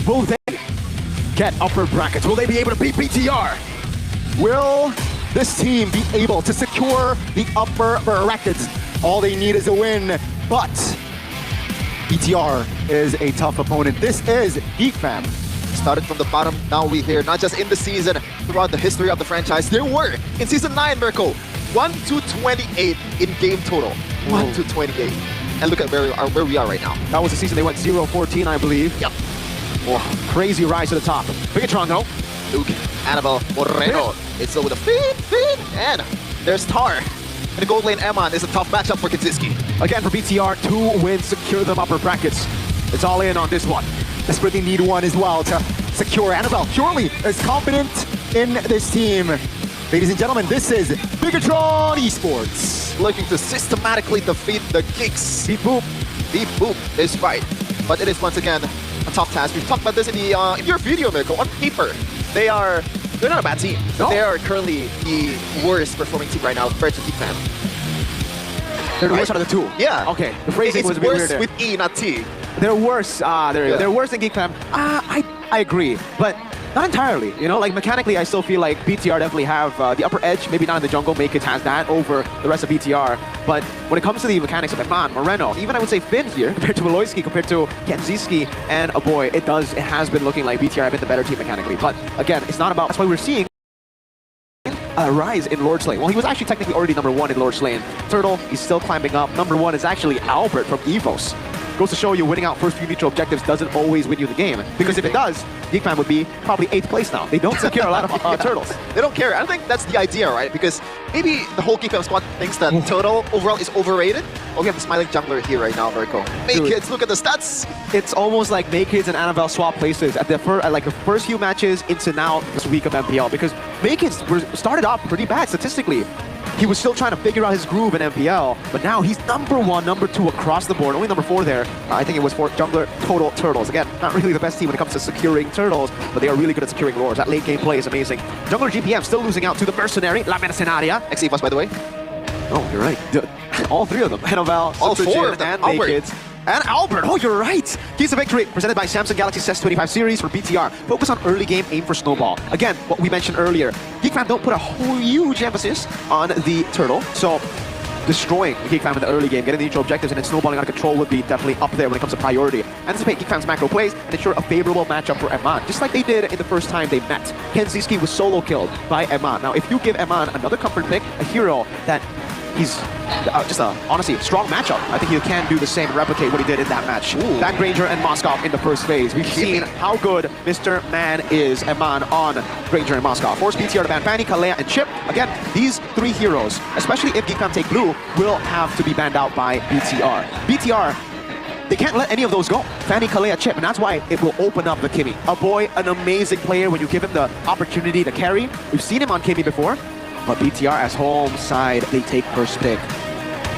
Will they get upper brackets? Will they be able to beat BTR? Will this team be able to secure the upper brackets? All they need is a win, but BTR is a tough opponent. This is Geek Fam. Started from the bottom, now we hear not just in the season, throughout the history of the franchise. There were, in Season 9, Mirko, 1-28 in game total. 1-28. And look at where we are right now. That was the season they went 0-14, I believe. Yep. Oh, crazy rise to the top. Bigatron, though. Luke, Annabelle, Moreno. It's still with a feed, and there's Tar. And the gold lane Eman is a tough matchup for Kinziski. Again, for BTR, 2 wins secure them upper brackets. It's all in on this one. Desperately need one as well to secure. Annabelle surely is confident in this team. Ladies and gentlemen, this is Bigatron Esports. Looking to systematically defeat the Geeks. Beep boop. Beep boop is right. But it is once again a tough task. We've talked about this in your video, Mirko. On paper, they're not a bad team. No. They are currently the worst performing team right now compared to Geek Fam. They're the worst out of the two. Yeah. Okay, the phrasing was a bit worse weird there. with E, not T. They're worse. They're worse than Geek Fam. I agree, but not entirely. You know, like mechanically, I still feel like BTR definitely have the upper edge. Maybe not in the jungle. Make It has that over the rest of BTR. But when it comes to the mechanics of Eman, Moreno, even I would say Finn here compared to Aloyski, compared to Kenziski, and a boy, it has been looking like BTR have been the better team mechanically. But again, it's not about. That's why we're seeing a rise in Lord's Lane. Well, he was actually technically already #1 in Lord's Lane. Turtle, he's still climbing up. #1 is actually Albert from EVOS. Goes to show you winning out first few neutral objectives doesn't always win you the game. Because if it does, Geek Fam would be probably 8th place now. They don't secure a lot of turtles. They don't care. I think that's the idea, right? Because maybe the whole Geek Fam squad thinks that Turtle overall is overrated. Oh, we have the smiling jungler here right now, Mirko. Kids, look at the stats. It's almost like Kids and Annabelle swap places at the first few matches into now this week of MPL. Because Kids started off pretty bad statistically. He was still trying to figure out his groove in MPL, but now he's #1, #2 across the board, only #4 there. I think it was for jungler total turtles. Again, not really the best team when it comes to securing turtles, but they are really good at securing lures. That late game play is amazing. Jungler GPM still losing out to the Mercenary, La Mercenaria. Ex-EVOS, by the way. Oh, you're right. All 3 of them. Annabelle, all 4 of them. and Naked. And Albert, oh, you're right! Keys to victory, presented by Samsung Galaxy S25 series for BTR. Focus on early game, aim for snowball. Again, what we mentioned earlier, Geek Fam don't put a whole huge emphasis on the turtle, so destroying Geek Fam in the early game, getting the neutral objectives, and then snowballing out of control would be definitely up there when it comes to priority. Anticipate Geek Fam's macro plays and ensure a favorable matchup for Eman, just like they did in the first time they met. Kenziski was solo killed by Eman. Now, if you give Eman another comfort pick, a hero that he's just a, honestly, strong matchup. I think he can do the same and replicate what he did in that match. Back Granger and Moskov in the first phase. We've seen how good Mr. Man is, Eman, on Granger and Moskov. Force BTR to ban Fanny, Kalea, and Chip. Again, these 3 heroes, especially if Geek Fam take blue, will have to be banned out by BTR. BTR, they can't let any of those go. Fanny, Kalea, Chip, and that's why it will open up the Kimmy. A boy, an amazing player when you give him the opportunity to carry. We've seen him on Kimmy before. But BTR as home side, they take first pick.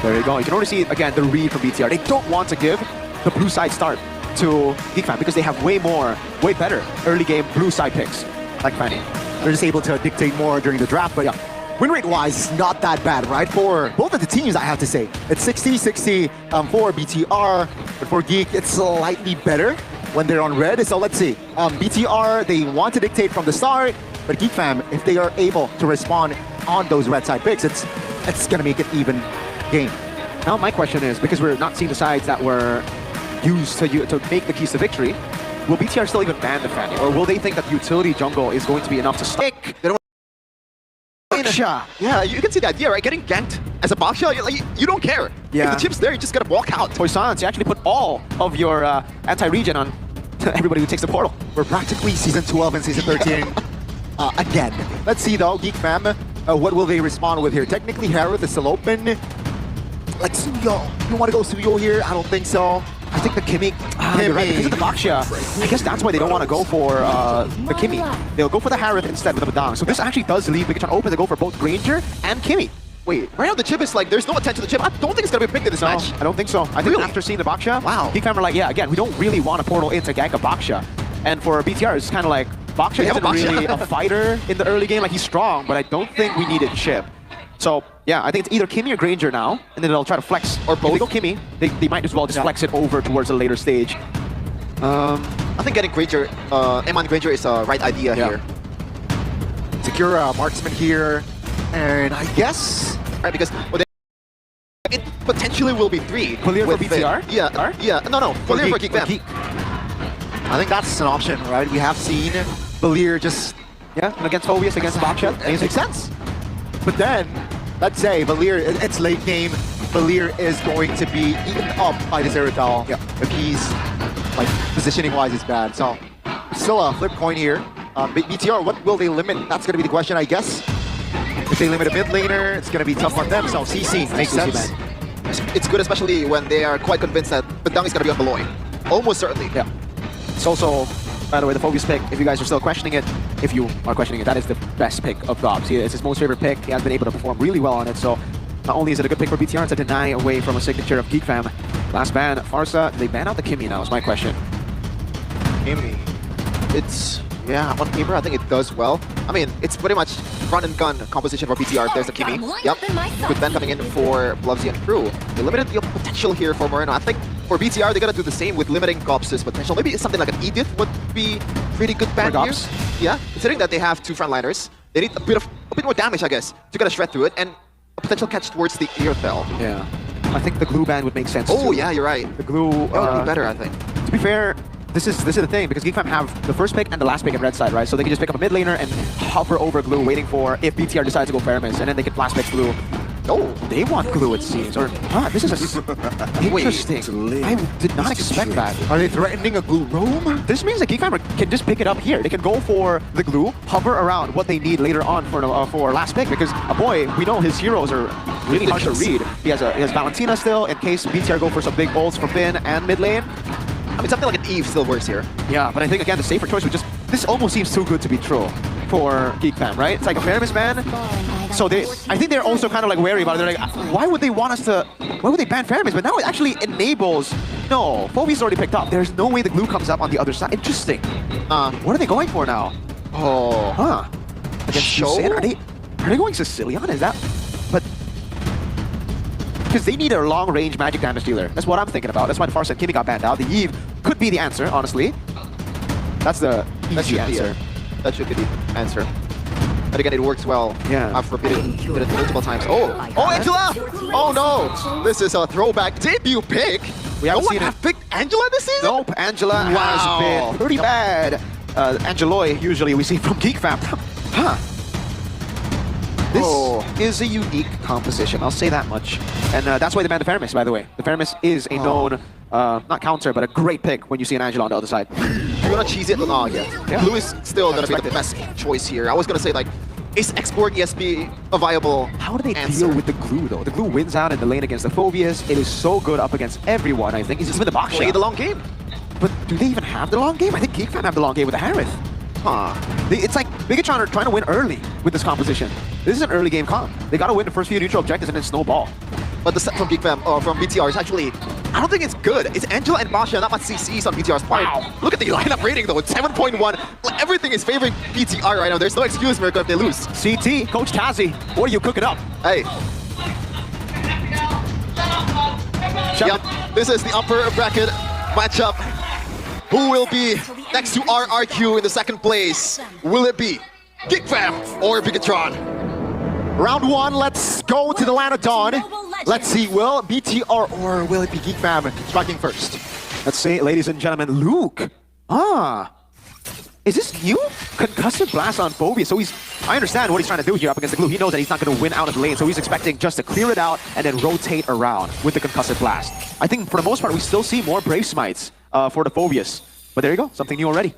There you go. You can already see, again, the read from BTR. They don't want to give the blue side start to Geek Fam because they have way better early game blue side picks, like Fanny. They're just able to dictate more during the draft, but yeah, win rate wise, it's not that bad, right? For both of the teams, I have to say. It's 60-60 for BTR, but for Geek, it's slightly better when they're on red. So let's see. BTR, they want to dictate from the start, but Geek Fam, if they are able to respond on those red side picks, it's gonna make it even game. Now my question is, because we're not seeing the sides that were used to make the keys to victory, will BTR still even ban the Fanny, or will they think that utility jungle is going to be enough to stick? They don't. Yeah, you can see the idea, right? Getting ganked as a Baksha, you don't care. Yeah. If the chip's there, you just gotta walk out. Toysans, you actually put all of your anti-regen on everybody who takes the portal. We're practically Season 12 and Season 13 again. Let's see though, Geek Fam, what will they respond with here? Technically, Harith is still open. Like Suyo, you want to go Suyo here? I don't think so. I think the Kimmy. You're right, because of the Baksha. I guess that's why they don't want to go for the Kimmy. They'll go for the Harith instead with the Badang. So this actually does leave Bigatron open to go for both Granger and Kimmy. Wait, right now the chip is like, there's no attention to the chip. I don't think it's gonna be picked in this match. I don't think so. I think after seeing the Baksha, wow. Geek Fam are like, yeah, again, we don't really want a portal in to gank a Baksha. And for BTR, it's kind of like, Baksha isn't really a fighter in the early game. Like, he's strong, but I don't think we needed chip. So, yeah, I think it's either Kimmy or Granger now, and then they'll try to flex. Or both. If they go Kimmy, they might as well just flex it over towards a later stage. I think getting Granger, Eman Granger is a right idea here. Secure marksman here, and I guess Right, because it potentially will be 3. Clear for BTR? Yeah. No. Clear for Geek Fam. I think that's an option, right? We have seen Valir just against Phobius, against Boxshot. it makes sense. But then, let's say Valir, it's late game. Valir is going to be eaten up by this Eritol. If he's like positioning-wise, it's bad. So still a flip coin here. BTR, what will they limit? That's going to be the question, I guess. If they limit a mid laner, it's going to be tough on them. So CC makes sense. It's good, especially when they are quite convinced that Bedang is going to be on Beloy. Almost certainly. Yeah. It's also, by the way, the Phobius pick, if you guys are still questioning it, if you are questioning it, that is the best pick of Dobbs. It's his most favorite pick. He has been able to perform really well on it. So not only is it a good pick for BTR, it's a deny away from a signature of Geek Fam. Last ban, Farsa, they ban out the Kimmy now is my question. Kimmy. It's, on paper, I think it does well. I mean, it's pretty much run and gun composition for BTR. There's the Kimmy. Yep. Good Ben coming in for Blovsy and crew. They limited the potential here for Moreno. I think for BTR, they gotta do the same with limiting Gops' potential. Maybe something like an Edith would be pretty good ban here. Yeah, considering that they have 2 frontliners, they need a bit more damage, I guess, to get a shred through it, and a potential catch towards the Earthel. Yeah. I think the glue ban would make sense too. Yeah, you're right. The glue would be better, I think. To be fair, this is the thing, because Geek Fam have the first pick and the last pick in red side, right? So they can just pick up a mid laner and hover over glue, waiting for if BTR decides to go Faramis, and then they can blast pick glue. Oh, they want glue, it seems. Or, this is interesting. I did not expect that. Are they threatening a glue roam? This means that Geek Fam can just pick it up here. They can go for the glue, hover around what they need later on for last pick, because boy, we know his heroes are really hard to read. He has Valentina still, in case BTR go for some big ults from Finn and mid lane. I mean, something like an Eve still works here. Yeah, but I think, again, the safer choice would just... This almost seems too good to be true for Geek Fam, right? It's like a Faramis ban. So I think they're also kind of like wary about it. They're like, why would they want us to... Why would they ban Faramis? But now it actually enables... No, Phobius already picked up. There's no way the glue comes up on the other side. Interesting. What are they going for now? Oh. Huh. Against Show? Are they going Sicilian? Is that... But... Because they need a long-range magic damage dealer. That's what I'm thinking about. That's why the Farsa and Kimmy got banned out. The Eve could be the answer, honestly. That's the easy answer. That should be the answer. And again, it works well. Yeah. I've repeated it multiple times. Oh, Angela! Oh no! This is a throwback debut pick. We haven't no one seen have picked Angela this season? Nope, Angela has been pretty bad. Angeloi, usually we see from Geek Fam. Huh. This is a unique composition, I'll say that much. And that's why they banned the Faramis, by the way. The Faramis is a known, not counter, but a great pick when you see an Angela on the other side. You're gonna cheese it? Oh, yeah. Blue is still gonna be the best choice here. I was gonna say, like, is Export ESP a viable How do they answer? deal with the glue, though? The glue wins out in the lane against the Phobius. It is so good up against everyone, I think. It's just with the box Play shot. the long game. But do they even have the long game? I think Geek Fam have the long game with the Harith. It's like Bigatron are trying to win early with this composition. This is an early game comp. They gotta win the first few neutral objectives and then snowball. But the set from Geek Fam, from BTR is actually, I don't think it's good. It's Angela and Basha, not much CCs on BTR's part. Wow. Look at the lineup rating though, it's 7.1. Like, everything is favoring BTR right now. There's no excuse, Mirko, if they lose. CT, Coach Tazi, what are you cooking up? Hey. Yep, this is the upper bracket matchup. Who will be next to RRQ in the second place? Will it be Geek Fam or Bigatron? Round 1, let's go to the land of Dawn. Let's see, will BTR or will it be Geek Fam striking first? Let's see, ladies and gentlemen, Luke. Is this new? Concussive Blast on Phobia. So I understand what he's trying to do here up against the glue. He knows that he's not going to win out of the lane, so he's expecting just to clear it out and then rotate around with the Concussive Blast. I think for the most part, we still see more Brave Smites for the Phobius. But there you go, something new already.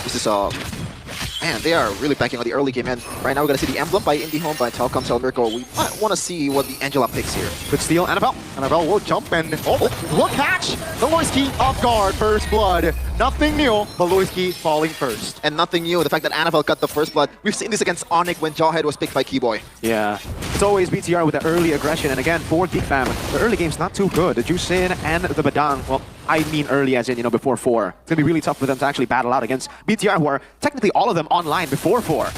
This is man, they are really backing on the early game, and right now we're gonna see the emblem by IndieHome by Telcom Mirko. We might want to see what the Angela picks here. Good steal, Annabelle. Annabelle will jump and will catch Valoisky off guard, first blood. Nothing new, Valoisky falling first. And nothing new, the fact that Annabelle got the first blood. We've seen this against Onic when Jawhead was picked by Keyboy. Yeah, it's always BTR with the early aggression, and again, for Geek Fam, the early game's not too good. The Jusin and the Badang, well, I mean early as in, before 4. It's gonna be really tough for them to actually battle out against BTR, who are technically all of them online before 4.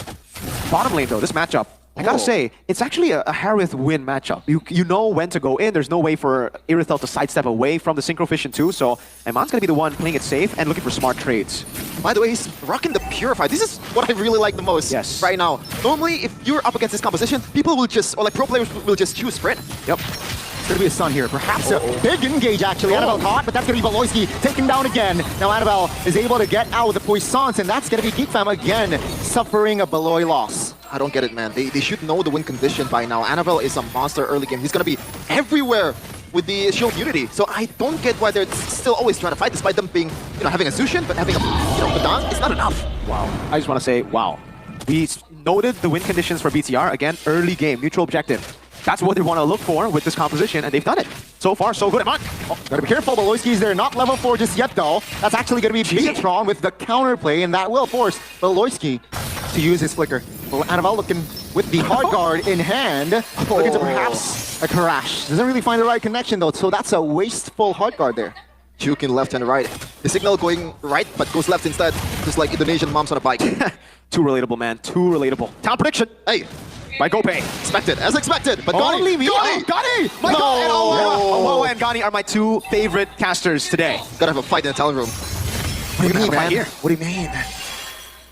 Bottom lane though, this matchup, I gotta say, it's actually a Harith win matchup. You know when to go in. There's no way for Irithel to sidestep away from the Synchro Fission too, so Eman's gonna be the one playing it safe and looking for smart trades. By the way, he's rocking the Purify. This is what I really like the most right now. Normally, if you're up against this composition, people will just, or like pro players will just choose Sprint. Yep. It's gonna be a stun here. Perhaps a big engage actually. Annabelle caught, but that's gonna be Valoisky taken down again. Now Annabelle is able to get out with the Poissons, and that's gonna be Geek Fam again, suffering a Beloy loss. I don't get it, man. They should know the win condition by now. Annabelle is a monster early game. He's gonna be everywhere with the Shield Unity. So I don't get why they're still always trying to fight, despite them being, having a Zushin, but having a, Badang, it's not enough. Wow. I just want to say, wow. We noted the win conditions for BTR. Again, early game, neutral objective. That's what they want to look for with this composition, and they've done it. So far, so good. Eman. Oh, gotta be careful. Valoisky's there, not level 4 just yet, though. That's actually gonna be Beatron with the counterplay, and that will force Valoisky to use his flicker. Annabelle looking with the hard guard in hand, looking to perhaps a crash. Doesn't really find the right connection, though, so that's a wasteful hard guard there. Juking left and right. The signal going right, but goes left instead. Just like Indonesian moms on a bike. Too relatable, man. Too relatable. Talent prediction. Hey. By Gopay. Expected, as expected. But Only me. Gani! Gani! My God! And Owo and Gani are my two favorite casters today. Gotta have a fight in the talent room. What do you mean, man? What do you mean?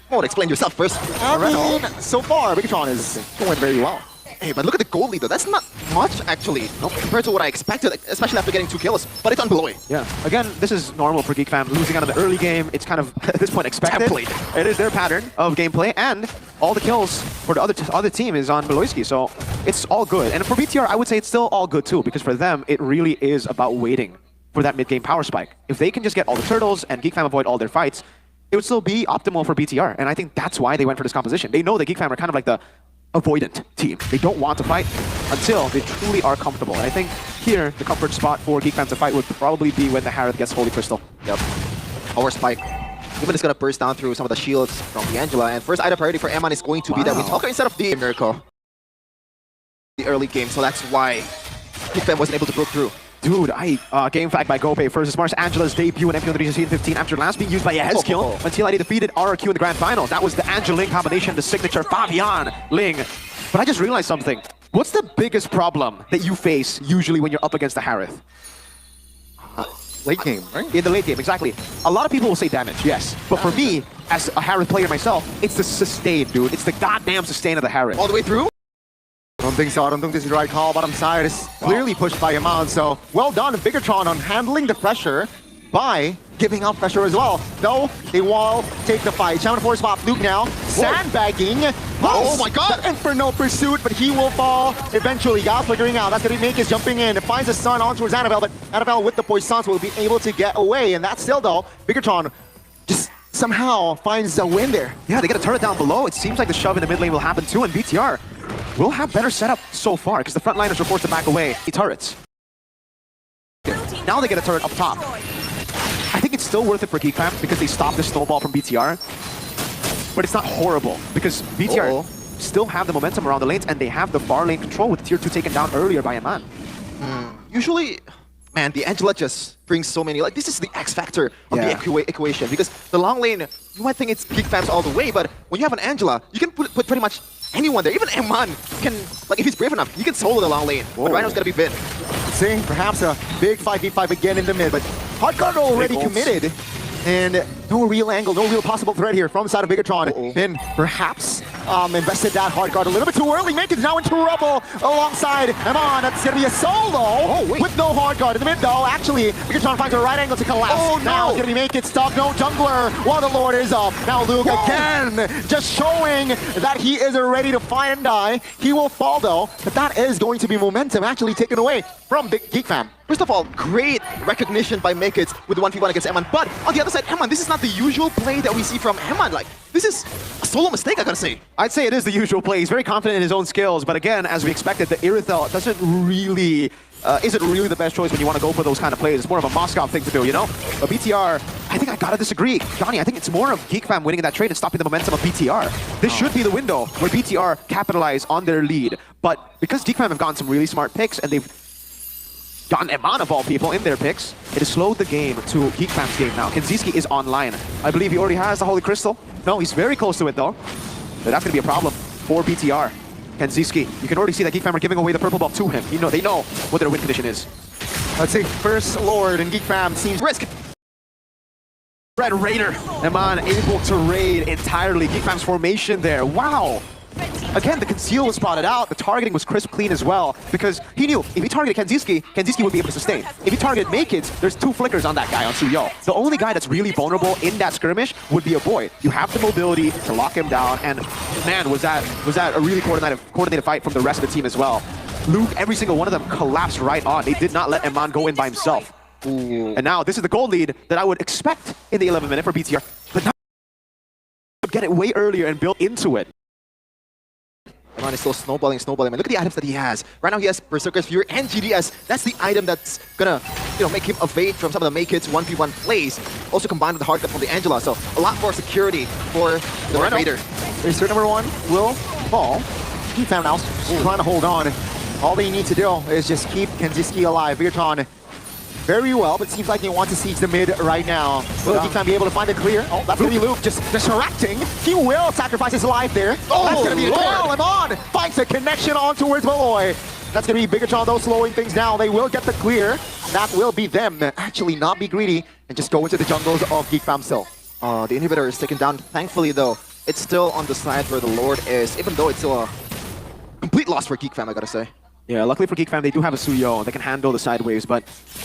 Come on, explain yourself first. I mean, so far, Bigatron is going very well. Hey, but look at the gold lead though. That's not much actually, compared to what I expected, especially after getting 2 kills. But it's on Beloy. Yeah. Again, this is normal for Geek Fam. Losing out of the early game, it's kind of at this point expected. Template. It is their pattern of gameplay, and all the kills for the other team is on Beloyski, so it's all good. And for BTR, I would say it's still all good too, because for them, it really is about waiting for that mid-game power spike. If they can just get all the turtles and Geek Fam avoid all their fights, it would still be optimal for BTR. And I think that's why they went for this composition. They know that Geek Fam are kind of like the avoidant team. They don't want to fight until they truly are comfortable. And I think here, the comfort spot for Geek Fam to fight would probably be when the Harith gets Holy Crystal. Yep. Power spike. Even is gonna burst down through some of the shields from the Angela. And first item priority for Eman is going to be that Windtalker instead of the Miracle. The early game, so that's why Geek Fam wasn't able to break through. Dude, game fact by Gopay versus Mars Angela's debut in MPL Regular 15 after last being used by Yehezkiel until ID defeated RRQ in the grand finals. That was the Angela Ling combination, the signature Fabian Ling. But I just realized something. What's the biggest problem that you face usually when you're up against the Harith? Late game, right? In the late game, exactly. A lot of people will say damage, yes. But for me, as a Harith player myself, it's the sustain, dude. It's the goddamn sustain of the Harith. All the way through? I don't think so. I don't think this is the right call. Bottom side is clearly pushed by Eman. So well done, Bigatron, on handling the pressure by giving out pressure as well. Though they will take the fight. Shaman Force Pop Luke now sandbagging. Oh my God! The Inferno pursuit, but he will fall eventually. Got figuring out. That's gonna be Makis jumping in. It finds the sun on towards Annabelle, but Annabelle with the Poissons will be able to get away. And that's still though, Bigatron just somehow finds a win there. Yeah, they get a turret down below. It seems like the shove in the mid lane will happen too, and BTR will have better setup so far because the frontliners are forced to back away. The turrets. Now they get a turret up top. I think it's still worth it for Geek Fam because they stopped the snowball from BTR. But it's not horrible because BTR still have the momentum around the lanes and they have the far lane control with tier 2 taken down earlier by Eman. Usually, man, the Angela just brings so many, like this is the X factor of the equation because the long lane, you might think it's Geek Fam's all the way, but when you have an Angela, you can put pretty much anyone there. Even Eman can, like if he's brave enough, he can solo the long lane. But Rhino's gonna be Vin. Seeing perhaps a big 5v5 again in the mid, but Hardguard already committed. And no real angle, no real possible threat here from the side of Bigatron. Vin perhaps invested that Hardguard a little bit too early. Makin's now in trouble alongside Eman. That's gonna be a solo with no Hardguard in the mid though. Actually, Bigatron finds the right angle to collapse. Oh no! Now it's gonna be Makin stuck. No jungler while the Lord is up. Now Luke again, just showing that he is ready to fight and die. He will fall though, but that is going to be momentum actually taken away from Geek Fam. First of all, great recognition by Makits with the 1v1 against Eman. But on the other side, Eman, this is not the usual play that we see from Eman. Like, this is a solo mistake, I gotta say. I'd say it is the usual play. He's very confident in his own skills. But again, as we expected, the Irithel doesn't really... isn't really the best choice when you want to go for those kind of plays. It's more of a Moscow thing to do, you know? But BTR, I think I gotta disagree. Johnny, I think it's more of Geek Fam winning in that trade and stopping the momentum of BTR. This should be the window where BTR capitalize on their lead. But because Geek Fam have gotten some really smart picks and they've gotten Eman of all people in their picks, it has slowed the game to Geek Fam's game now. Kinziski is online. I believe he already has the Holy Crystal. No, he's very close to it though. But that's gonna be a problem for BTR. Kenziski, you can already see that Geek Fam are giving away the purple ball to him. They know what their win condition is. Let's see, first Lord and Geek Fam seems Risk. Red Raider, Eman able to raid entirely. Geek Fam's formation there, wow. Again, the conceal was spotted out. The targeting was crisp clean as well, because he knew if he targeted Kenziski would be able to sustain. If he targeted Makids, there's 2 flickers on that guy, on Suyo. The only guy that's really vulnerable in that skirmish would be a boy. You have the mobility to lock him down, and man, was that a really coordinated fight from the rest of the team as well. Luke, every single one of them collapsed right on. They did not let Eman go in by himself. Ooh. And now this is the gold lead that I would expect in the 11th minute for BTR, but now get it way earlier and build into it. Eman is still snowballing. And look at the items that he has. Right now he has Berserker's Fury and GDS. That's the item that's gonna, make him evade from some of the Makids 1v1 plays. Also combined with the hard cut from the Angela, so a lot more security for the Red Raider. Racer number 1 will fall. Geek Fam now trying to hold on. All they need to do is just keep Kenziski alive. Bigatron very well, but seems like they want to siege the mid right now. Will Geek Fam be able to find a clear? Oh, that's going to be Luke just distracting. He will sacrifice his life there. Oh, that's going to be a kill. Eman finds a connection on towards Malloy. That's going to be Bigatron though slowing things down. They will get the clear. That will be them. Actually not be greedy and just go into the jungles of Geek Fam still. The inhibitor is taken down. Thankfully though, it's still on the side where the Lord is, even though it's still a complete loss for Geek Fam, I gotta say. Yeah, luckily for Geek Fam, they do have a Suyo. They can handle the sideways, but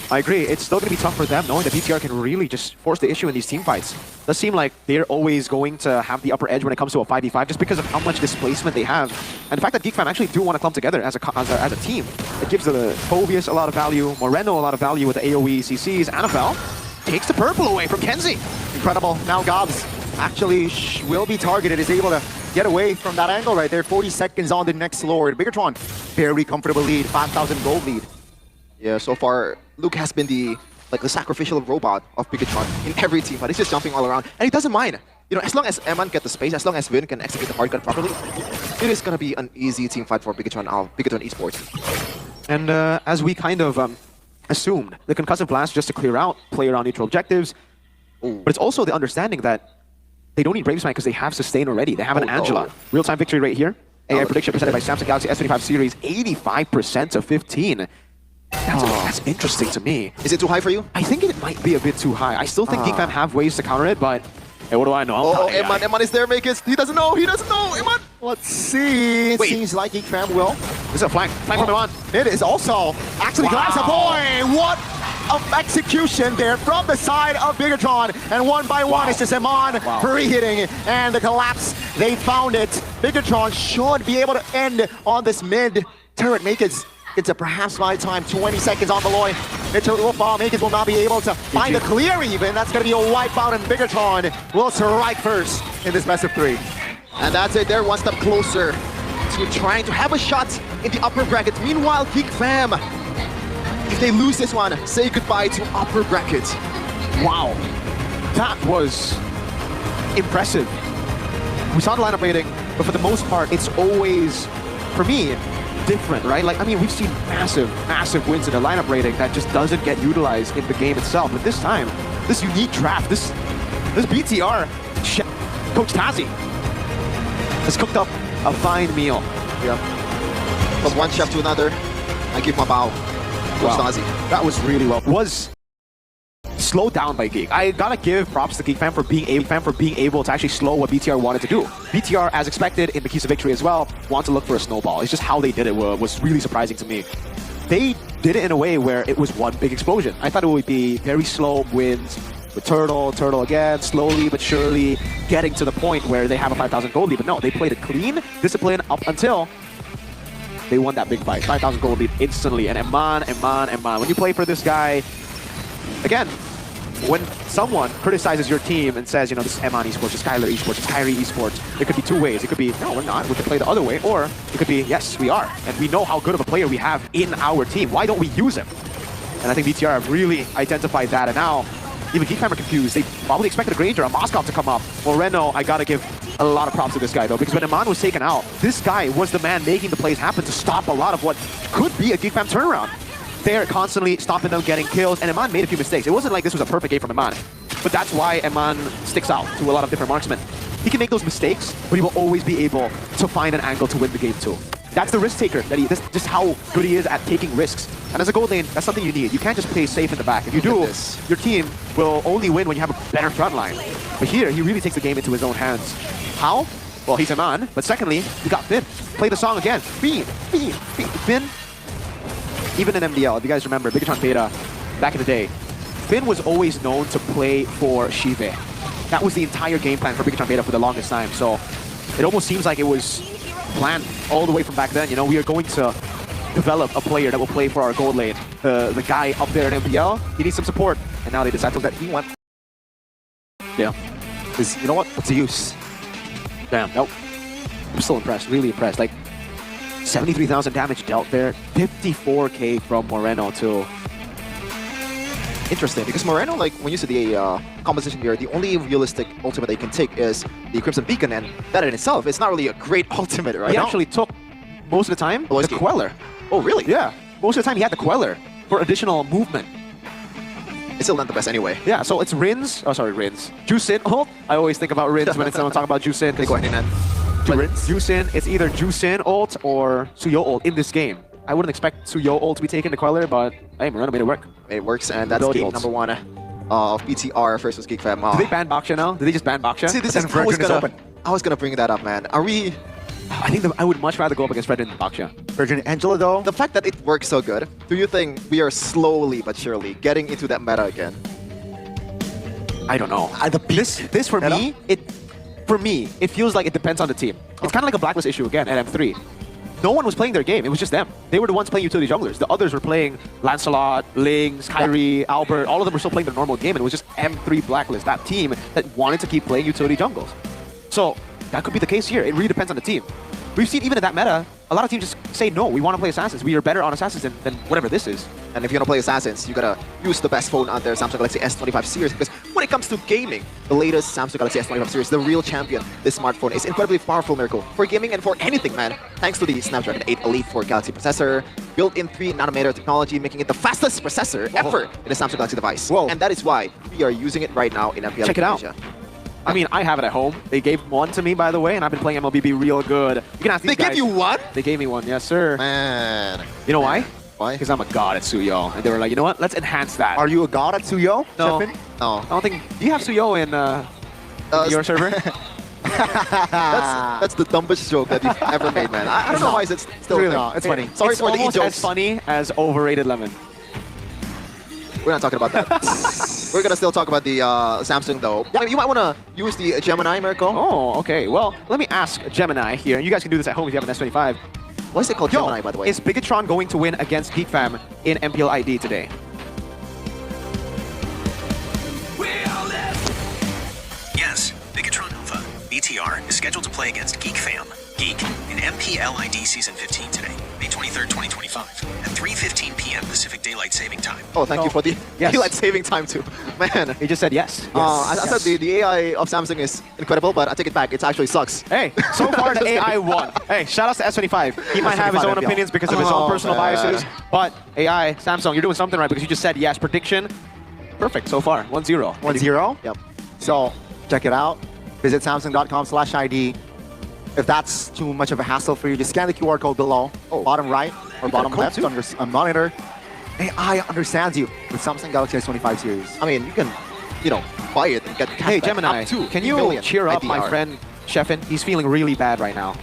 I agree. It's still going to be tough for them, knowing that BTR can really just force the issue in these team fights. It does seem like they're always going to have the upper edge when it comes to a 5v5, just because of how much displacement they have. And the fact that Geek Fam actually do want to clump together as a team. It gives the Tobias a lot of value, Moreno a lot of value with the AoE CCs. Annabelle takes the purple away from Kenzie. Incredible. Now Gobs actually will be targeted, is able to get away from that angle right there. 40 seconds on the next Lord. Bigatron, very comfortable lead, 5,000 gold lead. Yeah, so far, Luke has been the sacrificial robot of Bigatron in every team fight. He's just jumping all around, and he doesn't mind. As long as Eman get the space, as long as Vin can execute the hard cut properly, it is going to be an easy team fight for Bigatron Esports. And as we kind of assumed, the concussive blast just to clear out, play around neutral objectives. Ooh. But it's also the understanding that they don't need Brave Smite because they have sustain already. They have an Angela. Real-time victory rate here. AI prediction presented by Samsung Galaxy S15 series, 85% to 15. That's interesting to me. Is it too high for you? I think it might be a bit too high. I still think Geek Fam have ways to counter it, but hey, what do I know? Eman is there, Makis. He doesn't know, Eman! Let's see. It seems like Geek Fam will. This is a flank from Eman. It is also actually grabs a boy. What of execution there from the side of Bigatron, and one by one it's just Eman preheating and the collapse. They found it. Bigatron should be able to end on this mid turret. Makis, it's a perhaps my time. 20 seconds on the line. It will fall. Makis will not be able to find a clear even. That's going to be a wipeout, and Bigatron will strike first in this best of 3. And that's it. They're one step closer to trying to have a shot in the upper bracket. Meanwhile, Geek Fam, if they lose this one, say goodbye to upper bracket. Wow, that was impressive. We saw the lineup rating, but for the most part, it's always, for me, different, right? We've seen massive wins in the lineup rating that just doesn't get utilized in the game itself. But this time, this unique draft, this BTR, Coach Tazi has cooked up a fine meal. Yeah. From one chef to another, I give my bow. Wow. That was really well. Was slowed down by Geek. I gotta give props to Geek Fam for being able to actually slow what BTR wanted to do. BTR, as expected in the keys of victory as well, want to look for a snowball. It's just how they did it was really surprising to me. They did it in a way where it was one big explosion. I thought it would be very slow wins with Turtle again, slowly but surely getting to the point where they have a 5,000 gold lead. But no, they played it clean, disciplined up until they won that big fight. 5,000 gold lead instantly. And Eman. When you play for this guy, again, when someone criticizes your team and says, this is Eman Esports, it's Skylar Esports, it's Kyrie Esports, it could be 2 ways. It could be, no, we're not. We can play the other way. Or it could be, yes, we are. And we know how good of a player we have in our team. Why don't we use him? And I think BTR have really identified that. And now, even Geek Fam are confused. They probably expected a Granger, a Moskov to come up. Moreno, I gotta give a lot of props to this guy though, because when Eman was taken out, this guy was the man making the plays happen to stop a lot of what could be a Geek Fam turnaround. They're constantly stopping them getting kills, and Eman made a few mistakes. It wasn't like this was a perfect game from Eman, but that's why Eman sticks out to a lot of different marksmen. He can make those mistakes, but he will always be able to find an angle to win the game too. that's the risk taker. That's just how good he is at taking risks. And as a gold lane, that's something you need. You can't just play safe in the back. If you do, your team will only win when you have a better front line. But here, he really takes the game into his own hands. How? Well, he's a man. But secondly, you got Finn. Play the song again. Finn. Even in MDL, if you guys remember, Bigatron Beta, back in the day, Finn was always known to play for Shive. That was the entire game plan for Bigatron Beta for the longest time. So it almost seems like it was planned all the way from back then. You know, we are going to develop a player that will play for our gold lane. The guy up there in MPL, he needs some support. And now they decide to let him win. Yeah. You know what? What's the use? Damn, nope. I'm still impressed, really impressed. Like, 73,000 damage dealt there. 54k from Moreno too. Interesting, because Moreno, like, when you see the composition here, the only realistic ultimate that you can take is the Crimson Beacon, and that in itself is not really a great ultimate, right? He actually took, most of the time, the Queller. Oh, really? Yeah. Most of the time, he had the Queller for additional movement. It's still not the best anyway. Yeah, so it's Rins. Oh, sorry, Rins. Juicin ult. I always think about Rins when it's someone talking about Juicin. Go ahead and Juicin, it's either Juicin ult or Suyo ult in this game. I wouldn't expect Suyo ult to be taken to Queller, but hey, Moreno made it work. It works, and that's game number 1 of BTR versus Geek Fam. Did they ban Baksha now? Did they just ban Baksha? See, this is I was gonna bring that up, man. Are we? I think I would much rather go up against Fred than Baksha. Virgin Angela, though? The fact that it works so good, do you think we are slowly but surely getting into that meta again? I don't know. This for me, it feels like it depends on the team. It's kind of like a Blacklist issue again at M3. No one was playing their game. It was just them. They were the ones playing utility junglers. The others were playing Lancelot, Lings, Kyrie, Albert. All of them were still playing their normal game. And it was just M3 Blacklist, that team that wanted to keep playing utility jungles. So that could be the case here. It really depends on the team. We've seen even in that meta, a lot of teams just say, no, we want to play Assassins. We are better on Assassins than whatever this is. And if you're going to play Assassins, you got to use the best phone out there, Samsung Galaxy S25 series, because when it comes to gaming, the latest Samsung Galaxy S25 series, the real champion, this smartphone is incredibly powerful, Miracle, for gaming and for anything, man. Thanks to the Snapdragon 8 Elite 4 Galaxy processor, built-in 3nm technology, making it the fastest processor ever in a Samsung Galaxy device. Whoa. And that is why we are using it right now in MPL. Check it out. I mean, I have it at home. They gave one to me, by the way, and I've been playing MLBB real good. You can ask these guys. They gave you one? They gave me one, yes, sir. Man. You know why? Why? Because I'm a god at Suyo. And they were like, you know what? Let's enhance that. Are you a god at Suyo? No. Sheffin? No. I don't think... Do you have Suyo in your server? That's the dumbest joke that you've ever made, man. I don't know why it's still really there. not. It's funny. Sorry it's for the almost e-jokes. as funny as overrated lemon. We're not talking about that. We're gonna still talk about the Samsung though. Yeah. You might want to use the Gemini, Miracle. Oh, okay. Well, let me ask Gemini here. And you guys can do this at home if you have an S25. Why is it called Gemini, by the way? Is Bigatron going to win against Geek Fam in MPL ID today? Yes, Bigatron Alpha, BTR, is scheduled to play against Geek Fam, Geek, in MPL ID Season 15 today, May 23rd, 2025, at 3:15 p.m. Pacific Daylight Saving Time. Oh, thank you for the Yes. daylight saving time too. Man. He just said yes. I thought the AI of Samsung is incredible, but I take it back. It actually sucks. Hey, so far the AI won. Hey, shout out to S25. He might have his own MPL. opinions because of his own personal man. biases, but AI, Samsung, you're doing something right because you just said yes. Prediction, perfect so far. 1-0. 1-0? Yep. So, check it out. Visit Samsung.com/ID. If that's too much of a hassle for you, just scan the QR code below, bottom right or bottom code left too. on your monitor. AI understands you with Samsung Galaxy S25 series. I mean, you can, you know, buy it and get cashback Hey, Gemini, up to can 3 you million cheer up IDR. my friend Sheffin? He's feeling really bad right now.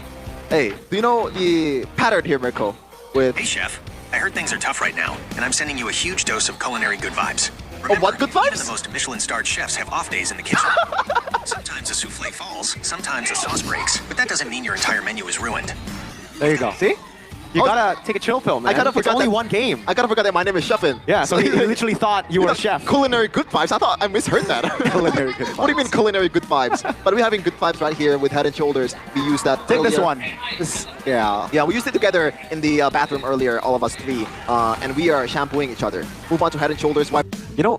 Hey, do you know the pattern here, Mirko? With Hey, Chef. I heard things are tough right now, and I'm sending you a huge dose of culinary good vibes. what good Even vibes? the most Michelin-starred chefs have off days in the kitchen. Sometimes a souffle falls, sometimes a sauce breaks, but that doesn't mean your entire menu is ruined. There you go. See? You gotta take a chill pill, man. I kinda It's forgot only that- one game. I gotta forget that my name is Sheffin. Yeah, so he literally thought you were a chef. Culinary good vibes. I thought I misheard that. Culinary good What do you mean culinary good vibes? But we're having good vibes right here with Head and Shoulders. We used that. Take this earlier. one. Yeah. Yeah, we used it together in the bathroom earlier, all of us three, and we are shampooing each other. Move on to Head and Shoulders. Why? You know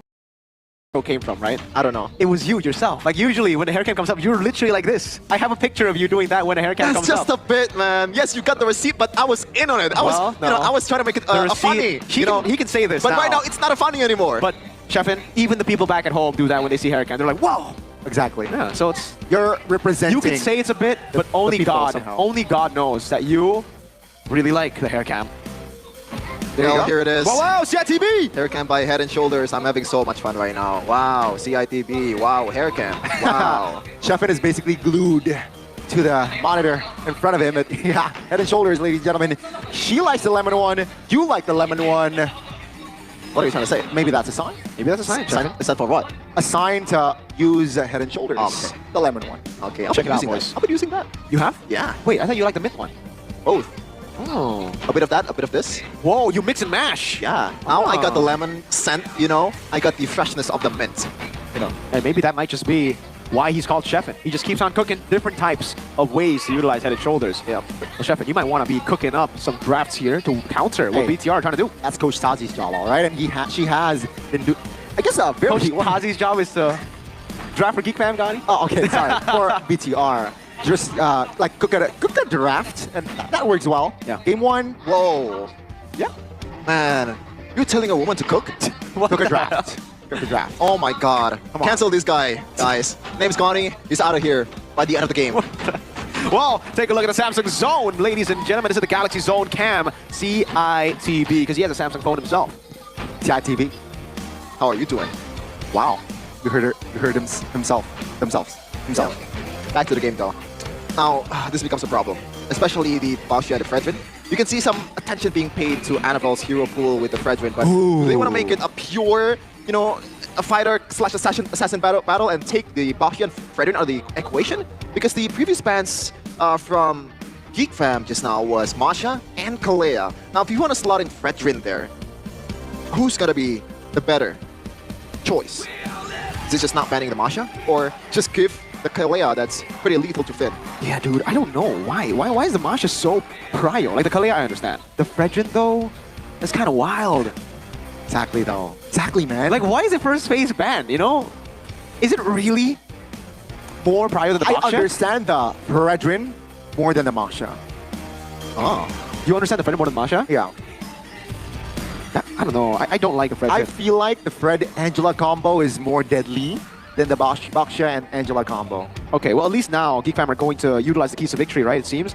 where it came from, right? I don't know. It was you yourself. Like usually when the haircam comes up, you're literally like this. I have a picture of you doing that when the haircam That's comes just up. a bit, man. Yes, you got the receipt, but I was in on it. I was, Well, no. I was trying to make it a funny. He can say this But right now, it's not a funny anymore. But Sheffin, even the people back at home do that when they see haircam. They're like, whoa! Exactly. Yeah, so it's... You're representing. You can say it's a bit, but only people God, somehow. only God knows that you Really like the hair cam. There you Well, go. here it is. Wow, wow, CITB! Hair cam by Head and Shoulders. I'm having so much fun right now. Wow, CITB. Wow, hair cam. Wow. Sheffin is basically glued to the monitor in front of him. Yeah, Head and Shoulders, ladies and gentlemen. She likes the lemon one. You like the lemon one. What are you trying to say? Maybe that's a sign. Maybe that's a sign. Sign? Is that for what? A sign to use Head and Shoulders. Okay. The lemon one. Okay, I'll Check be it out, using that. boys. I'll be using that. You have? Yeah. Wait, I thought you liked the mint one. Both. Oh. A bit of that, a bit of this. Whoa, you mix and mash. Yeah. Now I got the Ah. lemon scent, you know. I got the freshness of the mint. You know. And maybe that might just be why he's called Chefin. He just keeps on cooking different types of ways to utilize Head and Shoulders. Yeah. Well, Chefin, you might want to be cooking up some drafts here to counter what Hey. BTR are trying to do. That's Coach Tazi's job, all right? And she has been doing, I guess, a very... Coach Tazi's job is to draft for Geek Fam, Gotti. Oh, okay, sorry. For BTR. Just like cook a draft, and that works well. Yeah. Game one, Whoa. yeah. Man, you're telling a woman to cook? Cook a draft. Cook a draft. Oh my god. Come on. Cancel this guy, guys. Name's Gani. He's out of here by the end of the game. Well, take a look at the Samsung Zone, ladies and gentlemen. This is the Galaxy Zone Cam CITB, because he has a Samsung phone himself. TITV. How are you doing? Wow. You heard himself. Back to the game though. Now, this becomes a problem. Especially the Baoxia and the Fredrin. You can see some attention being paid to Annabelle's hero pool with the Fredrin, but do they want to make it a pure, you know, a fighter / assassin battle and take the Baoxia and Fredrin out of the equation? Because the previous bans from Geek Fam just now was Masha and Kalea. Now, if you want to slot in Fredrin there, who's gonna be the better choice? Is it just not banning the Masha, or just give the Kalea that's pretty lethal to Finn? Yeah, dude, I don't know. Why is the Masha so prio? Like the Kalea, I understand. The Fredrin, though, that's kind of wild. Exactly, though. Exactly, man. Like, why is it first phase banned, you know? Is it really more prio than the I Baoxia? understand the Peredrin more than the Masha. Oh. You understand the Fredrin more than Masha? Yeah. I don't know. I don't like the Fredrin. I feel like the Fred-Angela combo is more deadly than the Baoxia and Angela combo. Okay, well, at least now Geek Fam are going to utilize the keys to victory, right? It seems.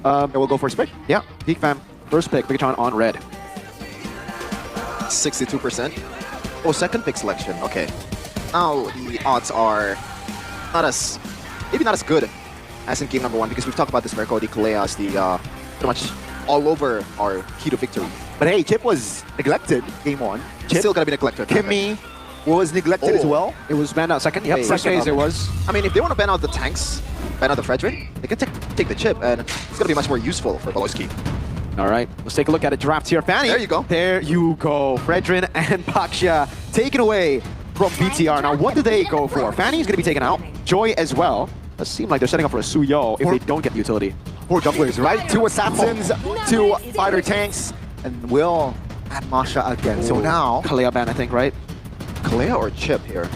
And we'll go first pick. Yeah, Geek Fam, first pick, Bigatron on red. 62%. Oh, second pick selection. Okay. Now the odds are maybe not as good as in game number one, because we've talked about this Mirko, the Kalea as the pretty much all over our key to victory. But hey, Chip was neglected game one. Chip, Still gonna be neglected. Kimmy was neglected as Oh. well. It was banned out second. Yep, Hey, first second phase it was. I mean, if they want to ban out the tanks, ban out the Fredrin, they can take the chip, and it's gonna be much more useful for Baloyski. All right, let's take a look at a draft here. Fanny. There you go. There you go. Fredrin and Baoxia taken away from BTR. Now, what do they go for? Fanny's going to be taken out. Joy as well. It seems like they're setting up for a Suyo if they don't get the utility. Four jugglers, right? Two assassins, two fighter tanks, and we'll add Masha again. So now, Kalea ban, I think, right? Kalea or chip here?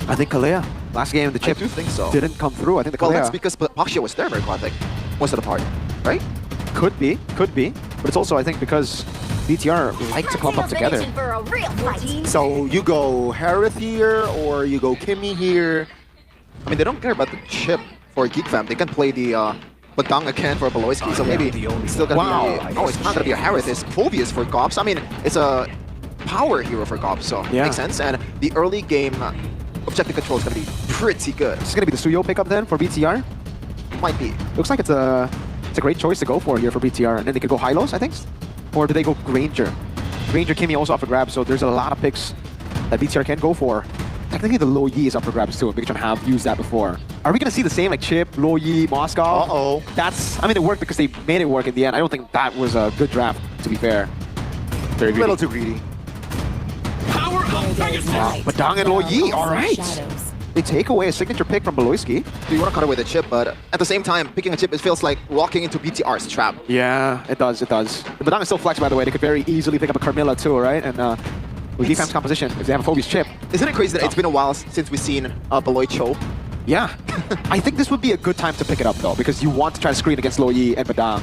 I think Kalea. Last game, the chip do think so. didn't come through. I think the Well, Kalea that's because Baoxia was there, Mirko, I think, most of the part, right? could be. But it's also, I think, because BTR like to clump up together. For a real fight. so you go Harith here or you go Kimmy here. I mean, they don't care about the chip for Geek Fam. They can play the Badang again for Baloyski, so maybe it's still gonna be... Oh, it's not gonna be a Harith. It's Phobius for Gops. I mean, it's a power hero for Gops, so Yeah. makes sense. And the early game objective control is gonna be pretty good. This is going to be the Suyo pickup then for BTR. Might be. Looks like it's a great choice to go for here for BTR. And then they could go Hylos, I think? Or do they go Granger? Granger Kimmy also up for grabs, so there's a lot of picks that BTR can go for. Technically, the Lo Yi is up for grabs too. Bigatron have used that before. Are we going to see the same like Chip, Lo Yi, Moscow? Uh-oh. I mean, it worked because they made it work in the end. I don't think that was a good draft, to be fair. Very A greedy. little too greedy. But Dong and Lo Yi, all right. They take away a signature pick from Baloyski. You want to cut away the chip, but at the same time, picking a chip, it feels like walking into BTR's trap. Yeah, it does. The Badang is still flex, by the way. They could very easily pick up a Carmilla too, right? And with Geek Fam's composition, if they have a Phobius chip. Isn't it crazy that it's been a while since we've seen Baloy Cho? Yeah. I think this would be a good time to pick it up, though, because you want to try to screen against Lo Yi and Badang.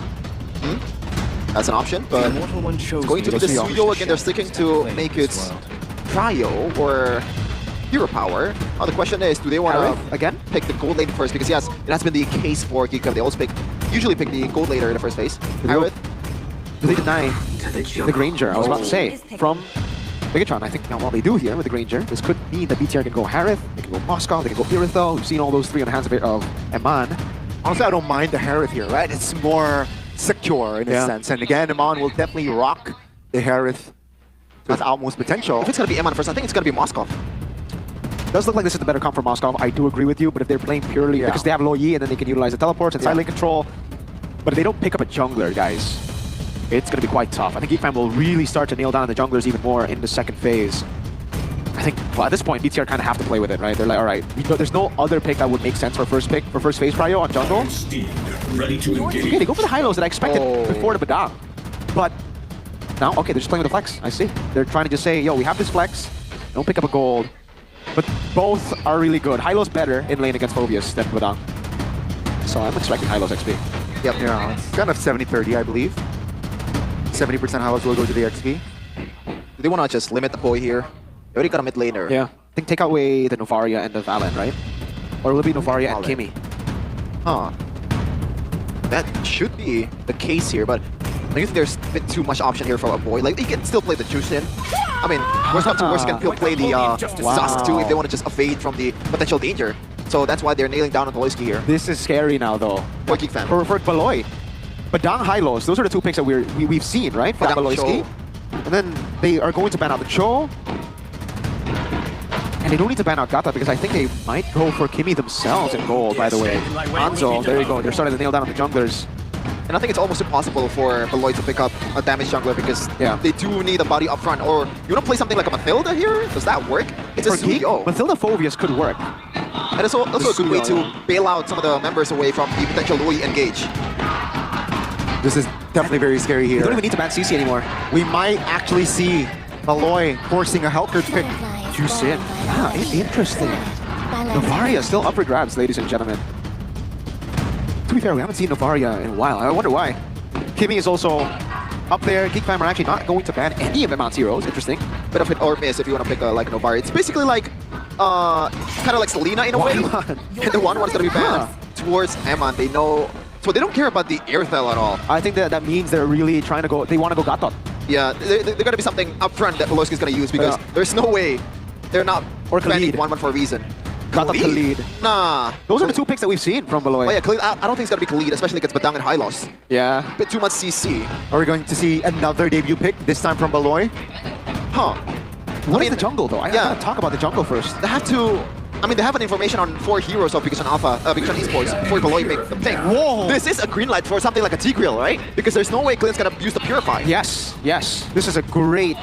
That's an option, but it's going to be the Suyo again. They're sticking to make it Prio or Hero Power. The question is, do they want Harith to again? pick the gold lane first? Because yes, it has been the case for Geek Fam. They always usually pick the gold laner in the first phase. Do they go Harith, Do they deny the Granger? I was about to say, from Bigatron, I think now what they do here with the Granger, this could mean that BTR can go Harith, they can go Moscow, they can go Irithel. We've seen all those three on the hands of Eman. Honestly, I don't mind the Harith here, right? It's more secure in a sense. And again, Eman will definitely rock the Harith to its utmost potential. If it's going to be Eman first, I think it's going to be Moscow. Does look like this is the better comp for Moscow. I do agree with you, but if they're playing purely because they have low Yi and then they can utilize the teleports and side lane control, but if they don't pick up a jungler, guys, it's going to be quite tough. I think Geek Fam will really start to nail down the junglers even more in the second phase. I think, well, at this point, BTR kind of have to play with it, right? They're like, all right, there's no other pick that would make sense for first phase prio on jungle. Ready to engage. Okay, they go for the high-lows that I expected before the Badang. But now, okay, they're just playing with the flex. I see. They're trying to just say, yo, we have this flex. Don't pick up a gold. But both are really good. High-low's better in lane against Phobius than Badang. So I'm expecting high-lows XP. Yep. Yeah, it's kind of 70-30, I believe. 70% high-lows will go to the XP. Do they want to just limit the boy here? They already got a mid laner. Yeah. I think take away the Novaria and the Valen, right? Or will it be Novaria and Kimmy? Huh. That should be the case here, but do you think there's a bit too much option here for a boy? Like, he can still play the Jushin. I mean, worst come to worst, can play the Sask too if they want to just evade from the potential danger. So that's why they're nailing down on Baloyski here. This is scary now, though. For Geek Fam. For Baloy. Badang high-lows, those are the two picks that we've seen, right? From Baloyski. And then they are going to ban out the Cho. And they don't need to ban out Gata because I think they might go for Kimmy themselves in gold, by the way. Hanzo, there you go. They're starting to nail down on the junglers. And I think it's almost impossible for Baloy to pick up a damage jungler because they do need a body up front. Or you want to play something like a Mathilda here? Does that work? It's a Suyo. Mathilda Phobius could work. And it's also a good way to bail out some of the members away from the potential Louis engage. This is definitely very scary here. You don't even need to ban CC anymore. We might actually see Baloy forcing a Helker to pick Jushin. Ah, interesting. Novaria still up for grabs, ladies and gentlemen. To be fair, we haven't seen Novaria in a while. I wonder why. Kimmy is also up there. Geek Fam are actually not going to ban any of Eman's heroes. Interesting. Bit of hit or miss if you want to pick like a Novaria. It's basically like, kind of like Selena in a way. And the one's going to be banned towards Eman. They know, so they don't care about the Airthel at all. I think that means they're really trying to go, they want to go Gatot. Yeah, they're going to be something up front that Baloyski is going to use because there's no way they're not banning 1-1 for a reason. Khalid. Nah. Those are the two picks that we've seen from Baloy. Oh yeah, Khalid, I don't think it's going to be Khalid, especially against Badang and Hylos. Yeah. Bit too much CC. Are we going to see another debut pick, this time from Baloy? Huh. What is the jungle, though? I gotta talk about the jungle first. They have to... I mean, they have an information on 4 heroes of Bigatron Alpha, Bigatron Esports, before Baloy make the thing. Whoa! This is a green light for something like a T-Grill, right? Because there's no way Glenn's going to use the Purify. Yes, yes. This is a great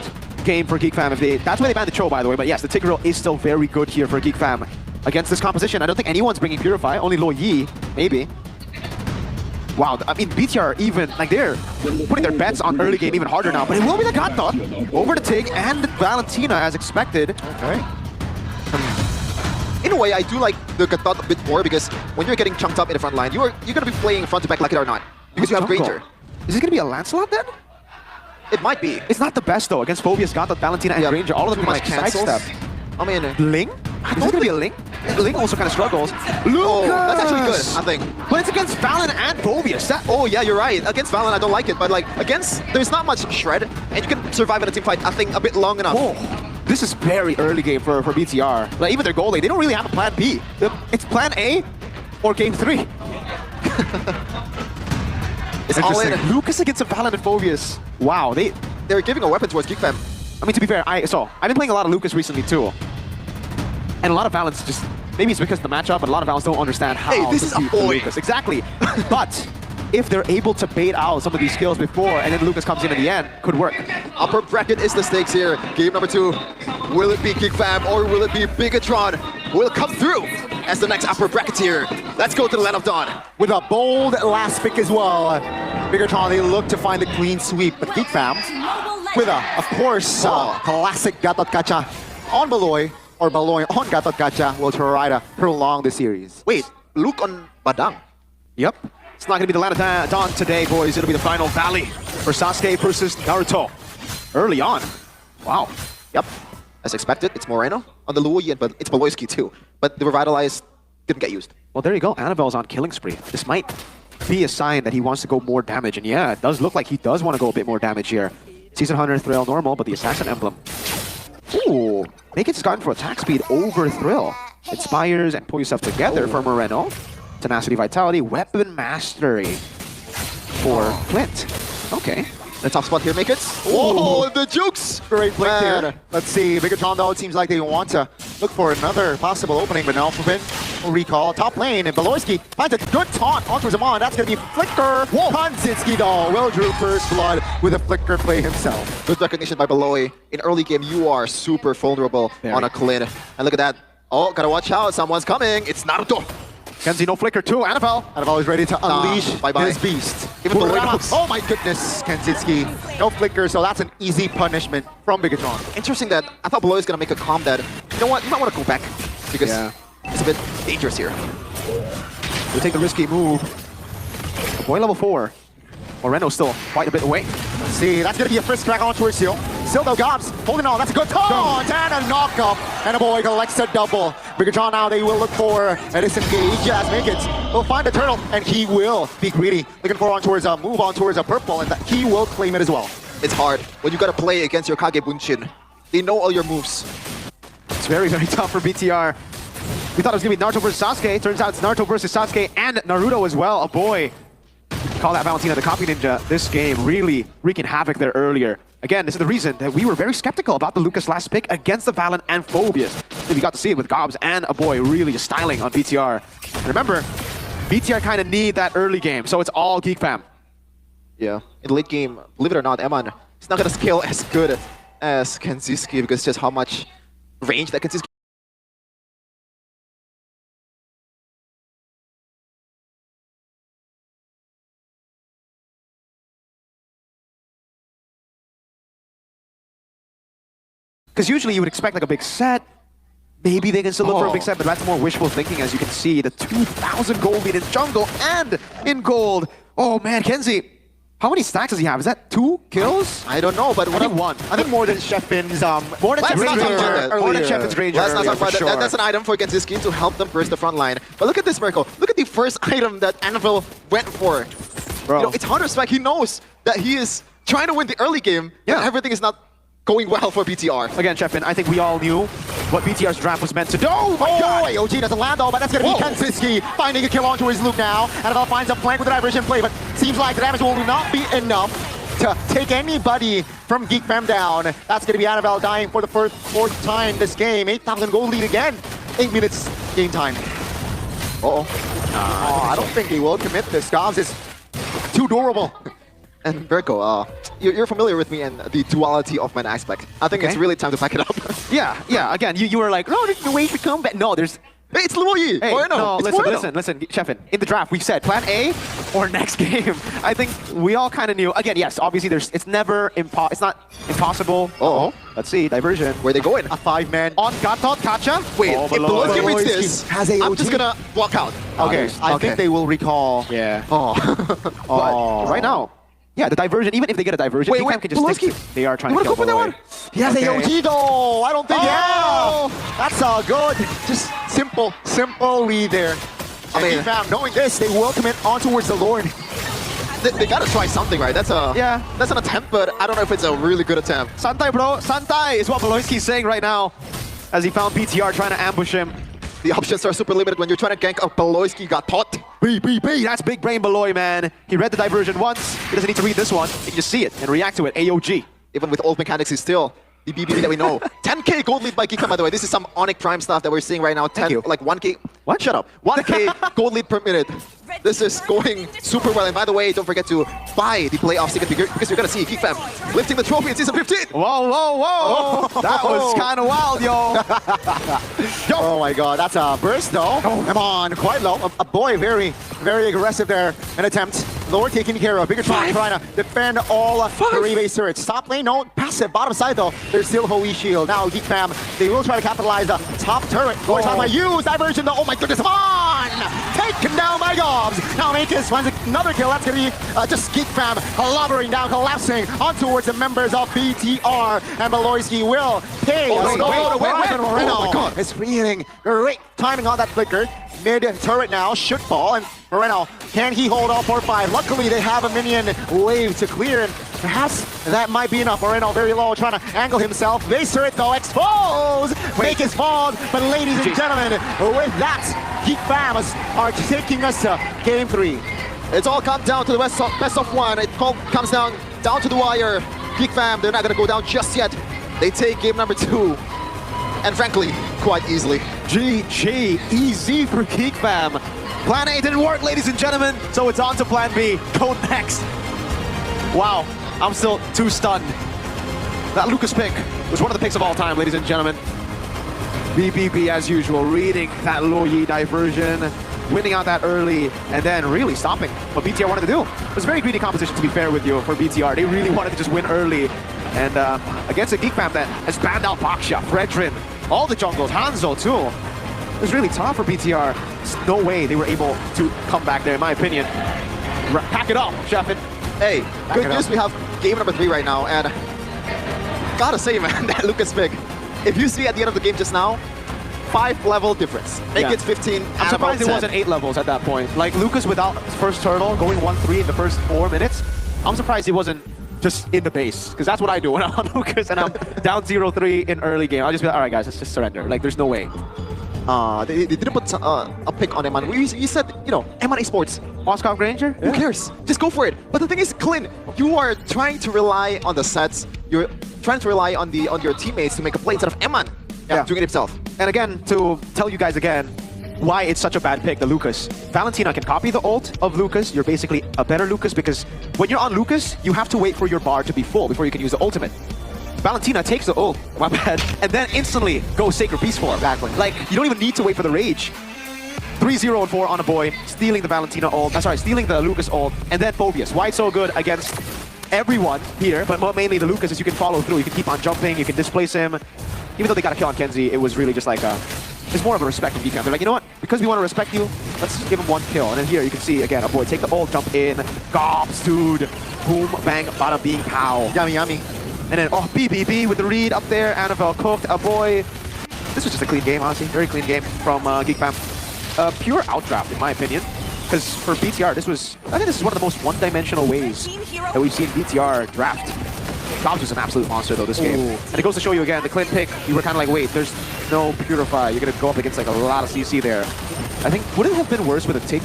game for Geek Fam. That's why they banned the Cho, by the way. But yes, the Tigreal is still very good here for Geek Fam. Against this composition, I don't think anyone's bringing Purify. Only Lo Yi, maybe. Wow, I mean, BTR even, like, they're putting their bets on early game even harder now. But it will be the Gatot over the Tig and the Valentina as expected. Okay. In a way, I do like the Gatot a bit more because when you're getting chunked up in the front line, you're going to be playing front to back like it or not. Because you have Granger. Is it going to be a Lancelot then? It might be. It's not the best though. Against Phobius, Gatot, Valentina, and Granger, all of them can like sidestep. I mean, Ling? Is it going to be a Ling? Ling also kind of struggles. Lucas! That's actually good, I think. But it's against Valen and Phobius. Oh yeah, you're right. Against Valen, I don't like it. But like, against, there's not much shred. And you can survive in a team fight, I think, a bit long enough. Oh. This is very early game for BTR. Like, even their goal lane, they don't really have a plan B. It's plan A or game 3. It's all in. Lucas against a Valen and Phobius. Wow, they're giving a weapon towards Geek Fam. I mean, to be fair, I've been playing a lot of Lucas recently too. And a lot of Valens just, maybe it's because of the matchup, but a lot of Valens don't understand how this is a boy. Lucas. Exactly. But if they're able to bait out some of these skills before and then Lucas comes in at the end, could work. Upper bracket is the stakes here. Game number 2. Will it be Geek Fam or will it be Bigatron? Will come through as the next upper bracketeer. Let's go to the Land of Dawn. With a bold last pick as well. Bigatron, they look to find a clean sweep, but Geek Fam, with of course, classic Gatot Kacha on Baloy, or Baloy on Gatot Kacha, will try to prolong the series. Wait, Luke on Badang? Yep. It's not going to be the Land of Dawn today, boys. It'll be the final valley for Sasuke versus Naruto. Early on. Wow. Yep. As expected, it's Moreno on the Luoyi, but it's Baloyski too. But the Revitalize didn't get used. Well, there you go. Annabelle's on killing spree. This might be a sign that he wants to go more damage. And yeah, it does look like he does want to go a bit more damage here. Season Hunter, Thrill, normal, but the Assassin Emblem. Ooh, Naked's gone for attack speed over Thrill. Inspires and pull yourself together for Moreno. Tenacity, Vitality, Weapon Mastery for Clint. Okay. The top spot here, make it. Oh, the jukes! Great play Man. here. Let's see. Bigatron, though, it seems like they want to look for another possible opening, but now Alphabet will recall. Top lane, and Beloyski finds a good taunt onto Zaman. That's going to be Flicker. Konzinski, though, will drew first blood with a Flicker play himself. Good recognition by Beloy. In early game, you are super vulnerable on a Clint. And look at that. Oh, gotta watch out. Someone's coming. It's Naruto. Kenzie, no flicker too. Annabelle. Annabelle is ready to unleash bye-bye. his beast. Even Beloy knows. Oh my goodness, Konzinski. No Flicker, so that's an easy punishment from Bigatron. Interesting that I thought Beloy is gonna make a calm that, you know what, you might want to go back because it's a bit dangerous here. We'll take the risky move. Boy level 4. Moreno still quite a bit away. Let's see, that's going to be a frisk drag on towards Seal. Still though, Gobs holding on. That's a good taunt and a knock-up. And a boy collects a double. Bigatron now, they will look for a disengage as Makens will find the turtle, and he will be greedy. Looking for on towards a move on towards a purple, and he will claim it as well. It's hard when you gotta play against your Kage Bunshin. They know all your moves. It's very, very tough for BTR. We thought it was going to be Naruto versus Sasuke. Turns out it's Naruto versus Sasuke and Naruto as well. A boy. Call that Valentina the Copy Ninja. This game really wreaking havoc there earlier. Again, this is the reason that we were very skeptical about the Lucas last pick against the Valen and Phobias. We got to see it with Gobs and a boy really just styling on BTR. And remember, BTR kind of need that early game, so it's all Geek Fam. Yeah, in the late game, believe it or not, Eman is not gonna scale as good as Konzinski because just how much range that Konzinski. Because usually you would expect like a big set. Maybe they can still look for a big set, but that's more wishful thinking. As you can see, the 2,000 gold lead in jungle and in gold. Oh man, Kenzie, how many stacks does he have? Is that 2 kills? I don't know, but I think 1. I think more than Sheffin's, more than Let's not talk about that. More than Sheffin's Ranger. Let's not talk about that. Sure. That's an item for Konzinski to help them burst the front line. But look at this, Mirko. Look at the first item that Annabelle went for. Bro. You know, it's Hunter's Spike. He knows that he is trying to win the early game, and everything is not going well for BTR. Again, Sheffin, I think we all knew what BTR's draft was meant to do. Oh my god! OG doesn't land though, but that's going to be Konzinski finding a kill onto his loop now. Annabelle finds a flank with a diversion play, but seems like the damage will not be enough to take anybody from Geek Fam down. That's going to be Annabelle dying for the fourth time this game. 8,000 gold lead again. 8 minutes game time. I don't think he will commit this. Gobs is too durable. And Virgo, you're familiar with me and the duality of man aspect. I think it's really time to pack it up. Yeah. Again, you were like, no, there's no way to come back. No, there's... Hey, it's Luoyi! Hey, no, listen, Sheffin. In the draft, we've said plan A or next game. I think we all kind of knew. Again, yes, obviously, it's never it's not impossible. Let's see, diversion. Where are they going? A 5-man. On Gatot, Kacha. Wait, if Beloyski reads this, has AOG. I'm just gonna walk out. Okay, I think they will recall. Yeah. But right now, yeah, the diversion, even if they get a diversion, wait, can just Beloyski. They are trying to kill Beloy. He has AOG though. I don't think. That's all good. Just simple read there. I mean, knowing this, they will commit on towards the Lord. They gotta try something, right? That's an attempt, but I don't know if it's a really good attempt. Santai, bro. Santai is what Beloyski's saying right now, as he found BTR trying to ambush him. The options are super limited when you're trying to gank up. Beloyski got taught. That's big brain Beloy, man. He read the diversion once. He doesn't need to read this one. He can just see it and react to it. AOG. Even with old mechanics, he's still the BBB that we know. 10k gold lead by Geek Fam, by the way. This is some Onic Prime stuff that we're seeing right now. Like 1k. What? Shut up. 1k gold lead per minute. This is going super well. And by the way, don't forget to buy the playoff ticket because you're going to see Geek Fam lifting the trophy in Season 15. Whoa. That was kind of wild, yo. Oh my god, that's a burst though. Come on, quite low. A boy very aggressive there. An attempt. Lord taking care of. Bigatron trying to defend all three base turrets. Top lane, no passive. Bottom side though, there's still Holy Shield. Now Geek Fam, they will try to capitalize the top turret. Lord trying to use diversion though. Oh my goodness, come on! Taken down by Gobs. Now Makens finds a another kill. That's gonna be just Geek Fam lobbering down, collapsing on towards the members of BTR. And Beloyski will pay. Oh, no, Moreno. Oh my God. It's feeling great timing on that flicker. Mid turret now should fall, and Moreno, can he hold off for 5? Luckily, they have a minion wave to clear, and perhaps that might be enough. Moreno very low, trying to angle himself. Base turret though, expose! Make his fall, but ladies and gentlemen, with that, Geek Fam are taking us to Game 3. It's all come down to the best of one. It comes down to the wire. Geek Fam, they're not going to go down just yet. They take game number 2. And frankly, quite easily. GG, easy for Geek Fam. Plan A didn't work, ladies and gentlemen, so it's on to Plan B. Go next. Wow, I'm still too stunned. That Lucas pick was one of the picks of all time, ladies and gentlemen. BBB, as usual, reading that Loyi diversion, winning out that early, and then really stopping what BTR wanted to do. It was a very greedy competition, to be fair with you, for BTR. They really wanted to just win early. And against a Geek Fam that has banned out Baksha, Fredrin, all the jungles, Hanzo too. It was really tough for BTR. There's no way they were able to come back there, in my opinion. Pack it up, Sheffin. Hey, good news, we have game number 3 right now, and gotta say, man, that Lucas pick, if you see at the end of the game just now, 5 level difference. Make it 15. I'm surprised it wasn't 8 levels at that point. Like Lucas without first turtle, going 1-3 in the first 4 minutes. I'm surprised he wasn't just in the base, because that's what I do when I'm on Lucas and I'm down 0-3 in early game. I'll just be like, all right, guys, let's just surrender. Like, there's no way. They didn't put a pick on Eman. You said, you know, Eman Esports. Oscar Granger? Who cares? Just go for it. But the thing is, Clint, you are trying to rely on the sets. You're trying to rely on your teammates to make a play instead of Eman doing it himself. And again, to tell you guys again why it's such a bad pick, the Lucas. Valentina can copy the ult of Lucas. You're basically a better Lucas because when you're on Lucas, you have to wait for your bar to be full before you can use the ultimate. Valentina takes the ult, my bad, and then instantly goes Sacred Beast form. Exactly. Like, you don't even need to wait for the rage. 3-0 and 4 on a boy, stealing the Valentina ult, stealing the Lucas ult, and then Phobius. Why it's so good against everyone here, but mainly the Lucas is you can follow through, you can keep on jumping, you can displace him. Even though they got a kill on Kenzie, it was really just like it's more of a respect from Geek Fam. They're like, you know what? Because we want to respect you, let's give him 1 kill. And then here you can see again, a boy take the ult, jump in, gobs, dude. Boom, bang, bada, bing, pow. Yummy, yummy. And then, oh, BBB with the read up there. Annabelle cooked, a boy. This was just a clean game, honestly. Very clean game from Geek Fam. Pure outdraft, in my opinion. Because for BTR, I think this is one of the most one-dimensional ways that we've seen BTR draft. Gobs was an absolute monster, though, this game. And it goes to show you again, the Clint pick, you were kind of like, wait, there's no Purify. You're going to go up against like a lot of CC there. I think, would it have been worse with a Tick?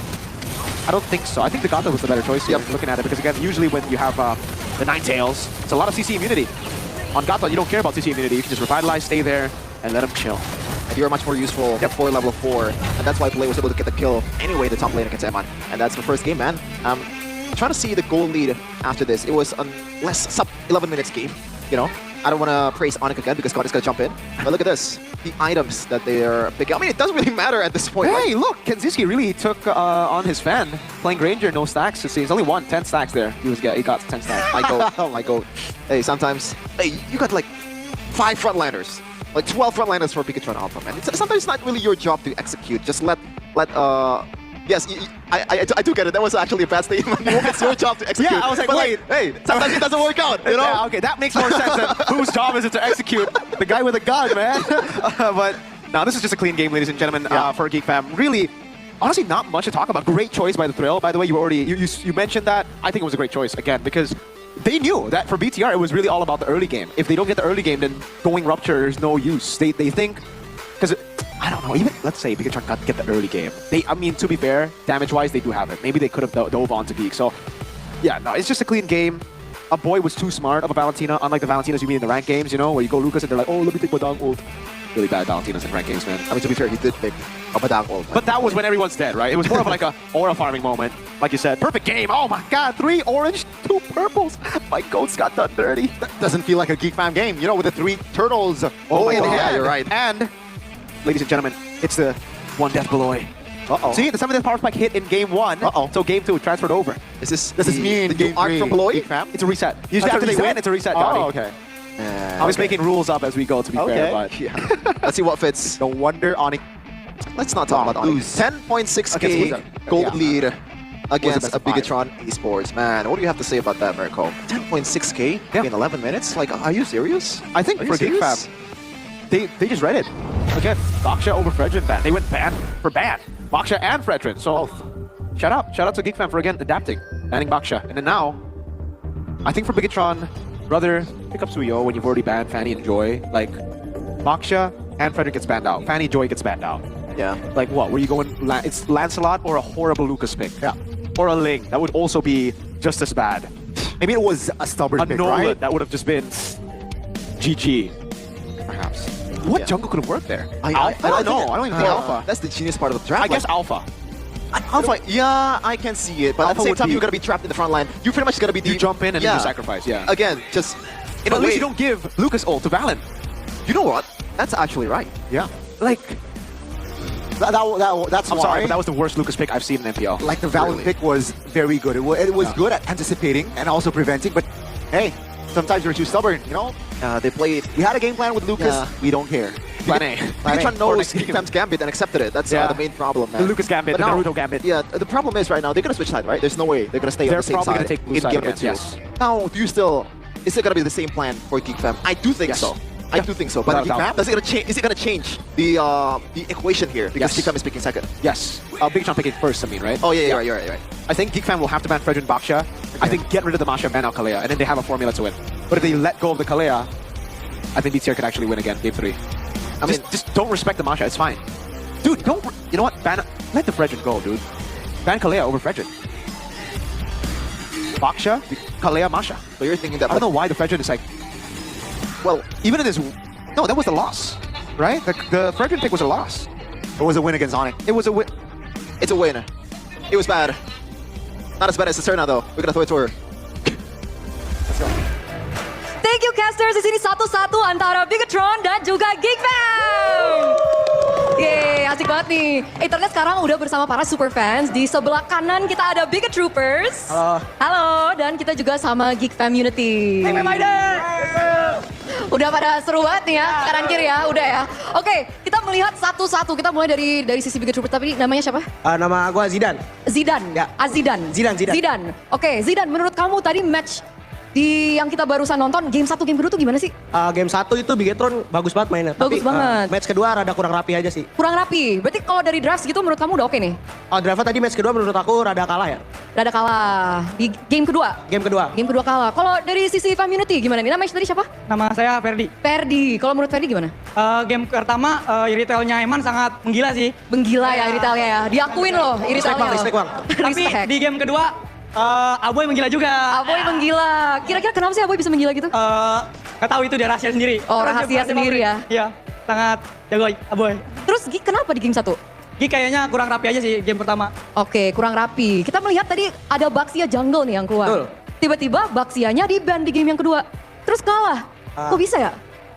I don't think so. I think the Gata was the better choice here, looking at it. Because again, usually when you have the Ninetales, it's a lot of CC immunity. On Gata, you don't care about CC immunity. You can just revitalize, stay there, and let him chill. And you're much more useful for level 4. And that's why Play was able to get the kill anyway in the top lane against Eman. And that's the first game, man. Trying to see the goal lead after this. It was a less sub 11 minutes game, you know. I don't want to praise Onic again because God is going to jump in. But look at this. The items that they are picking. I mean, it doesn't really matter at this point. Hey, look! Kenziski really took on his fan. Playing Granger, no stacks. He's only 10 stacks there. He got 10 stacks. My goat. Oh my goat. Hey, sometimes, hey, you got like 5 frontliners. Like 12 frontliners for BTR Alpha, man. Sometimes it's not really your job to execute. Just let yes, I do get it. That was actually a bad statement. It's your job to execute. Yeah, I was like, but wait. Hey, sometimes it doesn't work out, you know? Yeah, okay, that makes more sense than whose job is it to execute? The guy with a gun, man. But no, this is just a clean game, ladies and gentlemen, for Geek Fam. Really, honestly, not much to talk about. Great choice by the Thrill. By the way, you mentioned that. I think it was a great choice, again, because they knew that for BTR, it was really all about the early game. If they don't get the early game, then going Rupture is no use. They think, because I don't know, even let's say BTR got to get the early game. I mean, to be fair, damage-wise, they do have it. Maybe they could have dove onto Geek. So, yeah, no, it's just a clean game. A boy was too smart of a Valentina, unlike the Valentinas you meet in the ranked games, you know, where you go Lucas and they're like, oh, let me take Badang ult. Really bad Valentinas in ranked games, man. I mean, to be fair, he did pick a Badang ult. But that was when everyone's dead, right? It was more of like a aura farming moment. Like you said, perfect game. Oh my god, 3 orange, 2 purples. My goats got done dirty. That doesn't feel like a Geek Fam game, you know, with the 3 turtles. Yeah, you're right. And, ladies and gentlemen, it's the 1 death Beloy. See, the 7 death power spike hit in game 1. So game 2 transferred over. This is me in game 3 from Beloy? Geek Fam? It's a reset. Usually after they win, it's a reset, Johnny. Oh, okay. I was making rules up as we go, to be fair, but yeah. Let's see what fits. No wonder Onic. Let's not talk about Onic. 10.6k gold lead. against best a of 5. Bigatron esports. Man, what do you have to say about that, Mirko? 10.6k Yeah. in 11 minutes? Like, are you serious? I think Are you for Geek Fam, serious? they just read it. Again, Baksha over Fredrin ban. They went ban for ban. Baksha and Fredrin. So shout out to Geek Fam for again adapting, banning Baksha. And then now, I think for Bigatron, brother, pick up Suyo when you've already banned Fanny and Joy. Like Baksha and Fredrin gets banned out. Fanny Joy gets banned out. Yeah. Like what? Were you going? It's Lancelot or a horrible Lucas pick? Yeah. Or a Ling. That would also be just as bad. Maybe it was a stubborn A pick, Nolan, right? that would have just been GG, perhaps. What Yeah. jungle could have worked there? Alpha? I don't know. I don't even think Alpha. That's the genius part of the draft. I guess Alpha. Alpha, yeah, I can see it. But Alpha at the same would time, be- you're going to be trapped in the front line. You're pretty much going to be the... You jump in and then you sacrifice, yeah. Again, just... In But a at least way, you don't give Lucas ult to Valen. You know what? That's actually right. Yeah. Like, That's I'm why. sorry, but that was the worst Lucas pick I've seen in MPL. Like the Valen Really? pick was very good. It was Yeah. good at anticipating and also preventing. But hey, sometimes you're too stubborn. You know, They played... we had a game plan with Lucas. Yeah. We don't care. Plan A. Bigatron For knows next Geek game. Fam's Gambit and accepted it. That's Yeah. the main problem, man. The Lucas Gambit, But the now- Naruto Gambit. Yeah, the problem is right now, they're going to switch side, right? There's no way they're going to stay on They're the same probably side gonna take blue in side game again, number 2. yes. Now, do you still... Is it going to be the same plan for Geek Fam? I do think Yes. so. I Yeah. do think so. Without But doubt. does it gonna change? Is it gonna change the equation here? Because Yes. Geek Fam is picking second. Yes. Bigatron picking first, I mean, right? Oh yeah, you're right. I think Geek Fam will have to ban Fredrin Baksha. I think get rid of the Masha and ban out Kalea, and then they have a formula to win. But if they let go of the Kalea, I think BTR could actually win again, game 3. I mean, just don't respect the Masha, it's fine. Dude, don't, you know what? Let the Fredrin go, dude. Ban Kalea over Fredrin. Baksha, Kalea, Masha. so you're thinking that? I don't know why the Fredrin is like, Well, even in this, no, that was a loss, right? The Fredrin pick was a loss. It was a win against Onic. It was a win. it's a win. It was bad. Not as bad as Serna though. We're gonna throw it to her. Thank you casters, di sini satu-satu antara Bigatron dan juga Geek Fam. Yeay, asik banget nih. Internet sekarang udah bersama para super fans. Di sebelah kanan kita ada Bigat Troopers. Halo. Halo, dan kita juga sama Geek Fam Unity. Udah pada seru banget nih ya, kanan kiri ya, udah ya. Oke, kita melihat satu-satu. Kita mulai dari sisi Bigat Troopers, tapi namanya siapa? Nama gue Zidan. Zidan. Ya. Zidan. Zidan. Oke, Zidan, menurut kamu tadi match di yang kita barusan nonton, game 1, game kedua tuh gimana sih? Game 1 itu Bigatron bagus banget mainnya. Bagus Tapi, banget. match kedua rada kurang rapi aja sih. Kurang rapi. Berarti kalau dari draft gitu menurut kamu udah oke nih? Driver tadi match kedua menurut aku rada kalah ya. Rada kalah di game kedua. Game kedua. Game kedua kalah. Kalau dari sisi community gimana nih? Namanya tadi siapa? Nama saya Ferdi. Ferdi. Kalau menurut Ferdi gimana? Game pertama retailnya Eman sangat menggila sih. Menggila ya retailnya ya. Diakuin loh retailnya. Respect, Bang. Tapi Respect. di game kedua Aboy menggila juga. Aboy menggila. Kira-kira kenapa sih Aboy bisa menggila gitu? Nggak tahu itu dia rahasia sendiri. Oh, Terus rahasia dia sendiri ya? Iya, sangat jago Aboy. Terus kenapa di game 1? Gi kayaknya kurang rapi aja sih game pertama. Oke, kurang rapi. Kita melihat tadi ada Baxia jungle nih yang keluar. Betul. Tiba-tiba Baxianya di-ban di game yang kedua. Terus kalah. Kok bisa ya?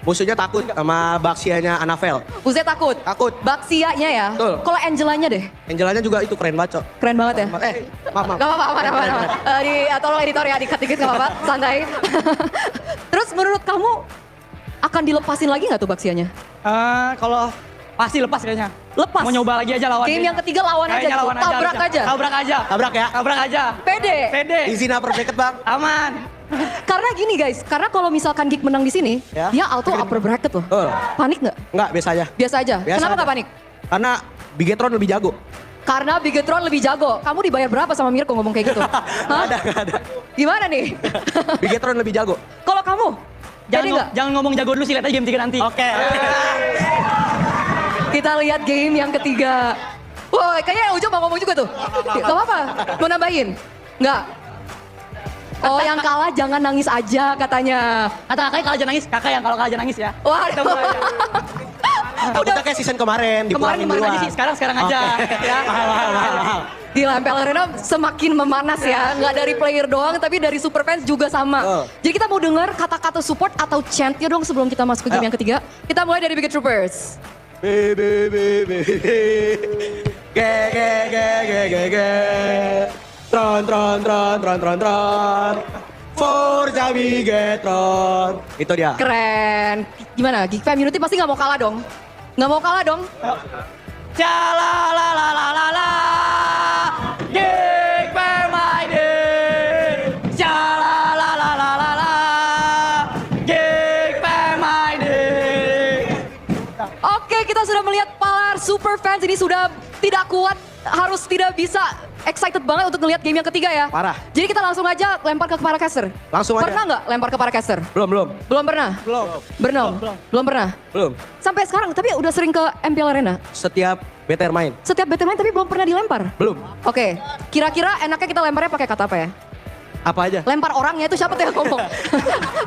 Musuhnya takut sama Baxianya Anavel. Uze takut? Takut. Baxianya ya? Betul. Kalau Angelanya deh? Angelanya juga itu keren banget, Cok. Keren banget ya? Maaf. Gak apa-apa, aman. Tolong editor ya, dikat dikit gak apa-apa, santai. Terus menurut kamu akan dilepasin lagi gak tuh Baxianya? Kalau pasti lepas kayaknya. Lepas? Mau nyoba lagi aja lawan. Game yang ketiga lawan aja, Kayaknya gitu. lawan Tabrak aja. Tabrak aja. Tabrak ya? Tabrak aja. Pede? Pede. Izin upper bracket, Bang. Aman. Karena gini guys, karena kalau misalkan Geek menang di sini, Ya. dia auto upper bracket loh. Panik nggak? Enggak, biasa aja. Biasa aja. Biasa Kenapa aja. nggak panik? Karena Bigatron lebih jago. Karena Bigatron lebih jago. Kamu dibayar berapa sama Mirko ngomong kayak gitu? Hah? Nggak ada. Gimana nih? Bigatron lebih jago. Kalau kamu? Pede nggak? Jangan ngomong jago dulu sih, lihat aja game 3 nanti. Oke. Kita lihat game yang ketiga. Wah, kayaknya Ujo mau ngomong juga tuh. Gak apa-apa, mau nambahin? Nggak? Oh, yang kalah jangan nangis aja katanya. Kata kakaknya kalau aja nangis, kakak yang kalau kalah aja nangis ya. Wah, Kita mulai aja. Udah kayak season kemarin, dikurangin Kemarin aja duluan. sih, sekarang aja. Ya. Mahal. Gila, MPL Arena semakin memanas ya. Nggak dari player doang, tapi dari super fans juga sama. Jadi kita mau dengar kata-kata support atau chantnya dong sebelum kita masuk ke game yang ketiga. Kita mulai dari Bigat Troopers. Ge. Tron. Forza Bigatron. Itu dia. Keren. Gimana? Geek Fam Unity pasti nggak mau kalah dong? Nggak mau kalah dong? Geek Fam. fans ini sudah tidak kuat, harus tidak bisa excited banget untuk ngelihat game yang ketiga ya. Parah. Jadi kita langsung aja lempar ke para caster. Langsung aja. Pernah nggak lempar ke para caster? Belum. Belum pernah? Belum pernah? Belum. Sampai sekarang, tapi udah sering ke MPL Arena? Setiap BTR main. Setiap BTR main tapi belum pernah dilempar? Belum. Oke, kira-kira enaknya kita lemparnya pakai kata apa ya? Apa aja? Lempar orangnya itu siapa tuh yang ngomong?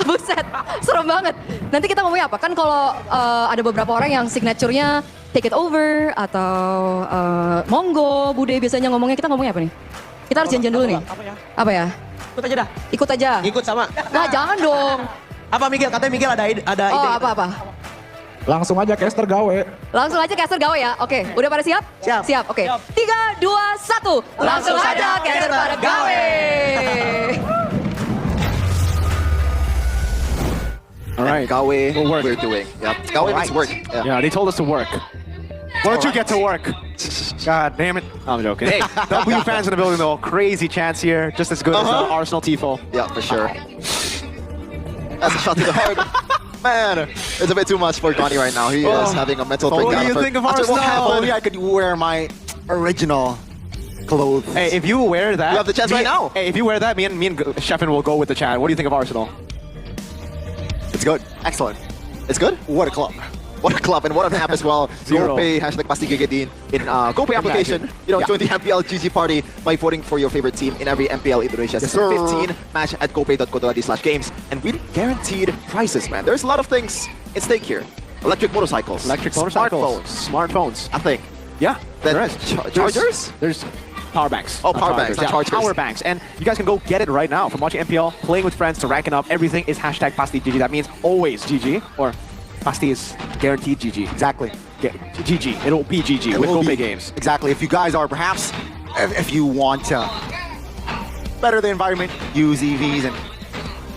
Buset, serem banget. Nanti kita ngomongnya apa? Kan kalau ada beberapa orang yang signature-nya take it over atau monggo, Bude biasanya ngomongnya, kita ngomongnya apa nih? Kita harus janjian dulu nih. Apa ya? Ikut aja dah. Ikut aja. Ikut sama. Nah, jangan dong. Apa Miguel? Katanya Miguel ada ide. Oh, apa-apa? Langsung aja caster gawe. Langsung aja caster gawe ya. Oke, udah pada siap? Siap. Siap, oke. 3, 2, 1. Langsung aja caster pada gawe. Alright. Gawe, We'll work. we're doing. Yeah, Gawe means work. Yeah. Yeah, they told us to work. Why don't you get to work? God damn it. I'm joking. Hey, W fans in the building though. Crazy chance here. Just as good as the Arsenal Tifo. Yeah, for sure. That's a shot to the heart. Man, it's a bit too much for Donnie right now. He is having a mental What breakdown. do you think of after what Arsenal? happened. Only I could wear my original clothes. Hey, if you wear that, You have the chance right now. Hey, if you wear that, me and Sheffin will go with the chat. What do you think of Arsenal? It's good. Excellent. It's good? What a club. What a club and what an app as well. Zero. GoPay, #PastiGigadin in GoPay application. You know, join the MPL GG party by voting for your favorite team in every MPL Indonesia Yes, Season sir. 15 match at gopay.co.id/games. And we guaranteed prizes, man. There's a lot of things at stake here. Electric motorcycles. Electric motorcycles. Smartphones. Smartphones. I think. Yeah, Then there is. chargers? There's power banks. Oh, Not power banks, not Yeah, chargers. power banks. And you guys can go get it right now. From watching MPL, playing with friends, to racking up, everything is #PastiGG. That means always GG, or Pasti is guaranteed GG. Exactly. GG. It'll be GG It with will GoPay be- games. Exactly. If you guys are perhaps, if you want to better the environment, use EVs and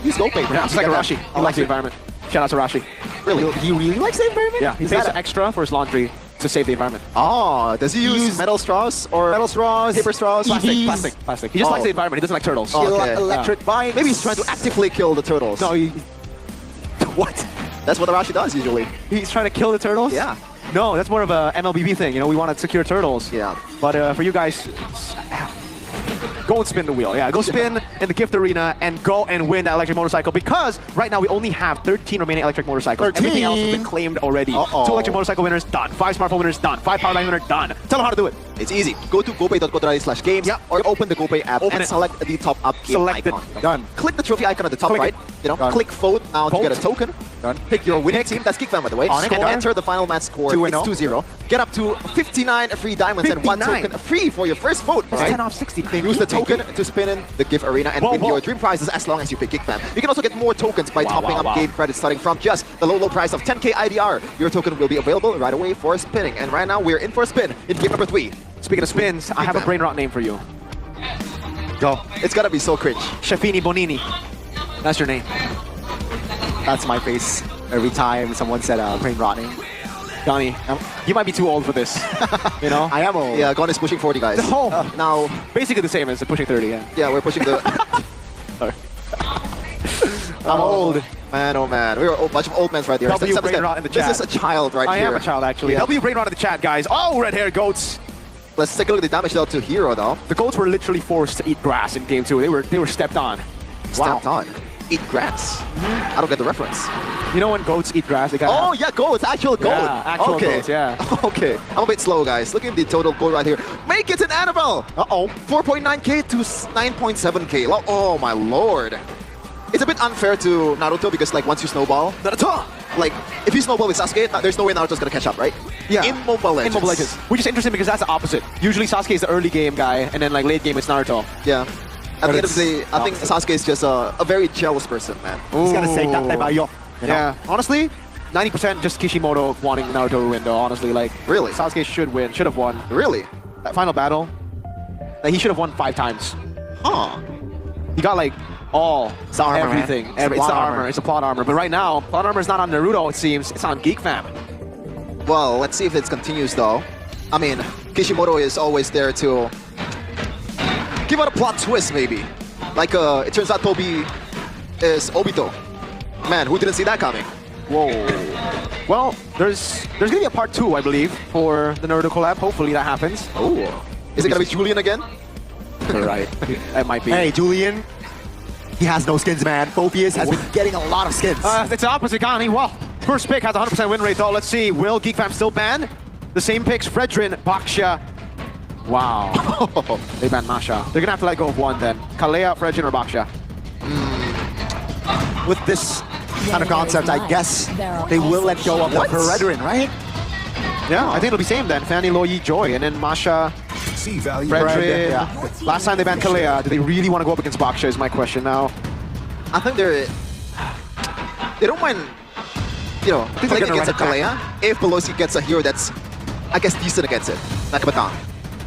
use GoPay. Yeah, Perhaps it's like you get Arashi. that. He likes the environment. Shout out to Arashi. Really? He really likes the environment? Yeah, he Is pays that a- extra for his laundry to save the environment. Oh, does he use metal straws or metal straws, paper straws? EVs. Plastic. He just Oh. likes the environment. He doesn't like turtles. Oh, okay. Electric bikes. Maybe he's trying to actively kill the turtles. No, what? That's what Arashi does usually. He's trying to kill the turtles? Yeah. No, that's more of a MLBB thing. You know, we want to secure turtles. Yeah. But for you guys, go and spin the wheel. Yeah, go spin in the gift arena and go and win that electric motorcycle, because right now we only have 13 remaining electric motorcycles. 13? Everything else has been claimed already. Uh-oh. 2 electric motorcycle winners, done. 5 smartphone winners, done. 5 power bank winners, done. Tell them how to do it. It's easy. Go to gopay.co.id/games Yep. or open the GoPay app Open and it. select the top up game Select it. icon. Done. Click the trophy icon at the top Click right. it. You know, Done. click vote now Vote. to get a token. Done. Pick your winning team. That's Geek Fam, by the way. Onic And ID. enter the final match score. 2-0. It's 2-0. Get up to 59 free diamonds and 1 59. token free for your first vote. That's Right? 10 off 60. Use the token to spin in the gift arena and Whoa, win whoa. your dream prizes as long as you pick Geek Fam. You can also get more tokens by Wow, topping wow, up wow. game credits starting from just the low price of 10k IDR. Your token will be available right away for spinning. And right now we're in for a spin in game number 3. Speaking of spins, I have a brain rot name for you. Go. It's gonna be so cringe. Shafini Bonini. That's your name. That's my face every time someone said brain rotting. Donnie, you might be too old for this. You know? I am old. Yeah, Gon is pushing 40, guys. Oh. Now, Basically the same as pushing 30, yeah. yeah, we're pushing the... I'm old. Man, oh man. We're a bunch of old men right here. W Step, brain step. rot in the This chat. is a child right I here. am a child, actually. Yeah. W brain rot in the chat, guys. Oh, red-haired goats. Let's take a look at the damage dealt to Hero, though. The goats were literally forced to eat grass in game 2. They were stepped on. Stepped on. Eat grass. I don't get the reference. You know when goats eat grass, they got Oh, yeah, goats. Actual goat. Yeah, actual okay. goats, yeah. Okay. I'm a bit slow, guys. Look at the total goal right here. Make it an Annabelle. Uh-oh. 4.9k to 9.7k. Oh, my lord. It's a bit unfair to Naruto because, like, once you snowball, Naruto! Like, if you snowball with Sasuke, there's no way Naruto's gonna catch up, right? Yeah. In Mobile Legends. in Mobile Legends. Which is interesting because that's the opposite. Usually Sasuke is the early game guy, and then like late game it's Naruto. Yeah. At But the end of the it's day, I think Sasuke is just a very jealous person, man. He's gonna say that Ooh. about you. Yeah. Honestly, 90% just Kishimoto wanting Naruto to win though, honestly. Like, Really? Sasuke should win, should have won. Really? That final battle, like, he should have won 5 times. Huh. He got like all, It's armor, man. everything. It's It's plot the armor. armor. It's a plot armor. But right now, plot armor is not on Naruto, it seems. It's on Geek Fam. Well, let's see if it continues, though. I mean, Kishimoto is always there to give out a plot twist, maybe. Like, it turns out Tobi is Obito. Man, who didn't see that coming? Whoa. Well, there's gonna be a part 2, I believe, for the Naruto collab. Hopefully that happens. Oh, is it gonna be Julian again? Right. It might be. Hey, Julian, he has no skins, man. Phobius has been getting a lot of skins. It's the opposite, Gani. Well, first pick has 100% win rate, though. Let's see. Will Geek Fam still ban? The same picks, Fredrin, Baksha. Wow. They banned Masha. They're gonna have to let go of one then. Kalea, Fredrin, or Baksha? With this kind of concept, I guess they will let go of the Peredrin, right? Yeah, I think it'll be same then. Fanny, Loyi, Joy, and then Masha, See value. Fredrin. Yeah. Last time they banned Kalea, do they really want to go up against Baksha is my question now. I think they don't mind, you know, they're playing gonna against a run it Kalea if Pelosi gets a hero that's, I guess, decent against it. Like Batang.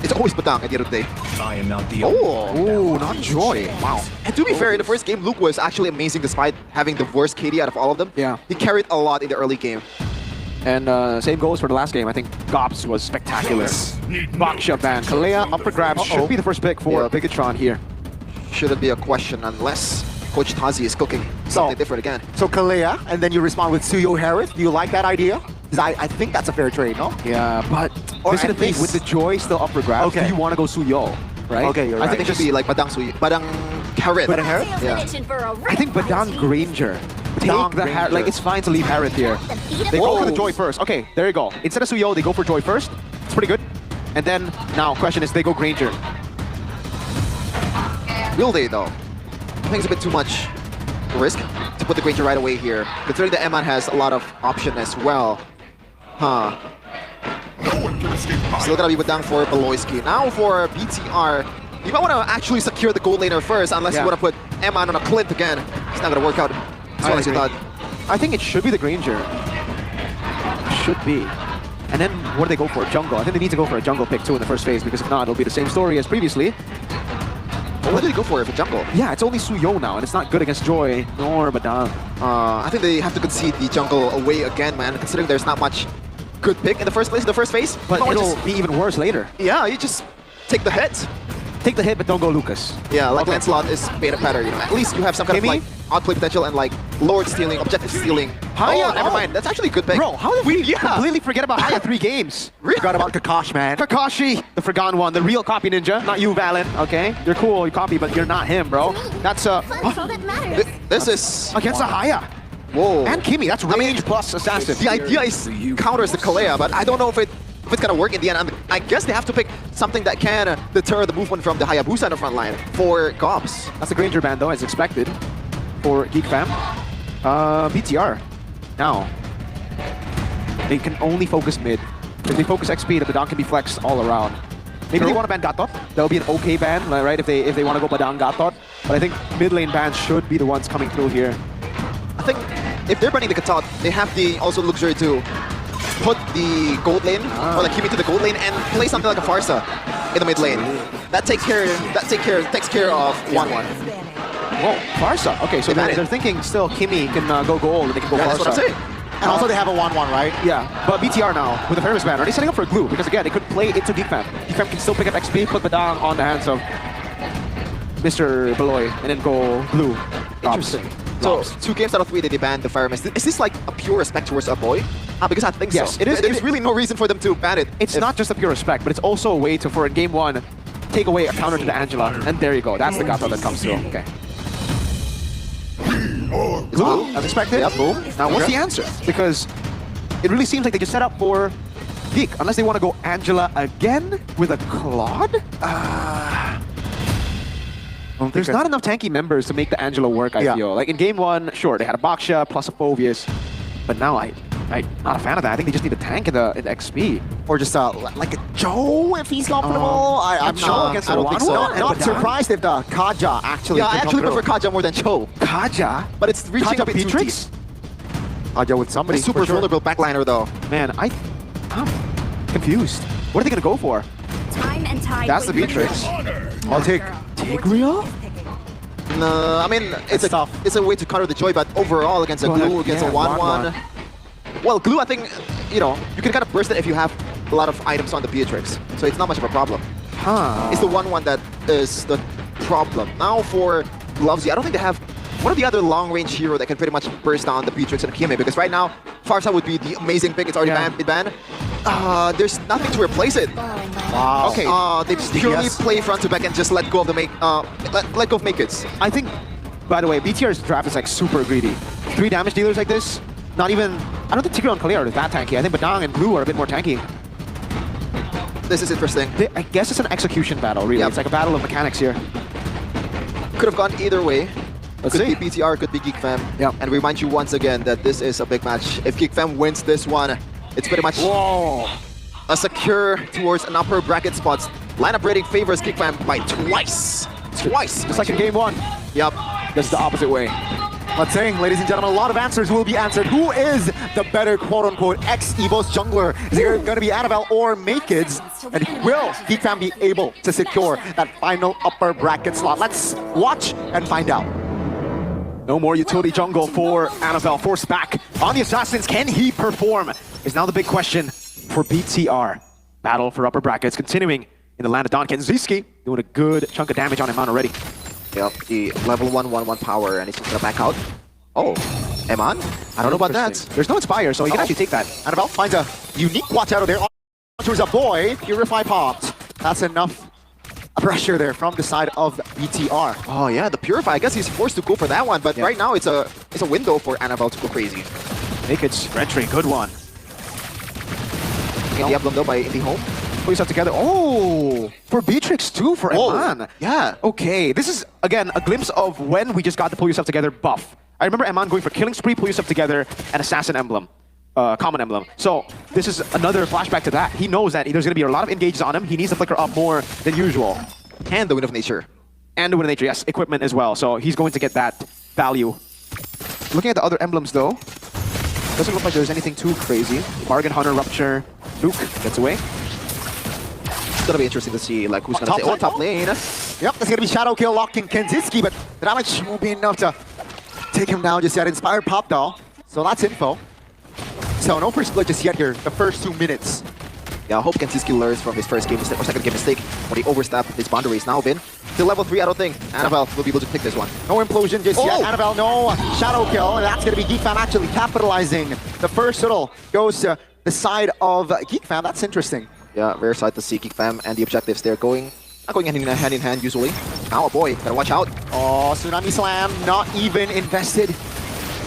It's always Batang at the end of the day. I am not the Oh, not Joy. Wow. And to be fair, in the first game, Luke was actually amazing despite having the worst KD out of all of them. Yeah. He carried a lot in the early game. And same goes for the last game. I think Gops was spectacular. Baksha ban. Kalea up for grabs. Should be the first pick for Bigatron here. Shouldn't be a question unless Coach Tazi is cooking something different again. So Kalea, and then you respond with Suyo Harith. Do you like that idea? Because I think that's a fair trade, no? Yeah, but Or this is the at thing. least- With the Joy still up for grabs, Okay. do you want to go Suyo? Right? Okay, you're I right. think it should be like Badang Sui, Badang Carrot. Badang Harith? Yeah. I think Badang Granger. Take the Granger. Like, it's fine to leave Harith here. They go for the Joy first. Okay, there you go. Instead of Suyo, they go for Joy first. It's pretty good. And then, now, question is, they go Granger. Will they though? I think it's a bit too much risk to put the Granger right away here, considering the Eman has a lot of option as well. Huh. Still gotta be Badang for Beloyski. Now for BTR, you might want to actually secure the gold laner first, unless you want to put Eman on a Clint again. It's not gonna work out as well as you thought. I think it should be the Granger. Should be. And then, what do they go for? Jungle. I think they need to go for a jungle pick too in the first phase, because if not, it'll be the same story as previously. What do they go for jungle? Yeah, it's only Suyo now, and it's not good against Joy nor Badang. I think they have to concede the jungle away again, man, considering there's not much good pick in the first place, the first phase. But You might it'll just- be even worse later. yeah, you just take the hit. Take the hit, but don't go Lucas. Yeah, like Lancelot is beta pattern, you know. At least you have some kind of Kimmy? like outplay potential and like Lord stealing, objective stealing. Haya, Oh, never oh. mind. That's actually a good pick. Bro, how did we completely forget about Haya 3 games? Forgot about Kakash, man. Kakashi, the forgotten one, the real copy ninja, not you, Valen, okay? You're cool, you copy, but you're not him, bro. That's This is against a Haya. whoa. And Kimmy, that's range plus assassin. The idea is counters the Kalea, but I don't know if it's gonna work in the end. I guess they have to pick something that can deter the movement from the Hayabusa in the front line for Gops. That's the Granger ban, though, as expected for Geek Fam. BTR. Now, they can only focus mid. If they focus XP, the Badang can be flexed all around. Maybe they want to ban Gatot. That would be an okay ban, right? If they want to go Badang Gatot. But I think mid lane bans should be the ones coming through here. I think if they're banning the Katot, they have the also luxury to put the gold lane or like Kimi to the gold lane and play something like a Farsa in the mid lane. That takes care of 1-1. Whoa, Farsa. Okay, so they're thinking still Kimi can go gold and they can go Yeah, Farsa. that's what I'm saying. And also they have a 1-1, right? Yeah, but BTR now, with the Fairness ban, are they setting up for a glue? Because again, they could play into Geek Fam. Geek Fam can still pick up XP, put Badang on the hands of Mr. Beloy, and then go glue. Interesting. So 2 games out of 3 they banned the Fire Mist. Is this like a pure respect towards a boy? Because I think Yes, so. it is. There's really no reason for them to ban it. It's not just a pure respect, but it's also a way to, for in game 1, take away a counter to the Angela. And there you go. That's the Gato that comes through. Okay. Glue, as expected. Yeah, boom. Now, what's the answer? Because it really seems like they just set up for Geek, unless they want to go Angela again with a Claude? There's not enough tanky members to make the Angela work, I feel. Like in game 1, sure, they had a Baksha plus a Phobius, but now I'm not a fan of that. I think they just need a tank in the XP. Or just like a Joe if he's comfortable. I'm Joe not, against I don't the think so. Wanwan and Not Badang? surprised if the Kaja actually Yeah, I can actually come prefer through. Kaja more than Cho. Kaja? But it's reaching Kaja a bit too deep. Beatrix? Kaja with somebody. Super for sure. vulnerable backliner though. Man, I'm confused. What are they going to go for? That's the Beatrix. I'll take Tigreal? No, I mean, it's tough. It's a way to counter the Joy, but overall against a Go Glue, ahead. against a Yeah, 1-1. Well, Glue, I think, you know, you can kind of burst it if you have a lot of items on the Beatrix. So it's not much of a problem. It's the 1-1 that is the problem. Now for Lovesy, I don't think they have one of the other long-range hero that can pretty much burst down the Beatrix and Kime, because right now, Far side would be the amazing pick. It's already banned. There's nothing to replace it. Wow. Okay. They purely play front to back and just let go of the let go of make it. I think, by the way, BTR's draft is like super greedy. 3 damage dealers like this, not even, I don't think Tigreal and Kalia are that tanky. I think Badang and Blue are a bit more tanky. This is interesting. I guess it's an execution battle, really. Yep. It's like a battle of mechanics here. Could have gone either way. Let's Could see. be BTR, could be Geek Fam. Yep. And remind you once again that this is a big match. If Geek Fam wins this one, it's pretty much a secure towards an upper bracket spots. Lineup rating favors Geek Fam by twice. Just like in game 1. Yep. That's the opposite way. Let's say, ladies and gentlemen, a lot of answers will be answered. Who is the better quote-unquote ex-EVOS jungler? Is it going to be Annabelle or Makids? And will Geek Fam be able to secure that final upper bracket slot? Let's watch and find out. No more utility jungle for Annabelle. Forced back on the Assassins. Can he perform? Is now the big question for BTR. Battle for upper brackets continuing in the land of Don. Kenziski doing a good chunk of damage on him already. Yep, the level 1/1/1 power, and he's just gonna back out. Oh, Eman? I don't know about that. There's no Inspire, so he can actually take that. Annabelle finds a unique watch out of there. Towards a boy, Purify popped. That's enough pressure there from the side of BTR. Oh yeah, the Purify. I guess he's forced to go for that one, but right now it's a window for Annabelle to go crazy. Makids, Rentry, good one. Get the Emblem though by Indie Home. Put yourself together. Oh, for Beatrix too, for Eman. Yeah. Okay, this is, again, a glimpse of when we just got the Pull Yourself Together buff. I remember Eman going for Killing Spree, Pull Yourself Together, and Assassin Emblem. Common Emblem. So this is another flashback to that. He knows that there's going to be a lot of engages on him. He needs to flicker up more than usual. And the Wind of Nature. And the Wind of Nature, yes. Equipment as well. So he's going to get that value. Looking at the other emblems, though, doesn't look like there's anything too crazy. Bargain Hunter, Rupture, Luke gets away. It's gonna be interesting to see like who's gonna take top lane. Yep, that's gonna be Shadow Kill locking Kenziski, but the damage won't be enough to take him down just yet. Inspired Pop Doll, so that's info. So no first split just yet here, the first 2 minutes. Yeah, I hope Kenziski learns from his first game mistake or second game mistake when he overstepped his boundaries. Now been to level 3, I don't think Annabelle will be able to pick this one. No implosion just yet. Annabelle, no Shadow Kill, and that's gonna be Geek Fam actually capitalizing. The first little goes to the side of Geek Fam. That's interesting. Yeah, very excited to see Geek Fam and the objectives. They're going, not going hand in hand usually. Now, boy, gotta watch out. Oh, Tsunami Slam, not even invested.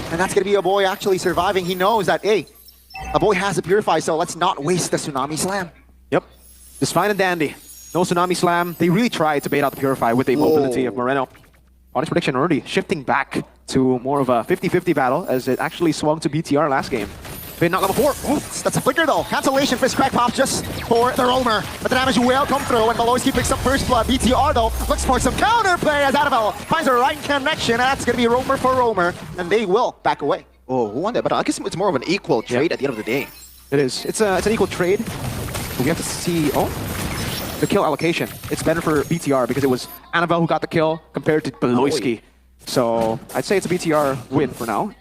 And that's gonna be a boy actually surviving. He knows that, hey, a boy has a Purify, so let's not waste the Tsunami Slam. Yep, just fine and dandy. No Tsunami Slam. They really tried to bait out the Purify with the mobility of Moreno. Honest prediction already shifting back to more of a 50-50 battle as it actually swung to BTR last game. Finn not level 4. Oh, that's a flicker though. Cancellation fist crack pop just for the roamer. But the damage will come through and Maloyski picks up first blood. BTR though looks for some counterplay as Annabelle finds the right connection. And that's going to be roamer for roamer. And they will back away. Oh, who won that? But I guess it's more of an equal trade at the end of the day. It is. It's an equal trade. But we have to see... Oh, the kill allocation. It's better for BTR because it was Annabelle who got the kill compared to Beloyski. So I'd say it's a BTR win for now.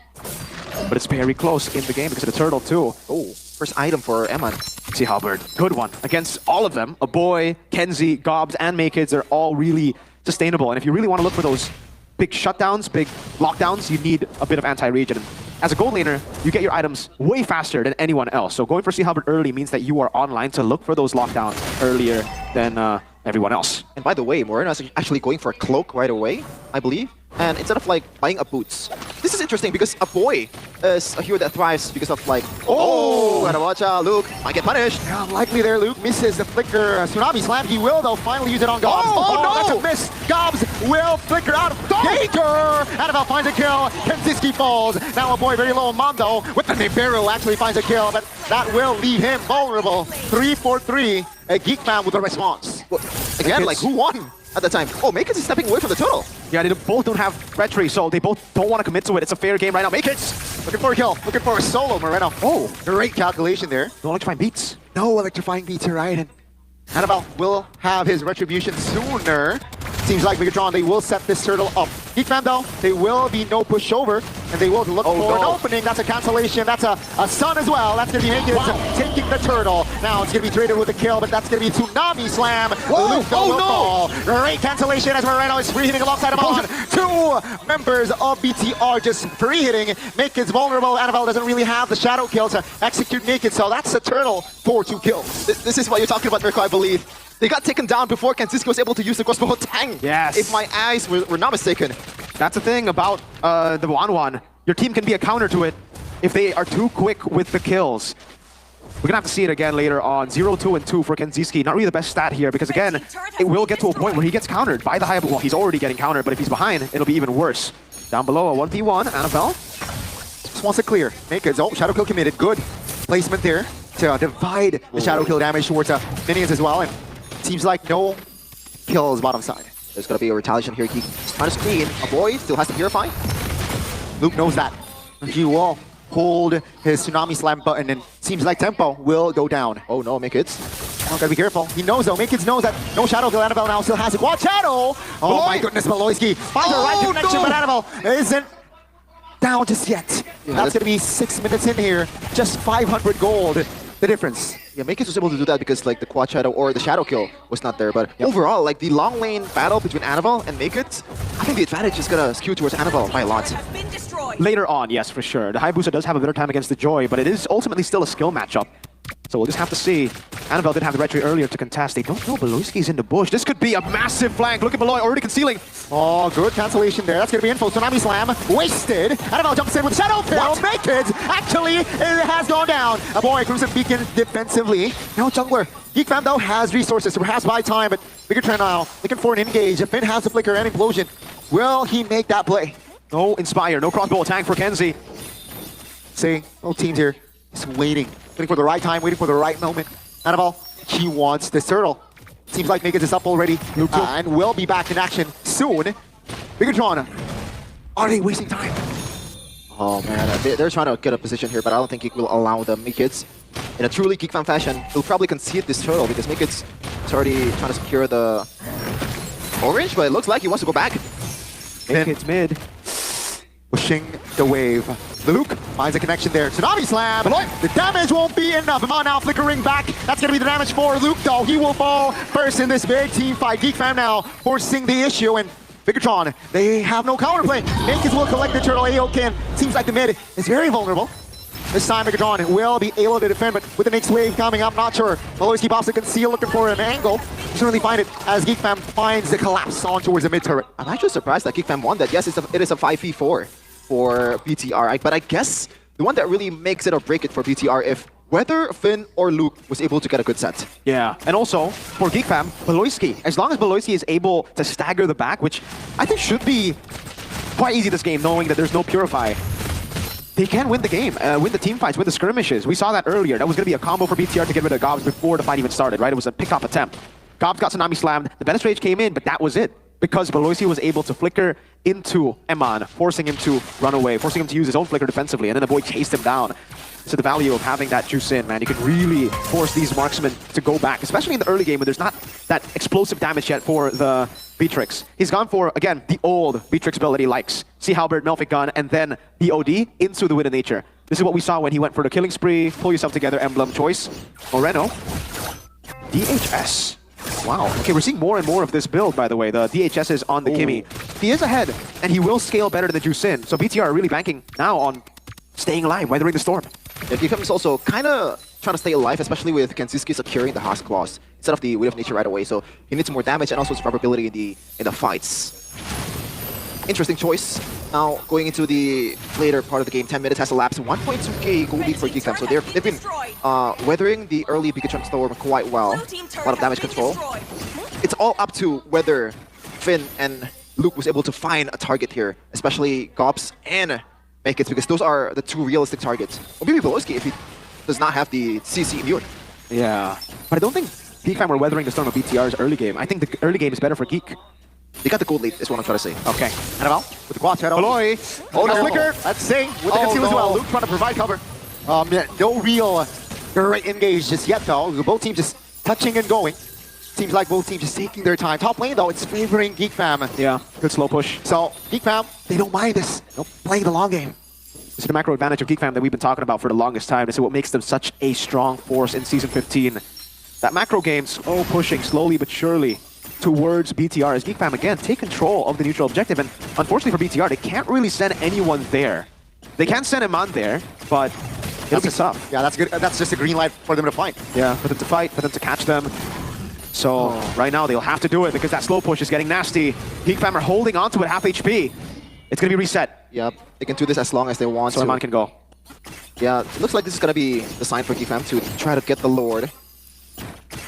But it's very close in the game because of the turtle too. Oh, first item for Eman. See Halberd, good one. Against all of them, a boy, Kenzie, Gobs, and Makids are all really sustainable. And if you really want to look for those big shutdowns, big lockdowns, you need a bit of anti-regen. As a gold laner, you get your items way faster than anyone else. So going for C Halberd early means that you are online to look for those lockdowns earlier than everyone else. And by the way, Moreno's actually going for a cloak right away, I believe. And instead of like buying a boots, this is interesting because a boy is a hero that thrives because of like, oh, gotta watch out, Luke might get punished. Yeah, unlikely there, Luke misses the flicker. Tsunami Slam, he will though finally use it on Gobs. Oh, no! That's a miss. Gobs will flicker out of danger. Annabelle finds a kill. Kenziski falls. Now a boy very low on Mondo with the Nibiru actually finds a kill, but that will leave him vulnerable. 3-4-3. A Geek Fam with a response. Well, again, like who won at the time? Oh, Makids is stepping away from the turtle. Yeah, they both don't have retry, so they both don't want to commit to it. It's a fair game right now. Makids! Looking for a kill. Looking for a solo, Moreno. Oh, great calculation there. Don't electrifying beats. No electrifying beats here, right? And Annabelle will have his retribution sooner. Seems like Megatron, they will set this turtle up. Geek Fam though, they will be no pushover, and they will look for an opening. That's a cancellation. That's a stun as well. That's going to be Makids taking eat the turtle. Now it's going to be traded with a kill, but that's going to be Tsunami Slam. Whoa, Luke oh will fall. Great cancellation as Moreno is free hitting alongside him on. Two members of BTR just free hitting. Naked's vulnerable. Annabelle doesn't really have the shadow kill to execute Naked, so that's a turtle for 2 kills. This is what you're talking about, Mirko, I believe. They got taken down before Kanziski was able to use the crossbow tang. Yes. If my eyes were not mistaken. That's the thing about the 1-1. Your team can be a counter to it if they are too quick with the kills. We're gonna have to see it again later on. 0-2 and 2 for Kanziski. Not really the best stat here because again, it will get to a point where he gets countered by the high. Well, he's already getting countered, but if he's behind, it'll be even worse. Down below, a 1v1. Annabelle just wants it clear. Naked's shadow kill committed. Good placement there to divide the shadow kill damage towards minions as well. And seems like no kills bottom side. There's gonna be a retaliation here. He's trying to screen. Avoid, still has to purify. Luke knows that. He will hold his Tsunami Slam button and seems like tempo will go down. Oh no, make it. Oh, gotta be careful. He knows though. Makids knows that no shadow kill. Annabelle now still has it. Quad shadow! Oh my goodness, Maloyski finds the right connection, but Annabelle isn't down just yet. That's gonna be 6 minutes in here. Just 500 gold. The difference. Yeah, Makis was able to do that because like the quad shadow or the shadow kill was not there. But overall, like the long lane battle between Annabelle and Makis, I think the advantage is gonna skew towards Annabelle by a lot. later on, yes, for sure. The Hayabusa does have a better time against the Joy, but it is ultimately still a skill matchup. So we'll just have to see. Annabelle did have the retry earlier to contest. They don't know Beloyski's in the bush. This could be a massive flank. Look at Beloy already concealing. Oh, good cancellation there. That's going to be info. Tsunami Slam wasted. Annabelle jumps in with Shadow Kill. Naked. Actually, it has gone down. A boy, Crimson Beacon defensively. Now jungler. Geek Fam though has resources to perhaps buy time, but bigger trend now. Looking for an engage. If Finn has the flicker and implosion, will he make that play? No Inspire, no crossbow attack for Kenzie. See, no teams here. Just waiting. Waiting for the right time, waiting for the right moment. Annabelle, she wants this turtle. Seems like Naked is up already. And will be back in action soon. Bigatron, are they wasting time? Oh man, they're trying to get a position here, but I don't think Geek will allow them. Makid's, in a truly Geek Fam fashion, will probably concede this turtle because Makid's already trying to secure the orange, but it looks like he wants to go back. Naked's mid. Pushing the wave. Luke finds a connection there. Tsunami Slam. The damage won't be enough. Amon now flickering back. That's going to be the damage for Luke, though. He will fall first in this big team fight. Geek Fam now forcing the issue. And Bigatron, they have no counterplay. Naked will collect the turtle. High-Octane seems like the mid is very vulnerable. This time Bigatron will be able to defend, but with the next wave coming up, not sure. Maloyski pops to conceal, looking for an angle. Doesn't really find it as Geek Fam finds the collapse on towards the mid turret. I'm actually surprised that Geek Fam won that. Yes, it is a 5v4 for BTR, but I guess the one that really makes it or break it for BTR if whether Finn or Luke was able to get a good set. Yeah, and also for Geek Fam, Beloyski. As long as Beloyski is able to stagger the back, which I think should be quite easy this game, knowing that there's no Purify, they can win the game, win the team fights, win the skirmishes. We saw that earlier. That was going to be a combo for BTR to get rid of Gobs before the fight even started, right? It was a pick-up attempt. Gobs got Tsunami slammed, the Bennis Rage came in, but that was it. Because Beloyski was able to flicker into Eman, forcing him to run away, forcing him to use his own flicker defensively, and then the boy chased him down. So the value of having that juice in, man, you can really force these marksmen to go back, especially in the early game when there's not that explosive damage yet for the Beatrix. He's gone for, again, the old Beatrix build that he likes. Sea Halberd, Melfic Gun, and then the OD into the Wind of Nature. This is what we saw when he went for the killing spree, pull yourself together emblem choice. Moreno, DHS. Wow, okay, we're seeing more and more of this build, by the way. The DHS is on the Kimmy. He is ahead, and he will scale better than Jusin. So BTR are really banking now on staying alive, weathering the storm. Yeah, Geek Fam is also kind of trying to stay alive, especially with Kanziski securing the House Claws instead of the Wind of Nature right away. So he needs more damage and also survivability in the fights. Interesting choice. Now, going into the later part of the game, 10 minutes has elapsed. 1.2k gold lead for Geek Fam. So they've been weathering the early Pikachu storm quite well. A lot of damage control. It's all up to whether Finn and Luke was able to find a target here, especially Gobs and Makits, because those are the two realistic targets. Or maybe Beloyski if he does not have the CC immune. Yeah, but I don't think Geek Fam were weathering the storm of BTR's early game. I think the early game is better for Geek. They got the gold lead, is what I'm trying to say. Okay. Annabelle with the quad shadow. Beloy. Oh, no. Flicker. Let's sing with the conceal as well. Luke trying to provide cover. Yeah, no real great engage just yet, though. Both teams just touching and going. Seems like both teams just taking their time. Top lane, though, it's favoring Geek Fam. Yeah, good slow push. So, Geek Fam, they don't mind this. They're playing the long game. This is the macro advantage of Geek Fam that we've been talking about for the longest time. This is what makes them such a strong force in Season 15. That macro game, slow pushing slowly but surely towards BTR as Geek Fam, again, take control of the neutral objective. And unfortunately for BTR, they can't really send anyone there. They can send Eman there, but it'll be tough. Yeah, that's good. That's just a green light for them to fight. Yeah, for them to fight, for them to catch them. So right now they'll have to do it because that slow push is getting nasty. Geek Fam are holding on to it half HP. It's going to be reset. Yep, they can do this as long as they want So to. Eman can go. Yeah, it looks like this is going to be the sign for Geek Fam to try to get the Lord.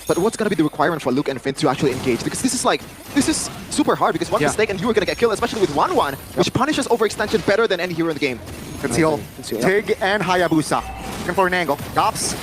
But what's going to be the requirement for Luke and Finn to actually engage? Because this is super hard because one mistake and you are going to get killed, especially with 1-1, which punishes overextension better than any hero in the game. Conceal, Tig and Hayabusa. Looking for an angle. Dops.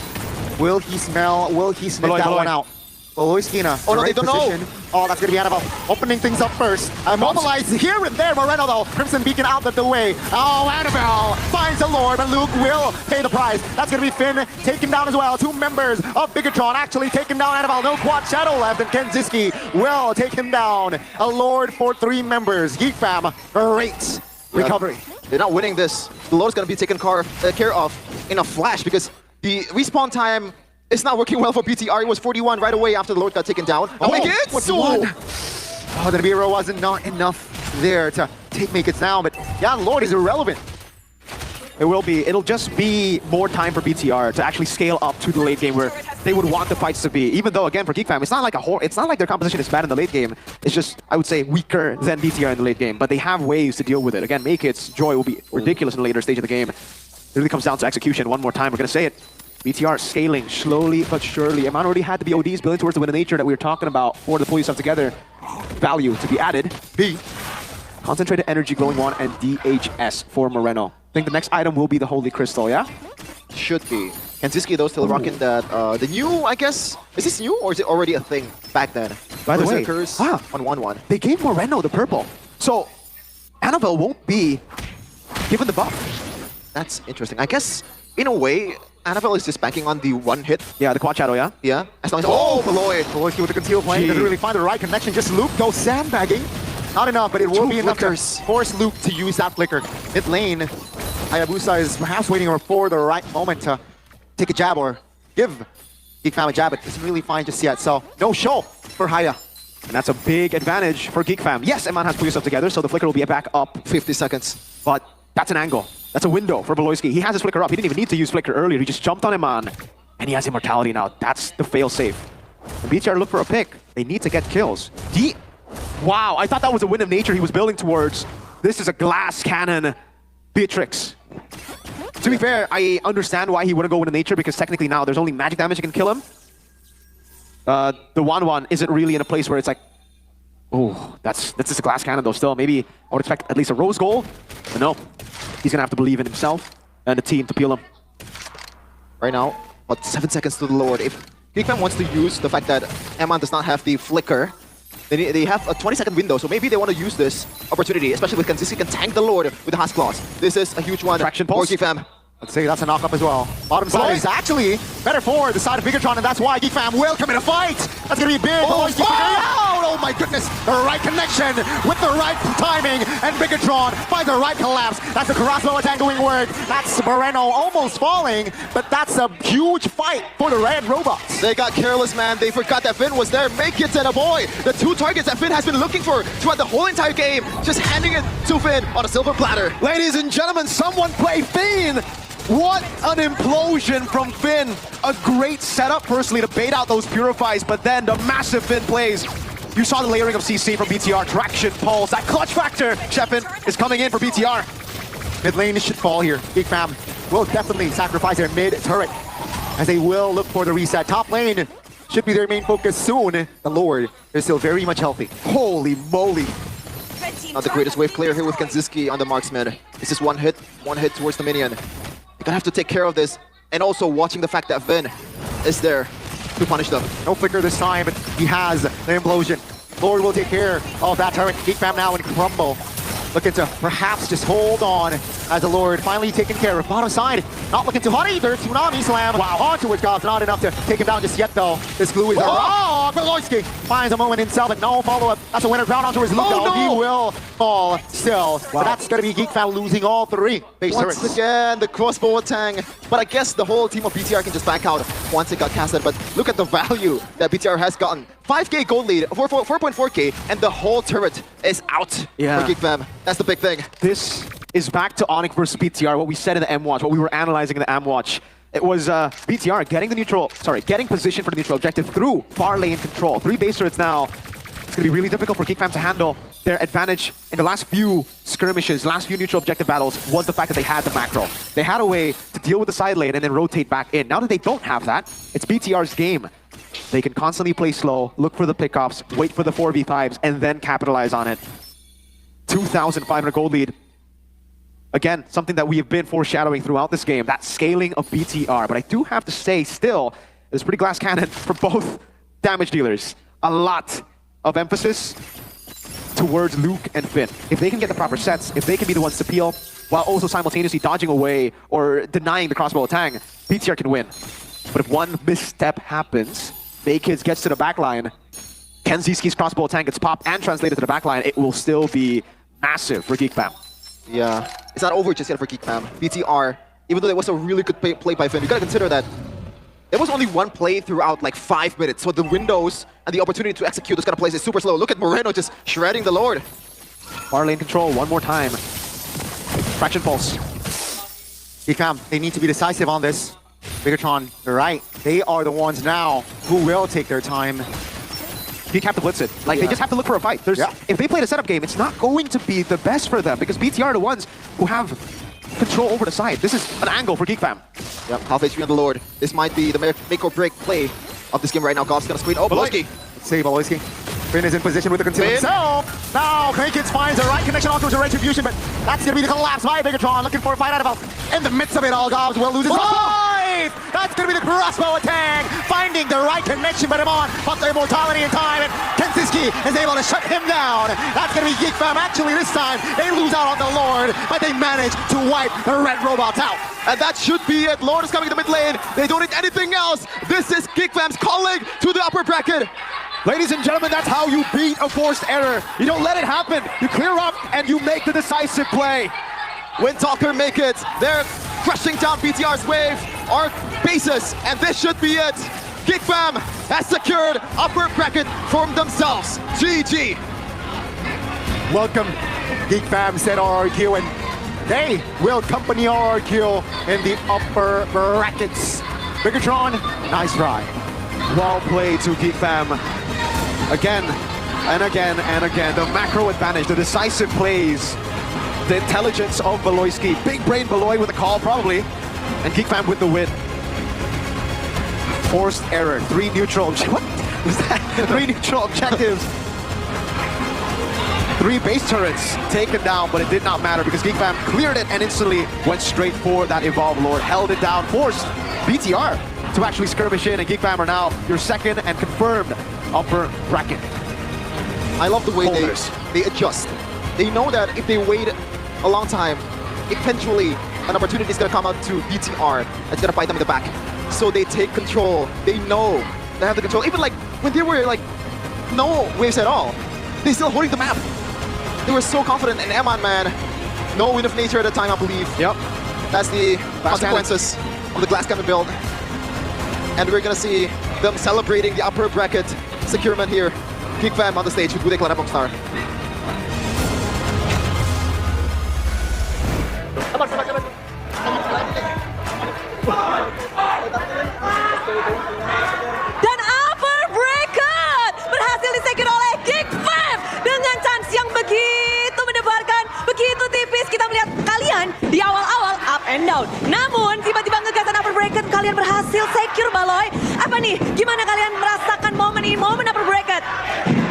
Will he smell that one out? Oloiskina. Oh, no, they don't know. Oh, that's going to be Annabelle. Opening things up first. Mobilize here and there. Moreno, though. Crimson Beacon out of the way. Oh, Annabelle finds the Lord, but Luke will pay the price. That's going to be Finn taken down as well. 2 members of Bigatron actually taken down Annabelle. No quad shadow left, and Kenziski will take him down. A Lord for 3 members. Geek Fam, great recovery. They're not winning this. The Lord's going to be taken care of in a flash because the respawn time it's not working well for BTR. It was 41 right away after the Lord got taken down. Oh, make it! Oh, the Nibiro wasn't not enough there to make it down, but yeah, Lord is irrelevant. It will be. It'll just be more time for BTR to actually scale up to the late game where they would want the fights to be. Even though, again, for Geek Fam, it's not like their composition is bad in the late game. It's just, I would say, weaker than BTR in the late game. But they have ways to deal with it. Again, Make-It's Joy will be ridiculous in the later stage of the game. It really comes down to execution. One more time, we're going to say it. BTR scaling slowly but surely. Eman already had to be ODs building towards the win of nature that we were talking about for the pull yourself together. Value to be added. B. Concentrated energy glowing one and DHS for Moreno. I think the next item will be the Holy Crystal, yeah? Should be. Kenziski though still rocking that the new, I guess. Is this new or is it already a thing back then? By the way, on 1-1. They gave Moreno the purple. So Annabelle won't be given the buff. That's interesting. I guess in a way Annabelle is just banking on the 1 hit. Yeah, the quad shadow, yeah? Yeah. As long as Beloy. Beloy with the conceal plane. Doesn't really find the right connection. Just Luke though sandbagging. Not enough, but it will be enough to force Luke to use that flicker. Mid lane, Hayabusa is perhaps waiting for the right moment to take a jab or give Geek Fam a jab, but doesn't really find just yet. So no show for Haya. And that's a big advantage for Geek Fam. Yes, Eman has put yourself together, so the flicker will be back up 50 seconds. But that's an angle. That's a window for Beloyski. He has his flicker up. He didn't even need to use flicker earlier. He just jumped on Eman. And he has immortality now. That's the fail-safe. And BTR look for a pick. They need to get kills. Wow, I thought that was a wind of nature he was building towards. This is a glass cannon Beatrix. To be fair, I understand why he wouldn't go wind of nature because technically now there's only magic damage that can kill him. The 1-1 isn't really in a place where it's like, oh, that's just a glass cannon though still. Maybe I would expect at least a rose goal. But no, he's gonna have to believe in himself and the team to peel him. Right now, about 7 seconds to the Lord. If Geek Fam wants to use the fact that Eman does not have the flicker, they have a 20-second window, so maybe they want to use this opportunity, especially with Kenziski can tank the Lord with the Haas Claws. This is a huge one Traction for pulse. Geek Fam. Let's say that's a knock-up as well. Bottom side is actually better for the side of Bigatron, and that's why Geek Fam will come in a fight. That's going to be big. Oh my goodness. The right connection with the right timing, and Bigatron finds the right collapse. That's the Karaslo attack doing work. That's Moreno almost falling, but that's a huge fight for the red robots. They got careless, man. They forgot that Finn was there. Make it and a boy. The 2 targets that Finn has been looking for throughout the whole entire game. Just handing it to Finn on a silver platter. Ladies and gentlemen, someone play Finn! What an implosion from Finn! A great setup, personally, to bait out those purifies, but then the massive Finn plays. You saw the layering of CC from BTR, traction, pulse, that clutch factor, Shepin, is coming in for BTR. Mid lane should fall here. Geek Fam will definitely sacrifice their mid turret as they will look for the reset. Top lane should be their main focus soon. The Lord is still very much healthy. Holy moly. Not the greatest wave clear here with Kenziski on the marksman. This is one hit towards the minion. They're gonna have to take care of this, and also watching the fact that Finn is there to punish them. No flicker this time, but he has the implosion. Lord will take care of that turret. Geek Fam now in crumble. Looking to perhaps just hold on as the Lord finally taken care of. Bottom side, not looking too hot either. Tsunami slam. Wow, onto it, Gobbs. Not enough to take him down just yet, though. This glue is... Oh, Beloyski finds a moment himself, but no follow-up. That's a winner. Ground onto his loop, though. no. He will fall still. So that's going to be Geek Fam losing all three base Once turrets. again, the crossbow tang. But I guess the whole team of BTR can just back out once it got casted. But look at the value that BTR has gotten. 5k gold lead, 4.4k, and the whole turret is out for Geek Fam. That's the big thing. This is back to Onic versus BTR, what we said in the M Watch, what we were analyzing in the M Watch. It was BTR getting position for the neutral objective through far lane control. 3 base turrets now. It's going to be really difficult for Geek Fam to handle. Their advantage in the last few skirmishes, last few neutral objective battles was the fact that they had the macro. They had a way to deal with the side lane and then rotate back in. Now that they don't have that, it's BTR's game. They can constantly play slow, look for the pickoffs, wait for the 4v5s, and then capitalize on it. 2,500 gold lead. Again, something that we have been foreshadowing throughout this game, that scaling of BTR. But I do have to say, still, it's pretty glass cannon for both damage dealers. A lot of emphasis towards Luke and Finn. If they can get the proper sets, if they can be the ones to peel, while also simultaneously dodging away or denying the crossbow attack, BTR can win. But if one misstep happens, Baykids gets to the backline, Kenziski's crossbow attack gets popped and translated to the backline, it will still be massive for Geek Fam. Yeah, it's not over just yet for Geek Fam. BTR, even though there was a really good play by Finn, you gotta consider that there was only one play throughout like 5 minutes, so the windows and the opportunity to execute those kind of plays is super slow. Look at Moreno just shredding the Lord. Far lane control, one more time. Fraction pulse. Geek Fam, they need to be decisive on this. Bigatron, you're right. They are the ones now who will take their time. Geek have to blitz it. Like, they just have to look for a fight. If they play the setup game, it's not going to be the best for them because BTR are the ones who have control over the side. This is an angle for Geek Fam. Yep, half HP on the Lord. This might be the make or break play of this game right now. Goff's gonna screen. Oh, Beloyski. Let's see, Beloyski. Finn is in position with the conceal himself. Now, Baykids finds the right connection onto his retribution, but that's going to be the collapse by Bigatron. Looking for a fight out of in the midst of it all. Gobbs will lose his life. That's going to be the crossbow attack. Finding the right connection, but him on. Pops the immortality in time, and Kenziski is able to shut him down. That's going to be Geek Fam. Actually, this time, they lose out on the Lord, but they manage to wipe the red robots out. And that should be it. Lord is coming to mid lane. They don't need anything else. This is Geek Fam's calling to the upper bracket. Ladies and gentlemen, that's how you beat a forced error. You don't let it happen. You clear up and you make the decisive play. Windtalker make it. They're crushing down BTR's wave, our bases, and this should be it. Geek Fam has secured upper bracket for themselves. GG. Welcome, Geek Fam, said RRQ, and they will accompany RRQ in the upper brackets. Bigatron, nice try. Well played to Geek Fam. Again and again and again. The macro advantage, the decisive plays, the intelligence of Beloyski. Big brain Beloy with a call probably. And Geek Fam with the win. Forced error. 3 neutral what was that? 3 neutral objectives. 3 base turrets taken down, but it did not matter because Geek Fam cleared it and instantly went straight for that Evolve Lord. Held it down, forced BTR to actually skirmish in, and Geek Fam are now your second and confirmed upper bracket. I love the way holders. they adjust. They know that if they wait a long time, eventually an opportunity is going to come out to BTR that's going to bite them in the back. So they take control. They know they have the control. Even like when they were like no waves at all, they still holding the map. They were so confident in Eman, man. No Wind of Nature at the time, I believe. Yep. That's the consequences of the glass cannon build. And we're gonna see them celebrating the upper bracket securement here. Geek Fam on the stage with Bude Clarabong Star. Dan upper bracket berhasil disecure oleh Geek Fam dengan chance yang begitu mendebarkan, begitu tipis. Kita melihat kalian di awal-awal up and down. Namun tiba-tiba ngegasan upper bracket kalian berhasil secure, Baloy. Apa nih? Gimana kalian merasakan momen ini, momen upper bracket?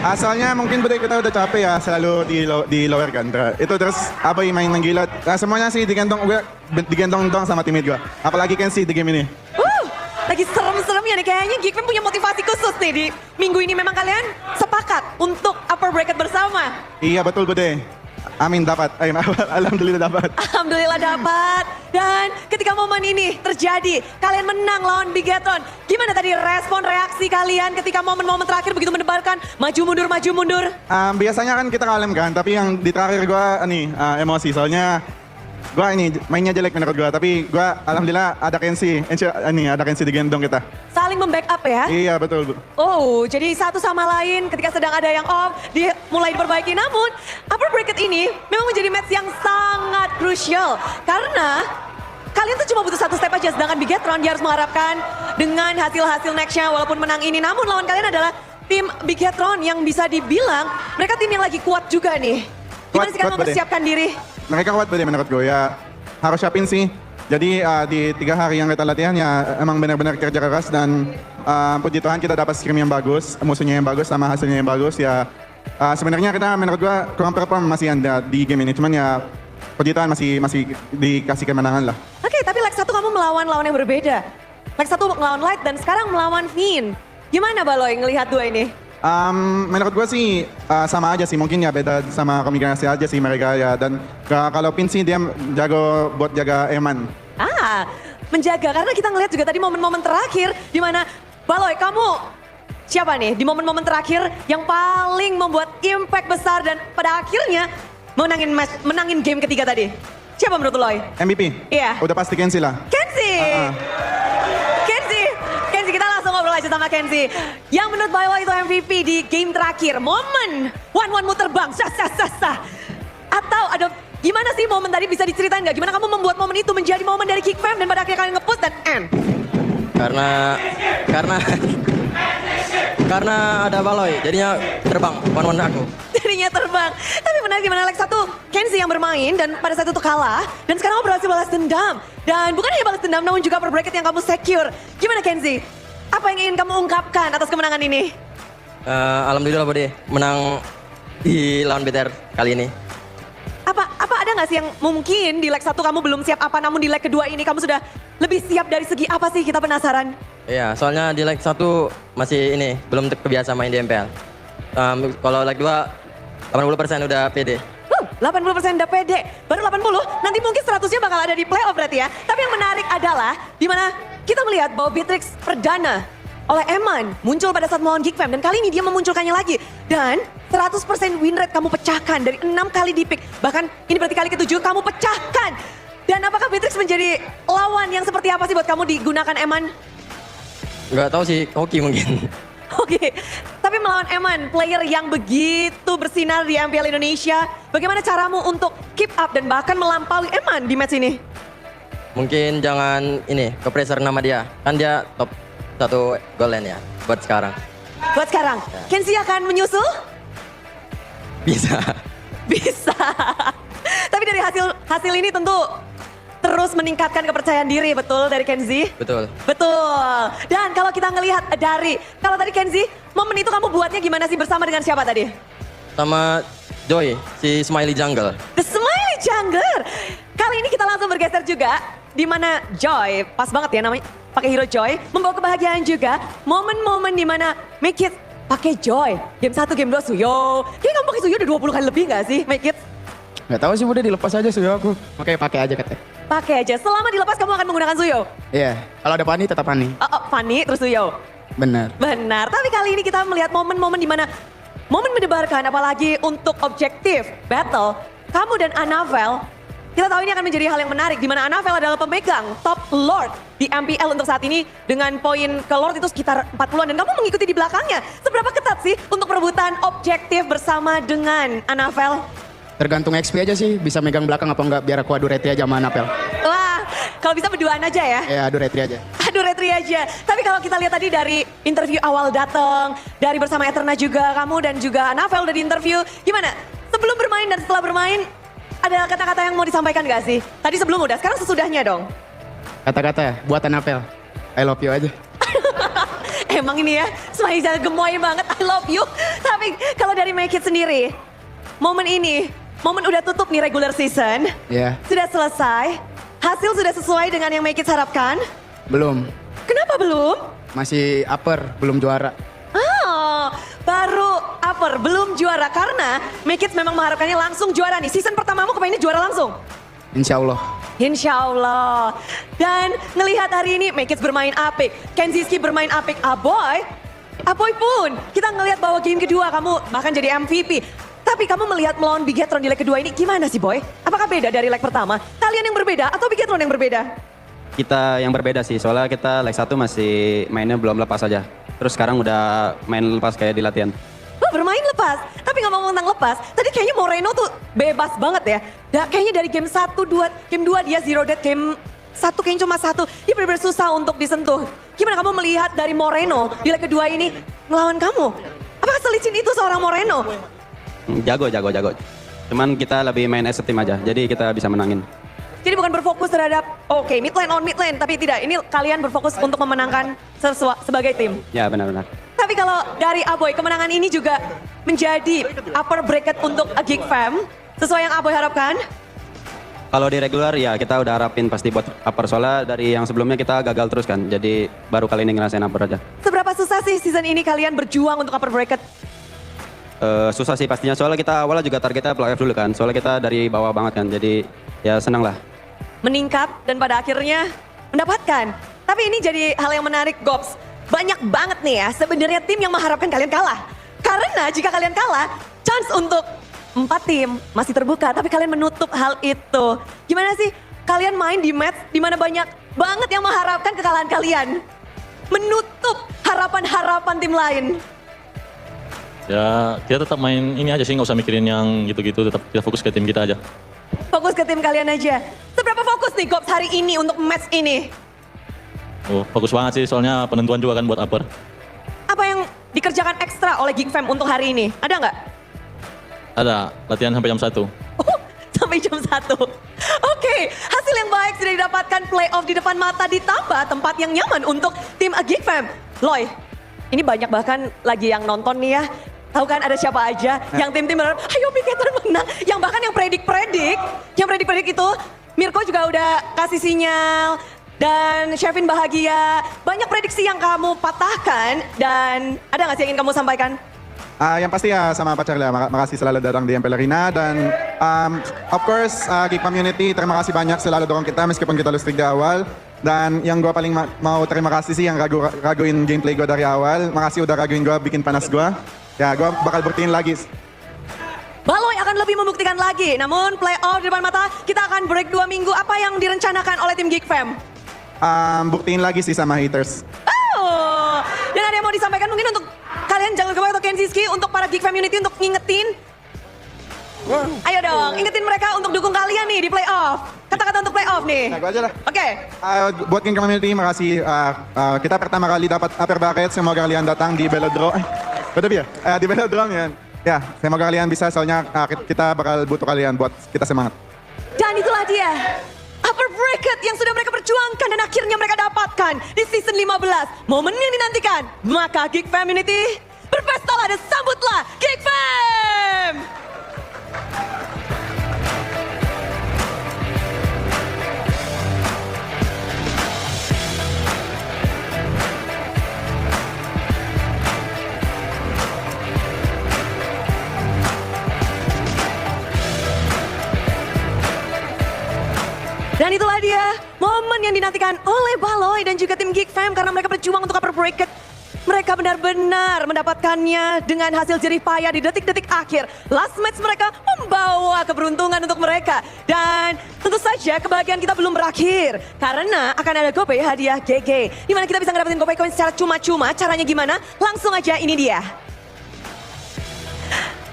Asalnya mungkin budaya kita udah capek ya, selalu di lower kan. Itu terus apa yang main ng gilat. Semuanya sih digendong dong sama timid gua. Apalagi Kenzi di game ini. Lagi serem-serem ya nih, kayaknya Geek Fam punya motivasi khusus nih di minggu ini. Memang kalian sepakat untuk upper bracket bersama. Iya betul Bude. Amin dapat. Alhamdulillah dapat. Alhamdulillah dapat. Dan ketika momen ini terjadi, kalian menang lawan Bigetron. Gimana tadi respon reaksi kalian ketika momen-momen terakhir begitu mendebarkan maju mundur maju mundur? Biasanya kan kita kalem kan, tapi yang di terakhir gue emosi soalnya gue mainnya jelek menurut gue, tapi gue alhamdulillah ada Kenzie digendong kita. Saling membackup ya? Iya betul Bu. Oh, jadi satu sama lain ketika sedang ada yang off, dia mulai diperbaiki. Namun, upper bracket ini memang menjadi match yang sangat krusial. Karena kalian tuh cuma butuh satu step aja, sedangkan Bigetron dia harus mengharapkan dengan hasil-hasil nextnya walaupun menang ini. Namun lawan kalian adalah tim Bigetron yang bisa dibilang mereka tim yang lagi kuat juga nih. Gimana sih kalian mempersiapkan diri? Mereka kuat banget menurut gue ya, harus siapin sih. Jadi di 3 hari yang kita latihan ya emang benar-benar kerja keras dan puji Tuhan kita dapat scrim yang bagus, musuhnya yang bagus sama hasilnya yang bagus ya. Sebenarnya kita menurut gue kurang perform masih ada di game ini, cuman ya puji Tuhan masih dikasih kemenangan lah. Oke, tapi leg 1 kamu melawan lawan yang berbeda. Leg 1 melawan Light dan sekarang melawan Vin. Gimana Baloy ngelihat dua ini? Menurut gue sih sama aja sih, mungkin ya beda sama komunikasi aja sih mereka ya. Dan kalau Pin sih dia jago buat jaga Eman. Menjaga karena kita ngelihat juga tadi momen-momen terakhir di mana Baloy kamu siapa nih di momen-momen terakhir yang paling membuat impact besar dan pada akhirnya menangin game ketiga tadi. Siapa menurut Loy? MVP? Iya. Udah pasti Kenzie lah. Kenzie! Kenzie, kita langsung ngobrol aja sama Kenzie. Yang menurut Baloy itu MVP di game terakhir. Momen one-one-mu terbang, sah. Atau ada gimana sih momen tadi bisa diceritain nggak? Gimana kamu membuat momen itu menjadi momen dari Geek Fam dan pada akhirnya kalian nge-push dan end? Karena ada Baloy, jadinya terbang one-one aku. Jadinya terbang. Tapi benar gimana leg 1 Kenzie yang bermain dan pada saat itu kalah. Dan sekarang kamu berhasil balas dendam. Dan bukan hanya balas dendam namun juga per bracket yang kamu secure. Gimana Kenzie? Apa yang ingin kamu ungkapkan atas kemenangan ini? Alhamdulillah Bode, menang di lawan BTR kali ini. Apa ada nggak sih yang mungkin di leg 1 kamu belum siap apa namun di leg kedua ini kamu sudah lebih siap dari segi apa sih, kita penasaran? Iya, soalnya di leg 1 masih belum kebiasa main di MPL. Kalau leg 2 80% udah pede. 80% udah pede, baru 80, nanti mungkin 100-nya bakal ada di playoff berarti ya. Tapi yang menarik adalah dimana kita melihat bahwa Beatrix perdana oleh Eman muncul pada saat melawan Geek Fam dan kali ini dia memunculkannya lagi. Dan 100% win rate kamu pecahkan dari 6 kali di pick. Bahkan ini berarti kali ke-7 kamu pecahkan. Dan apakah Beatrix menjadi lawan yang seperti apa sih buat kamu digunakan Eman? Nggak tahu sih, hoki mungkin. Oke, tapi melawan Eman, player yang begitu bersinar di MPL Indonesia, bagaimana caramu untuk keep up dan bahkan melampaui Eman di match ini? Mungkin jangan ke pressure nama dia, kan dia top 1 golden ya buat sekarang. Buat sekarang, Kenzie akan menyusul? Bisa. Tapi dari hasil ini tentu terus meningkatkan kepercayaan diri, betul dari Kenzie? Betul. Dan kalau kita ngelihat kalau tadi Kenzie, momen itu kamu buatnya gimana sih, bersama dengan siapa tadi? Sama Joy, si Smiley Jungle. The Smiley Jungle. Kali ini kita langsung bergeser juga, di mana Joy, pas banget ya namanya, pakai hero Joy, membawa kebahagiaan juga. Momen-momen di mana Make It pakai Joy. Game 1, game 2 Suyo. Kayaknya kamu pakai Suyo udah 20 kali lebih gak sih, Make It? Gak tahu sih, udah dilepas aja Suyo aku. Oke, pakai aja katanya. Pakai aja, selama dilepas kamu akan menggunakan Suyo? Iya, kalau ada Fanny tetap Fanny. Fanny terus Suyo? Benar, tapi kali ini kita melihat momen-momen di mana momen mendebarkan, apalagi untuk objektif battle, kamu dan Anavel, kita tahu ini akan menjadi hal yang menarik, di mana Anavel adalah pemegang top Lord di MPL untuk saat ini, dengan poin ke Lord itu sekitar 40-an, dan kamu mengikuti di belakangnya. Seberapa ketat sih untuk perebutan objektif bersama dengan Anavel? tergantung XP aja sih, bisa megang belakang apa enggak, biar aku adu retri aja sama Anapel. Wah, kalau bisa berduaan aja ya? Ya, adu retri aja. Adu retri aja. Tapi kalau kita lihat tadi dari interview awal datang, dari bersama Eterna juga, kamu dan juga Anavel udah di interview. Gimana? Sebelum bermain dan setelah bermain, ada kata-kata yang mau disampaikan gak sih? Tadi sebelum udah, sekarang sesudahnya dong. Kata-kata buat Anapel, I love you aja. Emang ini ya, Smaiza gemoy banget, I love you. Tapi kalau dari Make It sendiri, momen ini, momen udah tutup nih regular season. Iya. Sudah selesai, hasil sudah sesuai dengan yang Make It harapkan? Belum. Kenapa belum? Masih upper, belum juara. Oh, baru upper Upper belum juara karena Make It memang mengharapkannya langsung juara nih. Season pertamamu kepengennya juara langsung? Insya Allah. Insya Allah. Dan ngelihat hari ini Make It bermain apik, Kenziski bermain apik, Aboy pun kita ngelihat bahwa game kedua kamu bahkan jadi MVP. Tapi kamu melihat melawan Bigetron di leg kedua ini gimana sih Boy? Apakah beda dari leg pertama? Kalian yang berbeda atau Bigetron yang berbeda? Kita yang berbeda sih, soalnya kita leg 1 masih mainnya belum lepas aja. Terus sekarang udah main lepas kayak di latihan. Bermain lepas, tapi ngomong tentang lepas, tadi kayaknya Moreno tuh bebas banget ya. Kayaknya dari game 1, 2, game 2 dia zero dead, game 1 kayaknya cuma 1. Dia benar-benar susah untuk disentuh. Gimana kamu melihat dari Moreno di leg kedua ini ngelawan kamu? Apakah selicin itu seorang Moreno? Jago. Cuman kita lebih main as a team aja, jadi kita bisa menangin. Jadi bukan berfokus terhadap, oke, mid lane on mid lane, tapi tidak. Ini kalian berfokus untuk memenangkan sebagai tim. Ya benar-benar. Tapi kalau dari Aboy, kemenangan ini juga menjadi upper bracket untuk Geek Fam. Sesuai yang Aboy harapkan? Kalau di regular ya kita udah harapin pasti buat upper, soalnya dari yang sebelumnya kita gagal terus kan. Jadi baru kali ini ngerasain upper aja. Seberapa susah sih season ini kalian berjuang untuk upper bracket? Susah sih pastinya, soalnya kita awalnya juga targetnya playoff dulu kan. Soalnya kita dari bawah banget kan, jadi ya senang lah. Meningkat dan pada akhirnya mendapatkan. Tapi ini jadi hal yang menarik, Gops. Banyak banget nih ya sebenarnya tim yang mengharapkan kalian kalah. Karena jika kalian kalah, chance untuk 4 tim masih terbuka, tapi kalian menutup hal itu. Gimana sih kalian main di match di mana banyak banget yang mengharapkan kekalahan kalian? Menutup harapan-harapan tim lain. Ya kita tetap main ini aja sih, nggak usah mikirin yang gitu-gitu, tetap kita fokus ke tim kita aja. Fokus ke tim kalian aja. Seberapa fokus nih Gops hari ini untuk match ini? Oh, fokus banget sih, soalnya penentuan juga kan buat upper. Apa yang dikerjakan ekstra oleh Geek Fam untuk hari ini? Ada nggak? Ada, latihan sampai jam 1. Sampai jam 1. Oke, hasil yang baik sudah didapatkan, playoff di depan mata ditambah tempat yang nyaman untuk tim Geek Fam. Loy, ini banyak bahkan lagi yang nonton nih ya. Tahu kan ada siapa aja yang tim-tim berharap, ayo Bigetron menang. Yang bahkan yang predik itu, Mirko juga udah kasih sinyal. Dan Shevin bahagia. Banyak prediksi yang kamu patahkan dan ada nggak sih yang ingin kamu sampaikan? Yang pasti ya sama Pak Charlie, makasih selalu datang di MPL Arena dan of course Geek Community terima kasih banyak selalu dorong kita meskipun kita lose streak di awal. Dan yang gue paling mau terima kasih sih yang raguin gameplay gue dari awal. Makasih udah raguin gue, bikin panas gue. Ya gue bakal buktiin lagi. Baloy akan lebih membuktikan lagi. Namun playoff di depan mata kita akan break 2 minggu. Apa yang direncanakan oleh tim Geek Fam? Buktiin lagi sih sama haters. Oh, dan ada yang mau disampaikan mungkin untuk kalian jangan lupa atau Kenziski untuk para Geek Community untuk ngingetin. Ayo dong, ingetin mereka untuk dukung kalian nih di playoff. Kata-kata untuk playoff nih. Nah, gue aja lah. Oke. Buat Geek Community, makasih. Kita pertama kali dapat upper bracket. Semoga kalian datang di Velodrome. Betul ya? Di Velodrome ya. Ya, semoga kalian bisa soalnya kita bakal butuh kalian buat kita semangat. Dan itulah dia. Upper bracket yang sudah mereka perjuangkan dan akhirnya mereka dapatkan di season 15. Momen yang dinantikan. Maka Geek Community, berpestalah dan sambutlah Geek Fam! Dan itulah dia momen yang dinantikan oleh Baloy dan juga tim Geek Fam karena mereka berjuang untuk upper bracket. Mereka benar-benar mendapatkannya dengan hasil jerih payah di detik-detik akhir. Last match mereka membawa keberuntungan untuk mereka. Dan tentu saja kebahagiaan kita belum berakhir. Karena akan ada GoPay hadiah GG. Dimana kita bisa ngedapetin GoPay coin secara cuma-cuma. Caranya gimana? Langsung aja ini dia.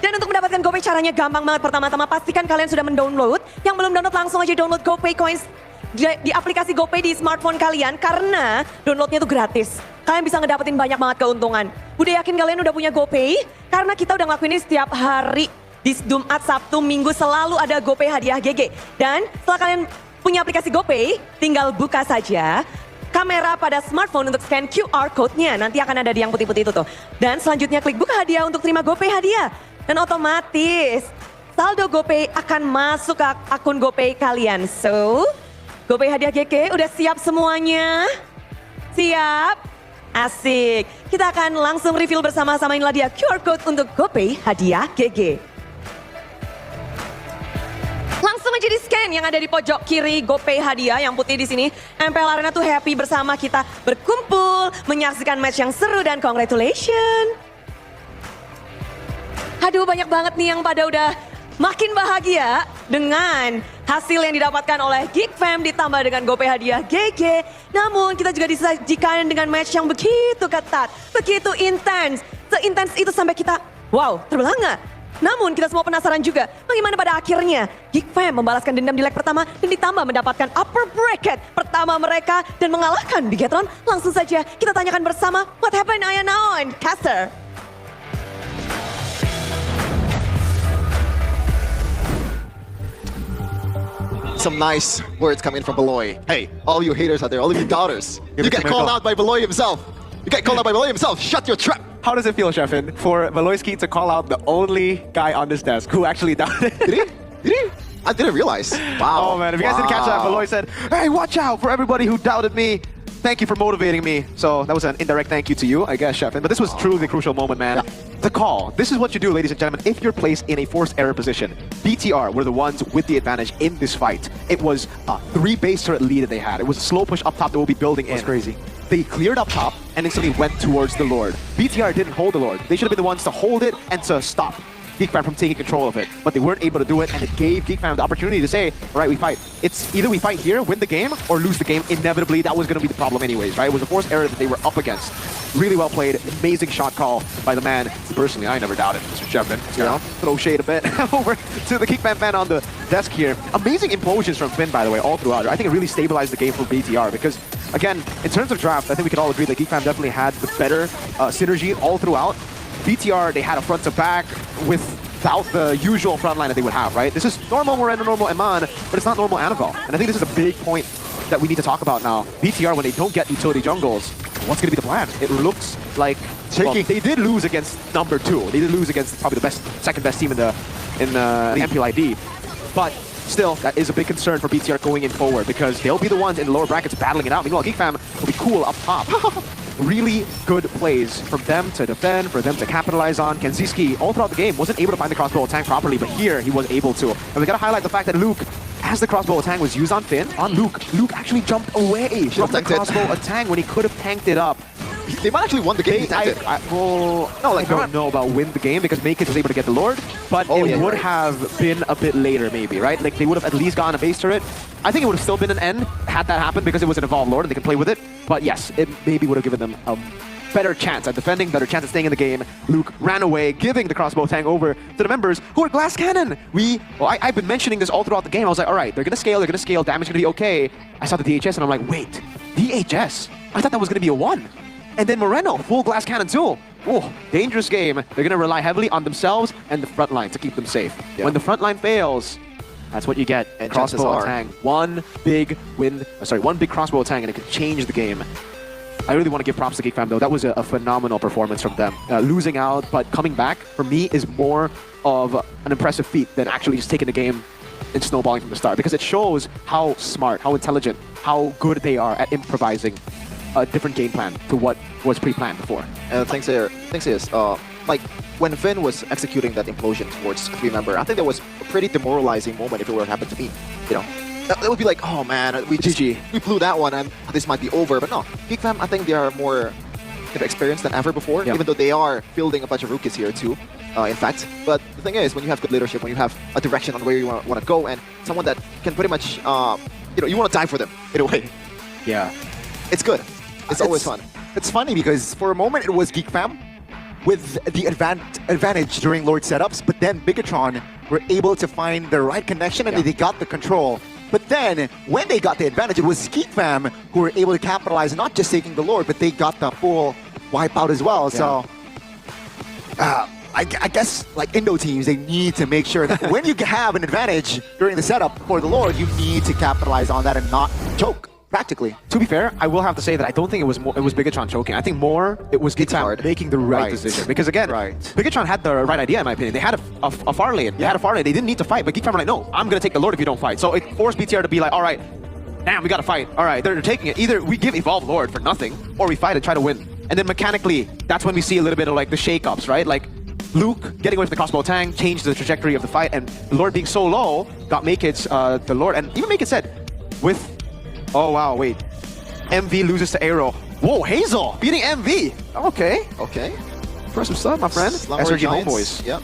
Dan untuk mendapatkan GoPay caranya gampang banget. Pertama-tama pastikan kalian sudah mendownload. Yang belum download langsung aja download GoPay Coins di aplikasi GoPay di smartphone kalian. Karena downloadnya itu gratis. Kalian bisa ngedapetin banyak banget keuntungan. Udah yakin kalian udah punya GoPay? Karena kita udah ngelakuin ini setiap hari. Di Jumat, Sabtu, Minggu selalu ada GoPay hadiah GG. Dan setelah kalian punya aplikasi GoPay, tinggal buka saja kamera pada smartphone untuk scan QR code-nya. Nanti akan ada di yang putih-putih itu tuh. Dan selanjutnya klik buka hadiah untuk terima GoPay hadiah. Dan otomatis saldo GoPay akan masuk ke akun GoPay kalian. So, GoPay hadiah GG udah siap semuanya? Siap? Asik. Kita akan langsung reveal bersama-sama, inilah dia QR code untuk GoPay hadiah GG. Langsung aja di scan yang ada di pojok kiri GoPay hadiah yang putih di sini. MPL Arena tuh happy bersama kita berkumpul, menyaksikan match yang seru dan congratulations. Aduh banyak banget nih yang pada udah makin bahagia dengan hasil yang didapatkan oleh Geek Fam ditambah dengan GoPay hadiah GG. Namun kita juga disajikan dengan match yang begitu ketat, begitu intens. Seintens itu sampai kita, wow, terbelanga. Namun kita semua penasaran juga bagaimana pada akhirnya Geek Fam membalaskan dendam di leg pertama dan ditambah mendapatkan upper bracket pertama mereka dan mengalahkan Bigetron. Langsung saja kita tanyakan bersama what happened Ayanaon, caster. Some nice words coming from Beloy. Hey, all you haters out there, all of you doubters, you get called out by Beloy himself. You get called out by Beloy himself. Shut your trap. How does it feel, Sheffin, for Veloyski to call out the only guy on this desk who actually doubted? Did he? Did he? I didn't realize. Wow. Oh man, if you guys didn't catch that, Veloy said, hey, watch out for everybody who doubted me. Thank you for motivating me. So that was an indirect thank you to you, I guess, Sheffin. But this was truly the crucial moment, man. Yeah. The call. This is what you do, ladies and gentlemen, if you're placed in a forced error position. BTR were the ones with the advantage in this fight. It was a 3 base turret lead that they had. It was a slow push up top that we'll be building in. That's crazy. They cleared up top and instantly went towards the Lord. BTR didn't hold the Lord. They should have been the ones to hold it and to stop Geek Fam from taking control of it. But they weren't able to do it, and it gave Geek Fam the opportunity to say, all right, we fight. It's either we fight here, win the game, or lose the game. Inevitably, that was going to be the problem anyways, right? It was a forced error that they were up against. Really well played. Amazing shot call by the man. Personally, I never doubted Mr. Sheffin. You know, throw shade a bit over to the Geek Fam fan on the desk here. Amazing implosions from Finn, by the way, all throughout. I think it really stabilized the game for BTR because, again, in terms of draft, I think we could all agree that Geek Fam definitely had the better synergy all throughout. BTR, they had a front to back without the usual front line that they would have, right? This is normal Moreno, normal Eman, but it's not normal Anavel. And I think this is a big point that we need to talk about now. BTR, when they don't get utility jungles, what's going to be the plan? It looks like well, they did lose against number 2. They did lose against probably the second best team in the MPL ID. But still, that is a big concern for BTR going in forward because they'll be the ones in the lower brackets battling it out. Meanwhile, Geek Fam will be cool up top. Really good plays from them to defend, for them to capitalize on. Kenziski, all throughout the game, wasn't able to find the crossbow attack properly, but here he was able to. And we gotta highlight the fact that Luke, as the crossbow attack was used on Finn, on Luke actually jumped away from the crossbow attack when he could have tanked it up. They might actually won the game. I don't know about win the game because Makis was able to get the Lord, but it would have been a bit later maybe, right? Like they would have at least gotten a base turret. I think it would have still been an end had that happened because it was an evolved Lord and they could play with it. But yes, it maybe would have given them a better chance at defending, better chance at staying in the game. Luke ran away, giving the crossbow tang over to the members who are glass cannon. I've been mentioning this all throughout the game. I was like, all right, they're gonna scale, damage is gonna be okay. I saw the DHS and I'm like, wait, DHS? I thought that was gonna be a 1. And then Moreno, full glass cannon too. Oh, dangerous game. They're going to rely heavily on themselves and the front line to keep them safe. Yeah. When the front line fails, that's what you get. And crossbow attack. One big crossbow attack and it could change the game. I really want to give props to Geek Fam though. That was a phenomenal performance from them. Losing out, but coming back, for me, is more of an impressive feat than actually just taking the game and snowballing from the start. Because it shows how smart, how intelligent, how good they are at improvising a different game plan to what was pre-planned before. And the thing is, like when Finn was executing that implosion towards 3-member, I think that was a pretty demoralizing moment if it were to happen to me. You know, that would be like, oh man, we blew that one and this might be over. But no, Geek Fam, I think they are more experienced than ever before, even though they are fielding a bunch of rookies here too. In fact, but the thing is, when you have good leadership, when you have a direction on where you want to go, and someone that can pretty much, you know, you want to die for them in a way. Yeah, it's good. It's always fun. It's funny because for a moment it was Geek Fam with the advantage during Lord setups, but then Bigetron were able to find the right connection and they got the control. But then when they got the advantage, it was Geek Fam who were able to capitalize, not just taking the Lord, but they got the full wipeout as well. So I guess like Indo teams, they need to make sure that when you have an advantage during the setup for the Lord, you need to capitalize on that and not choke. Practically. To be fair, I will have to say that I don't think it was Bigetron choking. I think more it was Geek Fam making the right decision. Because again, Bigetron had the right idea in my opinion. They had a far lane. They had a far lane. They didn't need to fight, but Geek Fam were like, no, I'm going to take the Lord if you don't fight. So it forced BTR to be like, all right, damn, we got to fight. All right, they're taking it. Either we give Evolve Lord for nothing, or we fight and try to win. And then mechanically, that's when we see a little bit of like the shake-ups, right? Like Luke getting away from the crossbow tang changed the trajectory of the fight, and the Lord being so low got Makeit's the Lord, and even Makeit said with, oh wow, wait, MV loses to Aero. Whoa, Hazel beating MV. Okay. Impressive stuff, my friend. SRG Homeboys. Yep.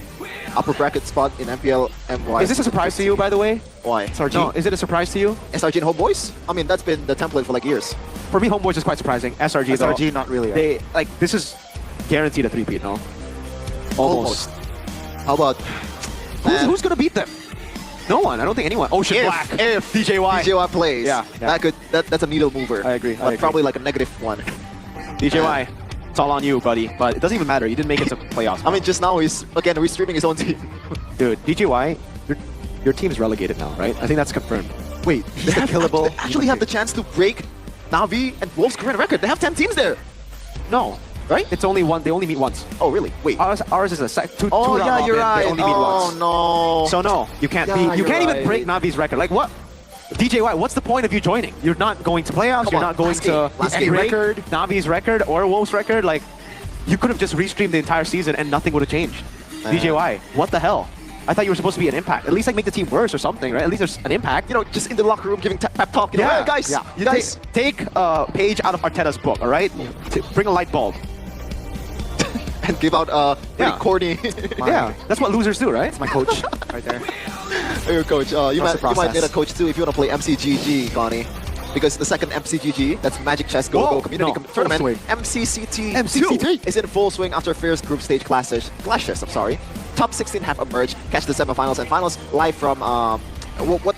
Upper bracket spot in MPL MY. Is this a surprise to you, by the way? Why? SRG? No, is it a surprise to you? SRG and Homeboys? I mean, that's been the template for like years. For me, Homeboys is quite surprising. SRG SRG, though, not really. They like this is guaranteed a 3-peat, no? Almost. How about who's gonna beat them? No one. I don't think anyone. Ocean Black. If DJY. DJY plays, Yeah. that's a needle mover. I agree. But probably like a -1. DJY. It's all on you, buddy. But it doesn't even matter. You didn't make it to playoffs. I mean, just now he's again restreaming his own team. Dude, DJY, your team's relegated now, right? I think that's confirmed. Wait, They actually have the chance to break Na'Vi and Wolf's current record. They have 10 teams there. No, right? It's only one. They only meet once. Oh, really? Wait. Ours is a two Oh, round yeah, you're robin. right. They only meet once. Oh, no. So no, you can't Yeah, beat. You you're can't even right. break Navi's record. Like what? DJY, what's the point of you joining? You're not going to playoffs. Come You're on, not going to last game. break Navi's record or Wolf's record. Like you could have just restreamed the entire season and nothing would have changed. DJY, what the hell? I thought you were supposed to be an impact. At least like make the team worse or something, right? At least there's an impact. You know, just in the locker room giving pep talk. You know, Yeah, hey, guys, yeah. you guys. Take a page out of Arteta's book, all right? Bring a light bulb. And give out pretty Yeah. corny. Yeah, that's what losers do, right? It's my coach right there. Hey, your coach. You Trust the might process. need a coach too if you want to play MCGG, Connie. Because the second MCGG, that's Magic Chess Go Whoa, Community no, Tournament, full swing. MCCT2 is in full swing after first group stage clashes. I'm sorry. Top 16 have emerged. Catch the semifinals and finals live from what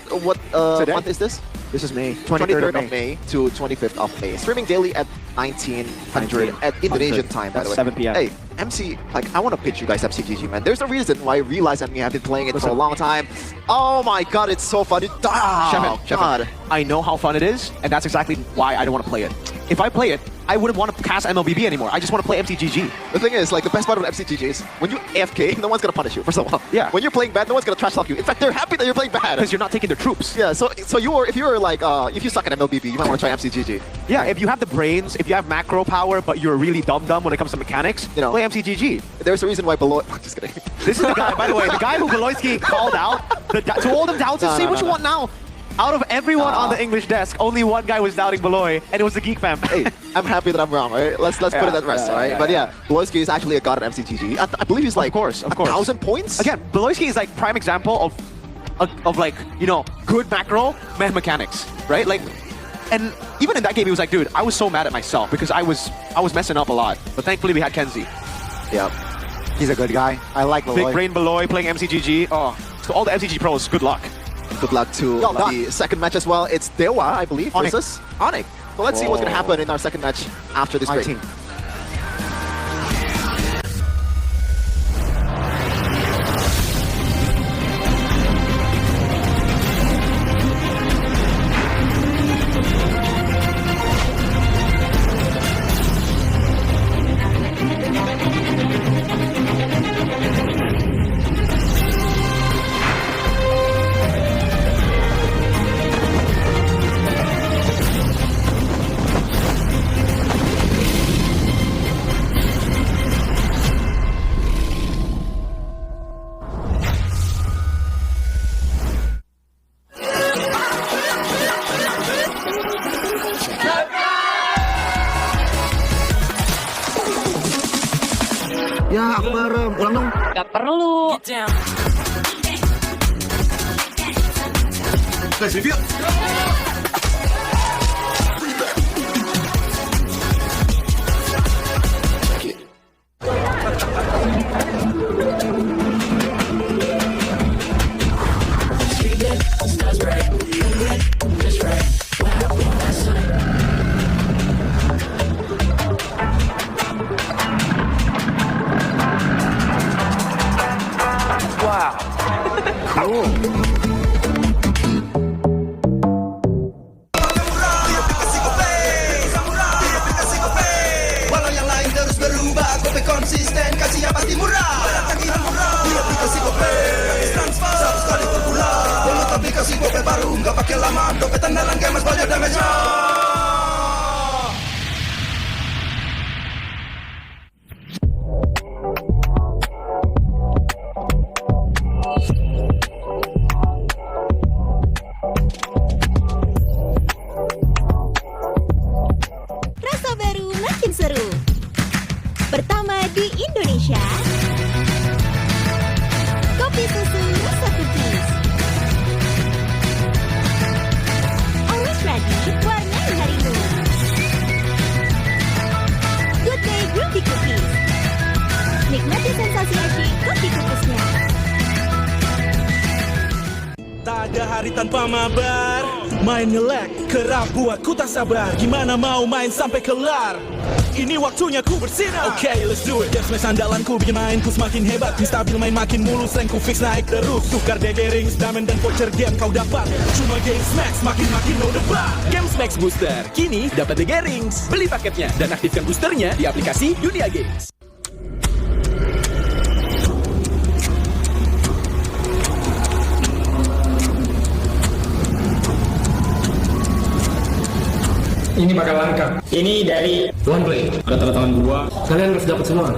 month is this? This is May. 23rd of May to 25th of May. Streaming daily at 1900 at Indonesian time, by the way. 7 p.m. Hey, MC, like, I want to pitch you guys MCGG, man. There's a reason why I realize I have been playing it for a long time. Oh my god, it's so fun. Shepard, God. I know how fun it is, and that's exactly why I don't want to play it. If I play it, I wouldn't want to cast MLBB anymore. I just want to play MCGG. The thing is, like, the best part of MCGG is when you AFK, no one's gonna punish you, first of all. Yeah. When you're playing bad, no one's gonna trash talk you. In fact, they're happy that you're playing bad. Because you're not taking their troops. Yeah, so if you're like, if you suck at MLBB, you might want to try MCGG. Yeah, if you have the brains, if you have macro power, but you're really dumb when it comes to mechanics, You know. play MCGG. There's a reason why below. Just kidding. This is the guy, by the way, the guy who Beloyski called out to all them doubts and say what you want now. Out of everyone on the English desk, only one guy was doubting Beloy, and it was the Geek Fam. Hey, I'm happy that I'm wrong, right? Let's put it at rest, right? But yeah, Beloyski is actually a god at MCGG. I believe he's like, Of course. 1,000 points? Again, Beloyski is like prime example of like, you know, good macro mechanics, right? Like, and even in that game, he was like, dude, I was so mad at myself because I was messing up a lot. But thankfully, we had Kenzie. Yeah. He's a good guy. I like Beloy. Big brain Beloy playing MCGG. Oh, to all the MCG pros, good luck. Good luck to the second match as well. It's Dewa, I believe, Onic. versus Onic. So let's see what's going to happen in our second match after this My break. team. Ya, aku bareng. Ulang dong. Gak perlu. Let's review. Walau yang lain terus berubah, Gope konsisten, kasihnya pasti murah. Tagihan murah, di aplikasi Gope. Transfer, 100 kali per bulan. Download aplikasi Gope baru, nggak pakai lama. Dompet andalan gamers banyak damage-nya. Tak ada hari tanpa mabar. Main ngelek, kerap buat ku tak sabar. Gimana mau main sampai kelar? Ini waktunya ku bersinar. Okay, let's do it. Deathmatch andalanku bikin mainku semakin hebat. Tim stabil main makin mulus, rankku fix naik terus. Tukar DG rings, diamond dan voucher game kau dapat. Cuma Games Max makin no debat. Games Max Booster, kini dapat DG rings. Beli paketnya dan aktifkan boosternya di aplikasi Dunia Games. Ini bakal lengkap. Ini dari One Play. Ada tanda tangan gua. Kalian harus dapat semua.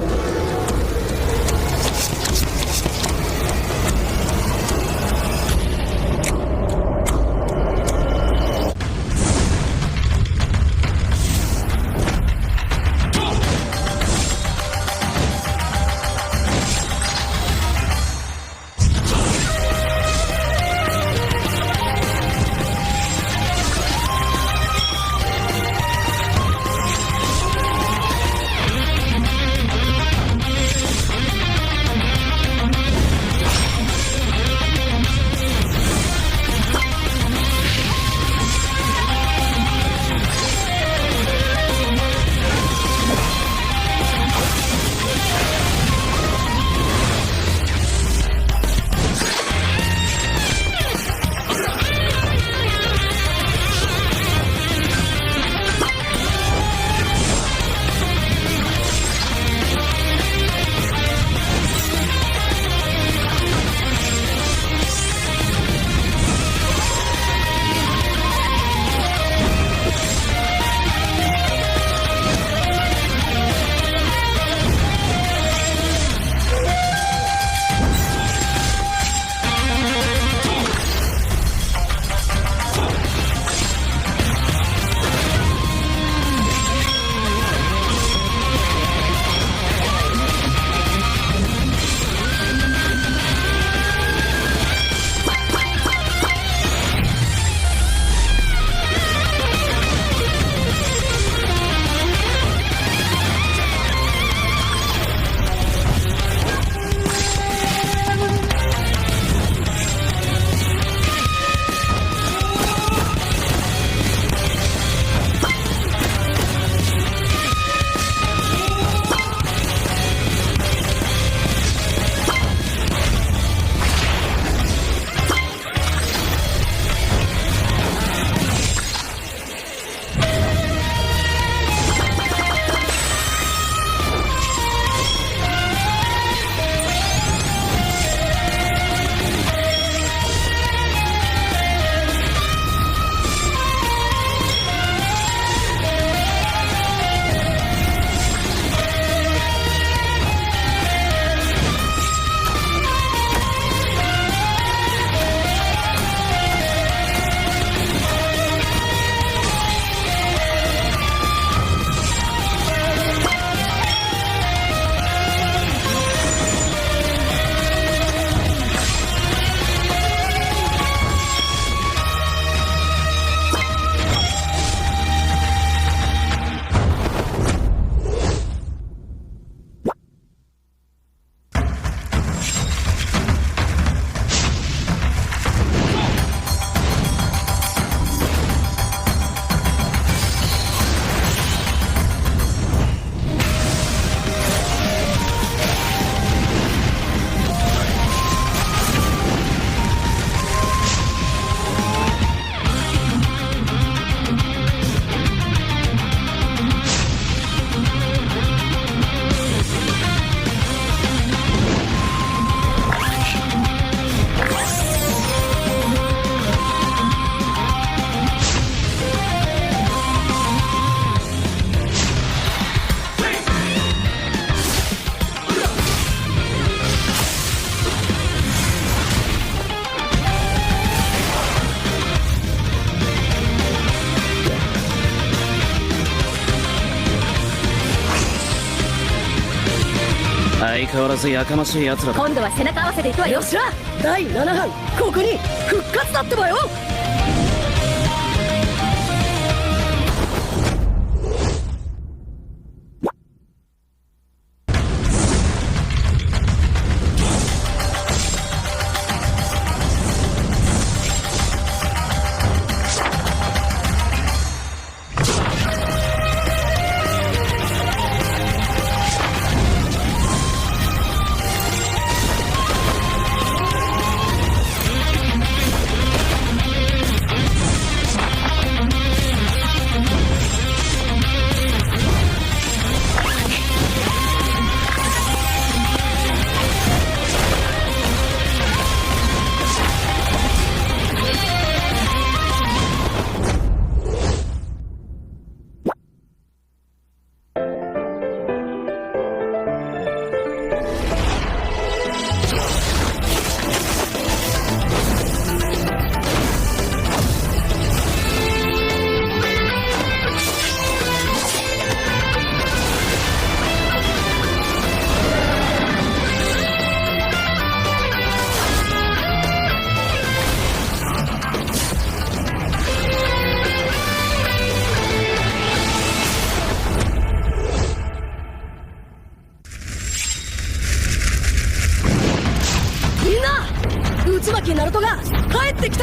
相変わらずやかましい奴らだ。今度は背中合わせでいくわよ。よっしゃ、第7班ここに復活だってばよ。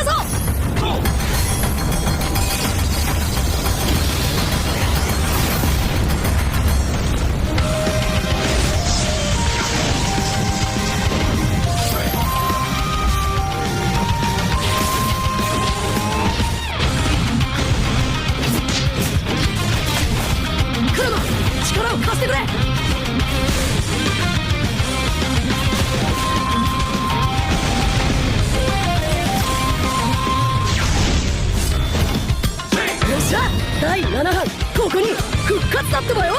ぞ。クラマ、力を貸してくれ。よっしゃ、第7班ここに復活だってばよ。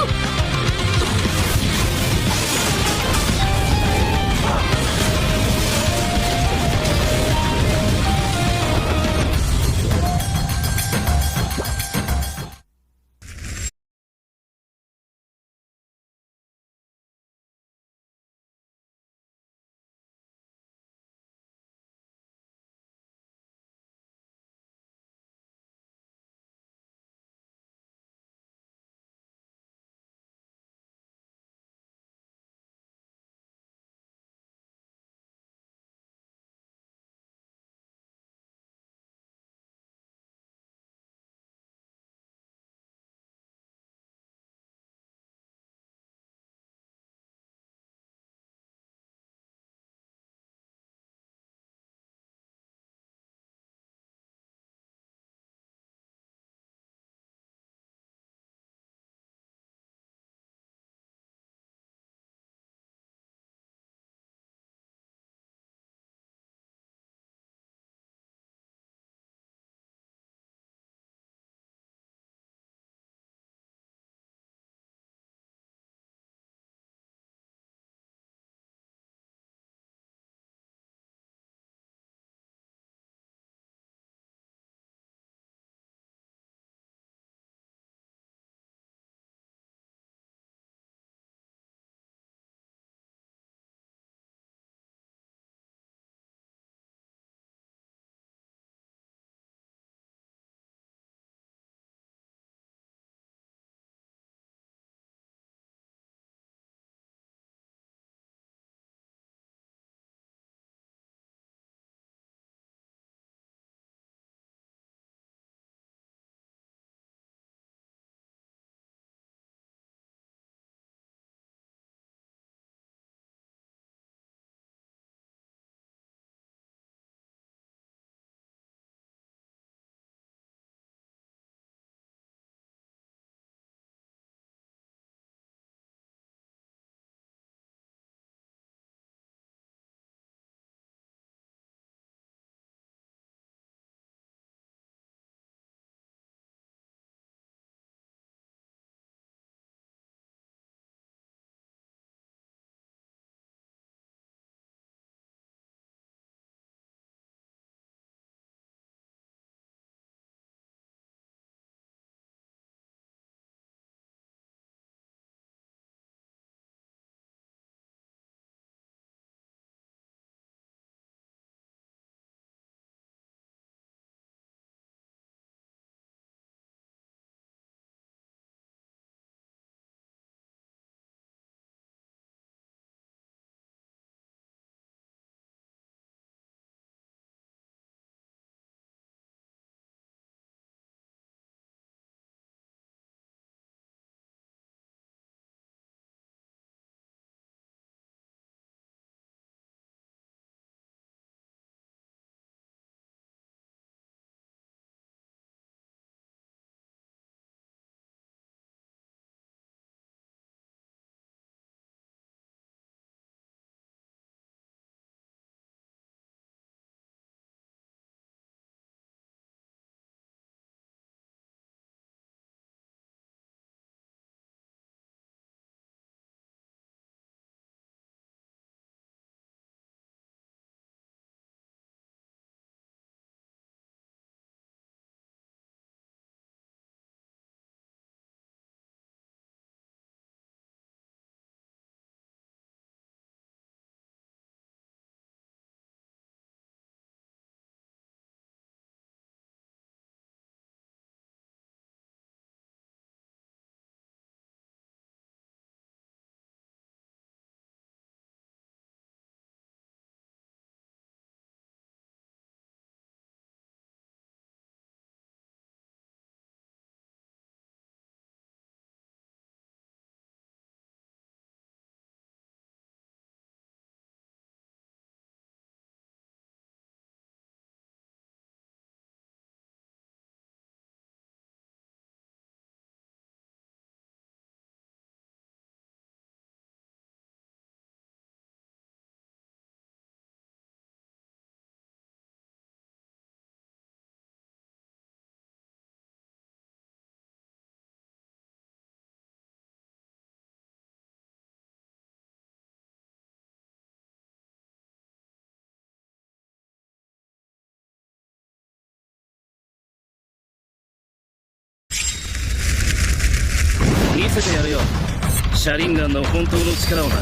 車輪ガンの本当の力をな。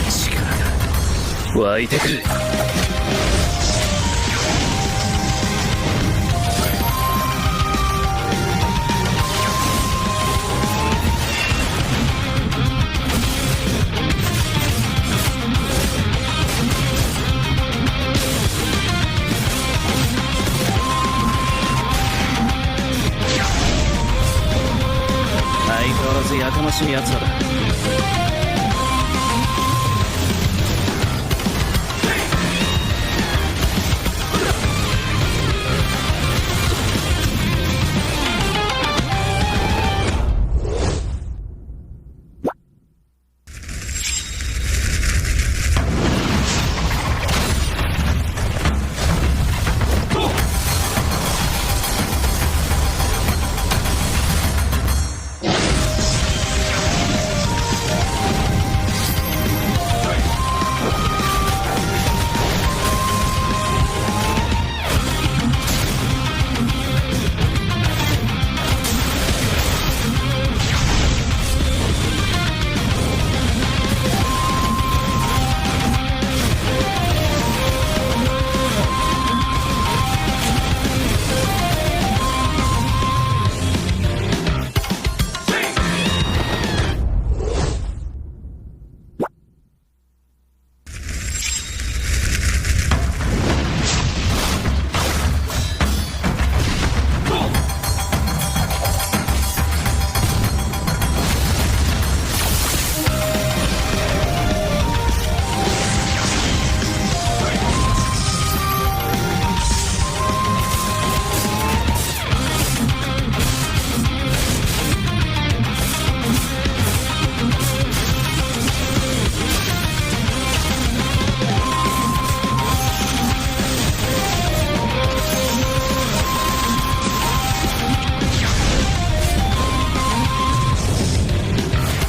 力が湧いてくる。相変わらずやかましい奴らだ。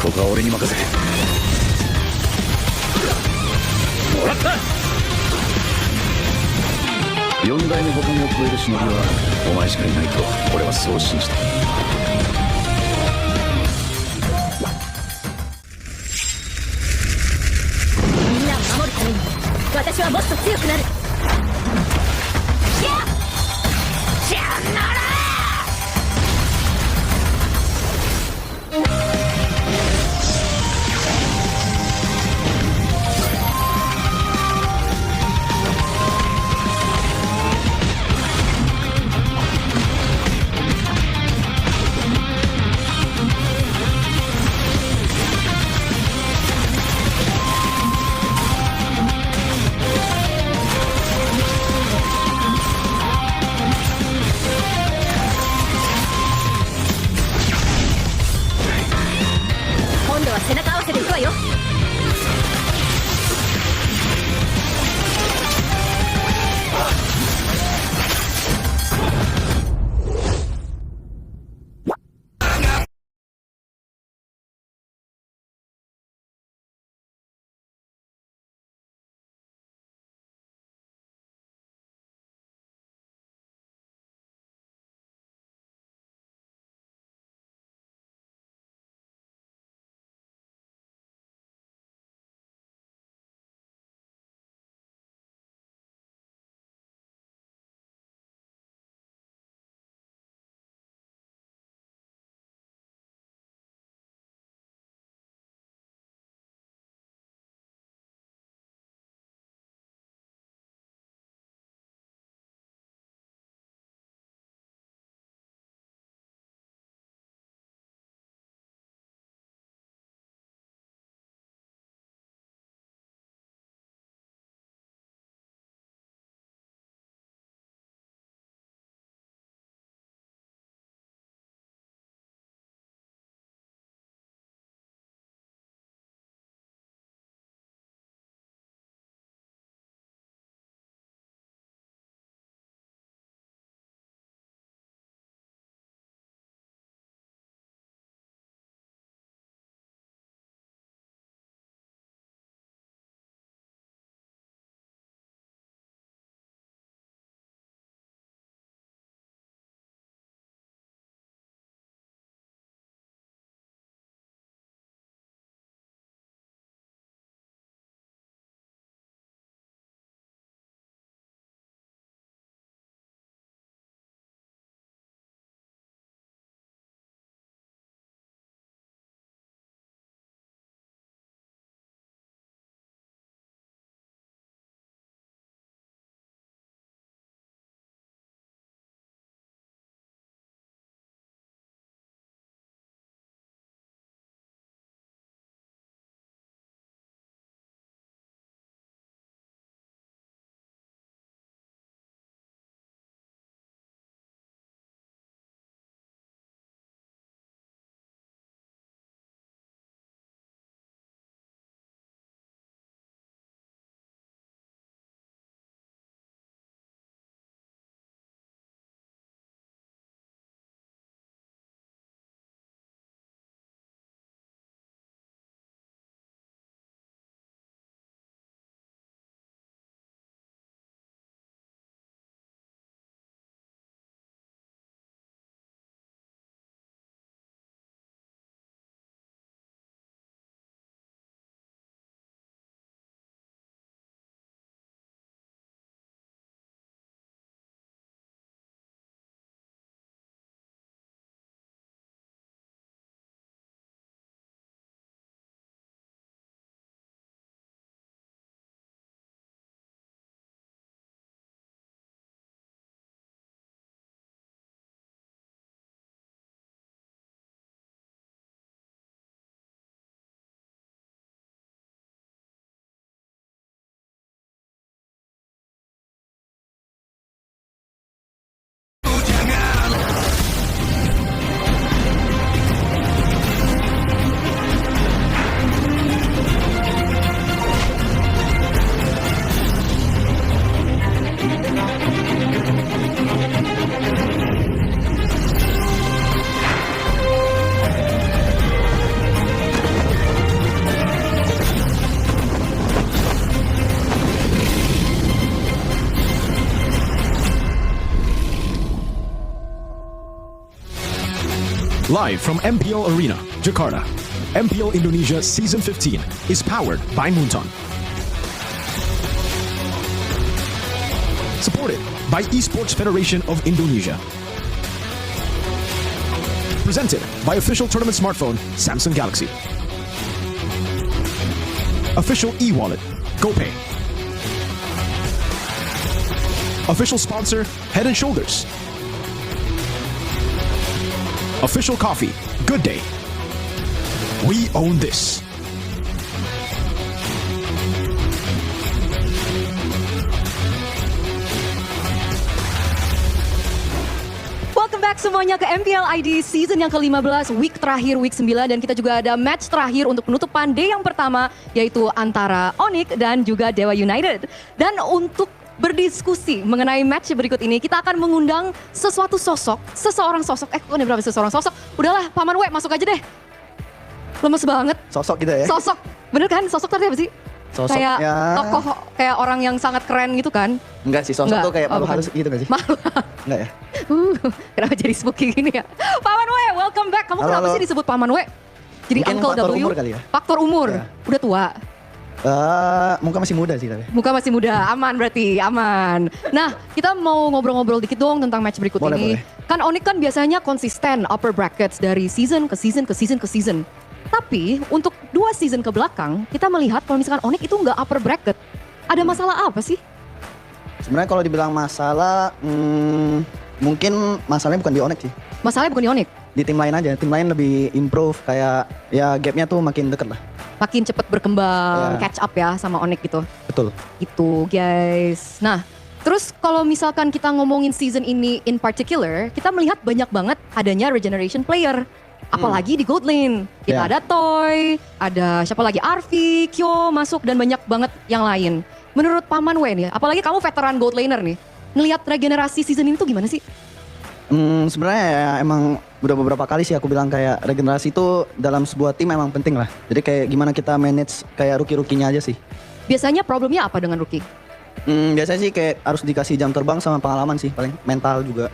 ここは俺に任せてもらった。4代目ボタンを超える忍びはお前しかいないと俺はそう信じた。みんなを守るために私はもっと強くなる。じゃあなら Live from MPL Arena, Jakarta, MPL Indonesia Season 15 is powered by Moonton. Supported by Esports Federation of Indonesia. Presented by official tournament smartphone, Samsung Galaxy. Official e-wallet, GoPay. Official sponsor, Head & Shoulders. Official coffee, Good Day. We own this. Welcome back semuanya ke MPL ID season yang ke-15, week terakhir, week 9. Dan kita juga ada match terakhir untuk penutupan day yang pertama, yaitu antara Onic dan juga Dewa United. Dan untuk berdiskusi mengenai match berikut ini, kita akan mengundang seseorang sosok, kok ini berapa seseorang sosok? Udahlah, Paman W, masuk aja deh. Lemes banget. Sosok gitu ya? Sosok, bener kan? Sosok tadi apa sih? Sosok kayak ya. Tokoh, kayak orang yang sangat keren gitu kan? Enggak sih, sosok Enggak. tuh kayak malu bukan. halus gitu gak sih? Malu. Enggak ya? Kenapa jadi spooky gini ya? Paman W, welcome back. Kamu kenapa sih disebut Paman W? Jadi Mungkin Uncle faktor W? umur kali ya? Faktor umur? Ya. Udah tua? Muka masih muda sih tapi. Muka masih muda, aman berarti, aman. Nah, kita mau ngobrol-ngobrol dikit dong tentang match berikut ini. Kan Onic kan biasanya konsisten upper brackets dari season ke season ke season ke season. Tapi untuk 2 season ke belakang, kita melihat kalau misalkan Onic itu nggak upper bracket. Ada masalah apa sih? Sebenarnya kalau dibilang masalah, mungkin masalahnya bukan di Onic sih. Masalahnya bukan di Onic? Di tim lain aja, tim lain lebih improve, kayak ya gapnya tuh makin deket lah. Makin cepet berkembang, catch up ya sama Onic gitu. Betul. Itu guys. Nah, terus kalau misalkan kita ngomongin season ini in particular, kita melihat banyak banget adanya regeneration player. Apalagi di gold lane. Kita ada Toy, ada siapa lagi, Arvi, Kyo masuk dan banyak banget yang lain. Menurut Paman W nih, apalagi kamu veteran gold laner nih, ngelihat regenerasi season ini tuh gimana sih? Sebenarnya ya emang udah beberapa kali sih aku bilang kayak regenerasi itu dalam sebuah tim emang penting lah. Jadi kayak gimana kita manage kayak rookie-rookinya aja sih. Biasanya problemnya apa dengan rookie? Biasanya sih kayak harus dikasih jam terbang sama pengalaman sih, paling mental juga.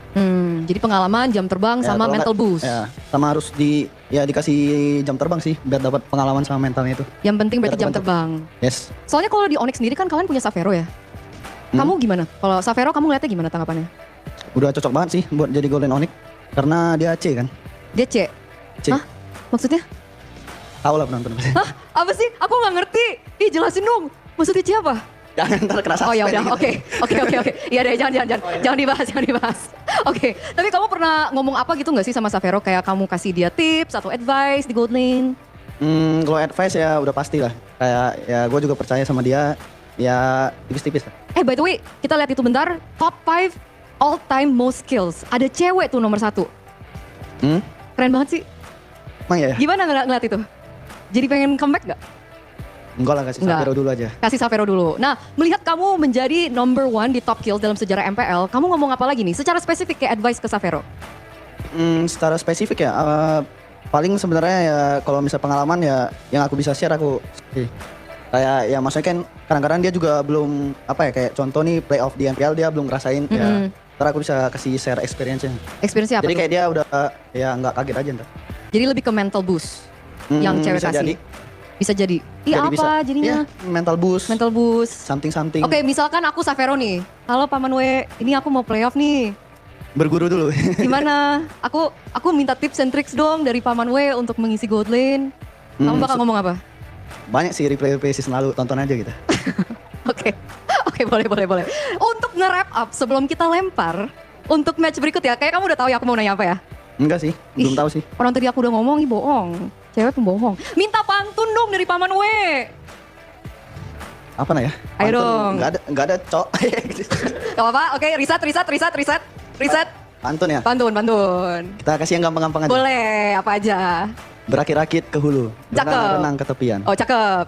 Jadi pengalaman, jam terbang sama mental boost. Ya, sama harus dikasih jam terbang sih biar dapat pengalaman sama mentalnya itu. Yang penting berarti jam terbang. Yes. Soalnya kalau di Onic sendiri kan kalian punya Savero ya. Kamu gimana? Kalau Savero kamu ngeliatnya gimana tanggapannya? Udah cocok banget sih buat jadi golden Onic karena dia C kan. Dia C? C. Hah? Maksudnya? Tahu lah penonton. Hah? Apa sih? Aku nggak ngerti. Ih jelasin dong. Maksudnya C apa? Jangan ntar kena suspend. Oh ya udah, oke. Iya deh, jangan dibahas. Oke. Tapi kamu pernah ngomong apa gitu nggak sih sama Savero? Kayak kamu kasih dia tips atau advice di gold lane? Kalau advice ya udah pasti lah. Kayak ya gue juga percaya sama dia. Ya tipis-tipis lah. By the way, kita lihat itu bentar. Top 5 all time most kills. Ada cewek tuh nomor 1. Keren banget sih. Emang ya? Gimana ngeliat itu? Jadi pengen comeback gak? Enggak lah, kasih Savero dulu aja. Kasih Savero dulu. Nah, melihat kamu menjadi number 1 di top kills dalam sejarah MPL, kamu ngomong apa lagi nih? Secara spesifik kayak advice ke Savero? Secara spesifik ya, paling sebenarnya ya kalau misal pengalaman ya yang aku bisa share aku. Kayak ya maksudnya kan kadang-kadang dia juga belum kayak contoh nih playoff di MPL dia belum ngerasain ya. Ntar aku bisa kasih share experience-nya. Experience-nya apa Jadi tuh? kayak dia udah ya nggak kaget aja ntar. Jadi lebih ke mental boost yang cewek bisa kasih? Jadi. Bisa jadi? Iya apa bisa. jadinya? Ya, mental boost. Mental boost. Something. Oke, misalkan aku Savero nih. Halo Paman W, ini aku mau playoff nih. Berguru dulu. Gimana? Aku minta tips and tricks dong dari Paman W untuk mengisi gold lane. Kamu bakal ngomong apa? Banyak sih replay season lalu, tonton aja gitu. Oke, boleh. Untuk nge-wrap up sebelum kita lempar untuk match berikut ya. Kayak kamu udah tahu ya aku mau nanya apa ya? Enggak sih, belum tahu sih. Orang tadi aku udah ngomong, bohong. Cewek pembohong. Minta pantun dong dari Paman W. Apa ya? Ayo dong. Enggak ada cok. Gak apa-apa, oke, riset. Pantun ya? Pantun. Kita kasih yang gampang-gampang aja. Boleh, apa aja? Berakit-rakit ke hulu, renang ke tepian. Oh, cakep.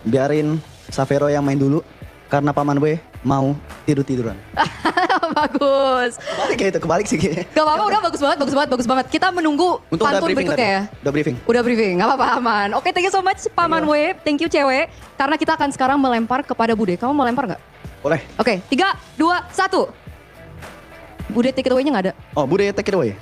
Biarin Savero yang main dulu, karena Paman W mau tidur-tiduran. Bagus. Kebalik sih kayaknya. Gak apa-apa, udah bagus banget. Kita menunggu pantun berikutnya ya. Udah briefing. Gak apa-apa, aman. Oke, thank you so much Paman W. Thank you cewek. Karena kita akan sekarang melempar kepada Bude. Kamu mau lempar gak? Boleh. Oke, 3, 2, 1. Bude take it away-nya gak ada? Oh, Bude take it away.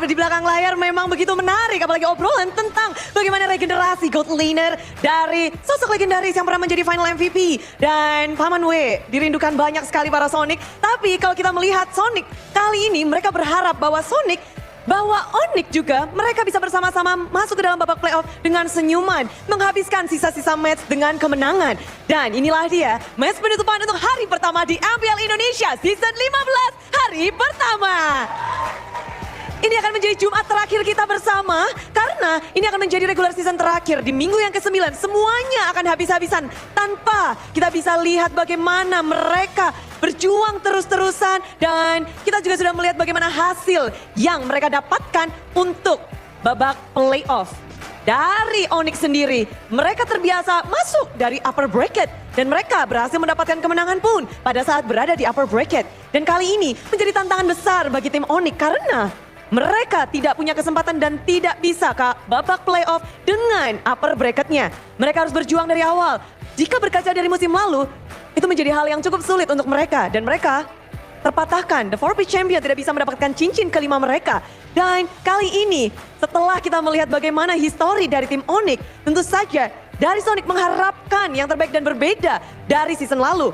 di belakang layar memang begitu menarik, apalagi obrolan tentang bagaimana regenerasi gold laner dari sosok legendaris yang pernah menjadi final MVP. Dan Paman W, dirindukan banyak sekali para Sonic. Tapi kalau kita melihat Sonic, kali ini mereka berharap bahwa Onic juga mereka bisa bersama-sama masuk ke dalam babak playoff dengan senyuman, menghabiskan sisa-sisa match dengan kemenangan. Dan inilah dia match penutupan untuk hari pertama di MPL Indonesia Season 15 hari pertama. Ini akan menjadi Jumat terakhir kita bersama karena ini akan menjadi regular season terakhir di minggu yang ke-9. Semuanya akan habis-habisan tanpa kita bisa lihat bagaimana mereka berjuang terus-terusan dan kita juga sudah melihat bagaimana hasil yang mereka dapatkan untuk babak playoff. Dari Onic sendiri, mereka terbiasa masuk dari upper bracket dan mereka berhasil mendapatkan kemenangan pun pada saat berada di upper bracket. Dan kali ini menjadi tantangan besar bagi tim Onic karena mereka tidak punya kesempatan dan tidak bisa ke babak playoff dengan upper bracketnya. Mereka harus berjuang dari awal. Jika berkaca dari musim lalu, itu menjadi hal yang cukup sulit untuk mereka. Dan mereka terpatahkan. The 4P Champion tidak bisa mendapatkan cincin kelima mereka. Dan kali ini, setelah kita melihat bagaimana histori dari tim Onic, tentu saja dari Sonic mengharapkan yang terbaik dan berbeda dari season lalu.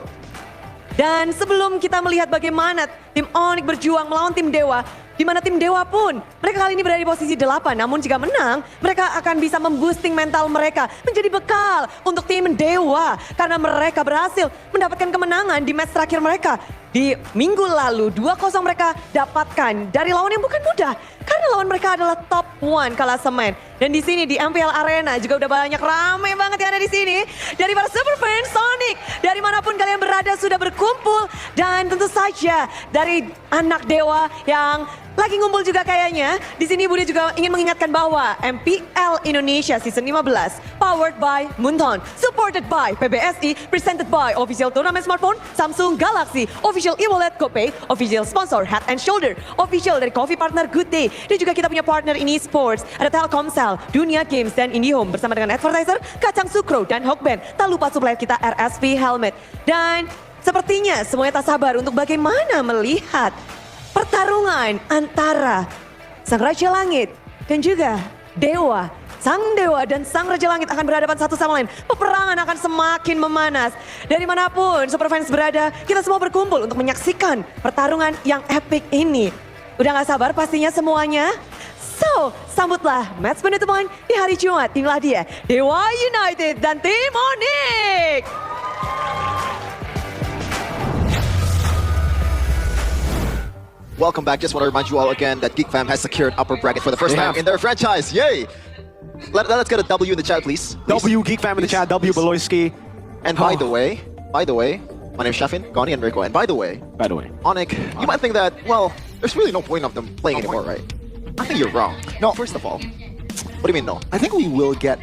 Dan sebelum kita melihat bagaimana tim Onic berjuang melawan tim Dewa, di mana tim Dewa pun, mereka kali ini berada di posisi 8. Namun jika menang, mereka akan bisa memboosting mental mereka menjadi bekal untuk tim Dewa. Karena mereka berhasil mendapatkan kemenangan di match terakhir mereka. Di minggu lalu, 2-0 mereka dapatkan dari lawan yang bukan mudah. Karena lawan mereka adalah top 1 klasemen. Dan di sini di MPL Arena juga udah banyak rame banget yang ada di sini. Dari para super fans Sonic, dari manapun kalian berada sudah berkumpul. Dan tentu saja dari anak Dewa yang lagi ngumpul juga kayaknya. Di sini Budi juga ingin mengingatkan bahwa MPL Indonesia Season 15 powered by Munton, supported by PBSI, presented by official tournament smartphone Samsung Galaxy, official e-wallet GoPay, official sponsor Head and Shoulder, official dari coffee partner Good Day, dan juga kita punya partner ini sports, ada Telkomsel, Dunia Games, dan IndiHome bersama dengan advertiser Kacang Sukro dan Hawkband. Tak lupa supplier kita RSV Helmet. Dan sepertinya semuanya tak sabar untuk bagaimana melihat pertarungan antara Sang Raja Langit dan juga Dewa. Sang Dewa dan Sang Raja Langit akan berhadapan satu sama lain. Peperangan akan semakin memanas. Dari manapun Superfans berada, kita semua berkumpul untuk menyaksikan pertarungan yang epic ini. Udah gak sabar pastinya semuanya? So, sambutlah match penutupan di hari Jumat. Inilah dia, Dewa United dan tim Onic. Welcome back. Just want to remind you all again that Geek Fam has secured upper bracket for the first time in their franchise. Yay! Let's get a W in the chat, please. W Geek Fam in the chat. W Beloyski. And by the way, my name is Shafin, Goni, and Rico. And by the way, Onic, you might think that, well, there's really no point of them playing anymore, right? I think you're wrong. No, first of all, what do you mean no? I think we will get.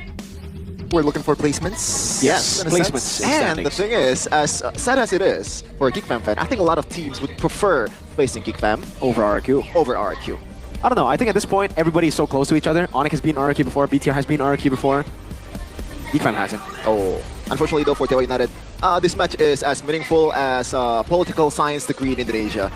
We're looking for placements. Yes, placements. And the thing is, as sad as it is for a Geek Fam fan, I think a lot of teams would prefer facing Geek Fam over RRQ. I don't know. I think at this point, everybody is so close to each other. Onic has been RRQ before. BTR has been RRQ before. Geek Fam hasn't. Oh, unfortunately though for Dewa United, this match is as meaningful as political science degree in Indonesia.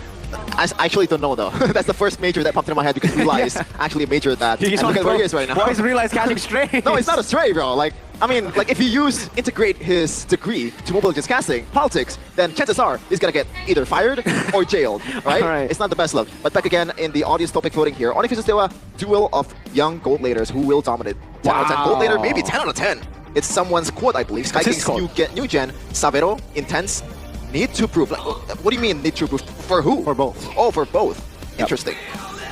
I actually don't know though. That's the first major that popped into my head because Realize actually majored that. And look at where he is right now. Why is Realize catching strays? No, it's not a stray, bro. Like, I mean, like if you integrate his degree to Mobile Legends casting, politics, then chances are he's gonna get either fired or jailed, right? It's not the best look. But back again in the audience topic voting here, Onic vs Dewa, duel of young gold laners who will dominate. 10 out of 10 gold laner, maybe 10 out of 10. It's someone's quote, I believe. Sky Kings New Gen, Savero, Intense, need to prove. Like, what do you mean need to prove? For who? For both. Oh, for both. Interesting.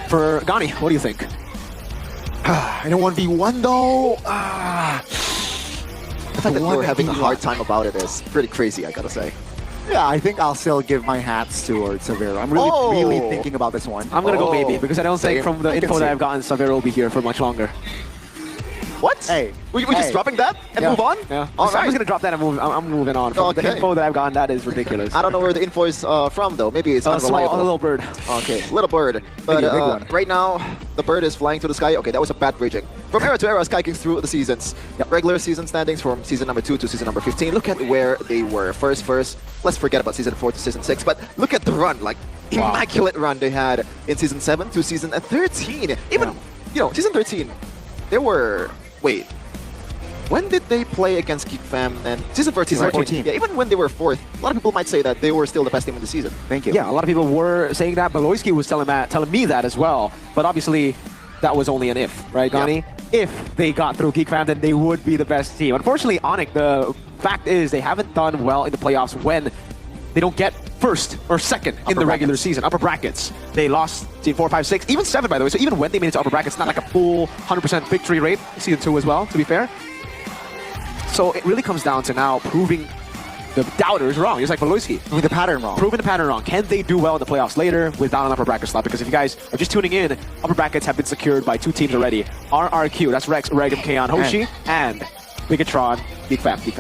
For Gani, what do you think? In a 1v1 though, the fact that you're having a hard time about it is pretty crazy, I gotta say. yeah, I think I'll still give my hats towards Savero. I'm really thinking about this one. I'm gonna go maybe because I don't think from the info that I've gotten, Savero will be here for much longer. What? Hey, we're just dropping that and move on? Yeah. All right. I'm just gonna drop that and move. I'm moving on. From the info that I've gotten, that is ridiculous. I don't know where the info is from though. Maybe it's unreliable. A little bird. Okay, little bird. But right now, the bird is flying to the sky. Okay, that was a bad bridging. From era to era, Sky Kings through the seasons. Regular season standings from season number 2 to season number 15. Look at where they were. First. Let's forget about season 4 to season 6. But look at the run. Like, immaculate run they had in Season 7 to Season 13. Even, Season 13, they were... Wait. When did they play against Geek Fam and Season 14? Season 14. Yeah, even when they were 4th, a lot of people might say that they were still the best team in the season. Thank you. Yeah, a lot of people were saying that. Beloyski was telling me that as well. But obviously, that was only an if, right, Gani? Yeah. If they got through Geek Fam, then they would be the best team. Unfortunately, Onic, the fact is they haven't done well in the playoffs when they don't get first or second in the regular season, upper brackets. They lost Team 4, 5, 6, even 7, by the way. So even when they made it to upper brackets, not like a full 100% victory rate. Season 2 as well, to be fair. So it really comes down to now proving the doubters wrong, just like Beloyski. Proving the pattern wrong. Proving the pattern wrong. Can they do well in the playoffs later without an upper bracket slot? Because if you guys are just tuning in, upper brackets have been secured by 2 teams already. RRQ, that's Rex, Regum, Kaon, Hoshi, and Bigatron, Geek Fam. Geek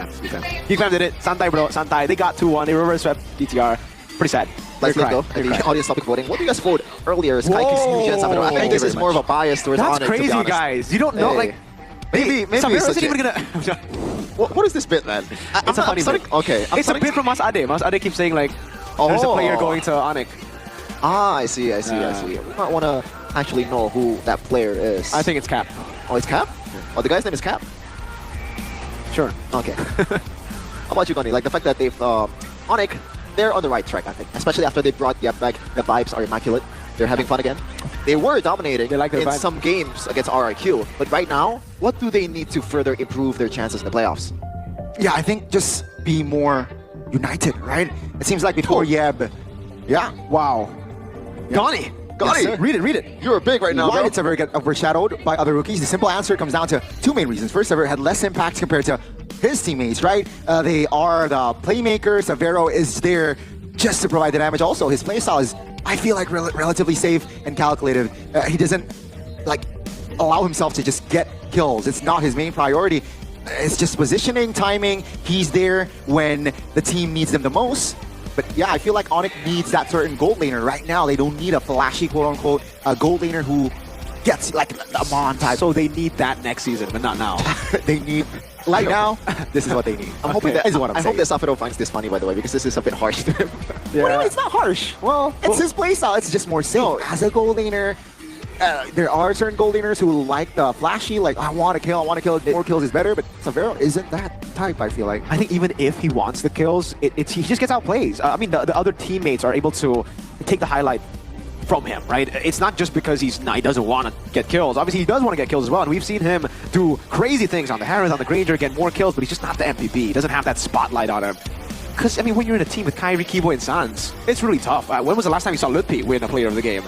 Fam did it. Santai, bro. Santai. They got 2-1. They reverse swept BTR. Pretty sad. Let's go. The audience topic voting. What do you guys vote earlier? Sky Fusion, I think this is more of a bias towards Onic, That's crazy, to be honest. guys. You don't know, like... Maybe Sabero it's isn't even legit. gonna... What is this bit, man? It's a funny bit. Okay. It's a bit from Mas Ade. Mas Ade keeps saying, like, there's a player going to Onic. Ah, I see. We might want to actually know who that player is. I think it's Cap. Oh, it's Cap? Oh, the guy's name is Cap? Sure. Okay. How about you, Gani? Like the fact that they've... Onic, they're on the right track, I think. Especially after they brought Yep back. The vibes are immaculate. They're having fun again. They were dominating in some games against RRQ. But right now, what do they need to further improve their chances in the playoffs? Yeah, I think just be more united, right? It seems like before Yeb. Yeah. Wow. Gani! Yes, read it. You're big right now, Why bro. it's ever get overshadowed by other rookies? The simple answer comes down to 2 main reasons. First, Severo had less impact compared to his teammates, right? They are the playmakers. Severo is there just to provide the damage. Also, his playstyle is, I feel like, relatively safe and calculated. He doesn't like allow himself to just get kills. It's not his main priority. It's just positioning, timing. He's there when the team needs him the most. But yeah, I feel like Onic needs that certain gold laner. Right now, they don't need a flashy, quote-unquote, gold laner who gets like a Mon type. So they need that next season, but not now. They need... Right now, this is what they need. I'm hoping that is what I'm I saying. hope that Safiro finds this funny, by the way, because this is a bit harsh to him. Yeah. Well, it's not harsh. Well, it's his playstyle. It's just more safe. As a gold laner, there are certain gold laners who like the flashy, like, I want to kill, more kills is better, but Severo isn't that type, I feel like. I think even if he wants the kills, he just gets outplays. I mean, the other teammates are able to take the highlight from him, right? It's not just because he doesn't want to get kills. Obviously, he does want to get kills as well, and we've seen him do crazy things on the Harris, on the Granger, get more kills, but he's just not the MVP. He doesn't have that spotlight on him. Because, I mean, when you're in a team with Kyrie, Kibo, and Sans, it's really tough. When was the last time you saw Lutpi win a player of the game?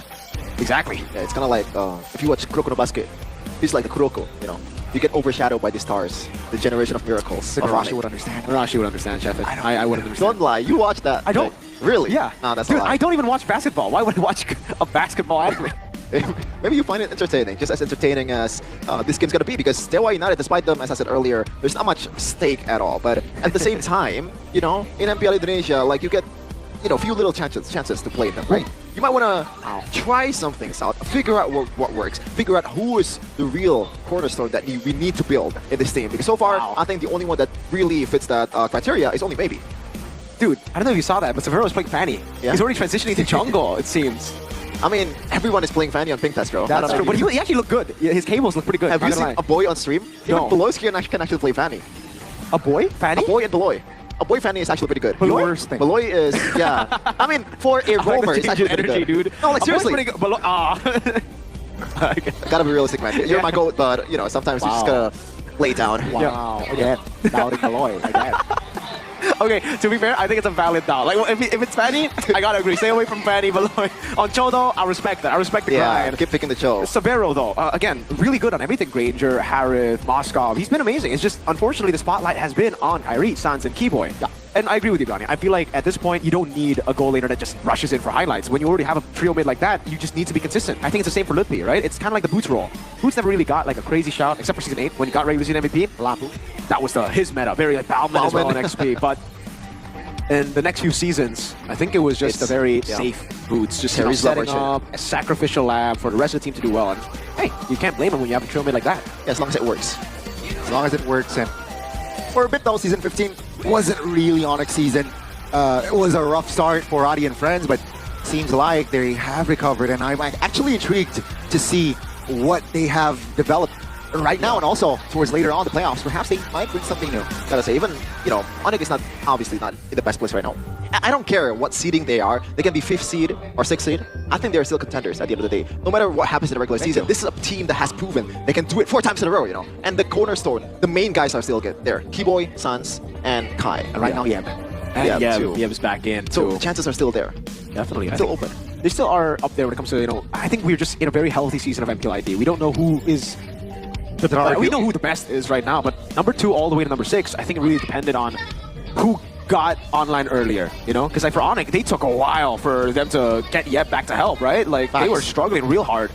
Exactly. Yeah, it's kind of like, if you watch Kuroko no Basket, he's like the Kuroko, you know? You get overshadowed by the stars, the generation of miracles. Rashi would understand. Rashi would understand, Chef. I wouldn't understand. Don't lie, you watch that. I don't. Like, really? Yeah. No, that's Dude, a lie. I don't even watch basketball. Why would I watch a basketball anime? Maybe you find it entertaining, just as entertaining as this game's gonna be, because Dewa United, despite them, as I said earlier, there's not much stake at all. But at the same time, you know, in MPL Indonesia, like you get, you know, few little chances to play them, right? You might want to try some things out, figure out what works, figure out who is the real cornerstone that we need to build in this team. Because so far, I think the only one that really fits that criteria is only Maybe. Dude, I don't know if you saw that, but Severo is playing Fanny. Yeah. He's already transitioning to jungle, it seems. I mean, everyone is playing Fanny on Pink Test, bro. That's true, but he actually looked good. Yeah, his cables look pretty good. Have you seen a boy on stream? No. Even Beloyski can actually play Fanny. A boy? Fanny? A boy and Beloy. A boy Fanny is actually pretty good. Beloy? Beloy is, yeah. I mean, for a roamer, it's actually pretty good. Dude. No, like seriously. Gotta be realistic, man. You're my goat, but, you know, sometimes you just gotta lay down. Wow. Again, doubting Beloy like that. Okay, to be fair, I think it's a valid doubt. Like, if it's Fanny, I gotta agree. Stay away from Fanny, Beloy. On Cho, though, I respect that. I respect the grind. Keep picking the Cho. Severo, though, again, really good on everything. Granger, Harith, Moskov. He's been amazing. It's just, unfortunately, the spotlight has been on Kyrie, Sans, and Keyboy. Yeah. And I agree with you, Donnie. I feel like at this point, you don't need a goal laner that just rushes in for highlights. When you already have a trio mid like that, you just need to be consistent. I think it's the same for Lutpi, right? It's kind of like the Boots role. Boots never really got like a crazy shout, except for Season 8, when he got regular season MVP. Lapu. That was his meta, very like Bauman as well in XP. But in the next few seasons, I think it was just a very safe Boots. Just setting up a sacrificial lab for the rest of the team to do well. And hey, you can't blame him when you have a trio mid like that. Yeah, as long as it works. As long as it works. And for a bit though, Season 15 wasn't really Onyx season. It was a rough start for Adi and friends, but seems like they have recovered, and I'm actually intrigued to see what they have developed right now and also towards later on the playoffs. Perhaps they might bring something new. Gotta say, even, Onic is obviously not in the best place right now. I don't care what seeding they are. They can be 5th seed or 6th seed. I think they're still contenders at the end of the day. No matter what happens in the regular season, this is a team that has proven they can do it 4 times in a row, And the cornerstone, the main guys are still good there. Keyboy, Sans, and Kai. And right now, Yeb. And Yeb's back in. So the chances are still there. Definitely. Still open. They still are up there when it comes to, I think we're just in a very healthy season of MPL ID. We don't know who is... we know who the best is right now, but number 2 all the way to number 6, I think it really depended on who got online earlier, Because like for Onic, they took a while for them to get Yeb back to help, right? Like they were struggling real hard.